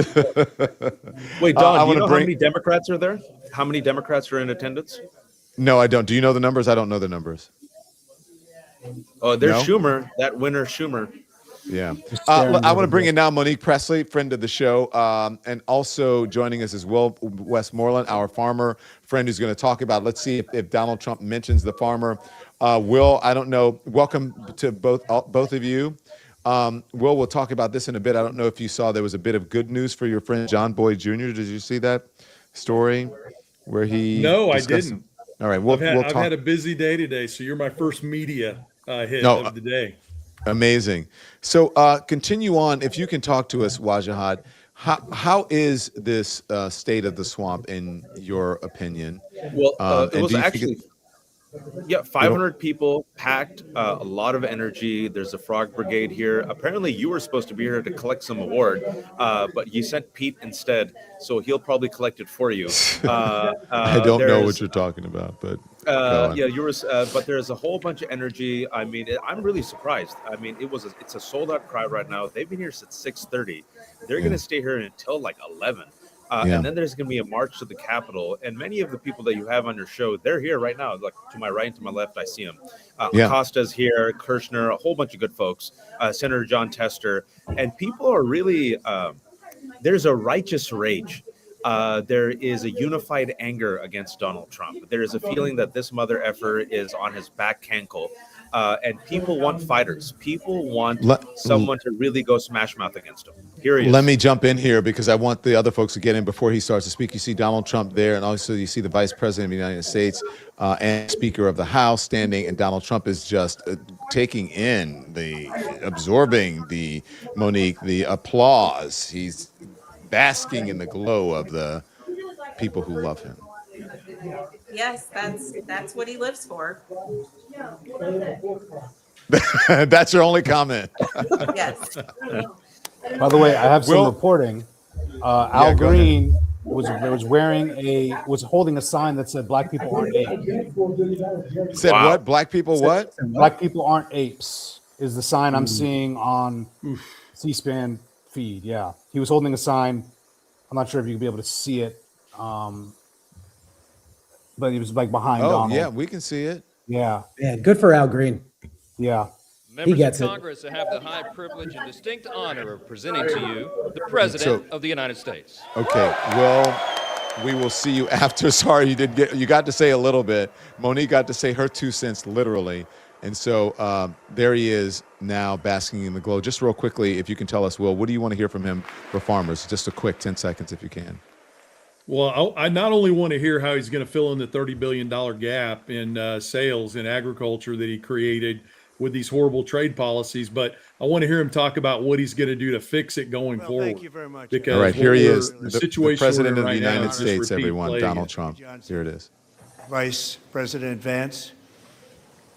Wait, Don, do you know how many Democrats are there? How many Democrats are in attendance? No, I don't. Do you know the numbers? I don't know the numbers. Oh, there's Schumer. That winner, Schumer. Yeah. I want to bring in now Monique Presley, friend of the show, and also joining us is Will Westmoreland, our farmer friend, who's going to talk about, let's see if Donald Trump mentions the farmer. Will, I don't know. Welcome to both of you. Will, we'll talk about this in a bit. I don't know if you saw there was a bit of good news for your friend John Boyd Jr. Did you see that story where he? No, I didn't. All right. I've had a busy day today, so you're my first media hit of the day. Amazing. So continue on. If you can talk to us, Wajahad, how is this state of the swamp in your opinion? Well, it was actually 500 people packed, a lot of energy. There's a frog brigade here. Apparently you were supposed to be here to collect some award, but you sent Pete instead, so he'll probably collect it for you. I don't know what you're talking about, but but there's a whole bunch of energy. I mean, I'm really surprised. I mean, it's a sold out crowd right now. They've been here since 6:30. They're going to stay here until like 11. And then there's going to be a march to the Capitol. And many of the people that you have on your show, they're here right now. Like to my right and to my left, I see them. Acosta's here, Kirshner, a whole bunch of good folks, Senator John Tester. And people are really, there's a righteous rage. There is a unified anger against Donald Trump. There is a feeling that this mother effer is on his back cankle. And people want fighters. People want someone to really go smash mouth against him. Here he is. Let me jump in here because I want the other folks to get in before he starts to speak. You see Donald Trump there, and also you see the Vice President of the United States and Speaker of the House standing, and Donald Trump is just taking in absorbing the applause. He's basking in the glow of the people who love him. Yes, that's what he lives for. That's your only comment. Yes. By the way, I have some reporting. Al Green was holding a sign that said "Black people aren't apes." Said what? Black people what? Black people aren't apes is the sign I'm seeing on C-SPAN feed. Yeah, he was holding a sign. I'm not sure if you'll be able to see it, but he was like behind Donald. Yeah, we can see it. Yeah. Good for Al Green. Yeah. Members he gets of Congress have the high privilege and distinct honor of presenting to you the President of the United States. Okay, well, we will see you after. Sorry, you got to say a little bit. Monique got to say her 2 cents literally. And so there he is now basking in the glow. Just real quickly, if you can tell us, Will, what do you want to hear from him for farmers? Just a quick 10 seconds if you can. Well, I not only want to hear how he's going to fill in the $30 billion gap in sales in agriculture that he created with these horrible trade policies, but I want to hear him talk about what he's going to do to fix it going forward. Thank you very much. Because all right, here he is, the President of the right United States, everyone, Donald Trump. Here it is. Vice President Vance,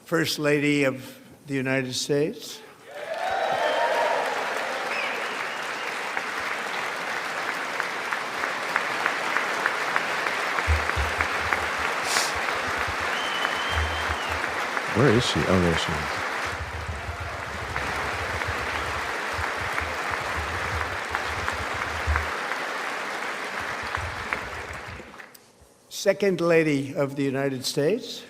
First Lady of the United States. Where is she? Oh, there she is. Second Lady of the United States.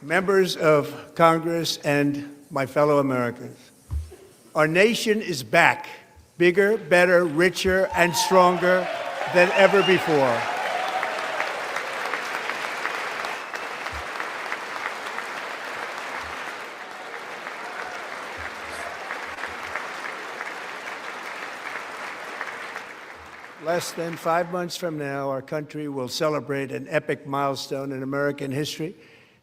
Members of Congress and my fellow Americans, our nation is back, bigger, better, richer, and stronger than ever before. Less than 5 months from now, our country will celebrate an epic milestone in American history,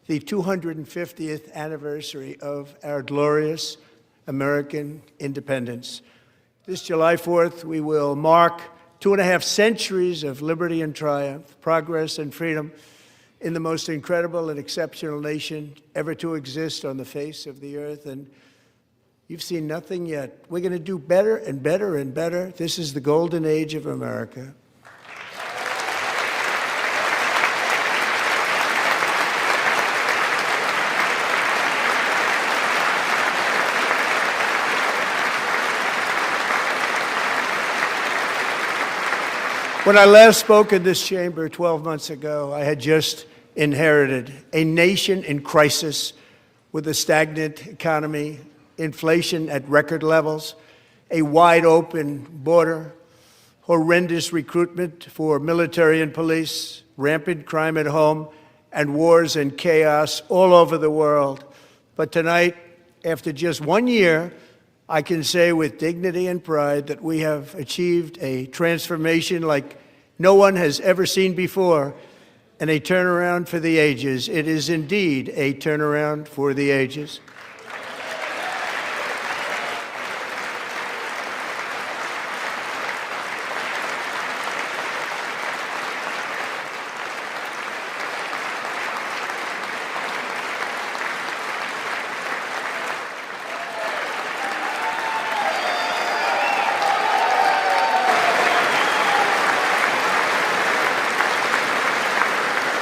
the 250th anniversary of our glorious American independence. This July 4th, we will mark 2.5 centuries of liberty and triumph, progress and freedom in the most incredible and exceptional nation ever to exist on the face of the earth. And you've seen nothing yet. We're going to do better and better and better. This is the golden age of America. When I last spoke in this chamber 12 months ago, I had just inherited a nation in crisis with a stagnant economy, inflation at record levels, a wide open border, horrendous recruitment for military and police, rampant crime at home, and wars and chaos all over the world. But tonight, after just 1 year, I can say with dignity and pride that we have achieved a transformation like no one has ever seen before, and a turnaround for the ages. It is indeed a turnaround for the ages.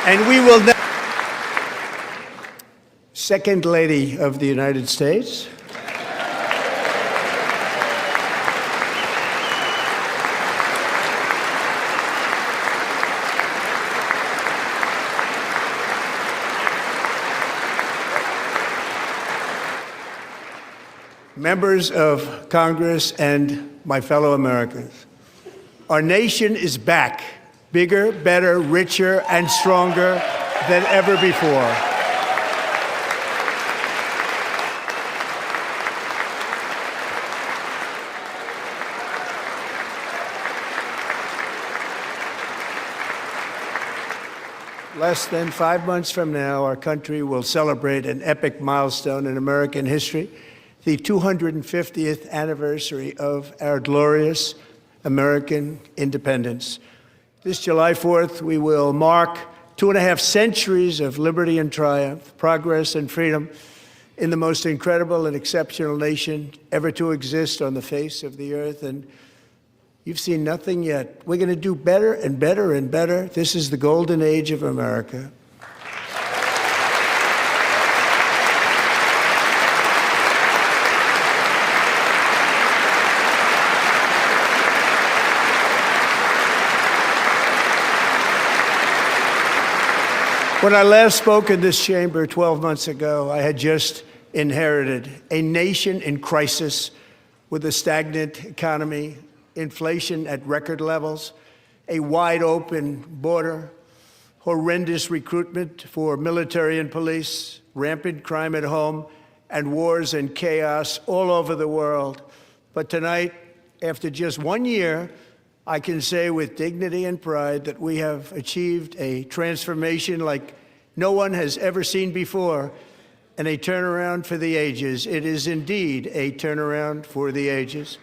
And we will now, Second Lady of the United States. Members of Congress and my fellow Americans, our nation is back. Bigger, better, richer, and stronger than ever before. Less than 5 months from now, our country will celebrate an epic milestone in American history, the 250th anniversary of our glorious American independence. This July 4th, we will mark 2.5 centuries of liberty and triumph, progress and freedom in the most incredible and exceptional nation ever to exist on the face of the earth. And you've seen nothing yet. We're going to do better and better and better. This is the golden age of America. When I last spoke in this chamber 12 months ago, I had just inherited a nation in crisis with a stagnant economy, inflation at record levels, a wide open border, horrendous recruitment for military and police, rampant crime at home, and wars and chaos all over the world. But tonight, after just 1 year, I can say with dignity and pride that we have achieved a transformation like no one has ever seen before, and a turnaround for the ages. It is indeed a turnaround for the ages.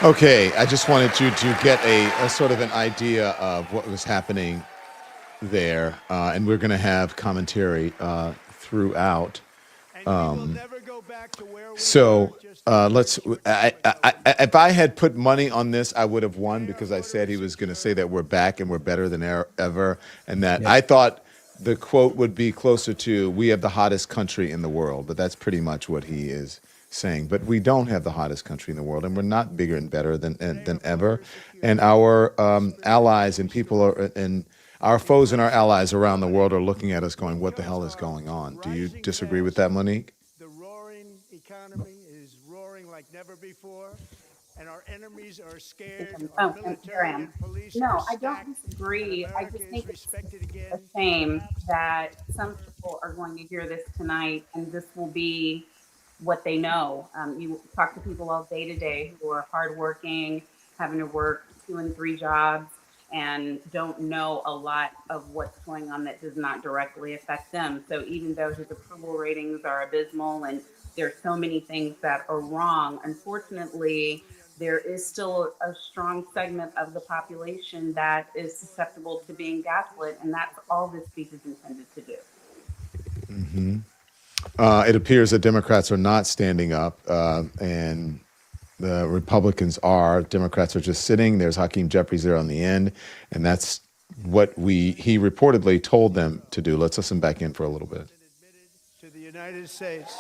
Okay, I just wanted you to get a sort of an idea of what was happening there, and we're going to have commentary throughout. Let's. If I had put money on this, I would have won because I said he was going to say that we're back and we're better than ever, and that I thought the quote would be closer to, we have the hottest country in the world, but that's pretty much what he is saying. But we don't have the hottest country in the world, and we're not bigger and better than ever. And our allies and people are, and our foes and our allies around the world are looking at us going, what the hell is going on? Do you disagree with that, Monique? The roaring economy is roaring like never before, and our enemies are scared. Our military and police No, are I don't stacked, disagree. and I America just is think it's respected again. a shame that some people are going to hear this tonight, and this will be what they know. You talk to people all day to day who are hardworking, having to work 2 and 3 jobs, and don't know a lot of what's going on that does not directly affect them. So even though his approval ratings are abysmal and there's so many things that are wrong, unfortunately, there is still a strong segment of the population that is susceptible to being gaslit, and that's all this speech is intended to do. Mm-hmm. It appears that Democrats are not standing up, and the Republicans are. Democrats are just sitting. There's Hakeem Jeffries there on the end, and that's what he reportedly told them to do. Let's listen back in for a little bit. To the United States.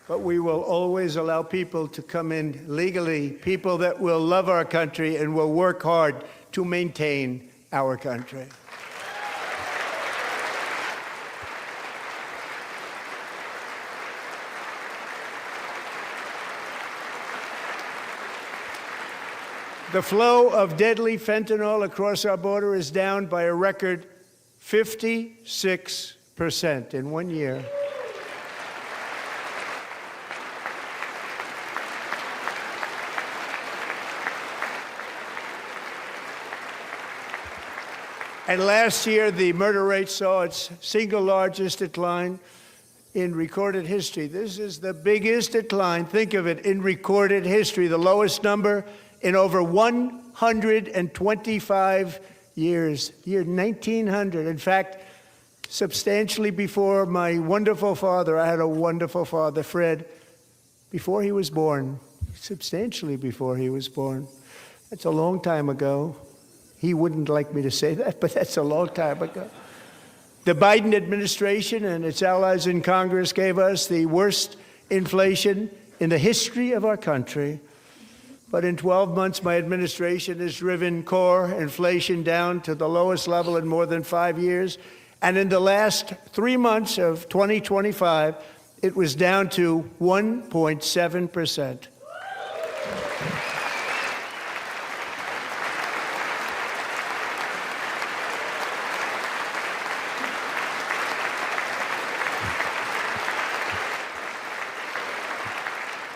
But we will always allow people to come in legally, people that will love our country and will work hard to maintain our country. The flow of deadly fentanyl across our border is down by a record 56% in 1 year. And last year, the murder rate saw its single largest decline in recorded history. This is the biggest decline, think of it, in recorded history, the lowest number in over 125 years, year 1900. In fact, substantially before my wonderful father, I had a wonderful father, Fred, before he was born, substantially before he was born. That's a long time ago. He wouldn't like me to say that, but that's a long time ago. The Biden administration and its allies in Congress gave us the worst inflation in the history of our country. But in 12 months, my administration has driven core inflation down to the lowest level in more than 5 years. And in the last 3 months of 2025, it was down to 1.7%.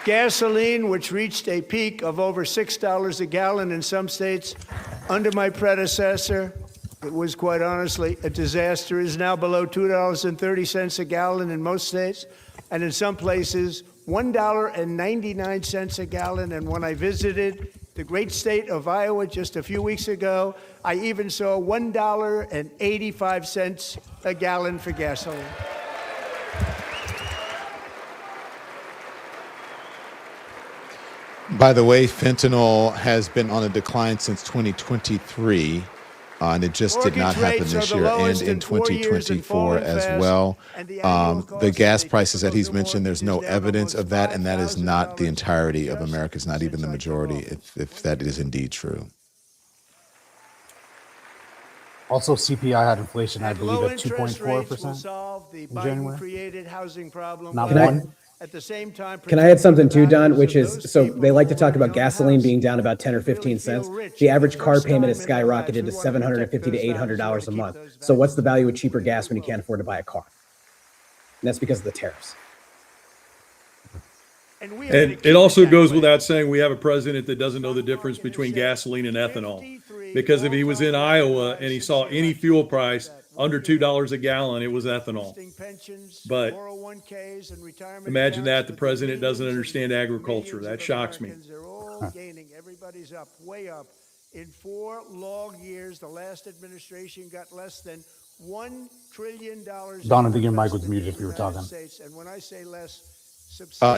Gasoline, which reached a peak of over $6 a gallon in some states under my predecessor, it was quite honestly a disaster, is now below $2.30 a gallon in most states, and in some places, $1.99 a gallon. And when I visited the great state of Iowa just a few weeks ago, I even saw $1.85 a gallon for gasoline. By the way, fentanyl has been on a decline since 2023, and it just did not happen this year, and in 2024 as well. The gas prices that he's mentioned, there's no evidence of that, and that is not the entirety of America. It's not even the majority, if that is indeed true. Also, CPI had inflation, I believe, at 2.4% in January. Not one. At the same time, can I add something too, Don? Which is, so they like to talk about gasoline being down about 10 or 15 cents. The average car payment has skyrocketed to $750 to $800 a month. So what's the value of cheaper gas when you can't afford to buy a car? And that's because of the tariffs. And it also goes without saying we have a president that doesn't know the difference between gasoline and ethanol. Because if he was in Iowa and he saw any fuel price under $2 a gallon, it was ethanol. But imagine that the president doesn't understand agriculture. That shocks me. Everybody's up, way up. In 4 long years, the last administration got less than $1 trillion. Don, I think your mic was muted if you were talking. And when I say less,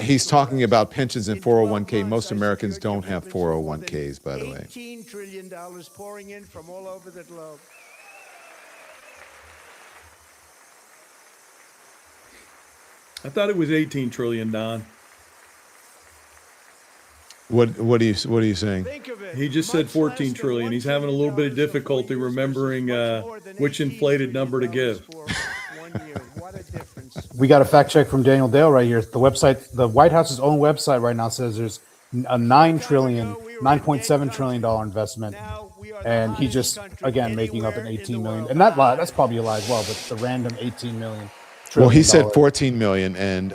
He's talking about pensions and 401k. Most Americans don't have 401ks, by the way. $18 trillion pouring in from all over the globe. I thought it was 18 trillion, Don. What are you saying? He just said 14 trillion. He's having a little bit of difficulty remembering which inflated number to give. We got a fact check from Daniel Dale right here. The website, the White House's own website right now says there's a $9.7 trillion investment. And he just, again, making up an 18 million. And that's probably a lie as well, but the random 18 million. Well, he said 14 million, and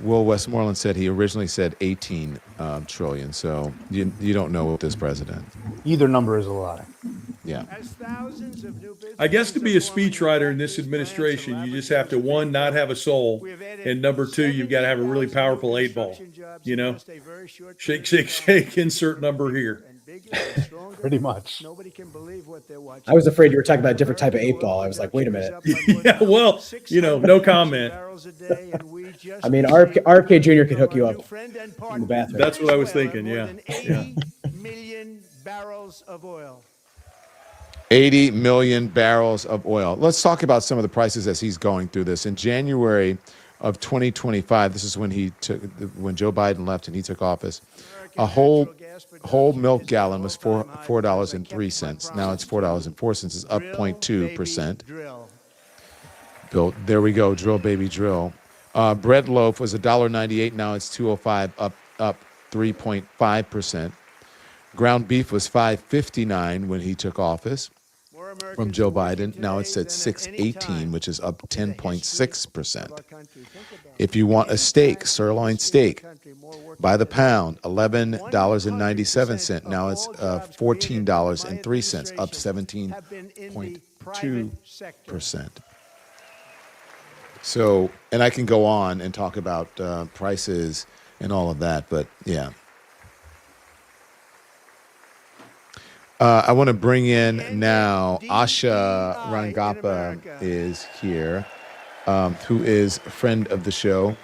Will Westmoreland said he originally said 18 trillion. So you don't know with this president. Either number is a lie. Yeah. I guess to be a speechwriter in this administration, you just have to, one, not have a soul, and number two, you've got to have a really powerful 8-ball. You know, shake, shake, shake, insert number here. Pretty much. Nobody can believe what they're watching. I was afraid you were talking about a different type of 8-ball. I was like, wait a minute. Yeah, well, no comment. I mean, RFK Jr. could hook you up in the bathroom. That's what I was thinking. Yeah. 80 million barrels of oil. 80 million barrels of oil. Let's talk about some of the prices as he's going through this. In January of 2025, this is when when Joe Biden left and he took office, a whole milk gallon was $4.03. Now it's $4.04. It's up 0.2%. Bill, there we go. Drill, baby, drill. Bread loaf was $1.98. Now it's $2.05, up 3.5%. Ground beef was $5.59 when he took office from Joe Biden. Now it's at $6.18, which is up 10.6%. If you want a steak, sirloin steak, by the pound, $11.97. Now it's $14.03, up 17.2%. So, and I can go on and talk about prices and all of that, but yeah. I want to bring in now Asha Rangappa is here, who is a friend of the show.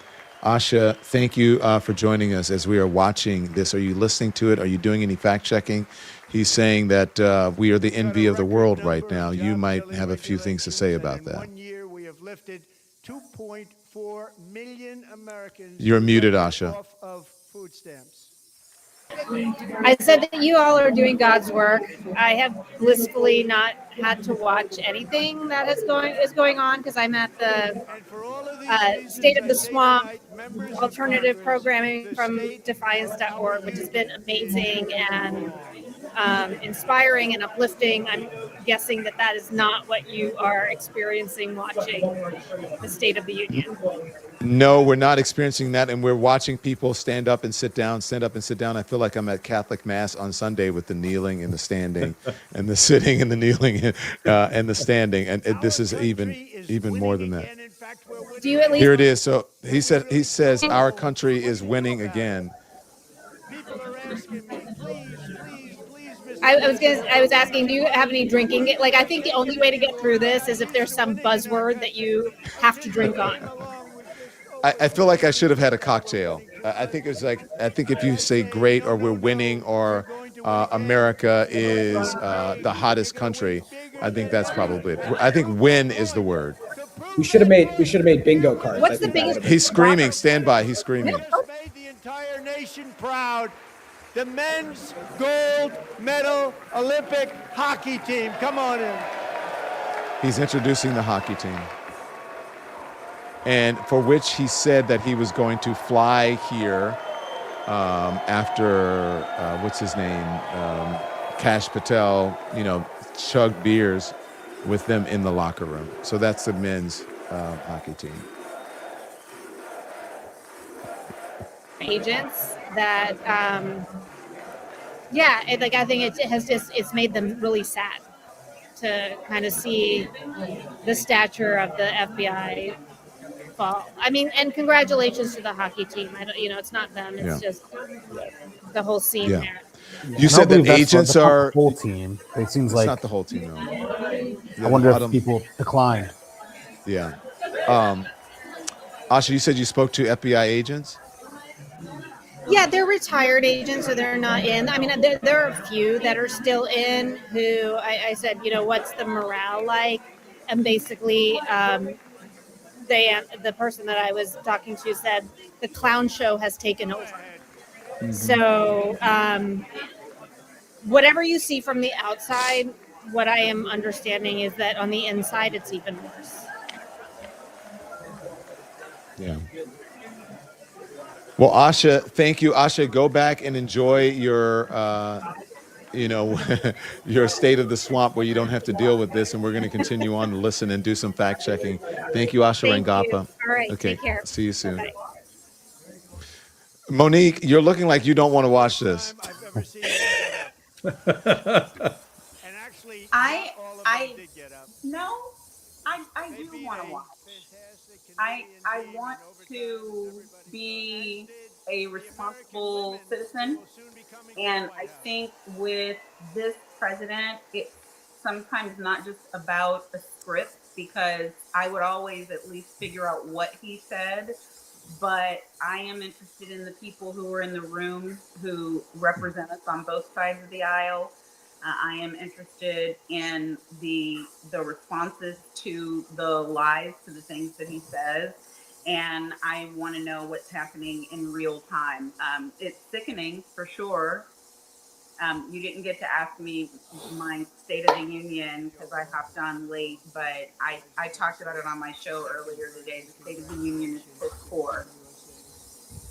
Asha, thank you for joining us as we are watching this. Are you listening to it? Are you doing any fact checking? He's saying that we are the envy of the world right now. You might have a few things to say about that. 1 year, we have lifted 2.4 million Americans. You're muted, Asha. Off of food stamps. I said that you all are doing God's work. I have blissfully not had to watch anything that is going on because I'm at the State of the Swamp alternative programming from defiance.org, which has been amazing and inspiring and uplifting. I'm guessing that is not what you are experiencing watching the State of the Union. No, we're not experiencing that, and we're watching people stand up and sit down, stand up and sit down. I feel like I'm at Catholic Mass on Sunday with the kneeling and the standing, and the sitting and the kneeling and the standing, and this is even more than that. Do you at least? Here it is. So he says our country is winning again. I was asking, do you have any drinking? Like, I think the only way to get through this is if there's some buzzword that you have to drink on. I feel like I should have had a cocktail. I think if you say great or we're winning or America is the hottest country, I think that's probably it. I think win is the word. We should have made bingo cards. What's the biggest? He's screaming. Stand by. He's screaming. Made the entire nation proud. The men's gold medal Olympic hockey team. Come on in. He's introducing the hockey team. And for which he said that he was going to fly here after, what's his name, Kash Patel, chugged beers with them in the locker room. So that's the men's hockey team. Agents that, I think it's made them really sad to kind of see the stature of the FBI fall. I mean, and congratulations to the hockey team. It's not them. It's just the whole scene there. You said that agents are the whole team. It seems like not the whole team. No. I wonder if people declined. Yeah. Asha, you said you spoke to FBI agents? Yeah, they're retired agents, so they're not in. I mean, there are a few that are still in who I said, what's the morale like? And basically, the person that I was talking to said the clown show has taken over. Mm-hmm. So whatever you see from the outside, what I am understanding is that on the inside, it's even worse. Yeah. Well, Asha, thank you. Asha, go back and enjoy your, your state of the swamp where you don't have to deal with this. And we're going to continue on to listen and do some fact checking. Thank you, Asha Thank you. Rangappa. All right. Okay. Take care. See you soon. Bye-bye. Monique, you're looking like you don't want to watch this. I do want to watch. I want to be a responsible citizen, and I think with this president, it's sometimes not just about a script, because I would always at least figure out what he said, but I am interested in the people who are in the room who represent us on both sides of the aisle. I am interested in the responses to the lies, to the things that he says, and I want to know what's happening in real time. It's sickening for sure. You didn't get to ask me my State of the Union because I hopped on late, but I talked about it on my show earlier today. The State of the Union is piss poor.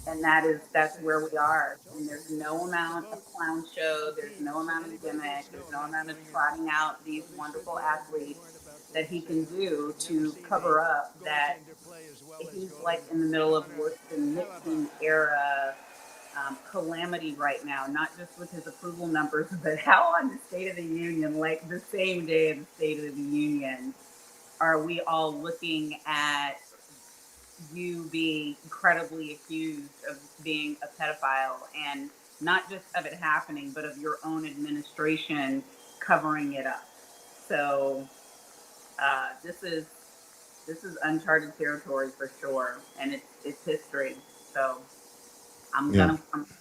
And that's where we are. And there's no amount of clown show, there's no amount of gimmick, there's no amount of trotting out these wonderful athletes that he can do to cover up that he's like in the middle of worse than Nixon era calamity right now, not just with his approval numbers, but how on the State of the Union, like the same day of the State of the Union, are we all looking at you being incredibly accused of being a pedophile, and not just of it happening, but of your own administration covering it up. So this is uncharted territory for sure, and it's history. So I'm gonna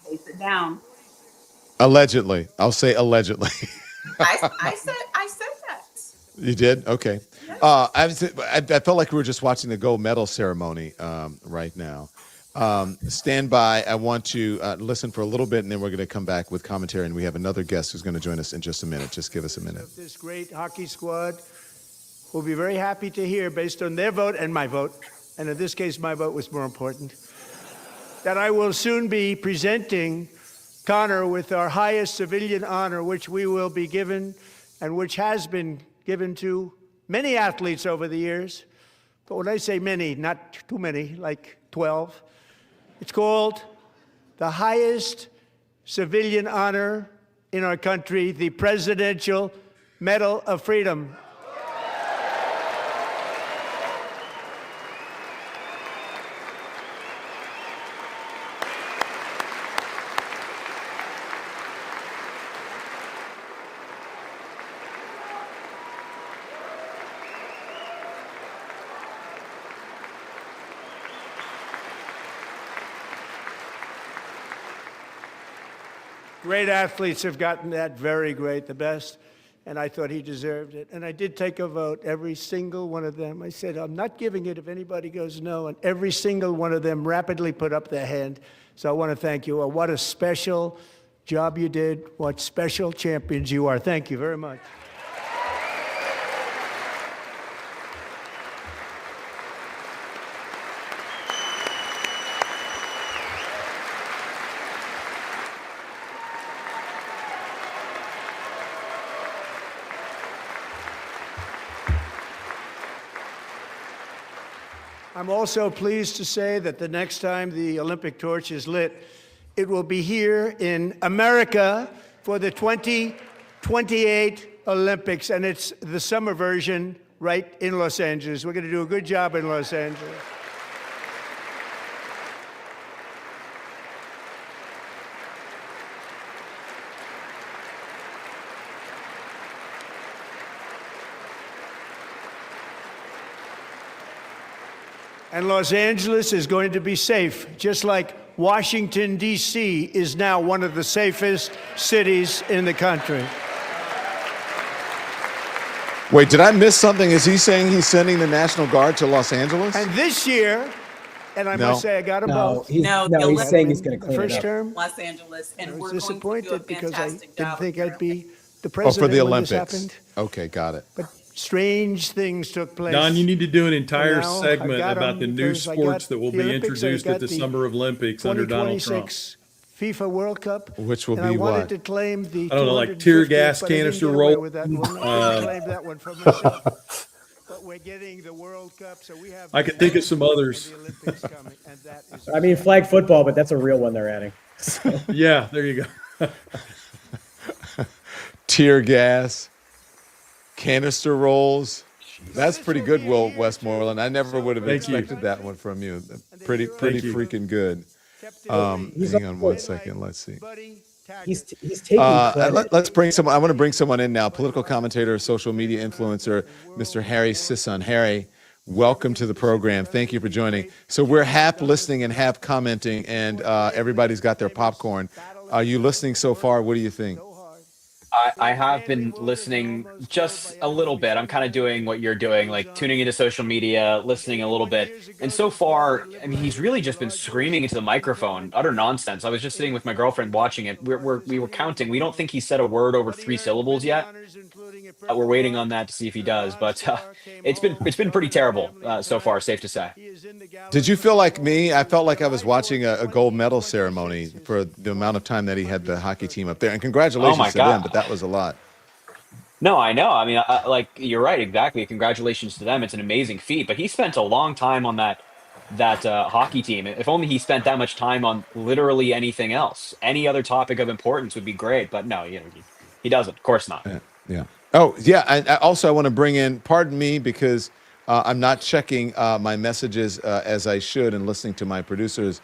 face it down. Allegedly. I'll say allegedly. I said that. You did? Okay. I felt like we were just watching the gold medal ceremony right now. Stand by. I want to listen for a little bit, and then we're going to come back with commentary, and we have another guest who's going to join us in just a minute. Just give us a minute. This great hockey squad will be very happy to hear, based on their vote and my vote, and in this case, my vote was more important, that I will soon be presenting Connor with our highest civilian honor, which we will be given, and which has been given to many athletes over the years. But when I say many, not too many, like 12, it's called the highest civilian honor in our country, the Presidential Medal of Freedom. Great athletes have gotten that, very great, the best, and I thought he deserved it. And I did take a vote, every single one of them. I said, I'm not giving it if anybody goes no, and every single one of them rapidly put up their hand. So I want to thank you. What a special job you did. What special champions you are. Thank you very much. I'm also pleased to say that the next time the Olympic torch is lit, it will be here in America for the 2028 Olympics, and it's the summer version right in Los Angeles. We're going to do a good job in Los Angeles. And Los Angeles is going to be safe, just like Washington, D.C. is now one of the safest cities in the country. Wait, did I miss something? Is he saying he's sending the National Guard to Los Angeles? And this year, and I must say I got them both. He's saying he's going to clean First it up. term, Los Angeles, and I was we're going to do a disappointed because I fantastic didn't job. think I'd be the Oh, president for the when this Olympics. happened. Okay, got it. But strange things took place. Don, you need to do an entire And now segment I've got about the 'em new because I sports got that will the be Olympics, I introduced at got the the Summer Olympics under Donald Trump. 2026 FIFA World Cup. Which will and be I wanted what? to claim the I don't know, like tear 250th, gas but I didn't canister get away roll. with that one. I couldn't claim that one for myself. But we're getting the World Cup, so we have. I could think of some others. I mean, flag football, but that's a real one they're adding. So. Yeah, there you go. Tear gas, canister rolls. That's pretty good, Will Westmoreland. I never would have Thank you. expected that one from you. Pretty you. freaking good. Hang on one second. Let's see. He's taking credit. Let's bring someone. I want to bring someone in now. Political commentator, social media influencer, Mr. Harry Sisson. Harry, welcome to the program. Thank you for joining. So we're half listening and half commenting, and everybody's got their popcorn. Are you listening so far? What do you think? I have been listening just a little bit. I'm kind of doing what you're doing, like tuning into social media, listening a little bit. And so far, I mean, he's really just been screaming into the microphone, utter nonsense. I was just sitting with my girlfriend watching it. We were counting. We don't think he said a word over 3 syllables yet. We're waiting on that to see if he does. But it's been pretty terrible so far, safe to say. Did you feel like me? I felt like I was watching a gold medal ceremony for the amount of time that he had the hockey team up there. And congratulations to them, but that was a lot. No, I know. I mean, like you're right, exactly. Congratulations to them. It's an amazing feat. But he spent a long time on that hockey team. If only he spent that much time on literally anything else. Any other topic of importance would be great. But no, he doesn't. Of course not. Yeah. Oh, yeah. I want to bring in. Pardon me, because I'm not checking my messages as I should and listening to my producers.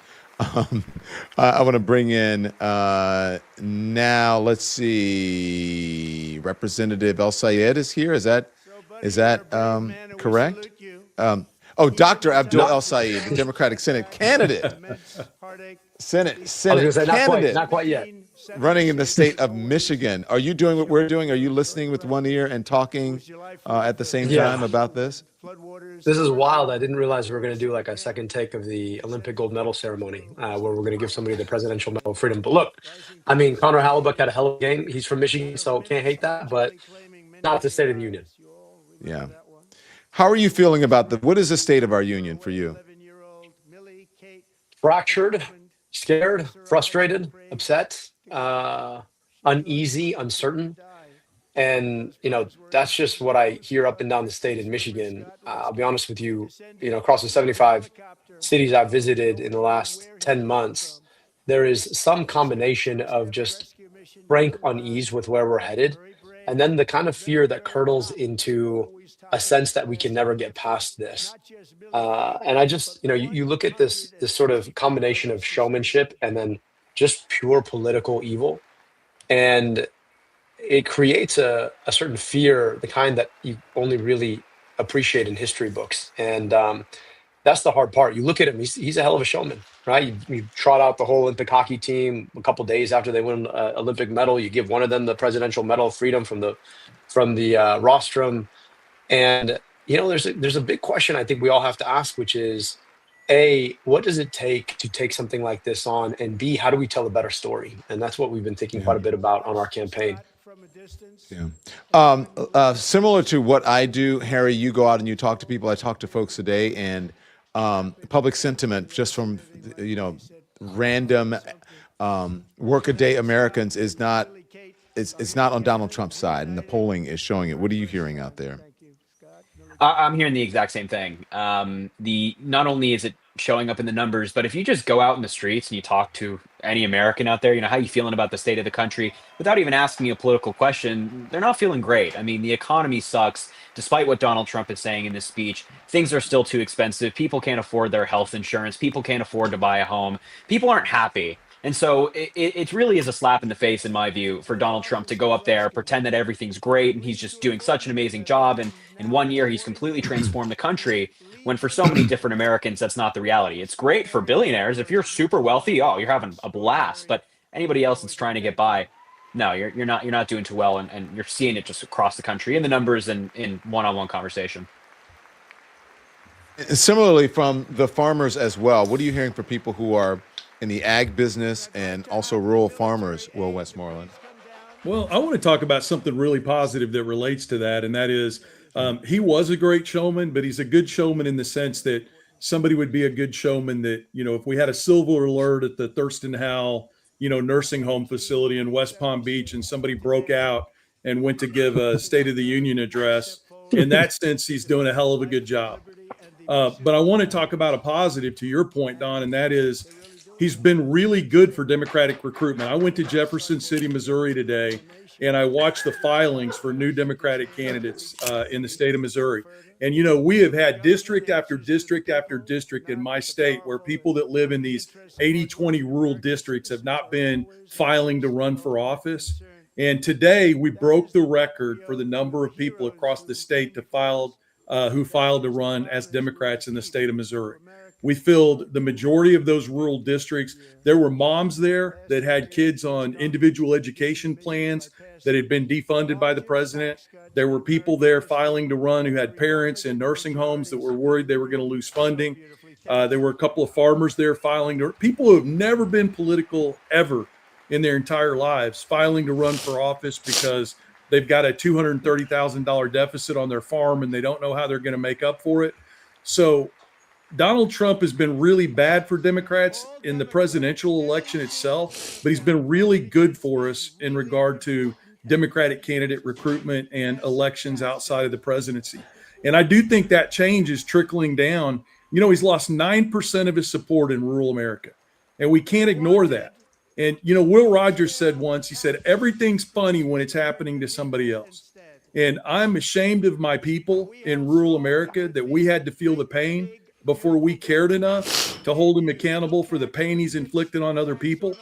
I want to bring in now. Let's see. Representative El Sayed is here. Is that correct? Dr. Abdul El Sayed, the Democratic Senate candidate. Senate candidate. Not quite yet. Running in the state of Michigan. Are you doing what we're doing? Are you listening with one ear and talking at the same time about this? This is wild. I didn't realize we were going to do like a second take of the Olympic gold medal ceremony where we're going to give somebody the Presidential Medal of Freedom. But look, I mean, Connor Hallebuck had a hell of a game. He's from Michigan, so can't hate that, but not the State of the Union. Yeah. How are you feeling about what is the state of our union for you? Fractured, scared, frustrated, upset, uneasy, uncertain. And, that's just what I hear up and down the state in Michigan. I'll be honest with you, across the 75 cities I've visited in the last 10 months, there is some combination of just frank unease with where we're headed. And then the kind of fear that curdles into a sense that we can never get past this. And I just, you look at this sort of combination of showmanship and then just pure political evil. And it creates a certain fear, the kind that you only really appreciate in history books. And that's the hard part. You look at him, he's a hell of a showman, right? You trot out the whole Olympic hockey team a couple days after they win an Olympic medal. You give one of them the Presidential Medal of Freedom from the rostrum. And, there's a big question I think we all have to ask, which is, A, what does it take to take something like this on? And B, how do we tell a better story? And that's what we've been thinking quite a bit about on our campaign. Yeah. Similar to what I do, Harry, you go out and you talk to people. I talk to folks today, and public sentiment just from, random workaday Americans is not on Donald Trump's side, and the polling is showing it. What are you hearing out there? I'm hearing the exact same thing. Not only is it showing up in the numbers, but if you just go out in the streets and you talk to any American out there, how you feeling about the state of the country without even asking a political question, they're not feeling great. I mean, the economy sucks. Despite what Donald Trump is saying in this speech, things are still too expensive. People can't afford their health insurance. People can't afford to buy a home. People aren't happy. And so it really is a slap in the face, in my view, for Donald Trump to go up there, pretend that everything's great, and he's just doing such an amazing job. And in 1 year, he's completely transformed the country, when for so many different Americans, that's not the reality. It's great for billionaires. If you're super wealthy, oh, you're having a blast. But anybody else that's trying to get by, no, you're not doing too well. And you're seeing it just across the country in the numbers and in one-on-one conversation. Similarly, from the farmers as well, what are you hearing from people who are in the ag business and also rural farmers, Will Westmoreland? Well, I want to talk about something really positive that relates to that, and that is he was a great showman, but he's a good showman in the sense that somebody would be a good showman that, if we had a silver alert at the Thurston Howell, nursing home facility in West Palm Beach, and somebody broke out and went to give a State of the Union address, in that sense, he's doing a hell of a good job. But I want to talk about a positive to your point, Don, and that is he's been really good for Democratic recruitment. I went to Jefferson City, Missouri today, and I watched the filings for new Democratic candidates in the state of Missouri. And, we have had district after district after district in my state where people that live in these 80-20 rural districts have not been filing to run for office. And today we broke the record for the number of people across the state who filed to run as Democrats in the state of Missouri. We filled the majority of those rural districts. There were moms there that had kids on individual education plans that had been defunded by the president. There were people there filing to run who had parents in nursing homes that were worried they were going to lose funding. There were a couple of farmers there filing to, people who have never been political ever in their entire lives, filing to run for office because they've got a $230,000 deficit on their farm and they don't know how they're going to make up for it. So Donald Trump has been really bad for Democrats in the presidential election itself, but he's been really good for us in regard to Democratic candidate recruitment and elections outside of the presidency. And I do think that change is trickling down. He's lost 9% of his support in rural America, and we can't ignore that. And, Will Rogers said once, he said, everything's funny when it's happening to somebody else. And I'm ashamed of my people in rural America that we had to feel the pain before we cared enough to hold him accountable for the pain he's inflicted on other people.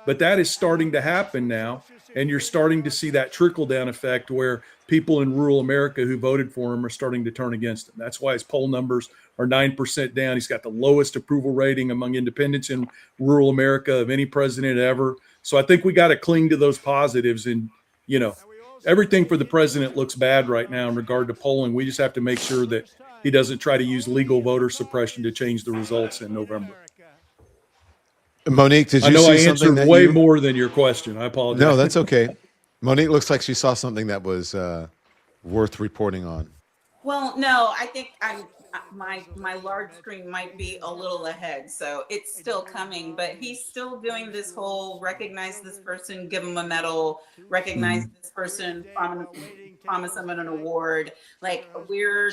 But that is starting to happen now. And you're starting to see that trickle down effect where people in rural America who voted for him are starting to turn against him. That's why his poll numbers are 9% down. He's got the lowest approval rating among independents in rural America of any president ever. So I think we got to cling to those positives. And, everything for the president looks bad right now in regard to polling. We just have to make sure that he doesn't try to use legal voter suppression to change the results in November. Monique, did you I know see I something answered that way more than your question. I apologize. No, that's okay. Monique looks like she saw something that was worth reporting on. Well, no, I think my large screen might be a little ahead, so it's still coming, but he's still doing this whole recognize this person, give him a medal, recognize this person, promise him an award. Like we're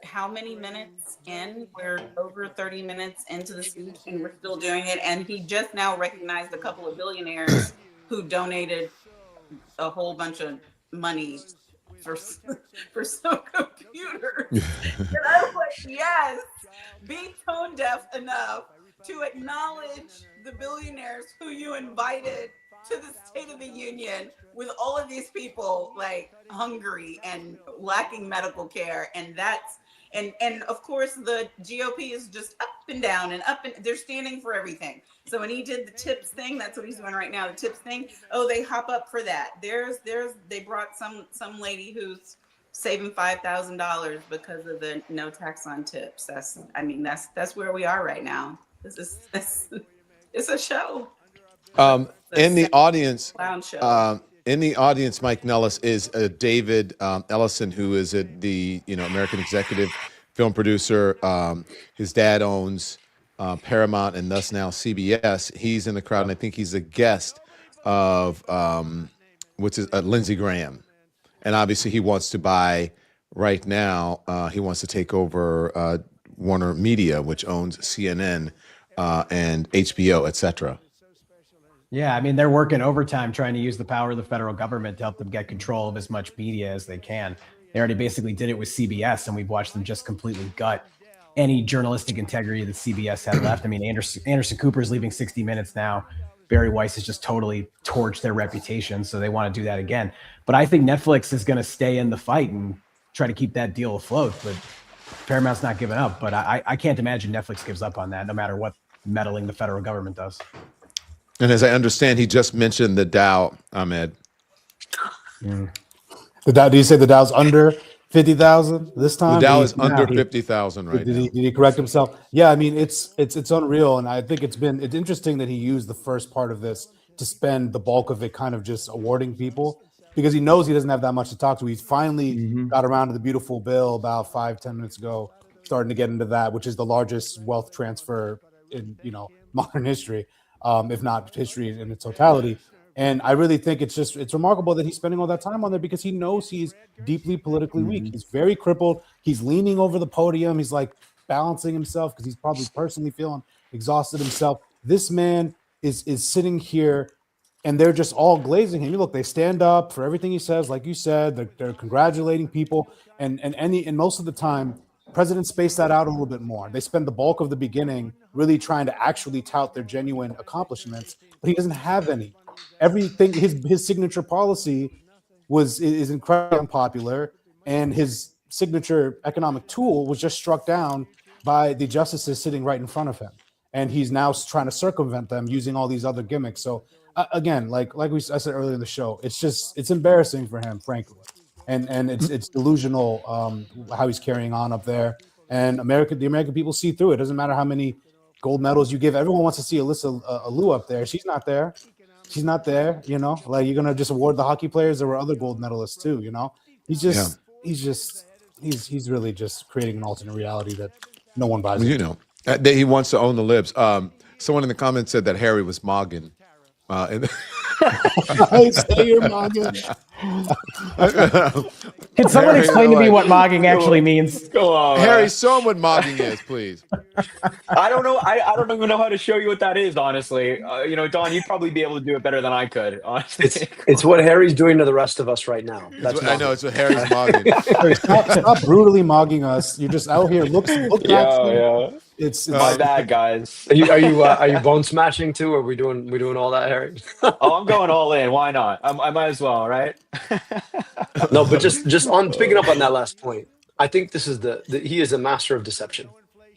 how many minutes in? We're over 30 minutes into the speech and we're still doing it. And he just now recognized a couple of billionaires who donated a whole bunch of money for some computers. And I was like, yes, be tone deaf enough to acknowledge the billionaires who you invited to the State of the Union with all of these people like hungry and lacking medical care. And that's, and of course the GOP is just up and down and up and they're standing for everything. So when he did the tips thing, that's what he's doing right now, the tips thing. Oh, they hop up for that. They brought some lady who's saving $5,000 because of the no tax on tips. That's where we are right now. It's a show. In the audience, clown show. In the audience, Mike Nellis is David Ellison, who is the American executive film producer. His dad owns Paramount and thus now CBS. He's in the crowd, and I think he's a guest of Lindsey Graham. And obviously, he wants to buy right now. He wants to take over Warner Media, which owns CNN and HBO, etc. Yeah, I mean, they're working overtime trying to use the power of the federal government to help them get control of as much media as they can. They already basically did it with CBS, and we've watched them just completely gut any journalistic integrity that CBS had left. I mean, Anderson Cooper is leaving 60 Minutes now. Barry Weiss has just totally torched their reputation, so they want to do that again. But I think Netflix is going to stay in the fight and try to keep that deal afloat. But Paramount's not giving up. But I can't imagine Netflix gives up on that, no matter what meddling the federal government does. And as I understand, he just mentioned the Dow, Ahmed. The Dow? Did you say the Dow's under 50,000 this time? The Dow is under 50,000 right now. Did he correct himself? Yeah, I mean it's unreal, and I think it's interesting that he used the first part of this to spend the bulk of it kind of just awarding people, because he knows he doesn't have that much to talk to. He's finally got around to the beautiful bill about 5-10 minutes ago, starting to get into that, which is the largest wealth transfer in modern history, if not history in its totality. And I really think it's remarkable that he's spending all that time on there, because he knows he's deeply politically weak. He's very crippled. He's leaning over the podium. He's like balancing himself because he's probably personally feeling exhausted himself. This man is sitting here, and they're just all glazing him. Look, they stand up for everything he says, like you said. They're congratulating people, and most of the time, presidents space that out a little bit more. They spend the bulk of the beginning really trying to actually tout their genuine accomplishments, but he doesn't have any. Everything, his signature policy is incredibly unpopular, and his signature economic tool was just struck down by the justices sitting right in front of him, and he's now trying to circumvent them using all these other gimmicks. So again, like I said earlier in the show, it's embarrassing for him, frankly, and it's delusional how he's carrying on up there. And the American people see through it. It doesn't matter how many gold medals you give. Everyone wants to see Alyssa Alou up there. She's not there. She's not there, like you're going to just award the hockey players. There were other gold medalists too, he's really just creating an alternate reality that no one buys. That he wants to own the libs. Someone in the comments said that Harry was mogging. Say you're mogging. Can someone explain to me what mogging actually means? Go on, Harry, show him what mogging is, please. I don't know. I don't even know how to show you what that is, honestly. Don, you'd probably be able to do it better than I could, honestly. It's what Harry's doing to the rest of us right now. I know, it's what Harry's mogging. Harry, stop brutally mogging us. You're just out here. Look Yeah. It's my bad, guys. Are you bone smashing too? Or are we doing all that, Harry? Oh, I'm going all in. Why not? I might as well, right? No, but just on picking up on that last point, I think this is he is a master of deception.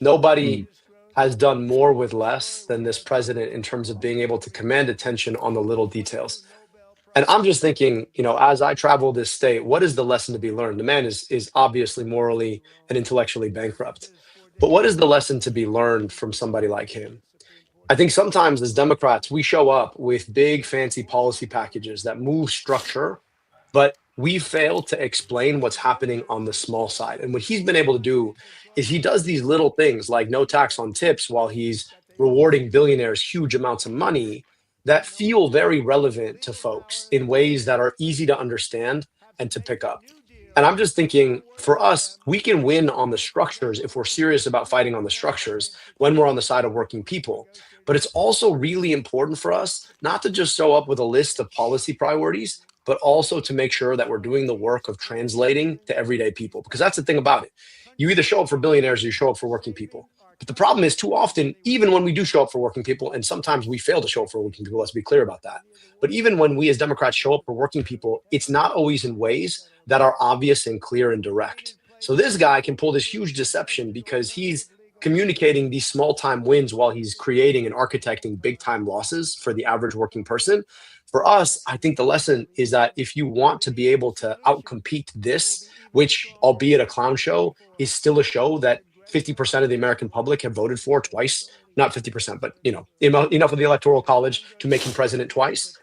Nobody has done more with less than this president in terms of being able to command attention on the little details. And I'm just thinking, as I travel this state, what is the lesson to be learned? The man is obviously morally and intellectually bankrupt. But what is the lesson to be learned from somebody like him? I think sometimes as Democrats, we show up with big, fancy policy packages that move structure, but we fail to explain what's happening on the small side. And what he's been able to do is he does these little things like no tax on tips while he's rewarding billionaires huge amounts of money that feel very relevant to folks in ways that are easy to understand and to pick up. And I'm just thinking, for us, we can win on the structures if we're serious about fighting on the structures when we're on the side of working people. But it's also really important for us not to just show up with a list of policy priorities, but also to make sure that we're doing the work of translating to everyday people. Because that's the thing about it. You either show up for billionaires or you show up for working people. But the problem is too often, even when we do show up for working people, and sometimes we fail to show up for working people, let's be clear about that. But even when we as Democrats show up for working people, it's not always in ways that are obvious and clear and direct. So this guy can pull this huge deception because he's communicating these small time wins while he's creating and architecting big time losses for the average working person. For us, I think the lesson is that if you want to be able to outcompete this, which albeit a clown show, is still a show that 50% of the American public have voted for twice, not 50%, but enough of the Electoral College to make him president twice.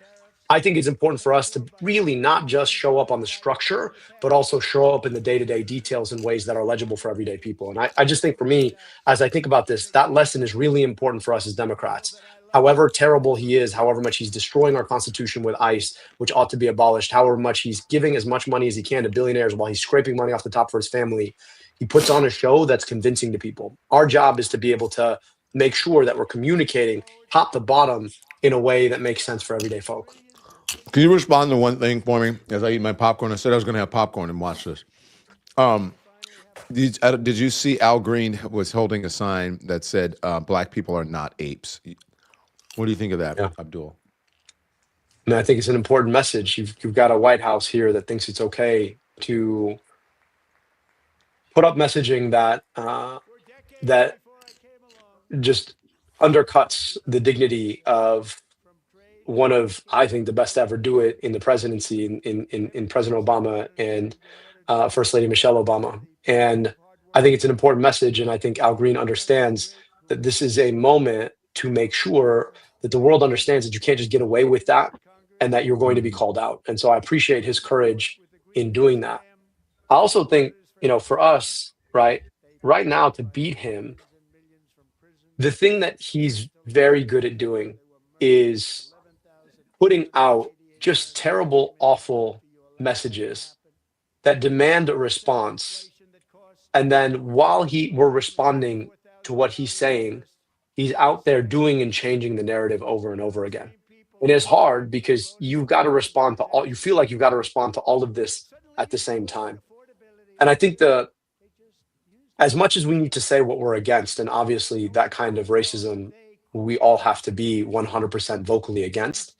I think it's important for us to really not just show up on the structure, but also show up in the day-to-day details in ways that are legible for everyday people. And I just think for me, as I think about this, that lesson is really important for us as Democrats. However terrible he is, however much he's destroying our Constitution with ICE, which ought to be abolished, however much he's giving as much money as he can to billionaires while he's scraping money off the top for his family, he puts on a show that's convincing to people. Our job is to be able to make sure that we're communicating top to bottom in a way that makes sense for everyday folk. Can you respond to one thing for me as I eat my popcorn? I said I was going to have popcorn and watch this. Did you see Al Green was holding a sign that said "Black people are not apes"? What do you think of that, Abdul? And I think it's an important message. You've got a White House here that thinks it's okay to put up messaging that that just undercuts the dignity of one of, I think, the best to ever do it in the presidency, in President Obama and First Lady Michelle Obama. And I think it's an important message. And I think Al Green understands that this is a moment to make sure that the world understands that you can't just get away with that and that you're going to be called out. And so I appreciate his courage in doing that. I also think, for us, right now, to beat him, the thing that he's very good at doing is putting out just terrible, awful messages that demand a response. And then while we're responding to what he's saying, he's out there doing and changing the narrative over and over again. And it's hard because you've got to respond to all, you feel like you've got to respond to all of this at the same time. And I think as much as we need to say what we're against, and obviously that kind of racism, we all have to be 100% vocally against.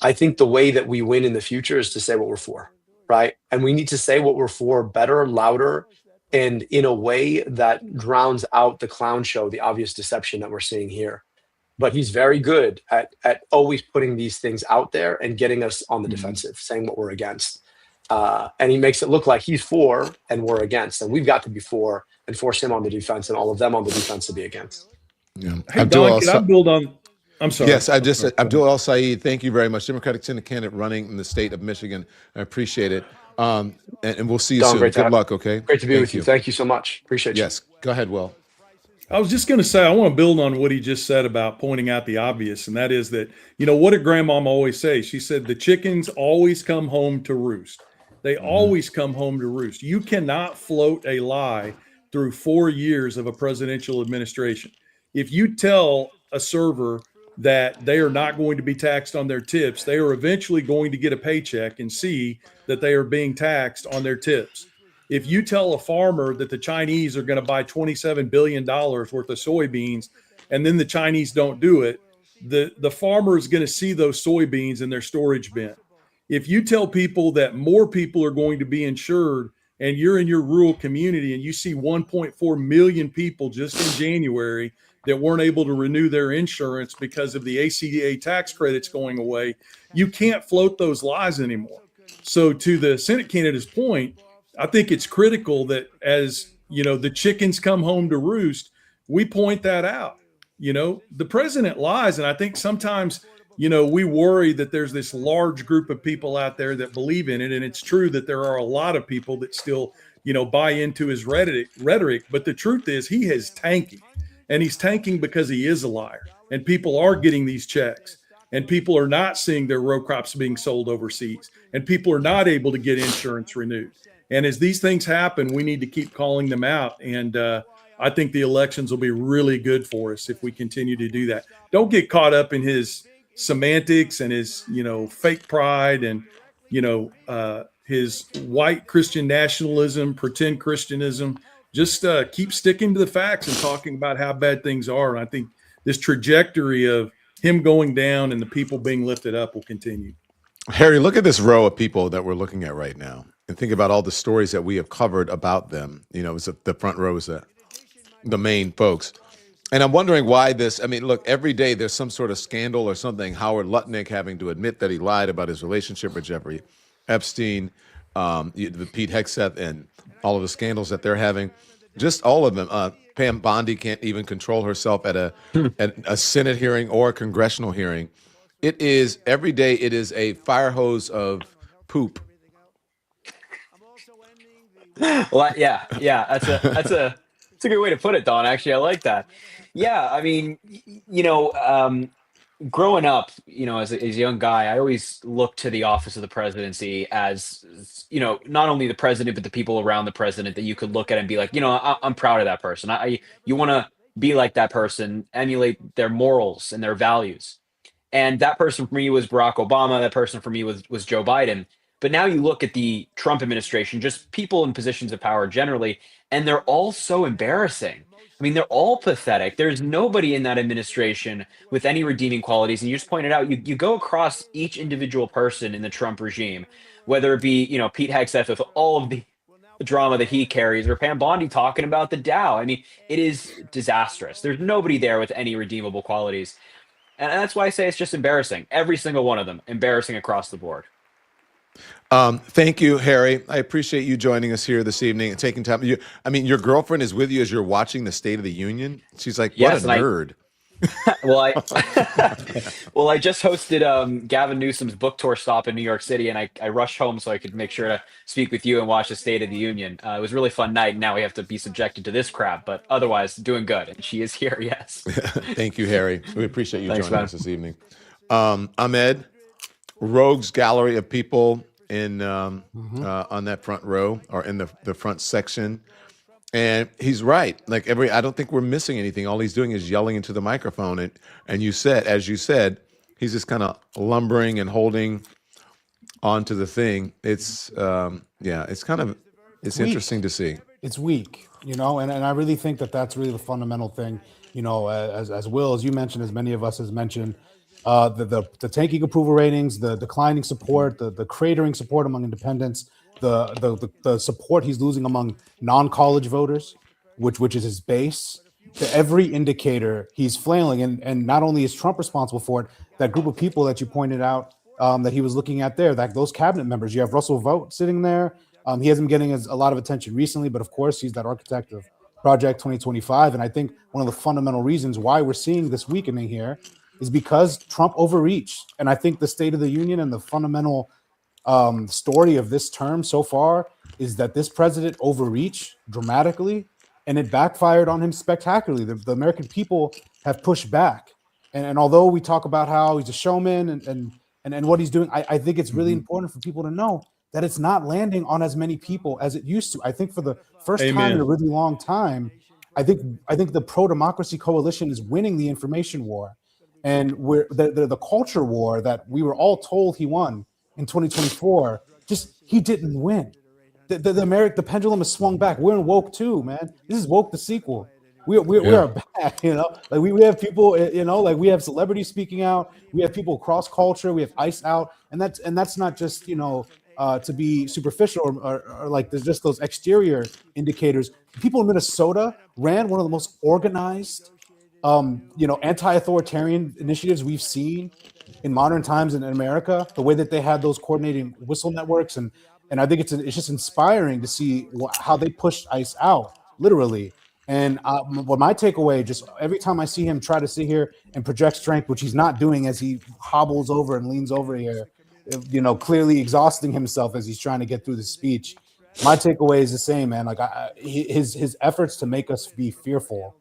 I think the way that we win in the future is to say what we're for, right? And we need to say what we're for better, louder, and in a way that drowns out the clown show, the obvious deception that we're seeing here. But he's very good at always putting these things out there and getting us on the defensive, saying what we're against. And he makes it look like he's for and we're against. And we've got to be for and force him on the defense and all of them on the defense to be against. Yeah. Hey, Don, can I build on? I'm sorry. Yes, Abdul El Said, thank you very much. Democratic Senate candidate running in the state of Michigan. I appreciate it. And we'll see you Don, soon. Good luck, okay? Great to be with you. Thank you so much. Appreciate you. Yes, go ahead, Will. I was just going to say, I want to build on what he just said about pointing out the obvious. And that is that, what did grandmom always say? She said, the chickens always come home to roost. They always come home to roost. You cannot float a lie through 4 years of a presidential administration. If you tell a server that they are not going to be taxed on their tips, they are eventually going to get a paycheck and see that they are being taxed on their tips. If you tell a farmer that the Chinese are going to buy $27 billion worth of soybeans, and then the Chinese don't do it, the farmer is going to see those soybeans in their storage bin. If you tell people that more people are going to be insured and you're in your rural community and you see 1.4 million people just in January that weren't able to renew their insurance because of the ACA tax credits going away, you can't float those lies anymore. So to the Senate candidate's point, I think it's critical that as, the chickens come home to roost, we point that out. The president lies. And I think sometimes, we worry that there's this large group of people out there that believe in it. And it's true that there are a lot of people that still, buy into his rhetoric. But the truth is he is tanking, and he's tanking because he is a liar, and people are getting these checks, and people are not seeing their row crops being sold overseas, and people are not able to get insurance renewed. And as these things happen, we need to keep calling them out. And I think the elections will be really good for us if we continue to do that. Don't get caught up in his semantics and his, fake pride and, his white Christian nationalism, pretend Christianism. Just keep sticking to the facts and talking about how bad things are. And I think this trajectory of him going down and the people being lifted up will continue. Harry, look at this row of people that we're looking at right now, and think about all the stories that we have covered about them. The front row is the main folks. And I'm wondering why this. I mean, look, every day there's some sort of scandal or something. Howard Lutnick having to admit that he lied about his relationship with Jeffrey Epstein, Pete Hegseth, and all of the scandals that they're having. Just all of them. Pam Bondi can't even control herself at a Senate hearing or a congressional hearing. It is every day. It is a fire hose of poop. Well, yeah. That's a good way to put it, Don. Actually, I like that. Yeah, I mean, growing up, as a young guy, I always looked to the office of the presidency as, not only the president, but the people around the president that you could look at and be like, I'm proud of that person. You want to be like that person, emulate their morals and their values. And that person for me was Barack Obama. That person for me was Joe Biden. But now you look at the Trump administration, just people in positions of power generally, and they're all so embarrassing. I mean, they're all pathetic. There's nobody in that administration with any redeeming qualities. And you just pointed out, you go across each individual person in the Trump regime, whether it be, Pete Hegseth with all of the drama that he carries, or Pam Bondi talking about the Dow. I mean, it is disastrous. There's nobody there with any redeemable qualities. And that's why I say it's just embarrassing. Every single one of them, embarrassing across the board. Thank you, Harry. I appreciate you joining us here this evening and taking time. Your girlfriend is with you as you're watching the State of the Union. She's like, what a nerd. I just hosted Gavin Newsom's book tour stop in New York City, and I rushed home so I could make sure to speak with you and watch the State of the Union. It was a really fun night, and now we have to be subjected to this crap, but otherwise doing good. And she is here, yes. Thank you, Harry. We appreciate you joining us this evening. Ahmed, rogues gallery of people in on that front row, or in the front section. And he's right. I don't think we're missing anything. All he's doing is yelling into the microphone. And as you said, he's just kind of lumbering and holding onto the thing. It's it's interesting to see. It's weak, and I really think that's really the fundamental thing. As Will, as you mentioned, as many of us has mentioned, the tanking approval ratings, the declining support, the cratering support among independents, the support he's losing among non-college voters, which is his base. To every indicator, he's flailing, and not only is Trump responsible for it, that group of people that you pointed out that he was looking at there, that those cabinet members. You have Russell Vought sitting there. He hasn't been getting a lot of attention recently, but of course he's that architect of Project 2025. And I think one of the fundamental reasons why we're seeing this weakening here is because Trump overreached. And I think the State of the Union and the fundamental story of this term so far is that this president overreached dramatically, and it backfired on him spectacularly. The American people have pushed back. And although we talk about how he's a showman and what he's doing, I think it's really important for people to know that it's not landing on as many people as it used to. I think for the first time in a really long time, I think the pro-democracy coalition is winning the information war. And we're the culture war that we were all told he won in 2024. He didn't win. The pendulum has swung back. We're in woke too, man. This is woke the sequel. We are back. We have people. We have celebrities speaking out. We have people across culture. We have ICE out, and that's not just to be superficial or like there's just those exterior indicators. People in Minnesota ran one of the most organized anti-authoritarian initiatives we've seen in modern times in America. The way that they had those coordinating whistle networks, and I think it's just inspiring to see how they pushed ICE out, literally. And my takeaway, just every time I see him try to sit here and project strength, which he's not doing as he hobbles over and leans over here, clearly exhausting himself as he's trying to get through the speech. My takeaway is the same, man. His efforts to make us be fearful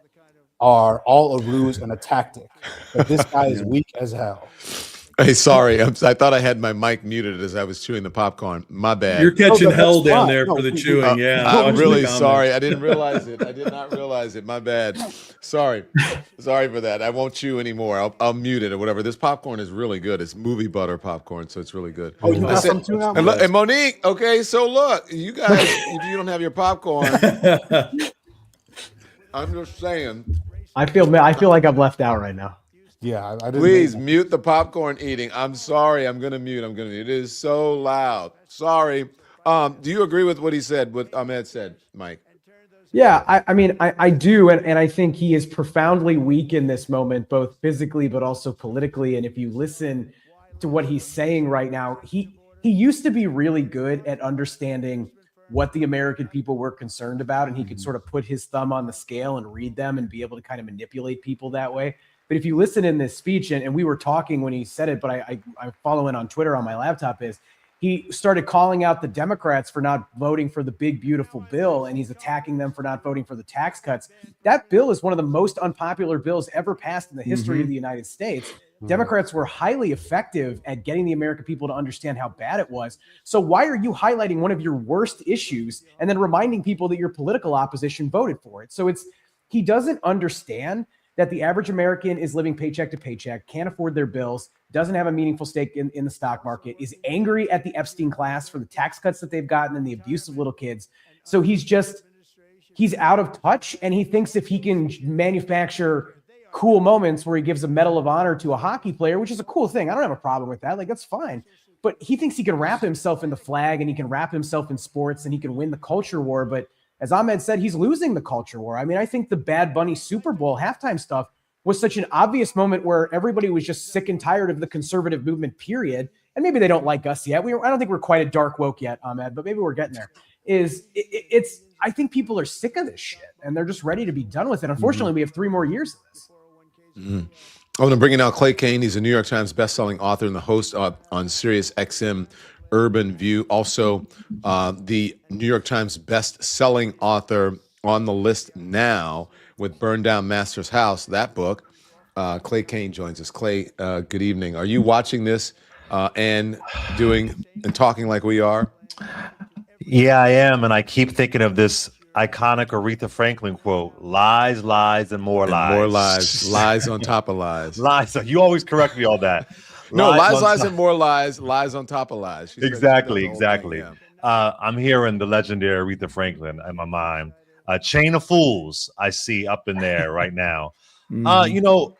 are all a ruse and a tactic. But this guy is weak as hell. Hey, sorry. I thought I had my mic muted as I was chewing the popcorn. My bad. You're catching hell down there for the chewing. Yeah. I'm really sorry. I didn't realize it. I did not realize it. My bad. Sorry for that. I won't chew anymore. I'll mute it or whatever. This popcorn is really good. It's movie butter popcorn, so it's really good. Oh, you got some too now? And Monique, okay, so look, you guys, if you don't have your popcorn, I'm just saying. I feel like I'm left out right now. Yeah, please mute the popcorn eating. I'm sorry. I'm gonna mute. It is so loud. Sorry. Do you agree with what he said? What Ahmed said, Mike? Yeah, I do, and I think he is profoundly weak in this moment, both physically but also politically. And if you listen to what he's saying right now, he used to be really good at understanding what the American people were concerned about, and he could sort of put his thumb on the scale and read them and be able to kind of manipulate people that way. But if you listen in this speech, and we were talking when he said it, but I follow it on Twitter on my laptop, is he started calling out the Democrats for not voting for the big, beautiful bill, and he's attacking them for not voting for the tax cuts. That bill is one of the most unpopular bills ever passed in the history of the United States. Democrats were highly effective at getting the American people to understand how bad it was. So why are you highlighting one of your worst issues and then reminding people that your political opposition voted for it? So he doesn't understand that the average American is living paycheck to paycheck, can't afford their bills, doesn't have a meaningful stake in the stock market, is angry at the Epstein class for the tax cuts that they've gotten and the abuse of little kids. So he's out of touch, and he thinks if he can manufacture cool moments where he gives a Medal of Honor to a hockey player, which is a cool thing. I don't have a problem with that. Like, that's fine. But he thinks he can wrap himself in the flag and he can wrap himself in sports and he can win the culture war. But as Ahmed said, he's losing the culture war. I mean, I think the Bad Bunny Super Bowl halftime stuff was such an obvious moment where everybody was just sick and tired of the conservative movement, period. And maybe they don't like us yet. I don't think we're quite a dark woke yet, Ahmed, but maybe we're getting there. I think people are sick of this shit and they're just ready to be done with it. Unfortunately, we have 3 more years of this. I'm going to bring in now Clay Kane. He's a New York Times bestselling author and the host on Sirius XM Urban View. Also, the New York Times best-selling author on the list now with Burn Down Master's House, that book. Clay Kane joins us. Clay, good evening. Are you watching this and doing and talking like we are? Yeah, I am. And I keep thinking of this iconic Aretha Franklin quote, lies, lies, and more lies. More lies. Lies on top of lies. Lies. You always correct me on that. No, lies, and more lies. Lies on top of lies. Exactly. Thing, yeah. I'm hearing the legendary Aretha Franklin in my mind. A chain of fools I see up in there right now. You know,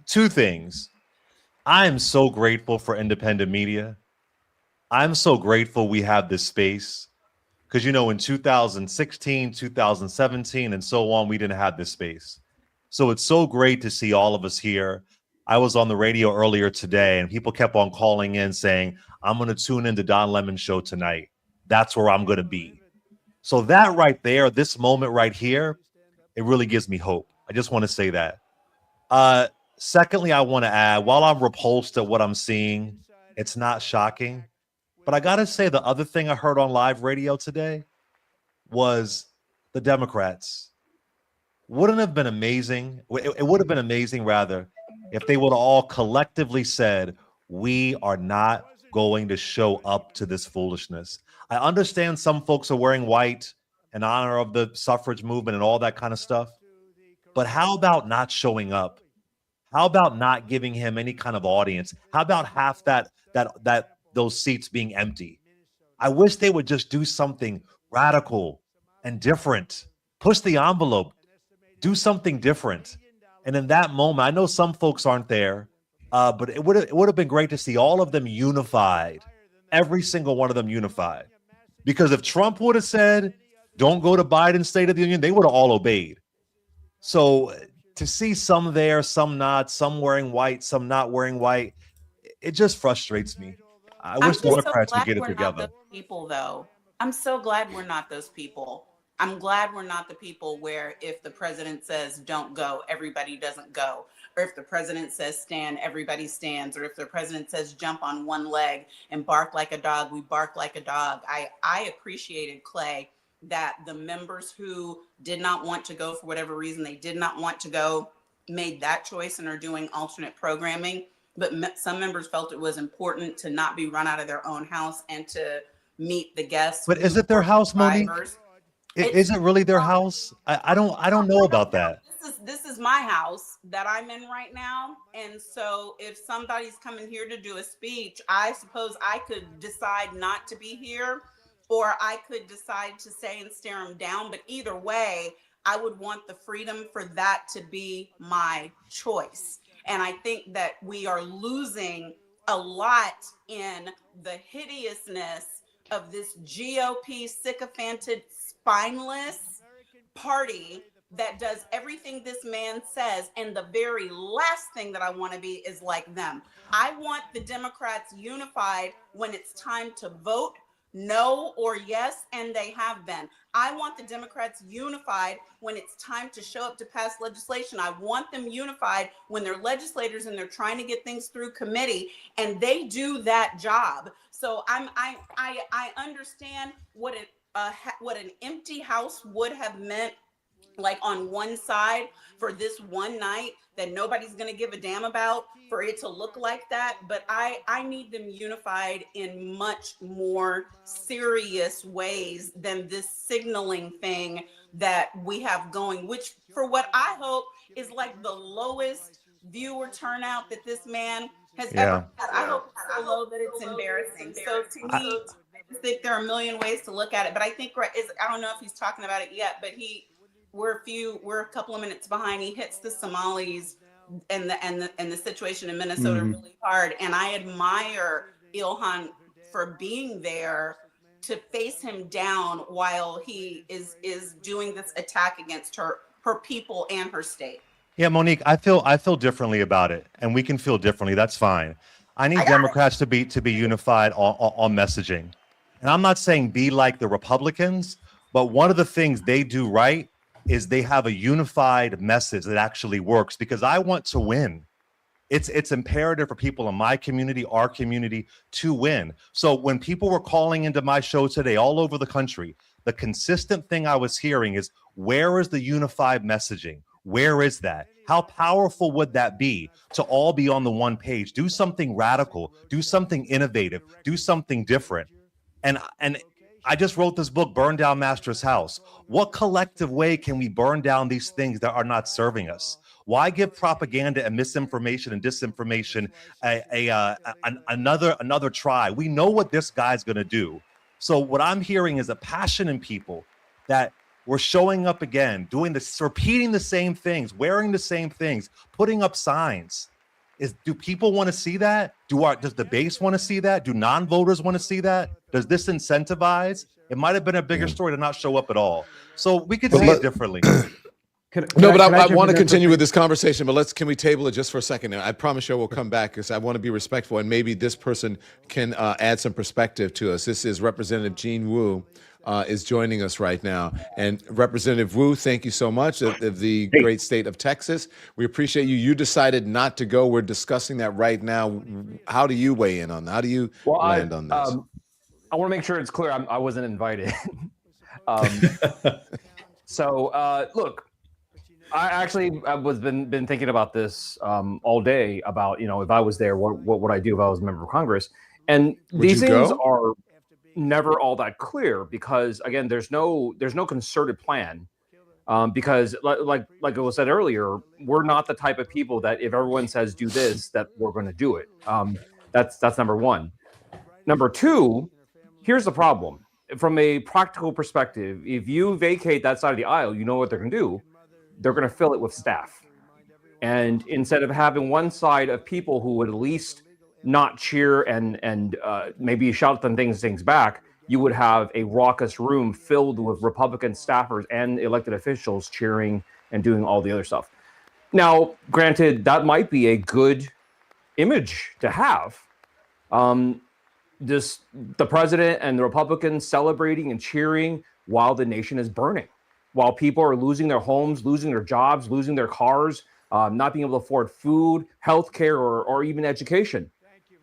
2 things. I am so grateful for independent media. I'm so grateful we have this space. Because, you know, in 2016, 2017, and so on, we didn't have this space. So it's so great to see all of us here. I was on the radio earlier today, and people kept on calling in saying, I'm going to tune into Don Lemon's show tonight. That's where I'm going to be. So that right there, this moment right here, it really gives me hope. I just want to say that. Secondly, I want to add, while I'm repulsed at what I'm seeing, it's not shocking. But I got to say, the other thing I heard on live radio today was the Democrats. Wouldn't have been amazing. It would have been amazing, rather, if they would have all collectively said, we are not going to show up to this foolishness. I understand some folks are wearing white in honor of the suffrage movement and all that kind of stuff. But how about not showing up? How about not giving him any kind of audience? How about half those seats being empty? I wish they would just do something radical and different. Push the envelope. Do something different. And in that moment, I know some folks aren't there, but it would have been great to see all of them unified. Every single one of them unified. Because if Trump would have said, don't go to Biden's State of the Union, they would have all obeyed. So to see some there, some not, some wearing white, some not wearing white, it just frustrates me. I wish Democrats would get it together. People, though, I'm so glad we're not those people. I'm glad we're not the people where if the president says don't go, everybody doesn't go. Or if the president says stand, everybody stands. Or if the president says jump on one leg and bark like a dog, we bark like a dog. I appreciated, Clay, that the members who did not want to go for whatever reason, they did not want to go, made that choice and are doing alternate programming. But some members felt it was important to not be run out of their own house and to meet the guests. But is it their house, Monique? Is it really their house? I don't know about that. This is my house that I'm in right now. And so if somebody's coming here to do a speech, I suppose I could decide not to be here, or I could decide to stay and stare them down. But either way, I would want the freedom for that to be my choice. And I think that we are losing a lot in the hideousness of this GOP sycophanted, spineless party that does everything this man says. And the very last thing that I want to be is like them. I want the Democrats unified when it's time to vote no or yes, and they have been. I want the Democrats unified when it's time to show up to pass legislation. I want them unified when they're legislators and they're trying to get things through committee, and they do that job. So I understand what an empty house would have meant like on one side for this one night that nobody's going to give a damn about, for it to look like that. But I need them unified in much more serious ways than this signaling thing that we have going, which for what I hope is like the lowest viewer turnout that this man has ever had. I hope it's so low that it's embarrassing. So to me, I think there are a million ways to look at it, but I think I don't know if he's talking about it yet, but we're a couple of minutes behind. He hits the Somalis and the situation in Minnesota really hard, and I admire Ilhan for being there to face him down while he is doing this attack against her people and her state. Yeah, Monique, I feel differently about it, and we can feel differently. That's fine. I need Democrats to be unified on messaging. And I'm not saying be like the Republicans, but one of the things they do right is they have a unified message that actually works, because I want to win. It's imperative for people in my community, our community, to win. So when people were calling into my show today all over the country, the consistent thing I was hearing is, where is the unified messaging? Where is that? How powerful would that be to all be on the one page? Do something radical, do something innovative, do something different. And I just wrote this book, Burn Down Master's House. What collective way can we burn down these things that are not serving us? Why give propaganda and misinformation and disinformation another try? We know what this guy's going to do. So what I'm hearing is a passion in people that we're showing up again, doing this, repeating the same things, wearing the same things, putting up signs. Do people want to see that? Does the base want to see that? Do non-voters want to see that? Does this incentivize? It might have been a bigger story to not show up at all. So we could see it differently. I want to continue with this conversation, but can we table it just for a second? I promise you we'll come back, because I want to be respectful, and maybe this person can add some perspective to us. This is Representative Jean Wu. Is joining us right now. And Representative Wu, thank you so much, of the great state of Texas. We appreciate you. You decided not to go. We're discussing that right now. How do you weigh in on that? How do you land on this? I want to make sure it's clear I wasn't invited. Look, I actually been thinking about this all day about, if I was there, what would I do if I was a member of Congress? And these things are never all that clear, because again, there's no concerted plan, because like it was said earlier, we're not the type of people that if everyone says do this, that we're going to do it. That's number one. Number two, here's the problem from a practical perspective. If you vacate that side of the aisle, you know what they're going to do. They're going to fill it with staff, and instead of having one side of people who would at least not cheer and maybe shout them things back, you would have a raucous room filled with Republican staffers and elected officials cheering and doing all the other stuff. Now, granted, that might be a good image to have. The president and the Republicans celebrating and cheering while the nation is burning, while people are losing their homes, losing their jobs, losing their cars, not being able to afford food, healthcare, or even education.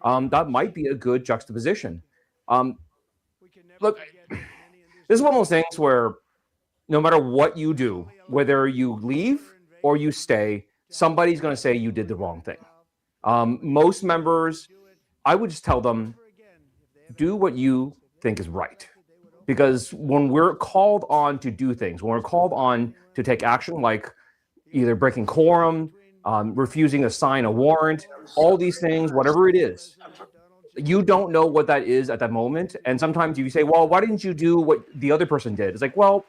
That might be a good juxtaposition. Look, this is one of those things where no matter what you do, whether you leave or you stay, somebody's going to say you did the wrong thing. Most members, I would just tell them, do what you think is right. Because when we're called on to do things, when we're called on to take action, like either breaking quorum, refusing to sign a warrant, all these things, whatever it is, you don't know what that is at that moment. And sometimes you say, well, why didn't you do what the other person did? It's like, well,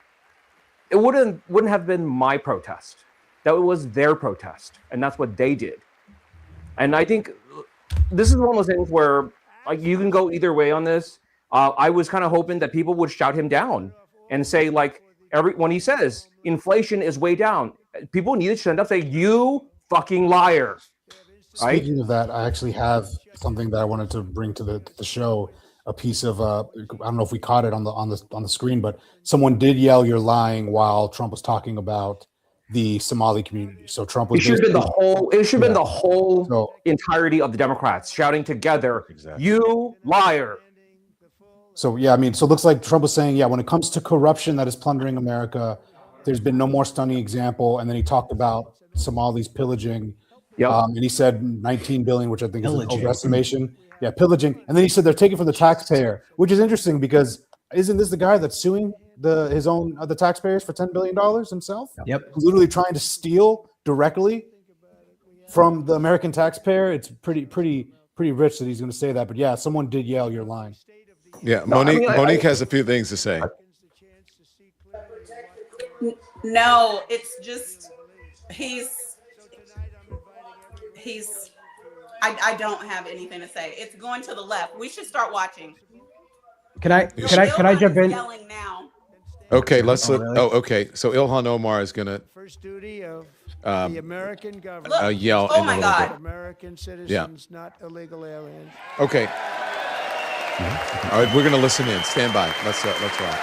it wouldn't have been my protest. That was their protest. And that's what they did. And I think this is one of those things where you can go either way on this. I was kind of hoping that people would shout him down and say, when he says inflation is way down, people need to stand up and say, you fucking liar. Speaking of that, I actually have something that I wanted to bring to the show. A piece of I don't know if we caught it on the screen, but someone did yell "You're lying" while Trump was talking about the Somali community. So Trump was. It should have been the whole entirety of the Democrats shouting together, "You liar." So it looks like Trump was saying, when it comes to corruption that is plundering America, there's been no more stunning example. And then he talked about Somalis pillaging. Yep. And he said 19 billion, which I think is an Pillaging. overestimation. Yeah, pillaging. And then he said they're taking from the taxpayer, which is interesting because isn't this the guy that's suing the taxpayers for $10 billion himself? Yep. Literally trying to steal directly from the American taxpayer. It's pretty rich that he's going to say that. But yeah, someone did yell, "You're lying." Yeah, Monique has a few things to say. No, it's just I don't have anything to say. It's going to the left. We should start watching. Can I jump in? Yelling now. Okay, let's look. really? Okay. So Ilhan Omar is gonna First duty of the American government. yell Oh in my a little God. bit. American citizens, not illegal aliens. Okay. All right, we're gonna listen in. Stand by. Let's rock.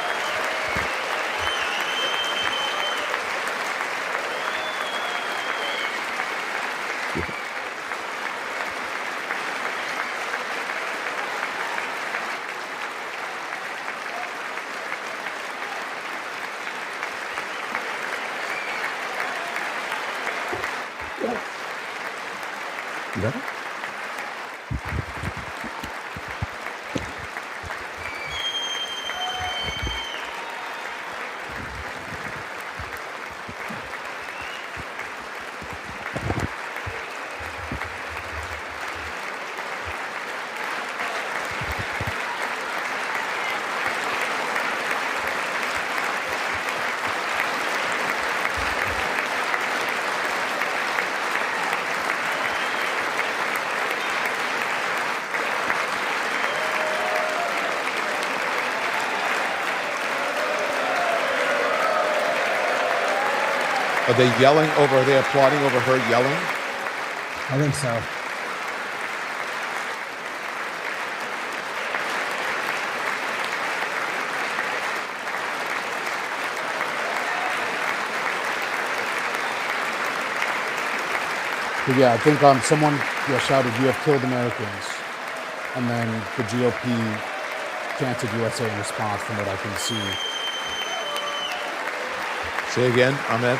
You got it? Are they yelling over? Are they applauding over her yelling? I think so. But yeah, I think someone shouted, "You have killed Americans," and then the GOP chanted USA in response, from what I can see. Say again, Ahmed.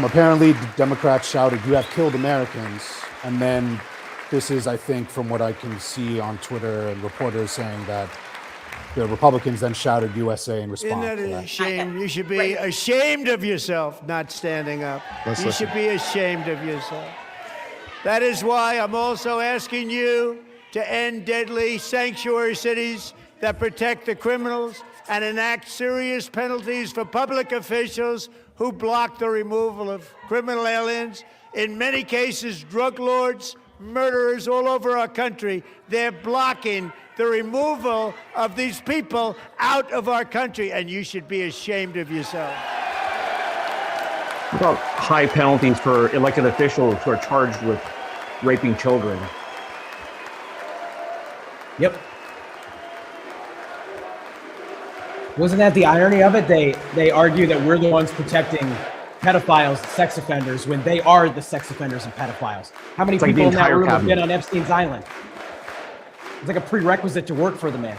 Apparently, the Democrats shouted, "You have killed Americans," and then this is, I think, from what I can see on Twitter and reporters saying that the Republicans then shouted USA in response. Isn't to that that. a shame? You should be ashamed of yourself not standing up. Let's You listen. should be ashamed of yourself. That is why I'm also asking you to end deadly sanctuary cities that protect the criminals and enact serious penalties for public officials who block the removal of criminal aliens. In many cases, drug lords, murderers all over our country, they're blocking the removal of these people out of our country, and you should be ashamed of yourself. What about high penalties for elected officials who are charged with raping children? Yep. Wasn't that the irony of it? They argue that we're the ones protecting pedophiles, sex offenders, when they are the sex offenders and pedophiles. How many It's like people the in that entire room have cabinet. been on Epstein's island? It's like a prerequisite to work for the man.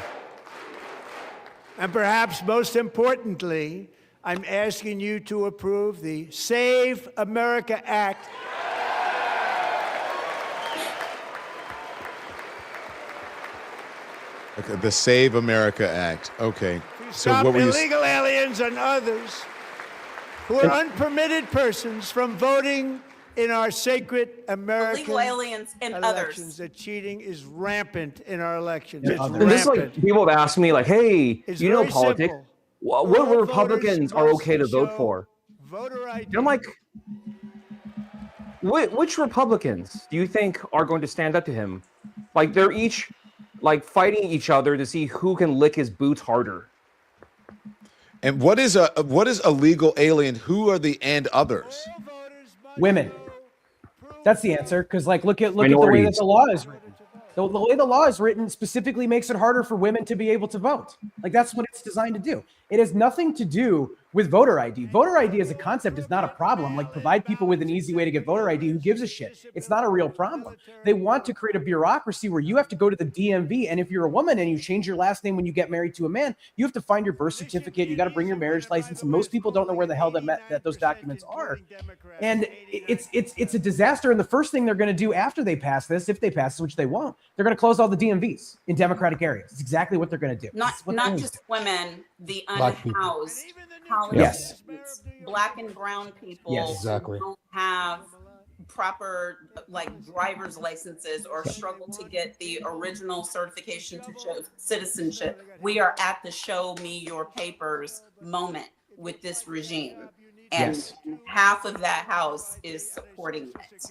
And perhaps most importantly, I'm asking you to approve the Save America Act. Okay, the Save America Act. Okay. So Stop what were you? illegal aliens and others who are unpermitted persons from voting in our sacred American Illegal aliens and elections. others. That cheating is rampant in our elections. And It's this is like rampant. people have asked me, like, "Hey, It's you know very politics? simple. What All Republicans voters are must okay to vote show for?" Voter ID. And I'm like, which Republicans do you think are going to stand up to him? Like they're each like fighting each other to see who can lick his boots harder. And what is a legal alien? Who are the and others? Women. That's the answer. Because look at the way that Minorities. the law is written. The way the law is written specifically makes it harder for women to be able to vote. Like that's what it's designed to do. It has nothing to do with voter ID. Voter ID as a concept is not a problem. Like, provide people with an easy way to get voter ID. Who gives a shit? It's not a real problem. They want to create a bureaucracy where you have to go to the DMV. And if you're a woman and you change your last name when you get married to a man, you have to find your birth certificate. You got to bring your marriage license. And most people don't know where the hell that those documents are. And it's a disaster. And the first thing they're going to do after they pass this, if they pass this, which they won't, they're going to close all the DMVs in Democratic areas. It's exactly what they're going to do. Not just women, the unhoused, college Yes. students, Black and brown people Yes, exactly. who don't have proper driver's licenses or struggle to get the original certification to show citizenship. We are at the show me your papers moment with this regime. And Yes. half of that house is supporting it.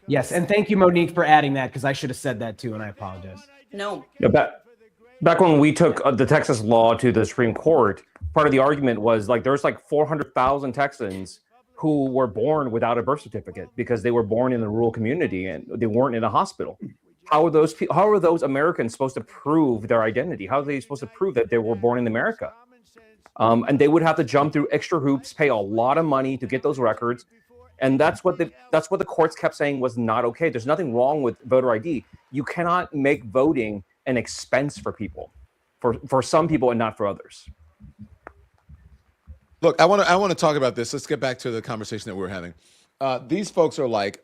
Yes. And thank you, Monique, for adding that, because I should have said that too, and I apologize. No. Yeah, back when we took the Texas law to the Supreme Court, part of the argument was there's 400,000 Texans who were born without a birth certificate because they were born in a rural community and they weren't in a hospital. How are those Americans supposed to prove their identity? How are they supposed to prove that they were born in America? And they would have to jump through extra hoops, pay a lot of money to get those records. And that's what the courts kept saying was not okay. There's nothing wrong with voter ID. You cannot make voting an expense for people, for some people and not for others. Look, I want to talk about this. Let's get back to the conversation that we're having. These folks are like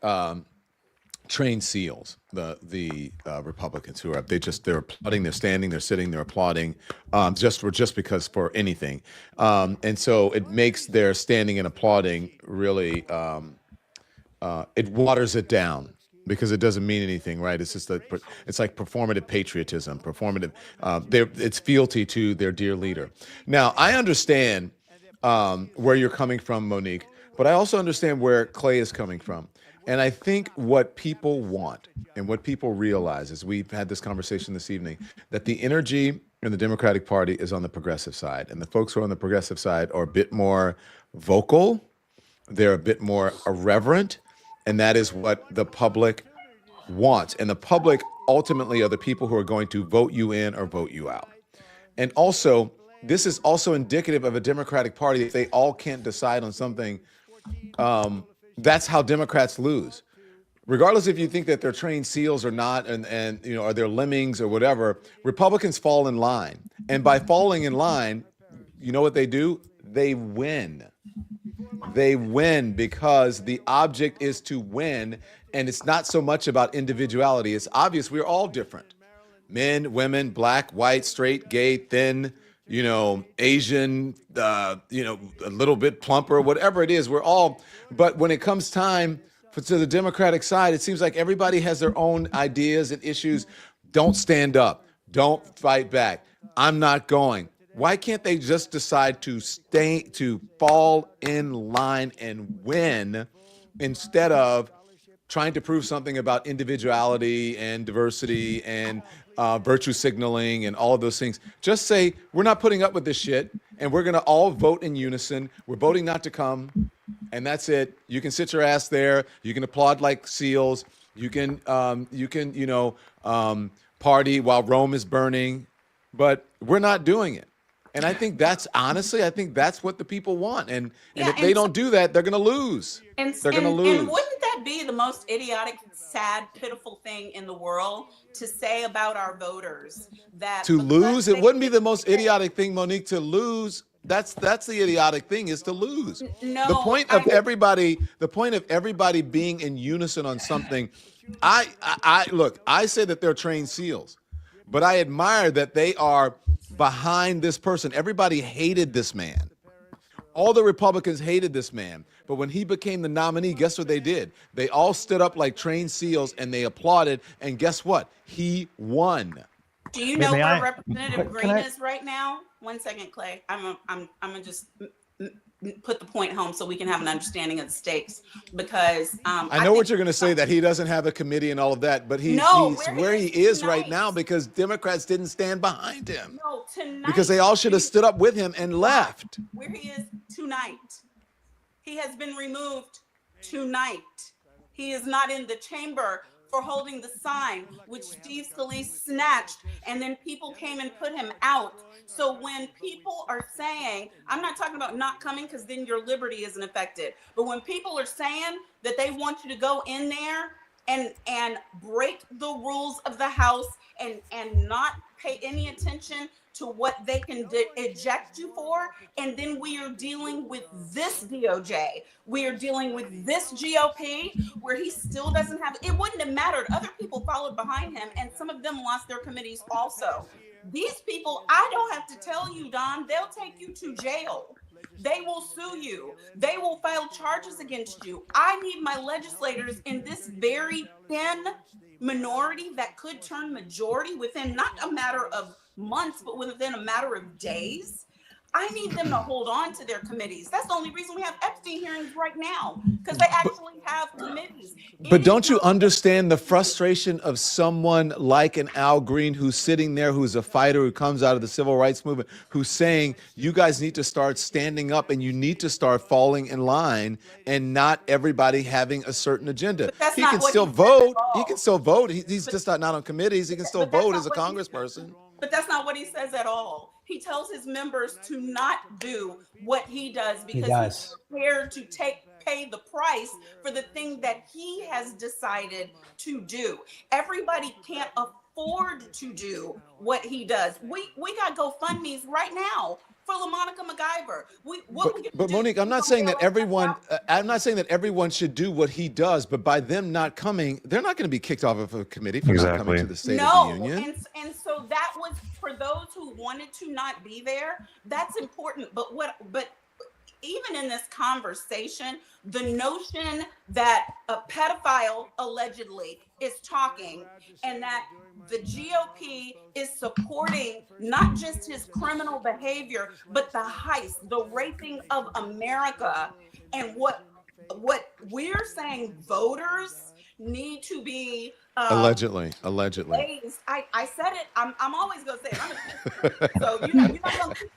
trained SEALs, the Republicans who are they're applauding, they're standing, they're sitting, they're applauding, just because for anything, and so it makes their standing and applauding really it waters it down because it doesn't mean anything, right? It's just it's like performative patriotism, it's fealty to their dear leader. Now, I understand where you're coming from, Monique, but I also understand where Clay is coming from. And I think what people want and what people realize, as we've had this conversation this evening, that the energy in the Democratic Party is on the progressive side. And the folks who are on the progressive side are a bit more vocal. They're a bit more irreverent. And that is what the public wants. And the public ultimately are the people who are going to vote you in or vote you out. And also, this is also indicative of a Democratic Party. If they all can't decide on something, that's how Democrats lose. Regardless if you think that they're trained SEALs or not, and are they're lemmings or whatever, Republicans fall in line. And by falling in line, you know what they do? They win. They win because the object is to win, and it's not so much about individuality. It's obvious we're all different. Men, women, Black, white, straight, gay, thin, Asian, a little bit plumper, whatever it is, we're all, but when it comes time to the Democratic side, it seems like everybody has their own ideas and issues. Don't stand up. Don't fight back. I'm not going. Why can't they just decide to fall in line and win instead of trying to prove something about individuality and diversity and virtue signaling and all of those things? Just say, we're not putting up with this shit, and we're going to all vote in unison. We're voting not to come, and that's it. You can sit your ass there. You can applaud like SEALs. You can party while Rome is burning, but we're not doing it. And I think that's what the people want. And if they don't do that, they're going to lose. They're going to lose. And wouldn't that be the most idiotic, sad, pitiful thing in the world to say about our voters? That to lose, it wouldn't be the most idiotic thing, Monique, to lose. That's the idiotic thing, is to lose. No, the point of everybody being in unison on something. I say that they're trained SEALs, but I admire that they are behind this person. Everybody hated this man. All the Republicans hated this man. But when he became the nominee, guess what they did? They all stood up like trained SEALs and they applauded. And guess what? He won. Do you know where Representative Green is right now? 1 second, Clay. I'm gonna just put the point home so we can have an understanding of the stakes, because I know what you're going to say, that he doesn't have a committee and all of that, but he's where he is right now because Democrats didn't stand behind him. No, tonight. Because they all should have stood up with him and left. Where he is tonight. He has been removed tonight. He is not in the chamber for holding the sign, which Steve Scalise snatched, and then people came and put him out. So when people are saying, I'm not talking about not coming because then your liberty isn't affected, but when people are saying that they want you to go in there and break the rules of the House and not pay any attention to what they can eject you for, and then we are dealing with this DOJ, we are dealing with this GOP, where he still doesn't have, it wouldn't have mattered. Other people followed behind him, and some of them lost their committees also. These people, I don't have to tell you, Don, they'll take you to jail. They will sue you. They will file charges against you. I need my legislators in this very thin minority that could turn majority within not a matter of months, but within a matter of days. I need them to hold on to their committees. That's the only reason we have Epstein hearings right now, because they actually have committees. But don't you understand the frustration of someone like an Al Green who's sitting there, who's a fighter, who comes out of the civil rights movement, who's saying, you guys need to start standing up and you need to start falling in line and not everybody having a certain agenda. He can still vote. He can still vote. He's just not on committees. He can still vote as a congressperson. But that's not what he says at all. He tells his members to not do what he does because he's prepared to pay the price for the thing that he has decided to do. Everybody can't afford to do what he does. We got GoFundMe's right now for LaMonica MacGyver. But Monique, I'm not saying that everyone should do what he does, but by them not coming, they're not going to be kicked off of a committee for not coming to the State of the Union. And so that was for those who wanted to not be there. That's important. But even in this conversation, the notion that a pedophile allegedly is talking and that the GOP is supporting not just his criminal behavior, but the heist, the raping of America, and what we're saying voters need to be allegedly. I said it. I'm always gonna say it. So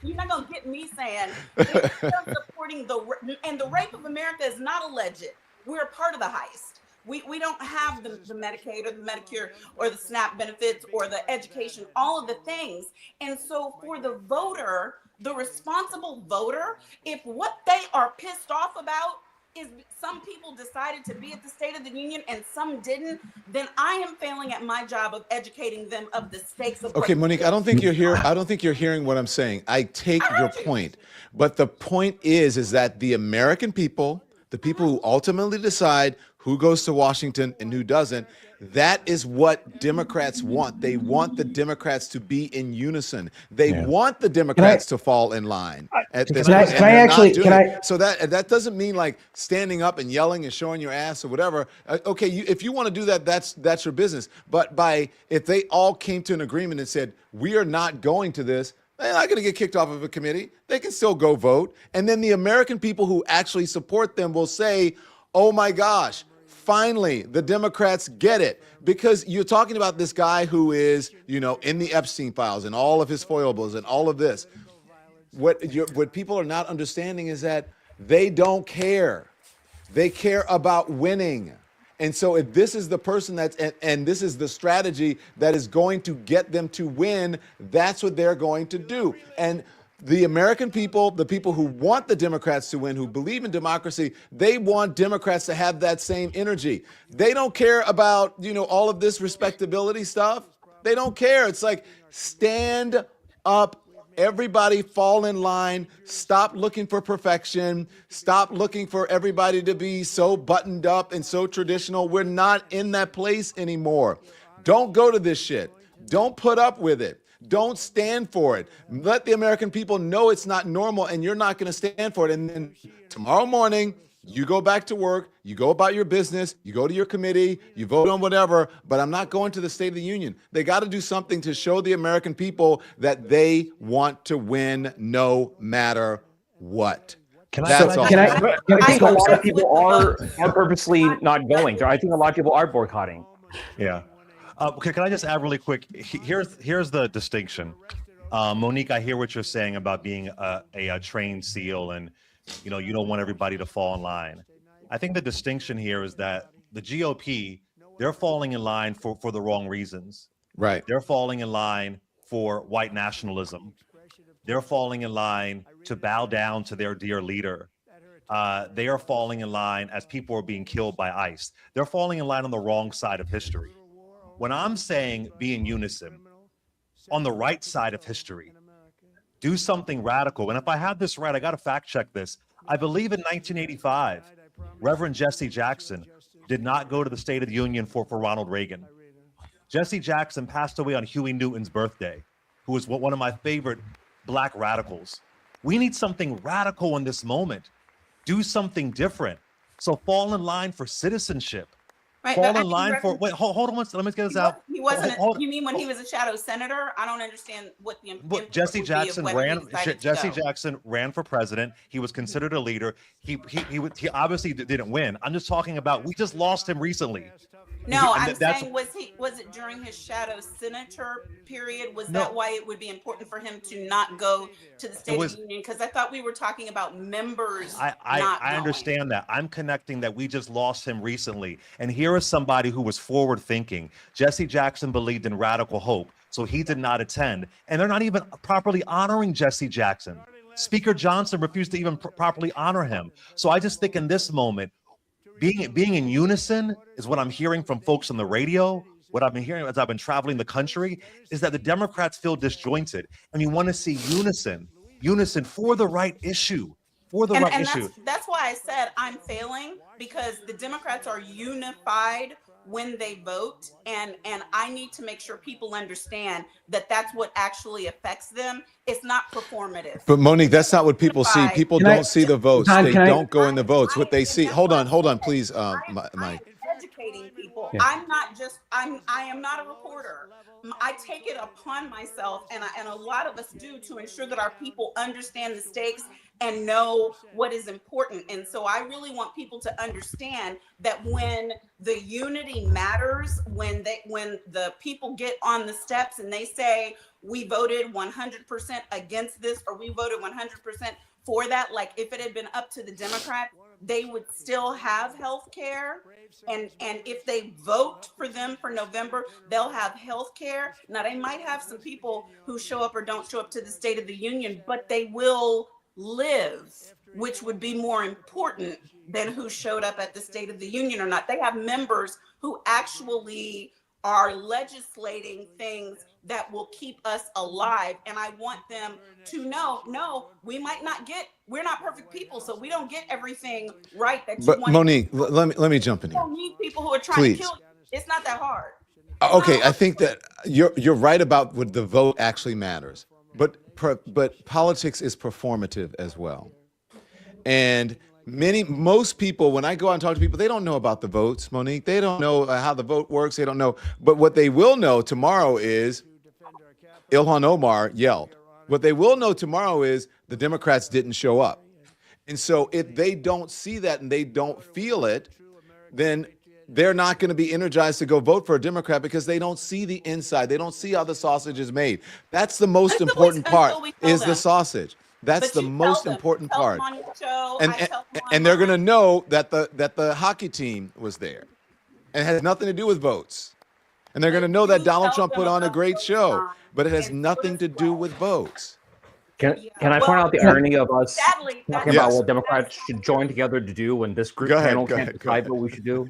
you're not gonna get me saying they're supporting the rape of America is not alleged. We're a part of the heist. We don't have the Medicaid or the Medicare or the SNAP benefits or the education, all of the things. And so for the voter, the responsible voter, if what they are pissed off about is some people decided to be at the State of the Union and some didn't, then I am failing at my job of educating them of the stakes of. Okay, Monique, I don't think you're hearing what I'm saying. I take your point, but the point is that the American people, the people who ultimately decide who goes to Washington and who doesn't, that is what Democrats want. They want the Democrats to be in unison. They want the Democrats to fall in line at this point. So that doesn't mean like standing up and yelling and showing your ass or whatever. Okay, if you want to do that, that's your business. But if they all came to an agreement and said, we are not going to this, they're not going to get kicked off of a committee. They can still go vote. And then the American people who actually support them will say, oh my gosh, finally, the Democrats get it. Because you're talking about this guy who is, in the Epstein files and all of his foibles and all of this. What people are not understanding is that they don't care. They care about winning. And so if this is the person and this is the strategy that is going to get them to win, that's what they're going to do. And the American people, the people who want the Democrats to win, who believe in democracy, they want Democrats to have that same energy. They don't care about, all of this respectability stuff. They don't care. It's like, stand up. Everybody fall in line. Stop looking for perfection. Stop looking for everybody to be so buttoned up and so traditional. We're not in that place anymore. Don't go to this shit. Don't put up with it. Don't stand for it. Let the American people know it's not normal and you're not going to stand for it. And then tomorrow morning, you go back to work, you go about your business, you go to your committee, you vote on whatever, but I'm not going to the State of the Union. They got to do something to show the American people that they want to win no matter what. I think a lot of people are purposely not going. I think a lot of people are boycotting. Yeah. Okay, can I just add really quick? Here's the distinction. Monique, I hear what you're saying about being a trained SEAL and you don't want everybody to fall in line. I think the distinction here is that the GOP they're falling in line for the wrong reasons. Right. They're falling in line for white nationalism. They're falling in line to bow down to their dear leader. They are falling in line as people are being killed by ICE. They're falling in line on the wrong side of history. When I'm saying be in unison, on the right side of history, do something radical. And if I have this right, I got to fact check this. I believe in 1985, Reverend Jesse Jackson did not go to the State of the Union for Ronald Reagan. Jesse Jackson passed away on Huey Newton's birthday, who was one of my favorite Black radicals. We need something radical in this moment. Do something different. So fall in line for citizenship. Right, fall in line for, wait, hold on one second, let me get this out. He wasn't, Hold- you mean when he was a shadow senator? I don't understand what the But Jesse Jackson ran. Jesse Jackson. Jackson ran for president. He was considered a leader. He obviously didn't win. I'm just talking about we just lost him recently. No, And I'm that's- saying was it during his shadow senator period? Was No. that why it would be important for him to not go to the State was- of the Union? Because I thought we were talking about members I not going. understand that. I'm connecting that we just lost him recently. And here is somebody who was forward thinking. Jesse Jackson believed in radical hope, so he did not attend. And they're not even properly honoring Jesse Jackson. Speaker Johnson refused to even properly honor him. So I just think in this moment, being in unison is what I'm hearing from folks on the radio. What I've been hearing as I've been traveling the country is that the Democrats feel disjointed, and you want to see unison for the right issue, That's why I said I'm failing, because the Democrats are unified when they vote, and I need to make sure people understand that that's what actually affects them. It's not performative. But Monique, that's not what people see. People don't see the votes. Don, They can I- don't go in the votes. What they see. Hold on, please, Mike. Educating people. Yeah. I am not a reporter. I take it upon myself, and a lot of us do, to ensure that our people understand the stakes and know what is important. And so I really want people to understand that when the unity matters, when the people get on the steps and they say, we voted 100% against this, or we voted 100% for that, like if it had been up to the Democrats, they would still have health care. And if they vote for them for November, they'll have health care. Now, they might have some people who show up or don't show up to the State of the Union, but they will live, which would be more important than who showed up at the State of the Union or not. They have members who actually are legislating things that will keep us alive. And I want them to know, no, we're not perfect people, so we don't get everything right that you But want. Monique, let me jump in You here. don't need people who are trying Please. to kill you. It's not that hard. Okay, I think that you're right about what the vote actually matters, but politics is performative as well. And most people, when I go out and talk to people, they don't know about the votes, Monique. They don't know how the vote works. They don't know. But what they will know tomorrow is Ilhan Omar yelled. What they will know tomorrow is the Democrats didn't show up. And so if they don't see that and they don't feel it, then they're not going to be energized to go vote for a Democrat because they don't see the inside. They don't see how the sausage is made. That's the most important part, is the sausage. That's the most important part. And they're going to know that the hockey team was there. And it has nothing to do with votes. And they're going to know that Donald Trump put on a great show, but it has nothing to do with votes. Can I point out the irony of us talking about Yes. what Democrats should join together to do when this group panel can't decide what we should do?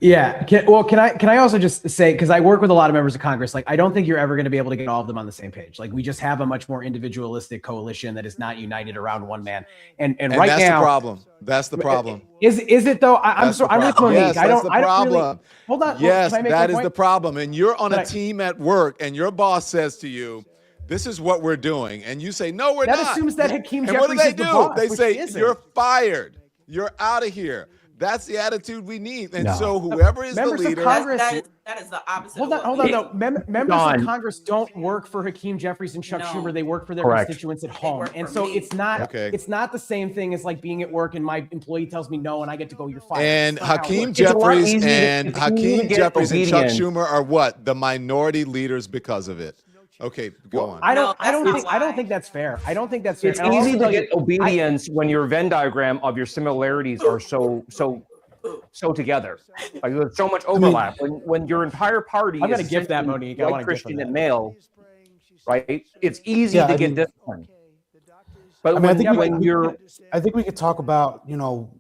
Yeah. Can I also just say, because I work with a lot of members of Congress, like I don't think you're ever going to be able to get all of them on the same page. Like we just have a much more individualistic coalition that is not united around one man. And right that's now, the problem. That's the problem. Is it though? I'm with Monique. Yes, I that's don't. the I don't really. problem. Hold on. Yes, Can I make that my is point? the problem. And you're on But a team at work, and your boss says to you, "This is what we're doing," and you say, "No, we're That not." assumes that Hakeem and what do Jeffries they is the do? boss, They which say, he isn't. "You're fired. You're out of here." That's the attitude we need. And No. so whoever is the Members of leader, Congress- That is the opposite. Hold on. No, members Don. of Congress don't work for Hakeem Jeffries and Chuck Schumer. They work for their Correct. constituents at home, and so it's not. It's not the same thing as like being at work and my employee tells me no, and I get to go. You're fired. and It's not how it Hakeem works. Jeffries it's and easy to Hakeem get Jeffries and Chuck obedience. Schumer are what? The minority leaders because of it. Okay, go on. I don't think that's fair. I don't think that's fair. It's And I'll easy also to tell get you, obedience when your Venn diagram of your similarities are so so together. Like there's so much overlap. When your entire party I'm is gonna gift that, Monique. I want to Christian and male, right? It's easy Yeah, to I get mean- disciplined. But I mean, I think we could talk about, you know,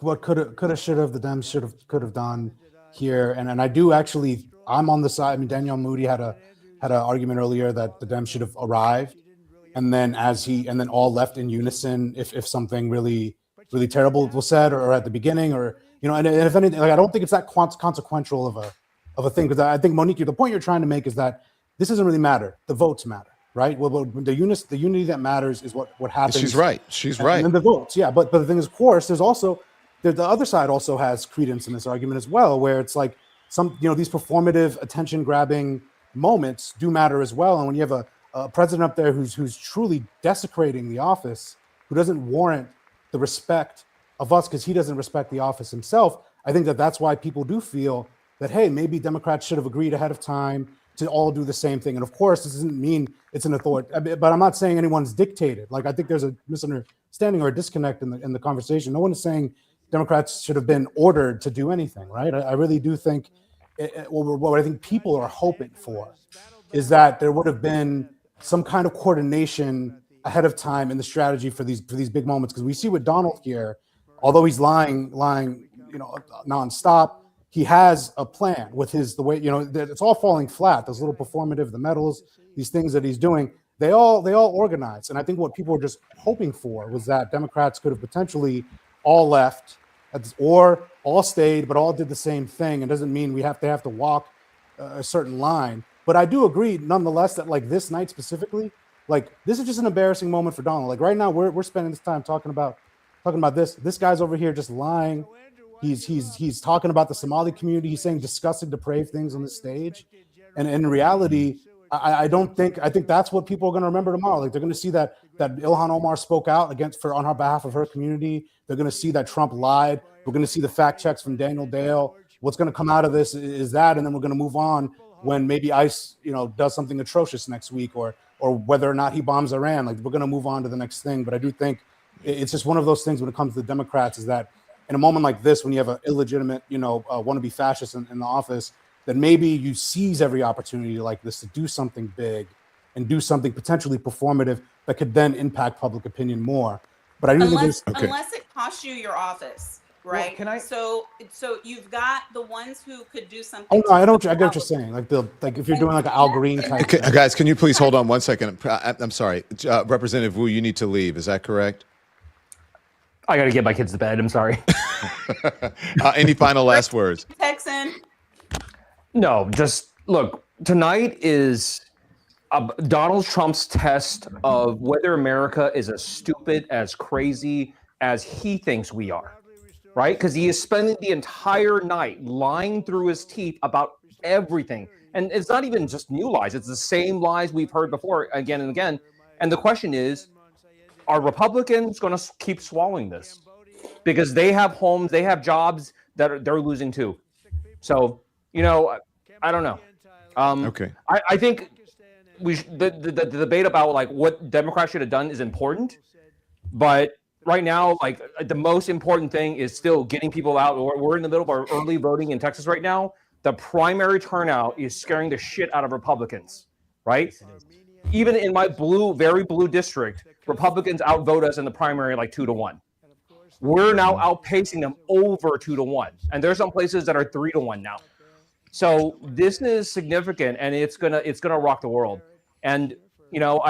what should have, the Dems could have done here, and I do actually. I'm on the side. I mean, Danielle Moody had an argument earlier that the Dems should have arrived, and then all left in unison if something really terrible was said or at the beginning, or you know, and if anything, like I don't think it's that consequential of a thing, because I think, Monique, the point you're trying to make is that this doesn't really matter. The votes matter. Right. Well, the unity that matters is what happens. She's right. And then the votes. Yeah. But the thing is, of course, the other side also has credence in this argument as well, where it's like these performative attention grabbing moments do matter as well. And when you have a president up there who's truly desecrating the office, who doesn't warrant the respect of us because he doesn't respect the office himself, I think that's why people do feel that, hey, maybe Democrats should have agreed ahead of time to all do the same thing. And of course, this doesn't mean it's an authority, but I'm not saying anyone's dictated. Like, I think there's a misunderstanding or a disconnect in the conversation. No one is saying Democrats should have been ordered to do anything, right? I really do think what I think people are hoping for is that there would have been some kind of coordination ahead of time in the strategy for these big moments. Because we see with Donald here, although he's lying, you know, nonstop, he has a plan with the way, you know, it's all falling flat. Those little performative, the medals, these things that he's doing, they all organize. And I think what people were just hoping for was that Democrats could have potentially all left or all stayed, but all did the same thing. It doesn't mean we have to walk a certain line. But I do agree, nonetheless, that like this night specifically, like this is just an embarrassing moment for Donald. Like right now, we're spending this time talking about this. This guy's over here just lying. He's talking about the Somali community. He's saying disgusting, depraved things on the stage, and in reality, I think that's what people are going to remember tomorrow. Like they're going to see that Ilhan Omar spoke out on her behalf of her community. They're going to see that Trump lied. We're going to see the fact checks from Daniel Dale. What's going to come out of this is that, and then we're going to move on when maybe ICE, you know, does something atrocious next week, or whether or not he bombs Iran. Like we're going to move on to the next thing. But I do think it's just one of those things when it comes to the Democrats is that, in a moment like this, when you have an illegitimate, you know, wannabe fascist in the office, that maybe you seize every opportunity like this to do something big and do something potentially performative that could then impact public opinion more. But I do think unless it costs you your office, right? Well, can I? So you've got the ones who could do something. Oh no, I get what you're saying. Like if you're doing like an Al Green type. Okay, guys, can you please hold on one second? I'm sorry, Representative Wu, you need to leave. Is that correct? I got to get my kids to bed. I'm sorry. Any final last words? Texan. No, just look, tonight is Donald Trump's test of whether America is as stupid, as crazy as he thinks we are, right? Because he is spending the entire night lying through his teeth about everything. And it's not even just new lies. It's the same lies we've heard before again and again. And the question is, are Republicans going to keep swallowing this? Because they have homes, they have jobs that they're losing too. So, you know, I don't know. Okay. I think the debate about like what Democrats should have done is important, but right now, like the most important thing is still getting people out. We're in the middle of our early voting in Texas right now. The primary turnout is scaring the shit out of Republicans, right? Even in my very blue district, Republicans outvote us in the primary like 2-1. We're now outpacing them over 2-1, and there's some places that are 3-1 now. So this is significant, and it's gonna rock the world. And you know,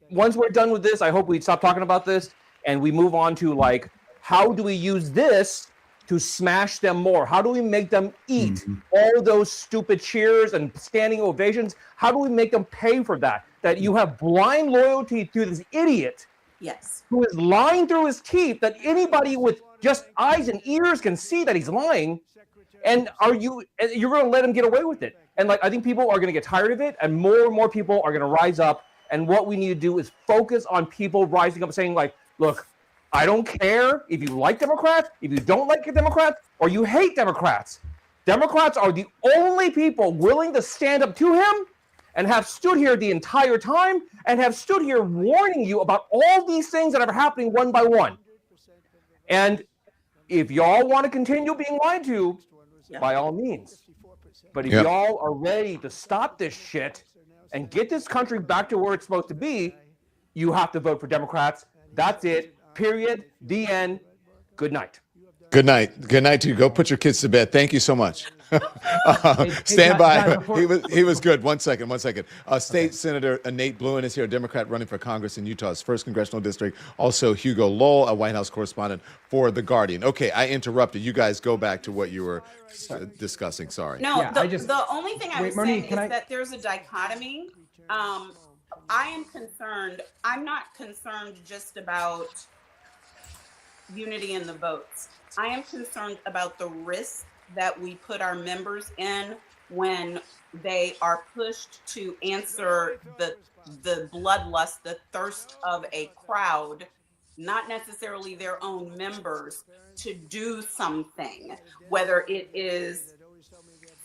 once we're done with this, I hope we stop talking about this and we move on to like, how do we use this to smash them more? How do we make them eat all those stupid cheers and standing ovations? How do we make them pay for that? That you have blind loyalty to this idiot, yes, who is lying through his teeth, that anybody with just eyes and ears can see that he's lying. And you're going to let him get away with it? And like, I think people are going to get tired of it, and more people are going to rise up. And what we need to do is focus on people rising up, saying like, look, I don't care if you like Democrats, if you don't like Democrats, or you hate Democrats. Democrats are the only people willing to stand up to him and have stood here the entire time and have stood here warning you about all these things that are happening one by one. And if y'all want to continue being lied to, by all means. But if y'all are ready to stop this shit and get this country back to where it's supposed to be, you have to vote for Democrats. That's it. Period. The end. Good night. Good night. Good night to you. Go put your kids to bed. Thank you so much. Stand by. He was good. One second. State Senator Nate Bluin is here, a Democrat running for Congress in Utah's 1st Congressional District. Also, Hugo Lowell, a White House correspondent for The Guardian. Okay, I interrupted. You guys go back to what you were discussing. Sorry. No, the only thing I was saying is that there's a dichotomy. I am concerned. I'm not concerned just about unity in the votes. I am concerned about the risk that we put our members in when they are pushed to answer the bloodlust, the thirst of a crowd, not necessarily their own members, to do something, whether it is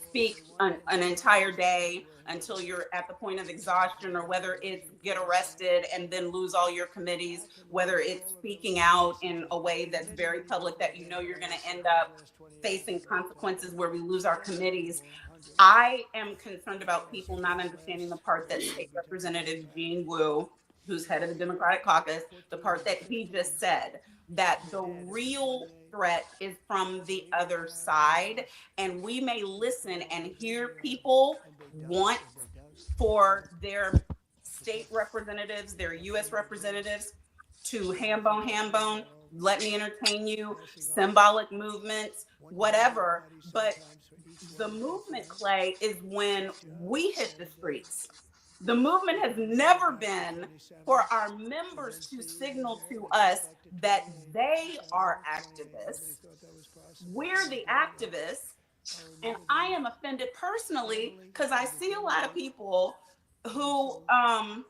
speak an entire day until you're at the point of exhaustion, or whether it's get arrested and then lose all your committees, whether it's speaking out in a way that's very public that you know you're going to end up facing consequences where we lose our committees. I am concerned about people not understanding the part that State Representative Gene Wu, who's head of the Democratic caucus, the part that he just said, that the real threat is from the other side. And we may listen and hear people want for their state representatives, their U.S. representatives to ham bone, let me entertain you, symbolic movements, whatever. But the movement, Clay, is when we hit the streets. The movement has never been for our members to signal to us that they are activists. We're the activists. And I am offended personally because I see a lot of people who are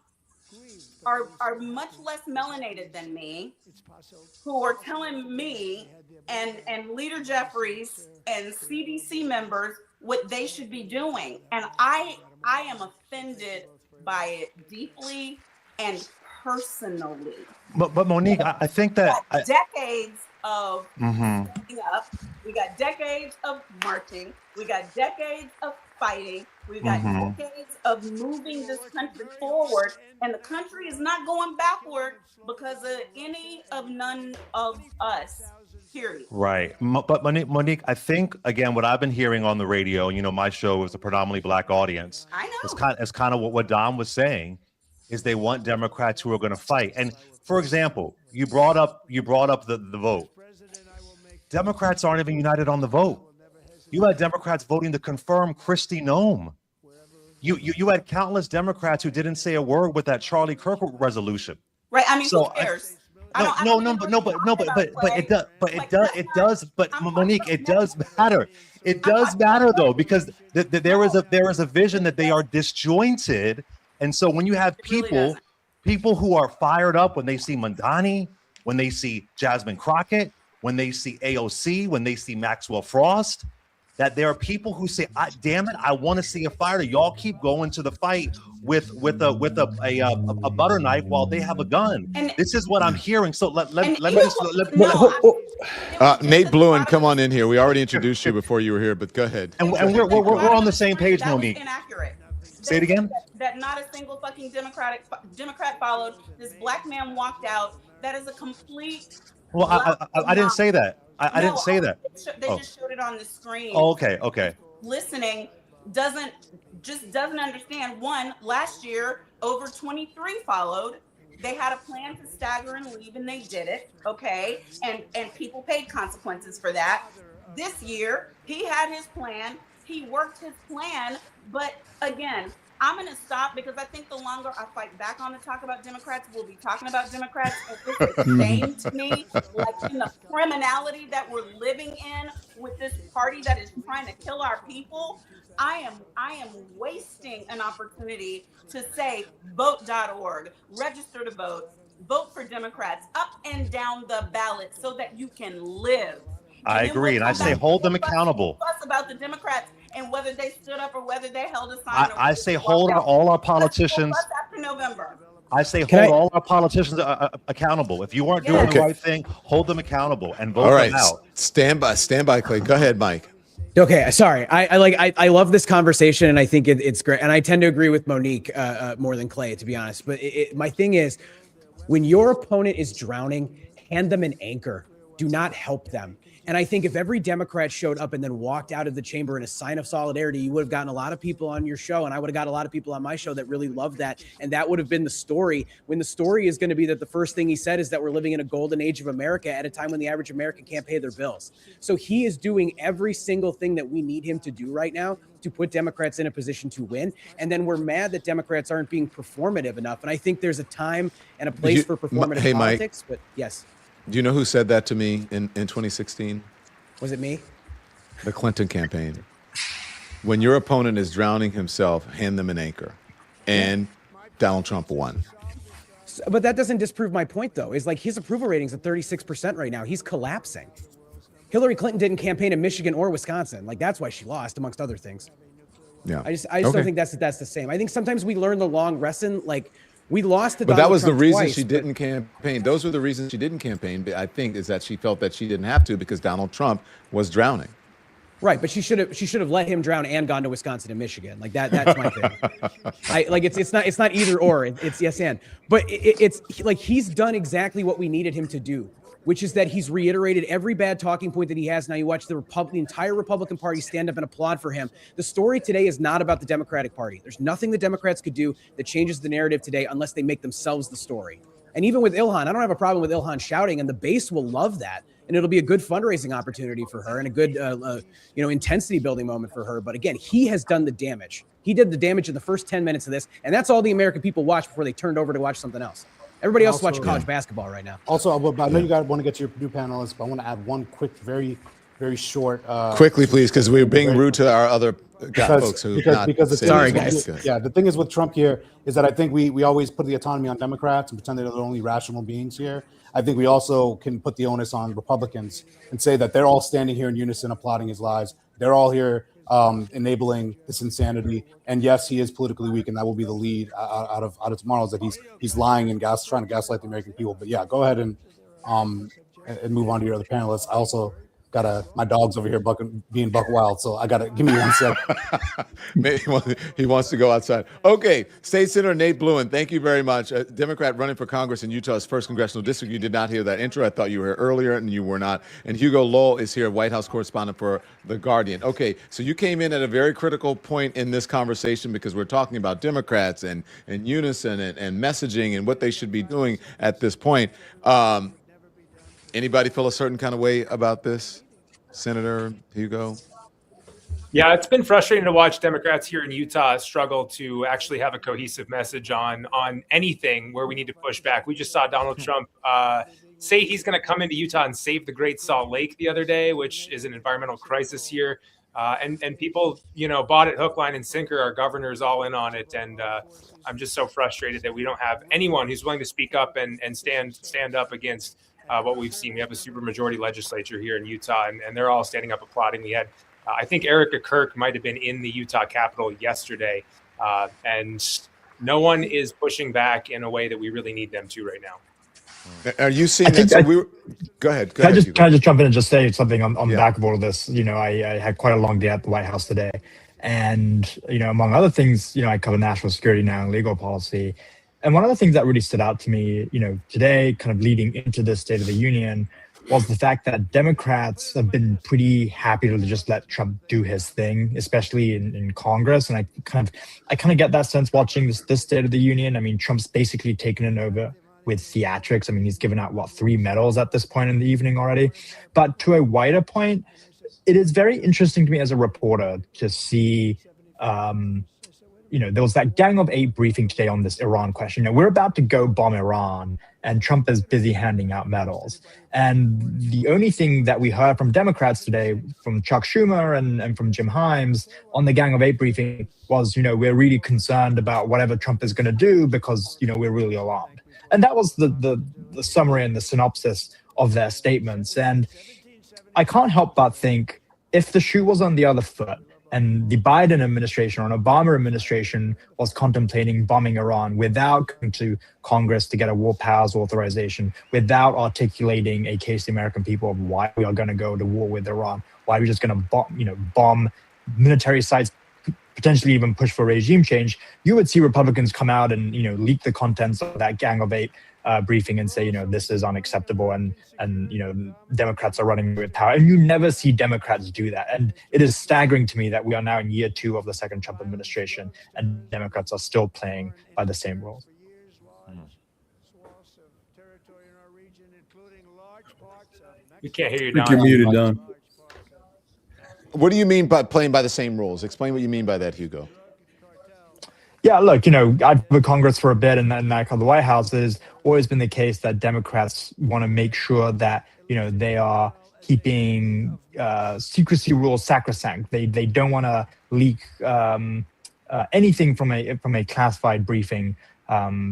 much less melanated than me, who are telling me and Leader Jeffries and CDC members what they should be doing. And I am offended by it deeply and personally. But Monique, I think that decades of standing up, we got decades of marching, we got decades of fighting, we got decades of moving this country forward, and the country is not going backward because of any of none of us. Period. Right. But Monique, I think, again, what I've been hearing on the radio, my show is a predominantly Black audience. I know. It's kind of what Don was saying, is they want Democrats who are going to fight. And for example, you brought up the vote. Democrats aren't even united on the vote. You had Democrats voting to confirm Kristi Noem. You had countless Democrats who didn't say a word with that Charlie Kirk resolution. Right. I mean, who cares? But Monique, it does matter. It does matter though, because there is a vision that they are disjointed, and so when you have people who are fired up when they see Mondani, when they see Jasmine Crockett, when they see AOC, when they see Maxwell Frost, that there are people who say, "Damn it, I want to see a fighter." Y'all keep going to the fight with a butter knife while they have a gun. And this is what I'm hearing. So let me Nate Bluin, come on in here. We already introduced you before you were here, but go ahead. And we're on the same page, Monique. Inaccurate. Say it again. That not a single fucking Democrat followed. This black man walked out. That is a complete. Well, I didn't say that. I didn't say that. They just showed it on the screen. Oh, okay. Listening doesn't understand. One, last year, over 23 followed. They had a plan to stagger and leave, and they did it. Okay, and people paid consequences for that. This year, he had his plan. He worked his plan, but again, I'm going to stop because I think the longer I fight back on the talk about Democrats, we'll be talking about Democrats. And it's a shame to me, like in the criminality that we're living in with this party that is trying to kill our people. I am wasting an opportunity to say vote.org, register to vote for Democrats up and down the ballot so that you can live. I agree, and I say hold them accountable. Fuss about the Democrats and whether they stood up or whether they held a sign. I say hold all our politicians. After November. I say hold all our politicians accountable. If you aren't doing the right thing, hold them accountable and vote them out. Stand by, Clay. Go ahead, Mike. Okay, sorry. I love this conversation, and I think it's great. And I tend to agree with Monique more than Clay, to be honest. But my thing is, when your opponent is drowning, hand them an anchor. Do not help them. And I think if every Democrat showed up and then walked out of the chamber in a sign of solidarity, you would have gotten a lot of people on your show, and I would have got a lot of people on my show that really loved that. And that would have been the story, when the story is going to be that the first thing he said is that we're living in a golden age of America at a time when the average American can't pay their bills. So he is doing every single thing that we need him to do right now to put Democrats in a position to win. And then we're mad that Democrats aren't being performative enough. And I think there's a time and a place for performative politics. But yes. Do you know who said that to me in 2016? Was it me? The Clinton campaign. When your opponent is drowning himself, hand them an anchor. And Donald Trump won. But that doesn't disprove my point, though. Is like his approval rating's at 36% right now. He's collapsing. Hillary Clinton didn't campaign in Michigan or Wisconsin. Like, that's why she lost, amongst other things. Yeah. I just don't think that's the same. I think sometimes we learn the long lesson. Like, we lost to But Donald that was Trump the reason twice, she didn't campaign. Those were the reasons she didn't campaign. But I think is that she felt that she didn't have to because Donald Trump was drowning. Right, but she should have let him drown and gone to Wisconsin and Michigan. Like that's my thing. It's not either or. It's yes and. But it's like he's done exactly what we needed him to do, which is that he's reiterated every bad talking point that he has. Now you watch the entire Republican Party stand up and applaud for him. The story today is not about the Democratic Party. There's nothing the Democrats could do that changes the narrative today unless they make themselves the story. And even with Ilhan, I don't have a problem with Ilhan shouting, and the base will love that. And it'll be a good fundraising opportunity for her and a good, intensity building moment for her. But again, he has done the damage. He did the damage in the first 10 minutes of this. And that's all the American people watched before they turned over to watch something else. Everybody else watching college basketball right now. Also, I know you guys want to get to your new panelists, but I want to add one quick, very, very short. Quickly, please, because we're being rude to our other folks who sorry, guys. Yeah, the thing is with Trump here is that I think we always put the autonomy on Democrats and pretend they're the only rational beings here. I think we also can put the onus on Republicans and say that they're all standing here in unison applauding his lies. They're all here enabling this insanity. And yes, he is politically weak, and that will be the lead out of tomorrow's that he's lying and trying to gaslight the American people. But yeah, go ahead and move on to your other panelists. I also got my dog's over here being buck wild, so I gotta give me 1 second. Maybe he wants to go outside. Okay, State Senator Nate Blumenthal, thank you very much. A Democrat running for Congress in Utah's 1st congressional district. You did not hear that intro. I thought you were here earlier, and you were not. And Hugo Lowell is here, White House correspondent for The Guardian. Okay, so you came in at a very critical point in this conversation because we're talking about Democrats and unison and messaging and what they should be doing at this point. Anybody feel a certain kind of way about this? Senator Hugo? Yeah, it's been frustrating to watch Democrats here in Utah struggle to actually have a cohesive message on anything where we need to push back. We just saw Donald Trump say he's going to come into Utah and save the Great Salt Lake the other day, which is an environmental crisis here. And people, bought it hook, line, and sinker. Our governor's all in on it. And I'm just so frustrated that we don't have anyone who's willing to speak up and stand up against what we've seen. We have a supermajority legislature here in Utah, and they're all standing up applauding. We had, I think Erica Kirk might have been in the Utah Capitol yesterday, and no one is pushing back in a way that we really need them to right now. Are you seeing that? So go ahead. Can I just jump in and just say something on the back of all of this? I had quite a long day at the White House today, and among other things, I cover national security now and legal policy. And one of the things that really stood out to me, today, kind of leading into this State of the Union, was the fact that Democrats have been pretty happy to just let Trump do his thing, especially in Congress. And I kind of get that sense watching this State of the Union. I mean, Trump's basically taken it over with theatrics. I mean, he's given out 3 medals at this point in the evening already. But to a wider point, it is very interesting to me as a reporter to see. There was that Gang of 8 briefing today on this Iran question. We're about to go bomb Iran, and Trump is busy handing out medals. And the only thing that we heard from Democrats today, from Chuck Schumer and from Jim Himes on the Gang of 8 briefing was, we're really concerned about whatever Trump is going to do because, we're really alarmed. And that was the summary and the synopsis of their statements. And I can't help but think if the shoe was on the other foot, And the Biden administration or an Obama administration was contemplating bombing Iran without going to Congress to get a war powers authorization, without articulating a case to the American people of why we are going to go to war with Iran, why we're just going to bomb military sites, potentially even push for regime change. You would see Republicans come out and leak the contents of that Gang of Eight briefing and say, this is unacceptable, and Democrats are running with power. And you never see Democrats do that. And it is staggering to me that we are now in year 2 of the second Trump administration, and Democrats are still playing by the same rules. We can't hear you, I think Don. you're muted, Don. What do you mean by playing by the same rules? Explain what you mean by that, Hugo. Yeah, look, I've been in Congress for a bit, and then I call the White House. It's always been the case that Democrats want to make sure that they are keeping secrecy rules sacrosanct. They don't want to leak anything from a classified briefing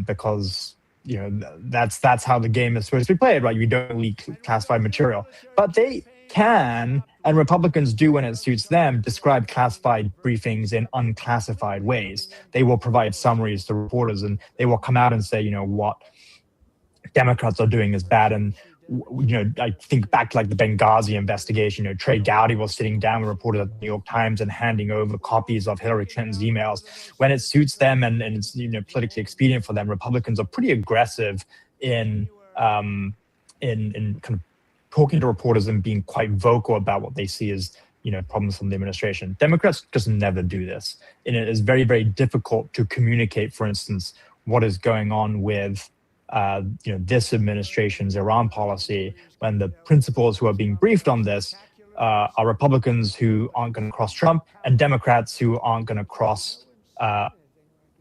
because that's how the game is supposed to be played, right? You don't leak classified material, but they can, and Republicans do when it suits them, describe classified briefings in unclassified ways. They will provide summaries to reporters, and they will come out and say, what Democrats are doing is bad. And I think back to the Benghazi investigation. Trey Gowdy was sitting down with reporters at the New York Times and handing over copies of Hillary Clinton's emails. When it suits them and it's politically expedient for them, Republicans are pretty aggressive in kind of talking to reporters and being quite vocal about what they see as problems from the administration. Democrats just never do this, and it is very, very difficult to communicate, for instance, what is going on with this administration's Iran policy when the principals who are being briefed on this are Republicans who aren't going to cross Trump and Democrats who aren't going to cross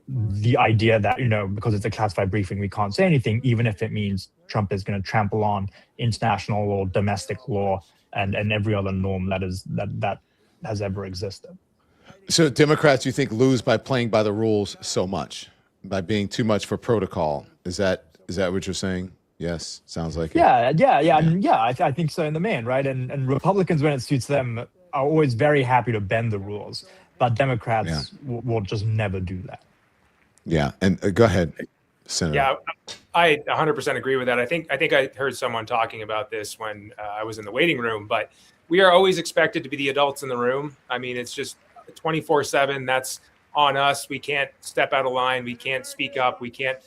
the idea that, because it's a classified briefing, we can't say anything, even if it means Trump is going to trample on international or domestic law and every other norm that has ever existed. So Democrats, you think, lose by playing by the rules so much, by being too much for protocol? Is that what you're saying? Yes, sounds like it. Yeah. I think so in the main, right? And Republicans, when it suits them, are always very happy to bend the rules, but Democrats will just never do that. Yeah, and go ahead, Senator. Yeah, I 100% agree with that. I think I heard someone talking about this when I was in the waiting room, but we are always expected to be the adults in the room. I mean, it's just 24/7. That's on us. We can't step out of line. We can't speak up. We can't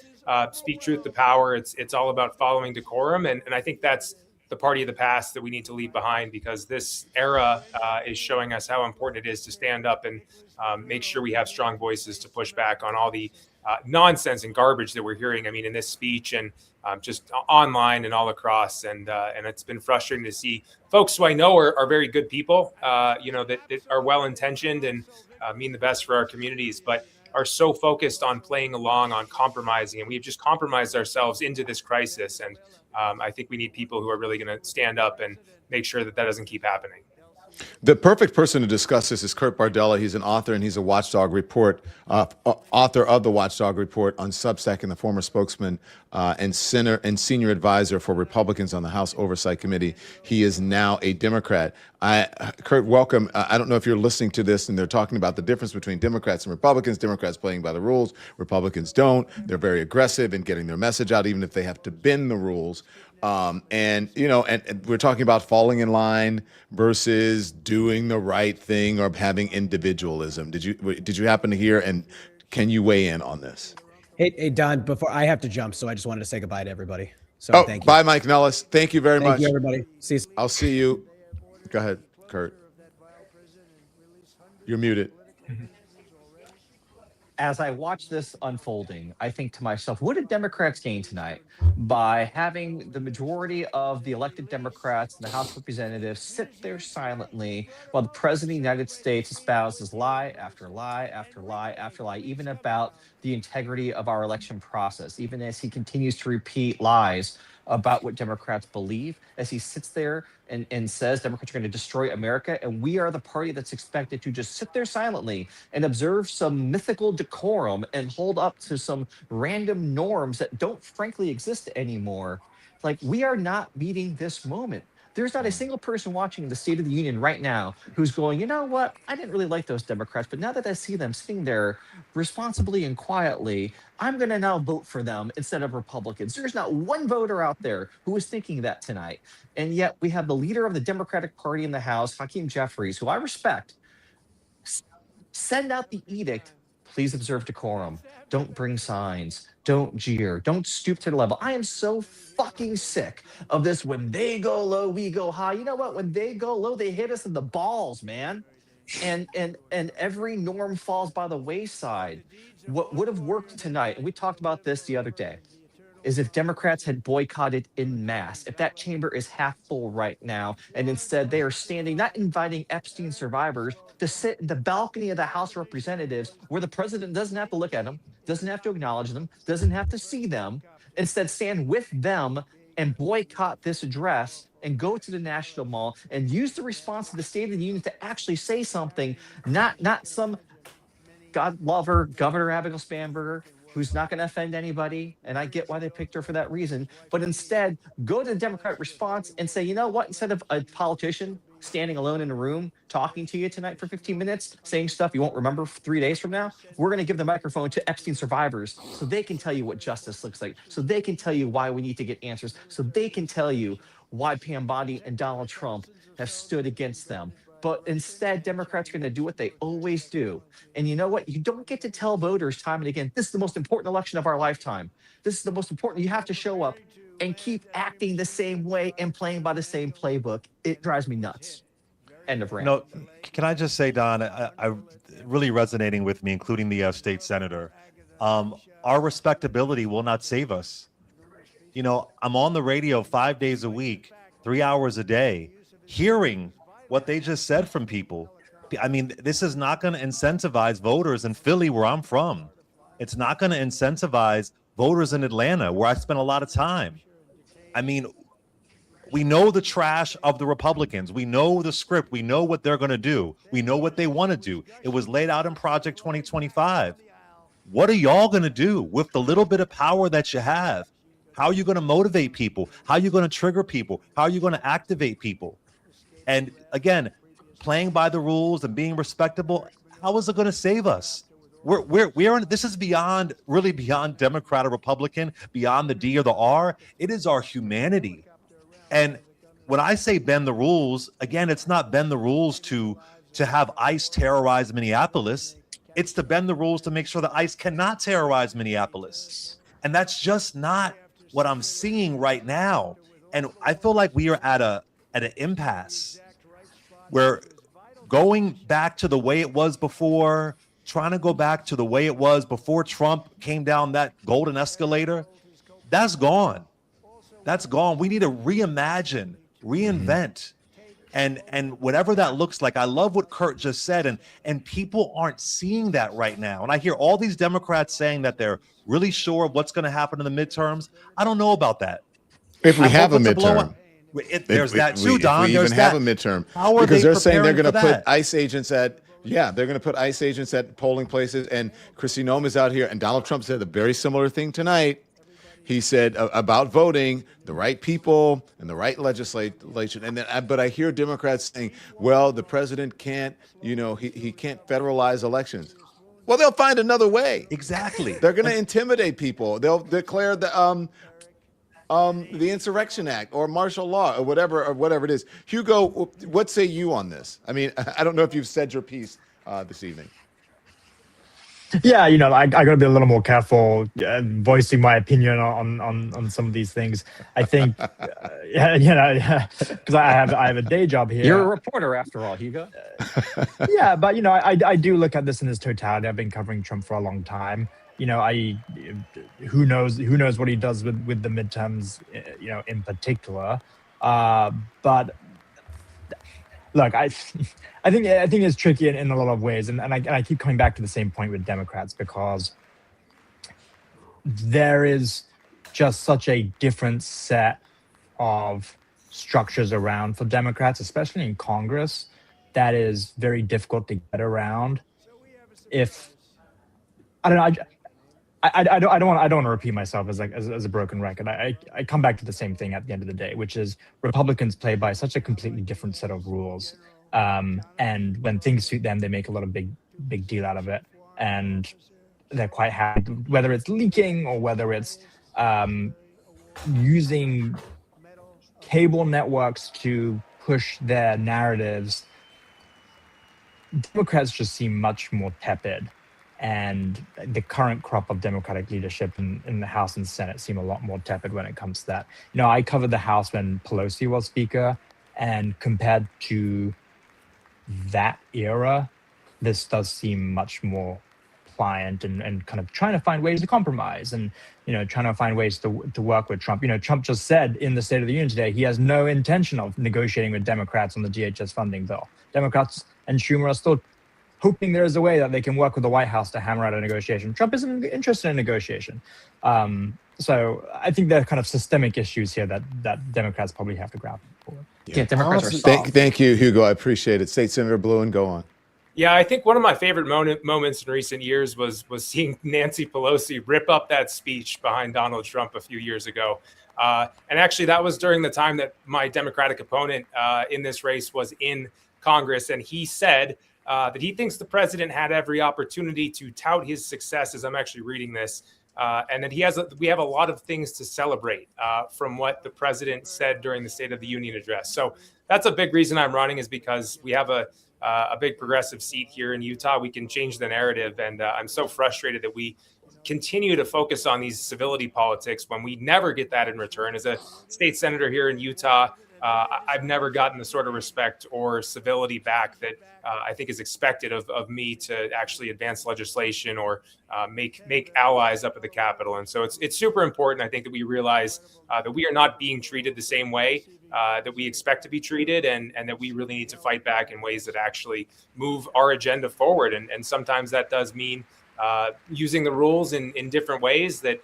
speak truth to power. It's all about following decorum, and I think that's the party of the past that we need to leave behind, because this era is showing us how important it is to stand up and make sure we have strong voices to push back on all the nonsense and garbage that we're hearing. I mean, in this speech and just online and all across. And it's been frustrating to see folks who I know are very good people, that are well-intentioned and mean the best for our communities, but are so focused on playing along, on compromising. And we've just compromised ourselves into this crisis. And I think we need people who are really going to stand up and make sure that doesn't keep happening. The perfect person to discuss this is Kurt Bardella. He's an author and he's a Watchdog Report, author of the Watchdog Report on Substack, and the former spokesman and senior advisor for Republicans on the House Oversight Committee. He is now a Democrat. Kurt, welcome. I don't know if you're listening to this and they're talking about the difference between Democrats and Republicans. Democrats playing by the rules. Republicans don't. They're very aggressive in getting their message out, even if they have to bend the rules. And we're talking about falling in line versus doing the right thing or having individualism. Did you happen to hear, and can you weigh in on this? Hey, Don, before I have to jump, so I just wanted to say goodbye to everybody. So thank you. Bye, Mike Nellis. Thank you very much. Thank you, everybody. See you. I'll see you. Go ahead, Kurt. You're muted. As I watch this unfolding, I think to myself, what did Democrats gain tonight by having the majority of the elected Democrats in the House of Representatives sit there silently while the President of the United States espouses lie after lie after lie after lie, even about the integrity of our election process, even as he continues to repeat lies about what Democrats believe, as he sits there and says Democrats are going to destroy America, and we are the party that's expected to just sit there silently and observe some mythical decorum and hold up to some random norms that don't frankly exist anymore. Like, we are not meeting this moment. There's not a single person watching the State of the Union right now who's going, you know what? I didn't really like those Democrats, but now that I see them sitting there responsibly and quietly, I'm going to now vote for them instead of Republicans. There's not one voter out there who is thinking that tonight. And yet we have the leader of the Democratic Party in the House, Hakeem Jeffries, who I respect, send out the edict. Please observe decorum. Don't bring signs. Don't jeer. Don't stoop to the level. I am so fucking sick of this. When they go low, we go high. You know what? When they go low, they hit us in the balls, man. And every norm falls by the wayside. What would have worked tonight, and we talked about this the other day, is if Democrats had boycotted en masse, if that chamber is half full right now, and instead they are standing, not inviting Epstein survivors to sit in the balcony of the House of Representatives where the president doesn't have to look at them, doesn't have to acknowledge them, doesn't have to see them, instead stand with them and boycott this address and go to the National Mall and use the response to the State of the Union to actually say something, not some God lover, Governor Abigail Spanberger, who's not going to offend anybody, and I get why they picked her for that reason, but instead go to the Democratic response and say, you know what, instead of a politician standing alone in a room talking to you tonight for 15 minutes, saying stuff you won't remember 3 days from now, we're going to give the microphone to Epstein survivors so they can tell you what justice looks like, so they can tell you why we need to get answers, so they can tell you why Pam Bondi and Donald Trump have stood against them. But instead, Democrats are going to do what they always do. And you know what? You don't get to tell voters time and again, this is the most important election of our lifetime. This is the most important. You have to show up and keep acting the same way and playing by the same playbook. It drives me nuts. End of rant. No, can I just say, Don, I really resonating with me, including the state senator. Our respectability will not save us. You know, I'm on the radio 5 days a week, 3 hours a day, hearing what they just said from people. I mean, this is not going to incentivize voters in Philly, where I'm from. It's not going to incentivize voters in Atlanta, where I spend a lot of time. I mean, we know the trash of the Republicans. We know the script. We know what they're going to do. We know what they want to do. It was laid out in Project 2025. What are y'all going to do with the little bit of power that you have? How are you going to motivate people? How are you going to trigger people? How are you going to activate people? And again, playing by the rules and being respectable, how is it going to save us? We're in, this is beyond, really beyond Democrat or Republican, beyond the D or the R. It is our humanity. And when I say bend the rules, again, it's not bend the rules to have ICE terrorize Minneapolis. It's to bend the rules to make sure that ICE cannot terrorize Minneapolis. And that's just not what I'm seeing right now. And I feel like we are at an impasse where going back to the way it was before, trying to go back to the way it was before Trump came down that golden escalator, that's gone. That's gone. We need to reimagine, reinvent, and whatever that looks like. I love what Kurt just said, and people aren't seeing that right now. And I hear all these Democrats saying that they're really sure of what's going to happen in the midterms. I don't know about that. If we have a midterm. There's that too, Don. If we even have a midterm, because they're saying they're going to put ICE agents at, they're going to put ICE agents at polling places. And Kristi Noem is out here, and Donald Trump said a very similar thing tonight. He said about voting the right people and the right legislation. And then, but I hear Democrats saying, well, the president can't, he can't federalize elections. Well, they'll find another way. Exactly. They're going to intimidate people. They'll declare the Insurrection Act or martial law or whatever it is. Hugo, what say you on this? I mean, I don't know if you've said your piece this evening. Yeah, I got to be a little more careful voicing my opinion on some of these things. I think, because I have a day job here. You're a reporter after all, Hugo. Yeah, but I do look at this in its totality. I've been covering Trump for a long time. Who knows what he does with the midterms, in particular. But look, I think it's tricky in a lot of ways, and I keep coming back to the same point with Democrats, because there is just such a different set of structures around for Democrats, especially in Congress, that is very difficult to get around. If I don't know. I don't want to repeat myself as a broken record. I come back to the same thing at the end of the day, which is Republicans play by such a completely different set of rules. And when things suit them, they make a lot of big deal out of it. And they're quite happy, whether it's leaking or whether it's using cable networks to push their narratives. Democrats just seem much more tepid. And the current crop of Democratic leadership in the House and Senate seem a lot more tepid when it comes to that. You know, I covered the House when Pelosi was Speaker, and compared to that era, this does seem much more pliant and kind of trying to find ways to compromise and, you know, trying to find ways to work with Trump. You know, Trump just said in the State of the Union today, he has no intention of negotiating with Democrats on the DHS funding bill. Democrats and Schumer are still hoping there is a way that they can work with the White House to hammer out a negotiation. Trump isn't interested in negotiation. So I think there are kind of systemic issues here that Democrats probably have to grapple with. Yeah, Democrats are soft. Thank you, Hugo. I appreciate it. State Senator Bluen, go on. Yeah, I think one of my favorite moments in recent years was seeing Nancy Pelosi rip up that speech behind Donald Trump a few years ago. And actually, that was during the time that my Democratic opponent in this race was in Congress. And he said that he thinks the president had every opportunity to tout his successes. I'm actually reading this. And that we have a lot of things to celebrate from what the president said during the State of the Union address. So that's a big reason I'm running, is because we have a big progressive seat here in Utah. We can change the narrative. And I'm so frustrated that we continue to focus on these civility politics when we never get that in return. As a state senator here in Utah, I've never gotten the sort of respect or civility back that I think is expected of me to actually advance legislation or make allies up at the Capitol. And so it's super important, I think, that we realize that we are not being treated the same way that we expect to be treated, and that we really need to fight back in ways that actually move our agenda forward. And sometimes that does mean using the rules in different ways that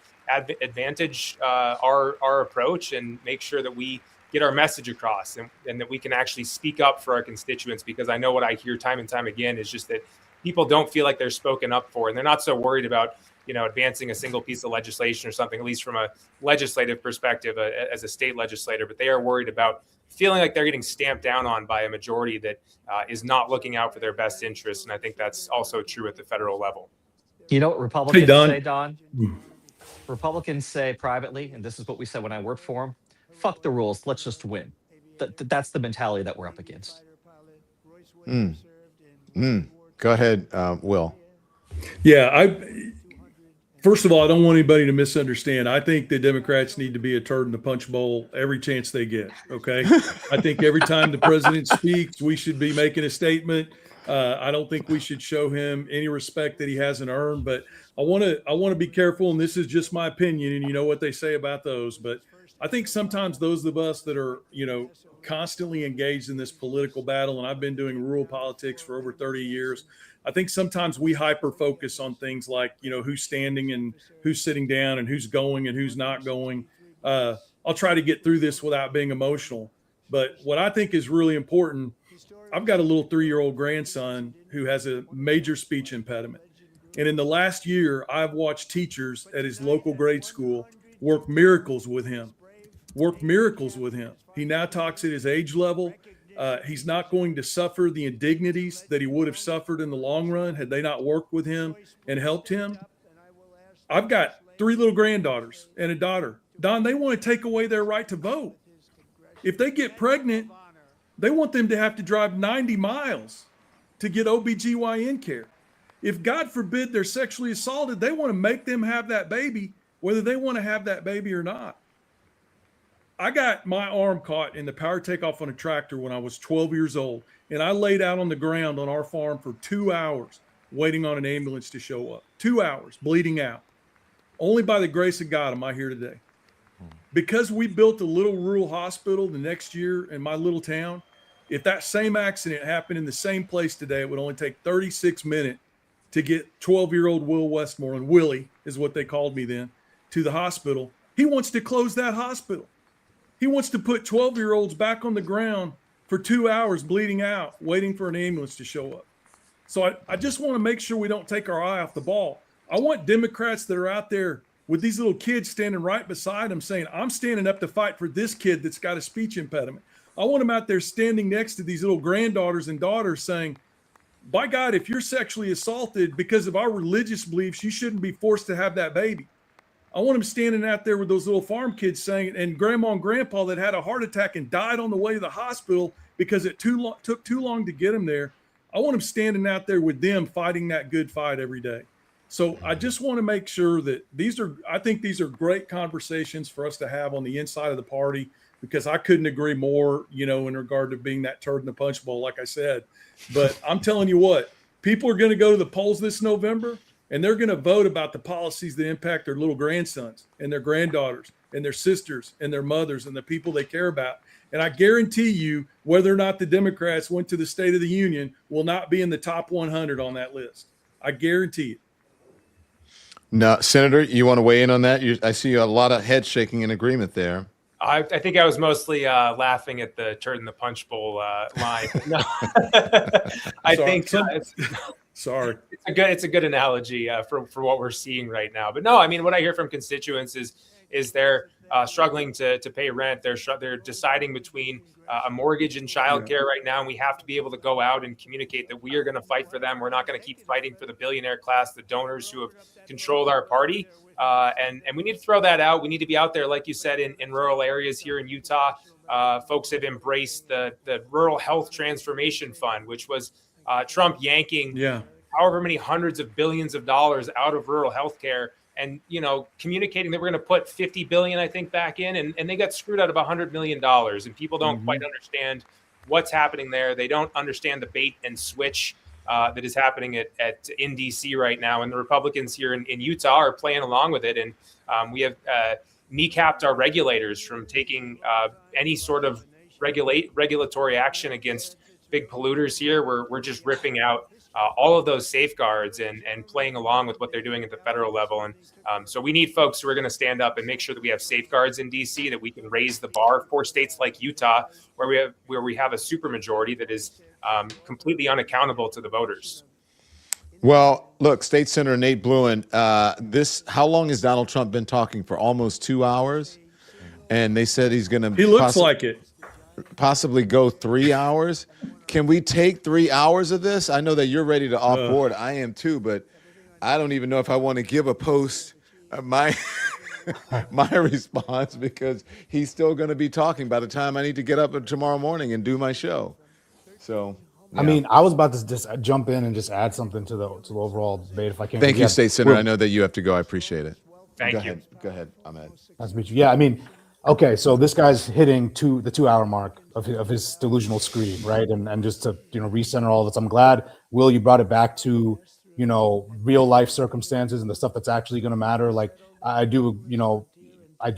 advantage our approach and make sure that we get our message across and that we can actually speak up for our constituents. Because I know what I hear time and time again is just that people don't feel like they're spoken up for, and they're not so worried about, you know, advancing a single piece of legislation or something, at least from a legislative perspective as a state legislator, but they are worried about feeling like they're getting stamped down on by a majority that is not looking out for their best interests. And I think that's also true at the federal level. You know what Republicans say, Don? Hmm. Republicans say privately, and this is what we said when I worked for them, fuck the rules, let's just win. That's the mentality that we're up against. Go ahead, Will. Yeah, first of all, I don't want anybody to misunderstand. I think the Democrats need to be a turd in the punch bowl every chance they get. Okay. I think every time the president speaks, we should be making a statement. I don't think we should show him any respect that he hasn't earned, but I want to be careful. And this is just my opinion, and you know what they say about those, but I think sometimes those of us that are, you know, constantly engaged in this political battle, and I've been doing rural politics for over 30 years, I think sometimes we hyper focus on things like, you know, who's standing and who's sitting down and who's going and who's not going. I'll try to get through this without being emotional. But what I think is really important, I've got a little 3-year-old grandson who has a major speech impediment. And in the last year, I've watched teachers at his local grade school work miracles with him. He now talks at his age level. He's not going to suffer the indignities that he would have suffered in the long run had they not worked with him and helped him. I've got 3 little granddaughters and a daughter. Don, they want to take away their right to vote. If they get pregnant, they want them to have to drive 90 miles to get OBGYN care. If, God forbid, they're sexually assaulted, they want to make them have that baby, whether they want to have that baby or not. I got my arm caught in the power takeoff on a tractor when I was 12 years old, and I laid out on the ground on our farm for 2 hours waiting on an ambulance to show up. 2 hours, bleeding out. Only by the grace of God am I here today. Because we built a little rural hospital the next year in my little town, if that same accident happened in the same place today, it would only take 36 minutes to get 12-year-old Will Westmoreland, Willie is what they called me then, to the hospital. He wants to close that hospital. He wants to put 12-year-olds back on the ground for 2 hours bleeding out, waiting for an ambulance to show up. So I just want to make sure we don't take our eye off the ball. I want Democrats that are out there with these little kids standing right beside them saying, I'm standing up to fight for this kid that's got a speech impediment. I want them out there standing next to these little granddaughters and daughters saying, by God, if you're sexually assaulted because of our religious beliefs, you shouldn't be forced to have that baby. I want them standing out there with those little farm kids saying, and grandma and grandpa that had a heart attack and died on the way to the hospital because it took too long to get them there. I want them standing out there with them fighting that good fight every day. So I just want to make sure that I think these are great conversations for us to have on the inside of the party, because I couldn't agree more, in regard to being that turd in the punch bowl, like I said. But I'm telling you what, people are going to go to the polls this November, and they're going to vote about the policies that impact their little grandsons and their granddaughters and their sisters and their mothers and the people they care about. And I guarantee you, whether or not the Democrats went to the State of the Union, will not be in the top 100 on that list. I guarantee it. No, Senator, you want to weigh in on that? I see a lot of head shaking in agreement there. I think I was mostly laughing at the turd in the punch bowl line. No. Sorry. It's a good analogy for what we're seeing right now. But no, I mean, what I hear from constituents is they're struggling to pay rent. They're deciding between a mortgage and childcare right now, and we have to be able to go out and communicate that we are going to fight for them. We're not going to keep fighting for the billionaire class, the donors who have controlled our party. And we need to throw that out. We need to be out there, like you said, in rural areas here in Utah. Folks have embraced the Rural Health Transformation Fund, which was Trump yanking however many hundreds of billions of dollars out of rural health care, and communicating that we're going to put 50 billion, I think, back in, and they got screwed out of $100 million, and people don't quite understand what's happening there. They don't understand the bait and switch that is happening in DC right now, and the Republicans here in Utah are playing along with it, and we have kneecapped our regulators from taking any sort of regulatory action against big polluters here. We're just ripping out all of those safeguards and playing along with what they're doing at the federal level. And so we need folks who are going to stand up and make sure that we have safeguards in DC, that we can raise the bar for states like Utah, where we have a supermajority that is completely unaccountable to the voters. Well, look, State Senator Nate Bluen, how long has Donald Trump been talking for? Almost 2 hours. And they said he's going to. He looks like it. Possibly go 3 hours. Can we take 3 hours of this? I know that you're ready to off board. I am too, but I don't even know if I want to give a post my response, because he's still going to be talking by the time I need to get up tomorrow morning and do my show. So, yeah. I mean, I was about to just jump in and just add something to the overall debate, if I can. Thank you, State Senator. I know that you have to go. I appreciate it. Thank you. Go ahead, Ahmed. Nice to meet you. Yeah, I mean, okay, so this guy's hitting the 2 hour mark of his delusional scream, right? And just to recenter all this, I'm glad, Will, you brought it back to real life circumstances and the stuff that's actually going to matter. Like I do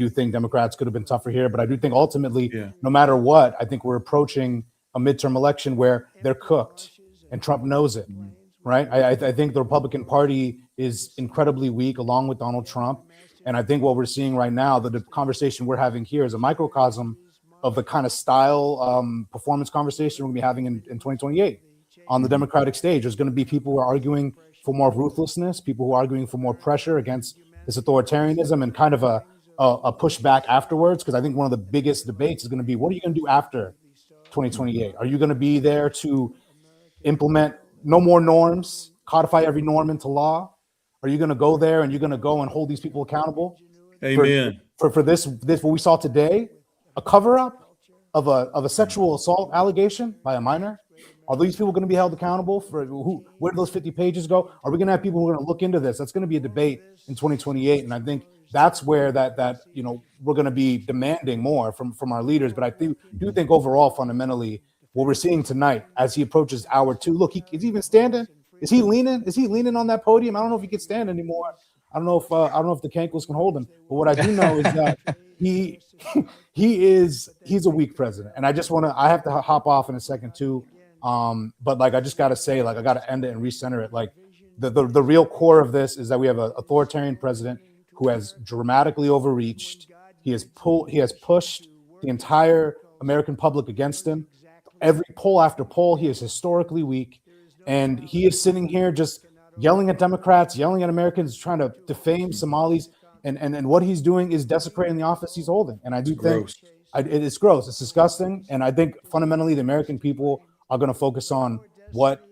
think Democrats could have been tougher here, but I do think ultimately, no matter what, I think we're approaching a midterm election where they're cooked, and Trump knows it, right? I think the Republican Party is incredibly weak, along with Donald Trump. And I think what we're seeing right now, the conversation we're having here, is a microcosm of the kind of style performance conversation we're going to be having in 2028 on the Democratic stage. There's going to be people who are arguing for more ruthlessness, people who are arguing for more pressure against this authoritarianism, and kind of a pushback afterwards. Because I think one of the biggest debates is going to be, what are you going to do after 2028? Are you going to be there to implement no more norms, codify every norm into law? Are you going to go there and you're going to go and hold these people accountable? Amen. For this what we saw today, a cover up of a sexual assault allegation by a minor? Are these people going to be held accountable for where did those 50 pages go? Are we going to have people who are going to look into this? That's going to be a debate in 2028, and I think that's where that we're going to be demanding more from our leaders. But I do think overall, fundamentally, what we're seeing tonight as he approaches hour 2. Look, is he even standing? Is he leaning? Is he leaning on that podium? I don't know if he can stand anymore. I don't know if the cankles can hold him. But what I do know is that he's a weak president, and I have to hop off in a second too. But I just got to say, I got to end it and recenter it. The real core of this is that we have an authoritarian president who has dramatically overreached. He has pushed the entire American public against him. Every poll after poll, he is historically weak. And he is sitting here just yelling at Democrats, yelling at Americans, trying to defame Somalis, and what he's doing is desecrating the office he's holding. And I do think it is gross. It's disgusting. And I think fundamentally the American people are going to focus on what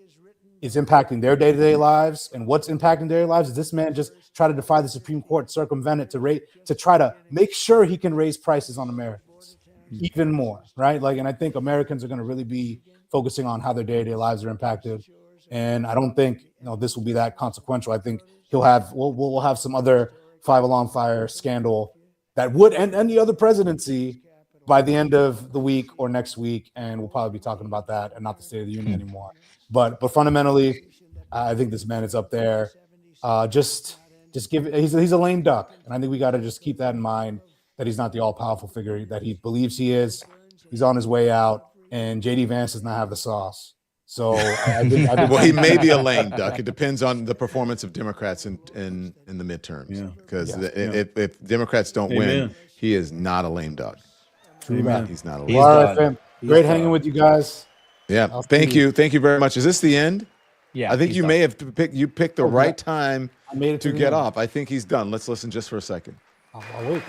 is impacting their day-to-day lives, and what's impacting their lives is this man just try to defy the Supreme Court, circumvent it to try to make sure he can raise prices on Americans even more, right? Like, and I think Americans are going to really be focusing on how their day-to-day lives are impacted. And I don't think this will be that consequential. I think we'll have some other five alarm fire scandal that would end the other presidency by the end of the week or next week, and we'll probably be talking about that and not the State of the Union anymore. But fundamentally, I think this man is up there. Just give it. He's a lame duck, and I think we got to just keep that in mind, that he's not the all-powerful figure that he believes he is. He's on his way out, and JD Vance does not have the sauce. So I think well, he may be a lame duck. It depends on the performance of Democrats in the midterms. Because if Democrats don't win, he is not a lame duck. He's not a lame duck. All right, fam. Great hanging with you guys. Yeah, thank you very much. Is this the end? Yeah, I think you may have picked the right time to get off. I think he's done. Let's listen just for a second. I'll wait.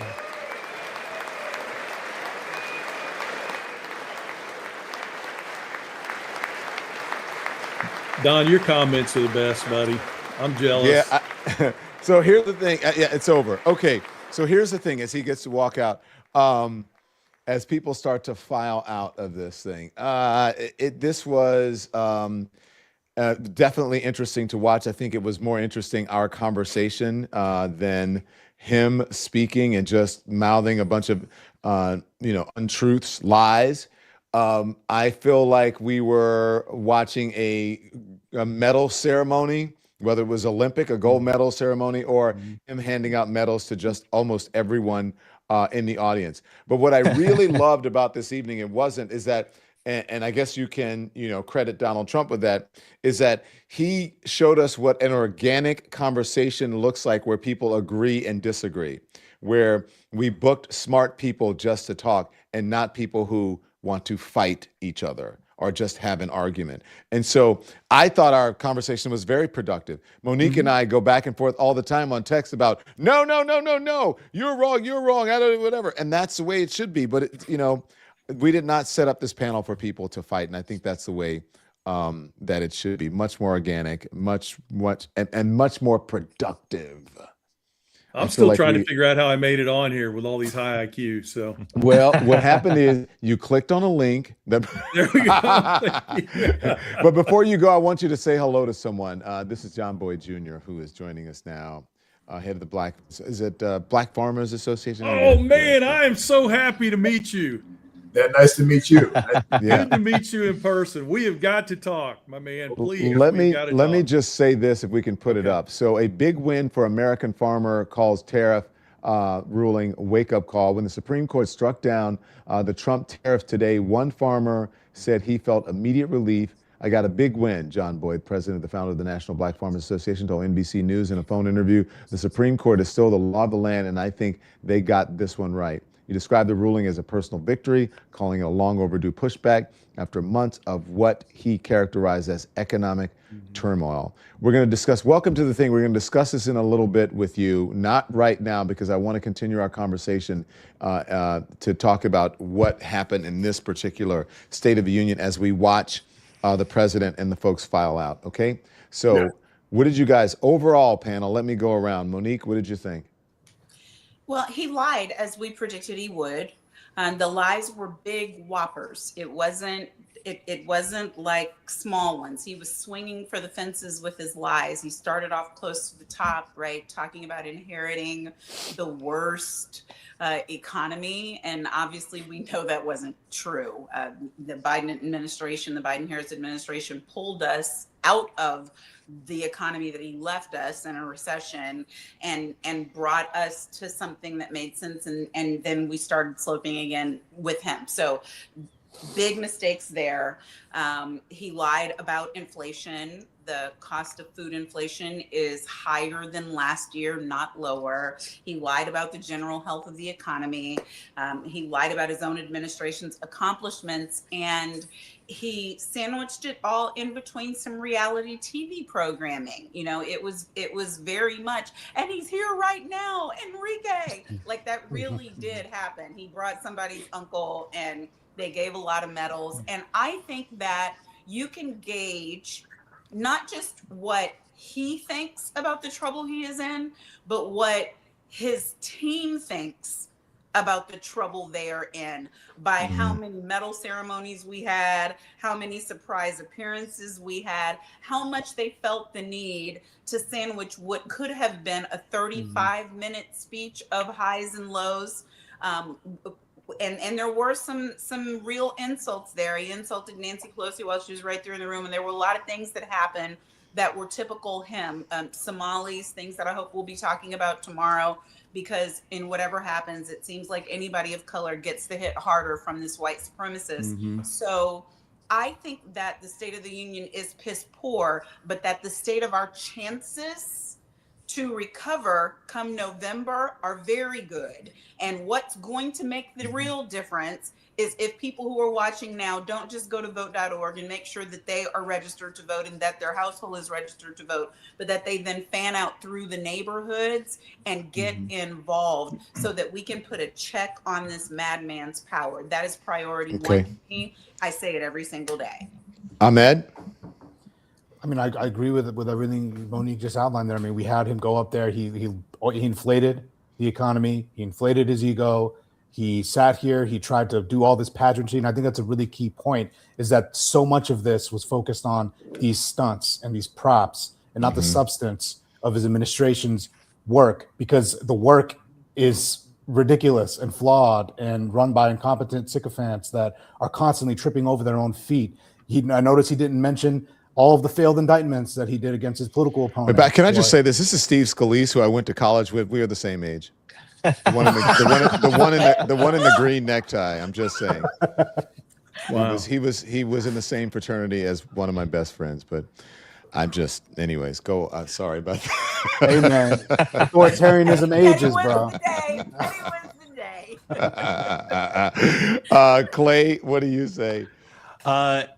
Don, your comments are the best, buddy. I'm jealous. Yeah. So here's the thing. Yeah, it's over. Okay. So here's the thing: as he gets to walk out, as people start to file out of this thing, this was definitely interesting to watch. I think it was more interesting, our conversation, than him speaking and just mouthing a bunch of untruths, lies. I feel like we were watching a medal ceremony, whether it was Olympic, a gold medal ceremony, or him handing out medals to just almost everyone in the audience. But what I really loved about this evening, is that, and I guess you can, credit Donald Trump with that, is that he showed us what an organic conversation looks like, where people agree and disagree, where we booked smart people just to talk and not people who want to fight each other or just have an argument. And so I thought our conversation was very productive. Monique and I go back and forth all the time on text about, no, you're wrong, I don't, whatever. And that's the way it should be. But, we did not set up this panel for people to fight. And I think that's the way that it should be. Much more organic, much more productive. I'm still trying to figure out how I made it on here with all these high IQs. So, well, what happened is you clicked on a link. There we go. But before you go, I want you to say hello to someone. This is John Boyd Jr., who is joining us now. Head of the Black Farmers Association? Oh man, I am so happy to meet you. Yeah, nice to meet you. Good to meet you in person. We have got to talk, my man. Please. Let me just say this, if we can put it up. So a big win for American farmer calls tariff ruling wake-up call. When the Supreme Court struck down the Trump tariff today, one farmer said he felt immediate relief. I got a big win, John Boyd, president, the founder of the National Black Farmers Association, told NBC News in a phone interview. The Supreme Court is still the law of the land, and I think they got this one right. He described the ruling as a personal victory, calling it a long overdue pushback after months of what he characterized as economic turmoil. We're going to discuss, welcome to the thing. We're going to discuss this in a little bit with you, not right now, because I want to continue our conversation to talk about what happened in this particular State of the Union as we watch the president and the folks file out. Okay. So what did you guys, overall panel, let me go around. Monique, what did you think? Well, he lied as we predicted he would. The lies were big whoppers. It wasn't like small ones. He was swinging for the fences with his lies. He started off close to the top, right? Talking about inheriting the worst economy. And obviously we know that wasn't true. The Biden administration, the Biden-Harris administration pulled us out of the economy that he left us in a recession and brought us to something that made sense. And then we started sloping again with him. So big mistakes there. He lied about inflation. The cost of food inflation is higher than last year, not lower. He lied about the general health of the economy. He lied about his own administration's accomplishments, and he sandwiched it all in between some reality TV programming. You know, it was very much, and he's here right now, Enrique. Like, that really did happen. He brought somebody's uncle, and they gave a lot of medals. And I think that you can gauge not just what he thinks about the trouble he is in, but what his team thinks about the trouble they are in by how many medal ceremonies we had, how many surprise appearances we had, how much they felt the need to sandwich what could have been a 35-minute speech of highs and lows. And there were some real insults there. He insulted Nancy Pelosi while she was right there in the room, and there were a lot of things that happened that were typical him. Somalis, things that I hope we'll be talking about tomorrow, because in whatever happens, it seems like anybody of color gets the hit harder from this white supremacist. So I think that the State of the Union is piss poor, but that the state of our chances to recover come November are very good. And what's going to make the real difference is if people who are watching now don't just go to vote.org and make sure that they are registered to vote and that their household is registered to vote, but that they then fan out through the neighborhoods and get involved so that we can put a check on this madman's power. That is priority one to me. I say it every single day. Ahmed? I mean, I agree with everything Monique just outlined there. I mean, we had him go up there. He inflated the economy. He inflated his ego. He sat here. He tried to do all this pageantry. And I think that's a really key point, is that so much of this was focused on these stunts and these props and not the substance of his administration's work, because the work is ridiculous and flawed and run by incompetent sycophants that are constantly tripping over their own feet. I noticed he didn't mention all of the failed indictments that he did against his political opponents. But can I just say this? This is Steve Scalise, who I went to college with. We are the same age. The one in the green necktie. I'm just saying. Wow. He was in the same fraternity as one of my best friends. But I'm just, anyways. Go. Sorry about that. Hey man, authoritarianism ages, bro. Clay, what do you say?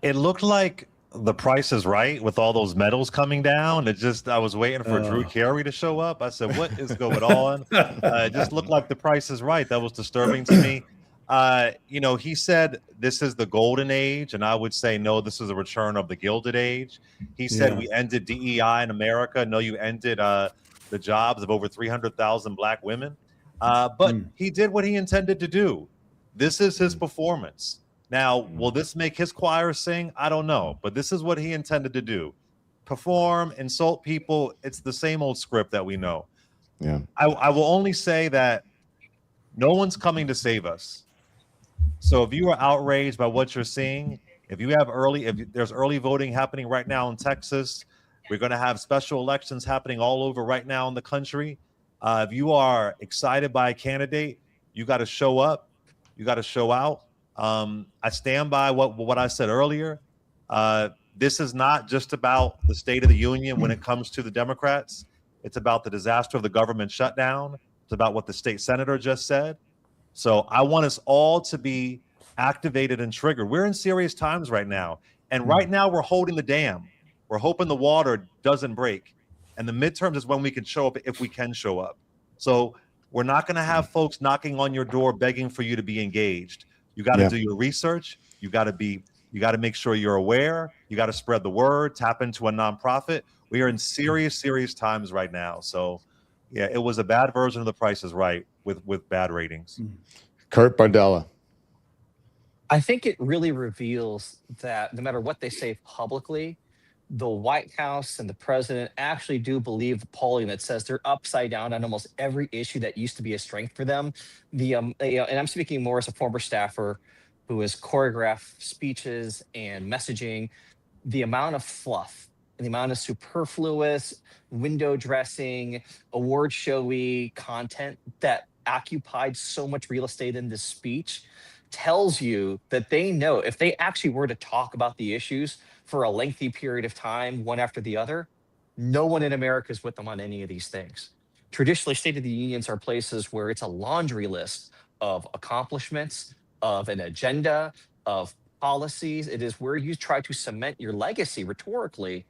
It looked like The Price is Right with all those medals coming down. I was waiting for Drew Carey to show up. I said, what is going on? It just looked like The Price is Right. That was disturbing to me. He said this is the golden age, and I would say, no, this is a return of the Gilded Age. He said we ended DEI in America. No, you ended the jobs of over 300,000 Black women. But he did what he intended to do. This is his performance. Now, will this make his choir sing? I don't know, but this is what he intended to do. Perform, insult people. It's the same old script that we know. Yeah. I will only say that no one's coming to save us. So if you are outraged by what you're seeing, if there's early voting happening right now in Texas, we're going to have special elections happening all over right now in the country. If you are excited by a candidate, you got to show up. You got to show out. I stand by what I said earlier. This is not just about the State of the Union when it comes to the Democrats. It's about the disaster of the government shutdown. It's about what the state senator just said. So I want us all to be activated and triggered. We're in serious times right now. And right now we're holding the dam. We're hoping the water doesn't break. And the midterms is when we can show up, if we can show up. So we're not going to have folks knocking on your door begging for you to be engaged. You got to do your research. You got to make sure you're aware. You got to spread the word, tap into a nonprofit. We are in serious times right now. So yeah, it was a bad version of The Price is Right with bad ratings. Kurt Bardella. I think it really reveals that no matter what they say publicly, the White House and the president actually do believe the polling that says they're upside down on almost every issue that used to be a strength for them. And I'm speaking more as a former staffer who has choreographed speeches and messaging. The amount of fluff and the amount of superfluous window dressing, award showy content that occupied so much real estate in this speech tells you that they know if they actually were to talk about the issues for a lengthy period of time, one after the other, no one in America is with them on any of these things. Traditionally, State of the Unions are places where it's a laundry list of accomplishments, of an agenda, of policies. It is where you try to cement your legacy rhetorically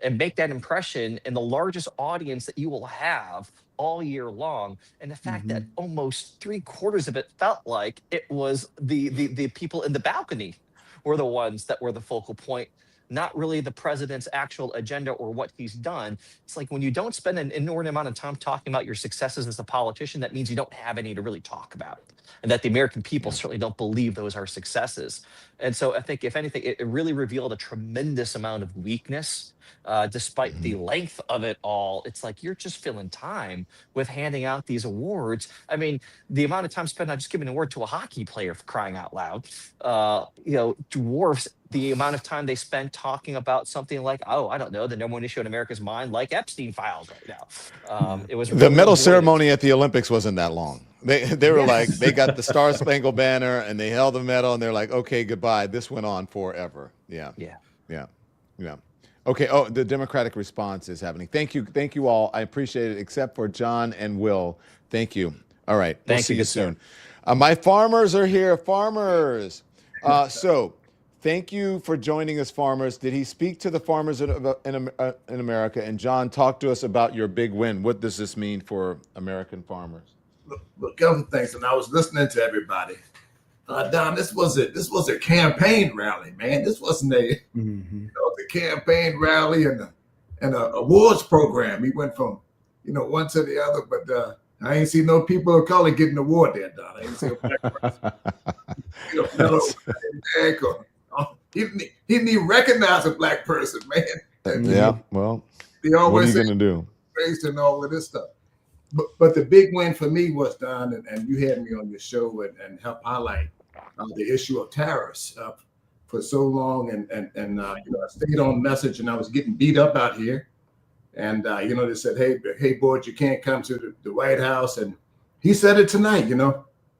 and make that impression in the largest audience that you will have all year long. And the fact that almost 3/4 of it felt like it was the people in the balcony were the ones that were the focal point, not really the president's actual agenda or what he's done. It's like when you don't spend an inordinate amount of time talking about your successes as a politician, that means you don't have any to really talk about. And that the American people certainly don't believe those are successes. And so I think, if anything, it really revealed a tremendous amount of weakness, despite the length of it all. It's like you're just filling time with handing out these awards. I mean, the amount of time spent on just giving an award to a hockey player, for crying out loud, dwarfs the amount of time they spend talking about something like, oh, I don't know, the number one issue in America's mind, like Epstein files right now. It was The medal ceremony at the Olympics wasn't that long. They were like, they got the Star Spangled Banner and they held the medal and they're like, okay, goodbye. This went on forever. Yeah. Okay. Oh, the Democratic response is happening. Thank you all. I appreciate it, except for John and Will. Thank you. All right. We'll see you soon. My farmers are here. Farmers. So thank you for joining us, farmers. Did he speak to the farmers in America? And John, talk to us about your big win. What does this mean for American farmers? Look, couple things, and I was listening to everybody. Don, this was a campaign rally, man. This wasn't a the campaign rally and an awards program. He went from one to the other, but I ain't see no people of color getting an award there, Don. I ain't see a black person. He didn't even recognize a black person, man. Yeah, well, they always what are you gonna do? Praised and all of this stuff. But the big win for me was, Don, and you had me on your show and helped highlight the issue of tariffs for so long. And I stayed on message, and I was getting beat up out here. And, they said, hey, board, you can't come to the White House. And he said it tonight,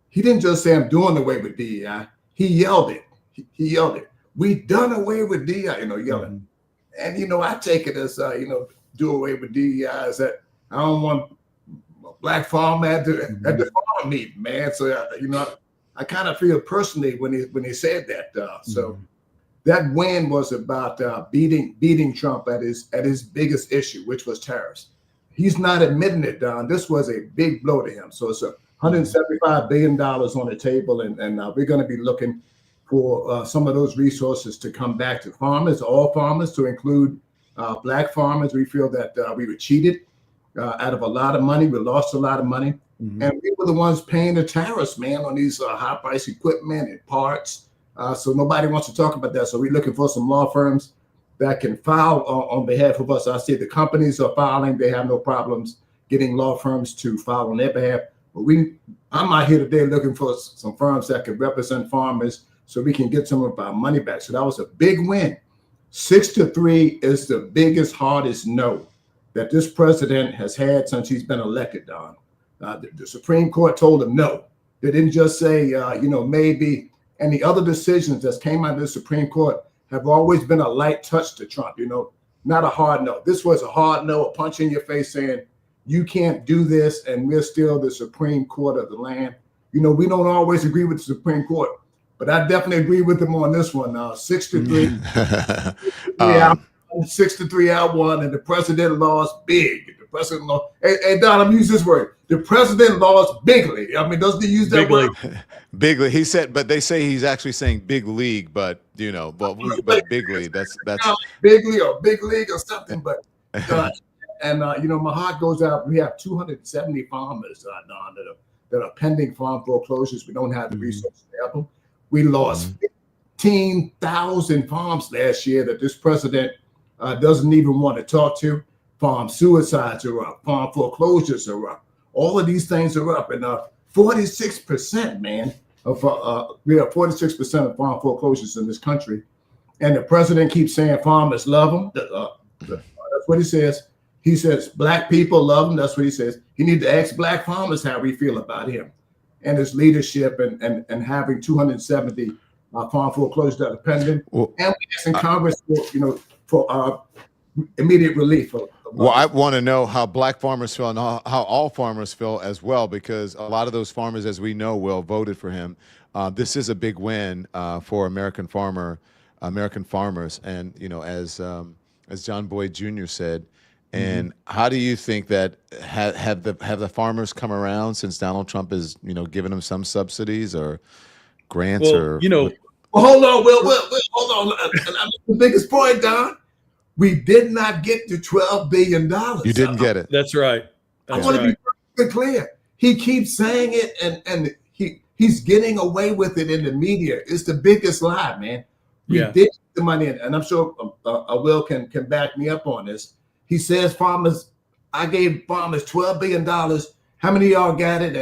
He didn't just say, I'm doing away with DEI. He yelled it. He yelled it. We done away with DEI, yelling. And, I take it as, do away with DEI is that I don't want black farmer at the farm meeting, man. So I kind of feel personally when he said that. So that win was about beating Trump at his biggest issue, which was tariffs. He's not admitting it, Don. This was a big blow to him. So it's $175 billion on the table, and we're going to be looking for some of those resources to come back to farmers, all farmers, to include black farmers. We feel that we were cheated out of a lot of money. We lost a lot of money. And we were the ones paying the tariffs, man, on these high price equipment and parts. So nobody wants to talk about that. So we're looking for some law firms that can file on behalf of us. I see the companies are filing. They have no problems getting law firms to file on their behalf. But I'm out here today looking for some firms that can represent farmers so we can get some of our money back. So that was a big win. 6-3 is the biggest, hardest no that this president has had since he's been elected, Don. The Supreme Court told him no. They didn't just say, maybe. And the other decisions that came out of the Supreme Court have always been a light touch to Trump, not a hard no. This was a hard no, a punch in your face saying, you can't do this, and we're still the Supreme Court of the land. We don't always agree with the Supreme Court, but I definitely agree with them on this one. 6-3. 6-3 I won, and the president lost big. The president lost. Hey, Don, I'm using this word. The president lost bigly. I mean, doesn't he use that word? Bigly. He said, but they say he's actually saying big league, but but bigly. That's bigly or big league or something. But my heart goes out. We have 270 farmers, Don, that are pending farm foreclosures. We don't have the resources to help them. We lost 15,000 farms last year that this president doesn't even want to talk to. Farm suicides are up. Farm foreclosures are up. All of these things are up. And 46%, man, we have 46% of farm foreclosures in this country. And the president keeps saying farmers love them. That's what he says. He says black people love him. That's what he says. He needs to ask black farmers how we feel about him. and his leadership and having 270 farm foreclosures that are pending. Well, and we asked in Congress for immediate relief. Well, I want to know how black farmers feel and how all farmers feel as well, because a lot of those farmers, as we know, Will, voted for him. This is a big win for American farmers, and as John Boyd Jr. said. And how do you think that have the farmers come around since Donald Trump is giving them some subsidies or grants Well, hold on, Will, hold on. The biggest point, Don. We did not get to $12 billion. You didn't get it. That's right. I want to be very clear. He keeps saying it, and he's getting away with it in the media. It's the biggest lie, man. We did get the money, and I'm sure Will can back me up on this. He says I gave farmers $12 billion. How many of y'all got it?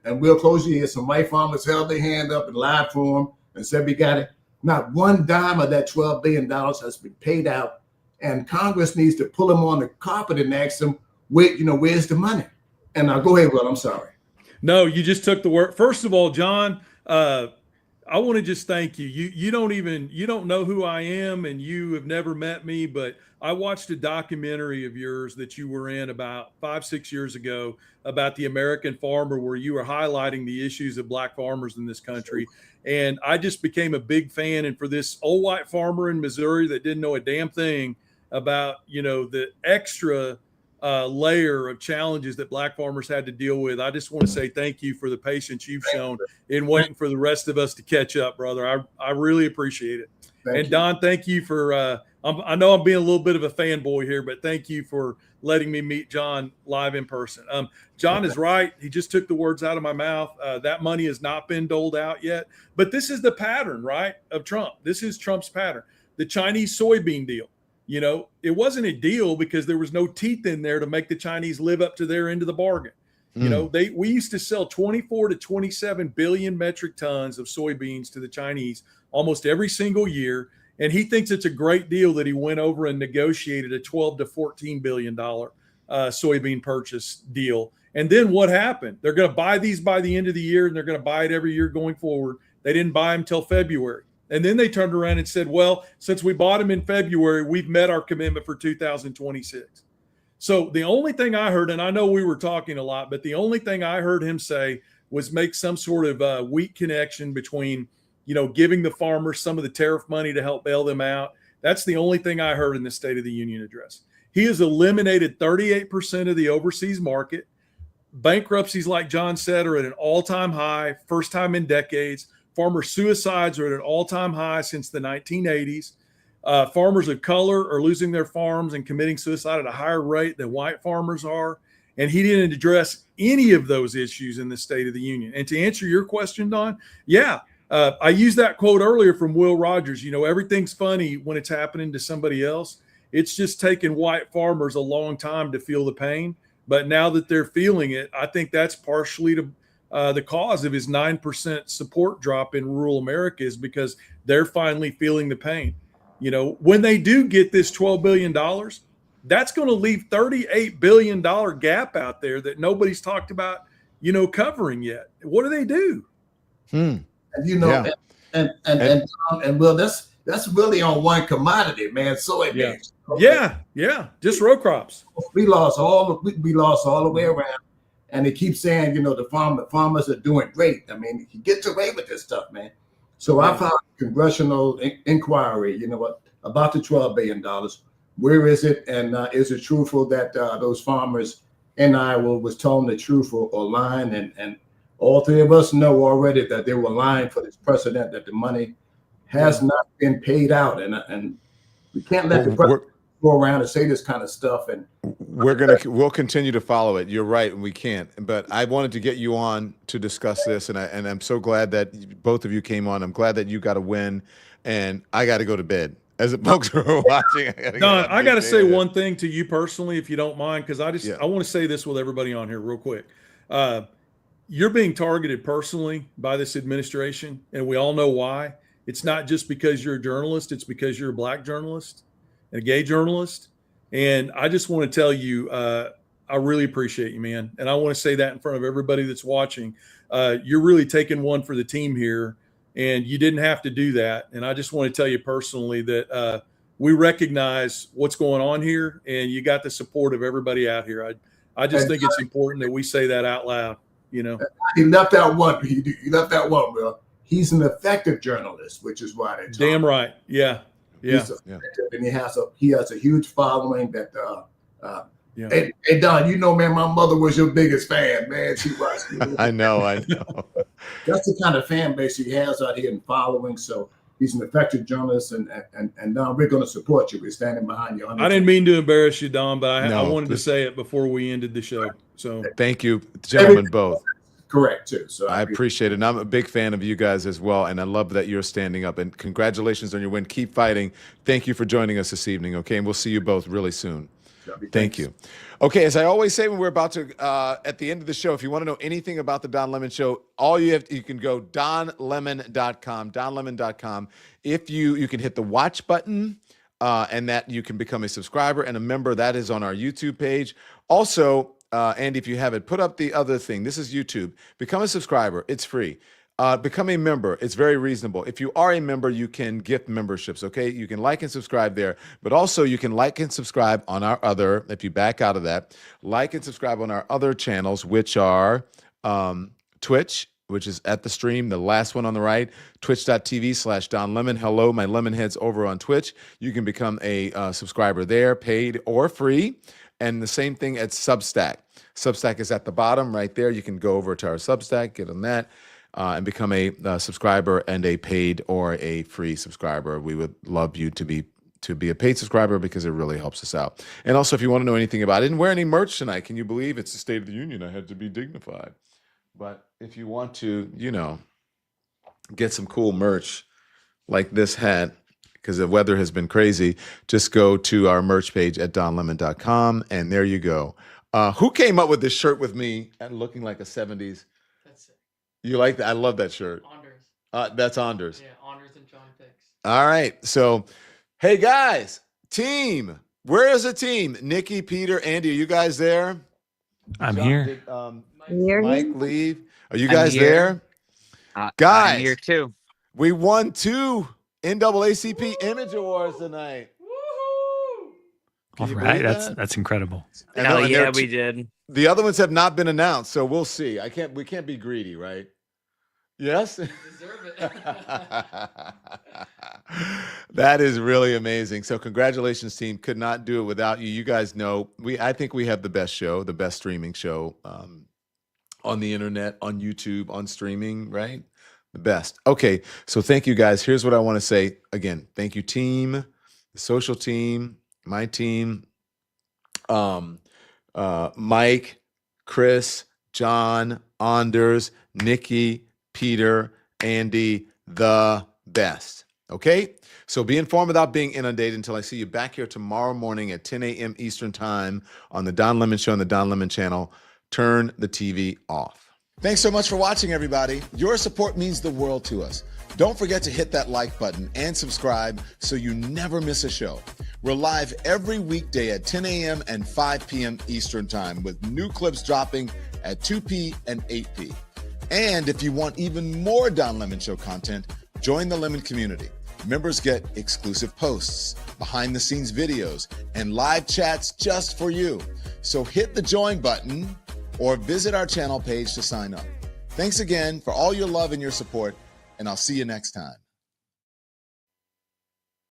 And Will close your ears. Some white farmers held their hand up and lied for him and said we got it. Not one dime of that $12 billion has been paid out. And Congress needs to pull him on the carpet and ask him, where's the money? And I'll go ahead, Will. I'm sorry. No, you just took the word. First of all, John, I want to just thank you. You don't know who I am, and you have never met me, but I watched a documentary of yours that you were in about 5-6 years ago about the American farmer, where you were highlighting the issues of black farmers in this country. And I just became a big fan. And for this old white farmer in Missouri that didn't know a damn thing about, the extra layer of challenges that black farmers had to deal with, I just want to say thank you for the patience you've shown in waiting for the rest of us to catch up, brother. I really appreciate it. And Don, thank you for, I know I'm being a little bit of a fanboy here, but thank you for letting me meet John live in person. John is right. He just took the words out of my mouth. That money has not been doled out yet, but this is the pattern, right, of Trump. This is Trump's pattern. The Chinese soybean deal. It wasn't a deal because there was no teeth in there to make the Chinese live up to their end of the bargain. We used to sell 24 to 27 billion metric tons of soybeans to the Chinese almost every single year. And he thinks it's a great deal that he went over and negotiated a $12 to $14 billion soybean purchase deal. And then what happened? They're going to buy these by the end of the year, and they're going to buy it every year going forward. They didn't buy them till February. And then they turned around and said, well, since we bought them in February, we've met our commitment for 2026. So the only thing I heard, and I know we were talking a lot, but the only thing I heard him say was make some sort of weak connection between, giving the farmers some of the tariff money to help bail them out. That's the only thing I heard in the State of the Union address. He has eliminated 38% of the overseas market. Bankruptcies, like John said, are at an all-time high, first time in decades. Farmer suicides are at an all-time high since the 1980s. Farmers of color are losing their farms and committing suicide at a higher rate than white farmers are. And he didn't address any of those issues in the State of the Union. And to answer your question, Don, I used that quote earlier from Will Rogers. Everything's funny when it's happening to somebody else. It's just taken white farmers a long time to feel the pain. But now that they're feeling it, I think that's partially to the cause of his 9% support drop in rural America, is because they're finally feeling the pain. When they do get this $12 billion, that's going to leave $38 billion gap out there that nobody's talked about, covering yet. What do they do? And Will, that's really on one commodity, man. Soybeans. Yeah. Just row crops. We lost all the way around. And they keep saying, the farmers are doing great. I mean, he gets away with this stuff, man. So I filed a congressional inquiry, about the $12 billion. Where is it? And is it truthful that those farmers in Iowa was telling the truth or lying? And all three of us know already that they were lying for this precedent, that the money has not been paid out. And we can't let the president go around and say this kind of stuff. And we'll continue to follow it. You're right, and we can't. But I wanted to get you on to discuss this, and I'm so glad that both of you came on. I'm glad that you got a win, and I got to go to bed. As the folks are watching, I got to say one thing to you personally, if you don't mind, because I want to say this with everybody on here real quick. You're being targeted personally by this administration, and we all know why. It's not just because you're a journalist; it's because you're a black journalist and a gay journalist. And I just want to tell you, I really appreciate you, man. And I want to say that in front of everybody that's watching. you're really taking one for the team here, and you didn't have to do that. And I just want to tell you personally that we recognize what's going on here, and you got the support of everybody out here. I just think it's important that we say that out loud. You know, he left out one. He left out one, Will. He's an effective journalist, which is why they damn right. Yeah. He's effective, and he has a huge following that yeah. Hey Don, you know, man, my mother was your biggest fan, man. She was. I know. That's the kind of fan base he has out here and following. So he's an effective journalist, and Don, we're going to support you. We're standing behind you. I didn't mean to embarrass you, Don, but I wanted to say it before we ended the show. So thank you, gentlemen, both. Correct too. So I appreciate it. And I'm a big fan of you guys as well. And I love that you're standing up, and congratulations on your win. Keep fighting. Thank you for joining us this evening. Okay. And we'll see you both really soon. Thank you. Okay. As I always say, when we're about to, at the end of the show, if you want to know anything about the Don Lemon Show, you can go donlemon.com, donlemon.com. If you can hit the watch button, and that you can become a subscriber and a member. That is on our YouTube page. Also, Andy, if you haven't, put up the other thing. This is YouTube. Become a subscriber. It's free. Become a member. It's very reasonable. If you are a member, you can gift memberships, okay? You can like and subscribe there, but also you can like and subscribe on our other, if you back out of that, like and subscribe on our other channels, which are Twitch, which is at the stream, the last one on the right, twitch.tv/Don Lemon. Hello, my lemon heads over on Twitch. You can become a subscriber there, paid or free. And the same thing at Substack. Substack is at the bottom right there. You can go over to our Substack, get on that, and become a subscriber and a paid or a free subscriber. We would love you to be a paid subscriber because it really helps us out. And also, if you want to know anything about it, I didn't wear any merch tonight. Can you believe it's the State of the Union? I had to be dignified. But if you want to, get some cool merch like this hat, because the weather has been crazy, just go to our merch page at donlemon.com, and there you go. Who came up with this shirt with me and looking like a 70s? That's it. You like that? I love that shirt. Anders. That's Anders. Yeah, Anders and John Fix. All right. So, hey, guys, team. Where is the team? Nikki, Peter, Andy, are you guys there? I'm here. Mike leave. Are you guys there? Guys, I'm here too. We won 2 NAACP Image Awards tonight. All right, that's incredible. And yeah, we did. The other ones have not been announced, so we'll see. We can't be greedy, right? Yes? Deserve it. That is really amazing. So congratulations, team. Could not do it without you. You guys know, I think we have the best show, the best streaming show on the internet, on YouTube, on streaming, right? The best. Okay, so thank you guys. Here's what I want to say. Again, thank you, team, the social team, my team, Mike, Chris, John, Anders, Nikki, Peter, Andy, the best. Okay? So be informed without being inundated until I see you back here tomorrow morning at 10 a.m. Eastern Time on the Don Lemon Show on the Don Lemon Channel. Turn the TV off. Thanks so much for watching, everybody. Your support means the world to us. Don't forget to hit that like button and subscribe so you never miss a show. We're live every weekday at 10 a.m. and 5 p.m. Eastern Time with new clips dropping at 2 p. and 8 p. And if you want even more Don Lemon Show content, join the Lemon community. Members get exclusive posts, behind-the-scenes videos, and live chats just for you. So hit the join button or visit our channel page to sign up. Thanks again for all your love and your support, and I'll see you next time.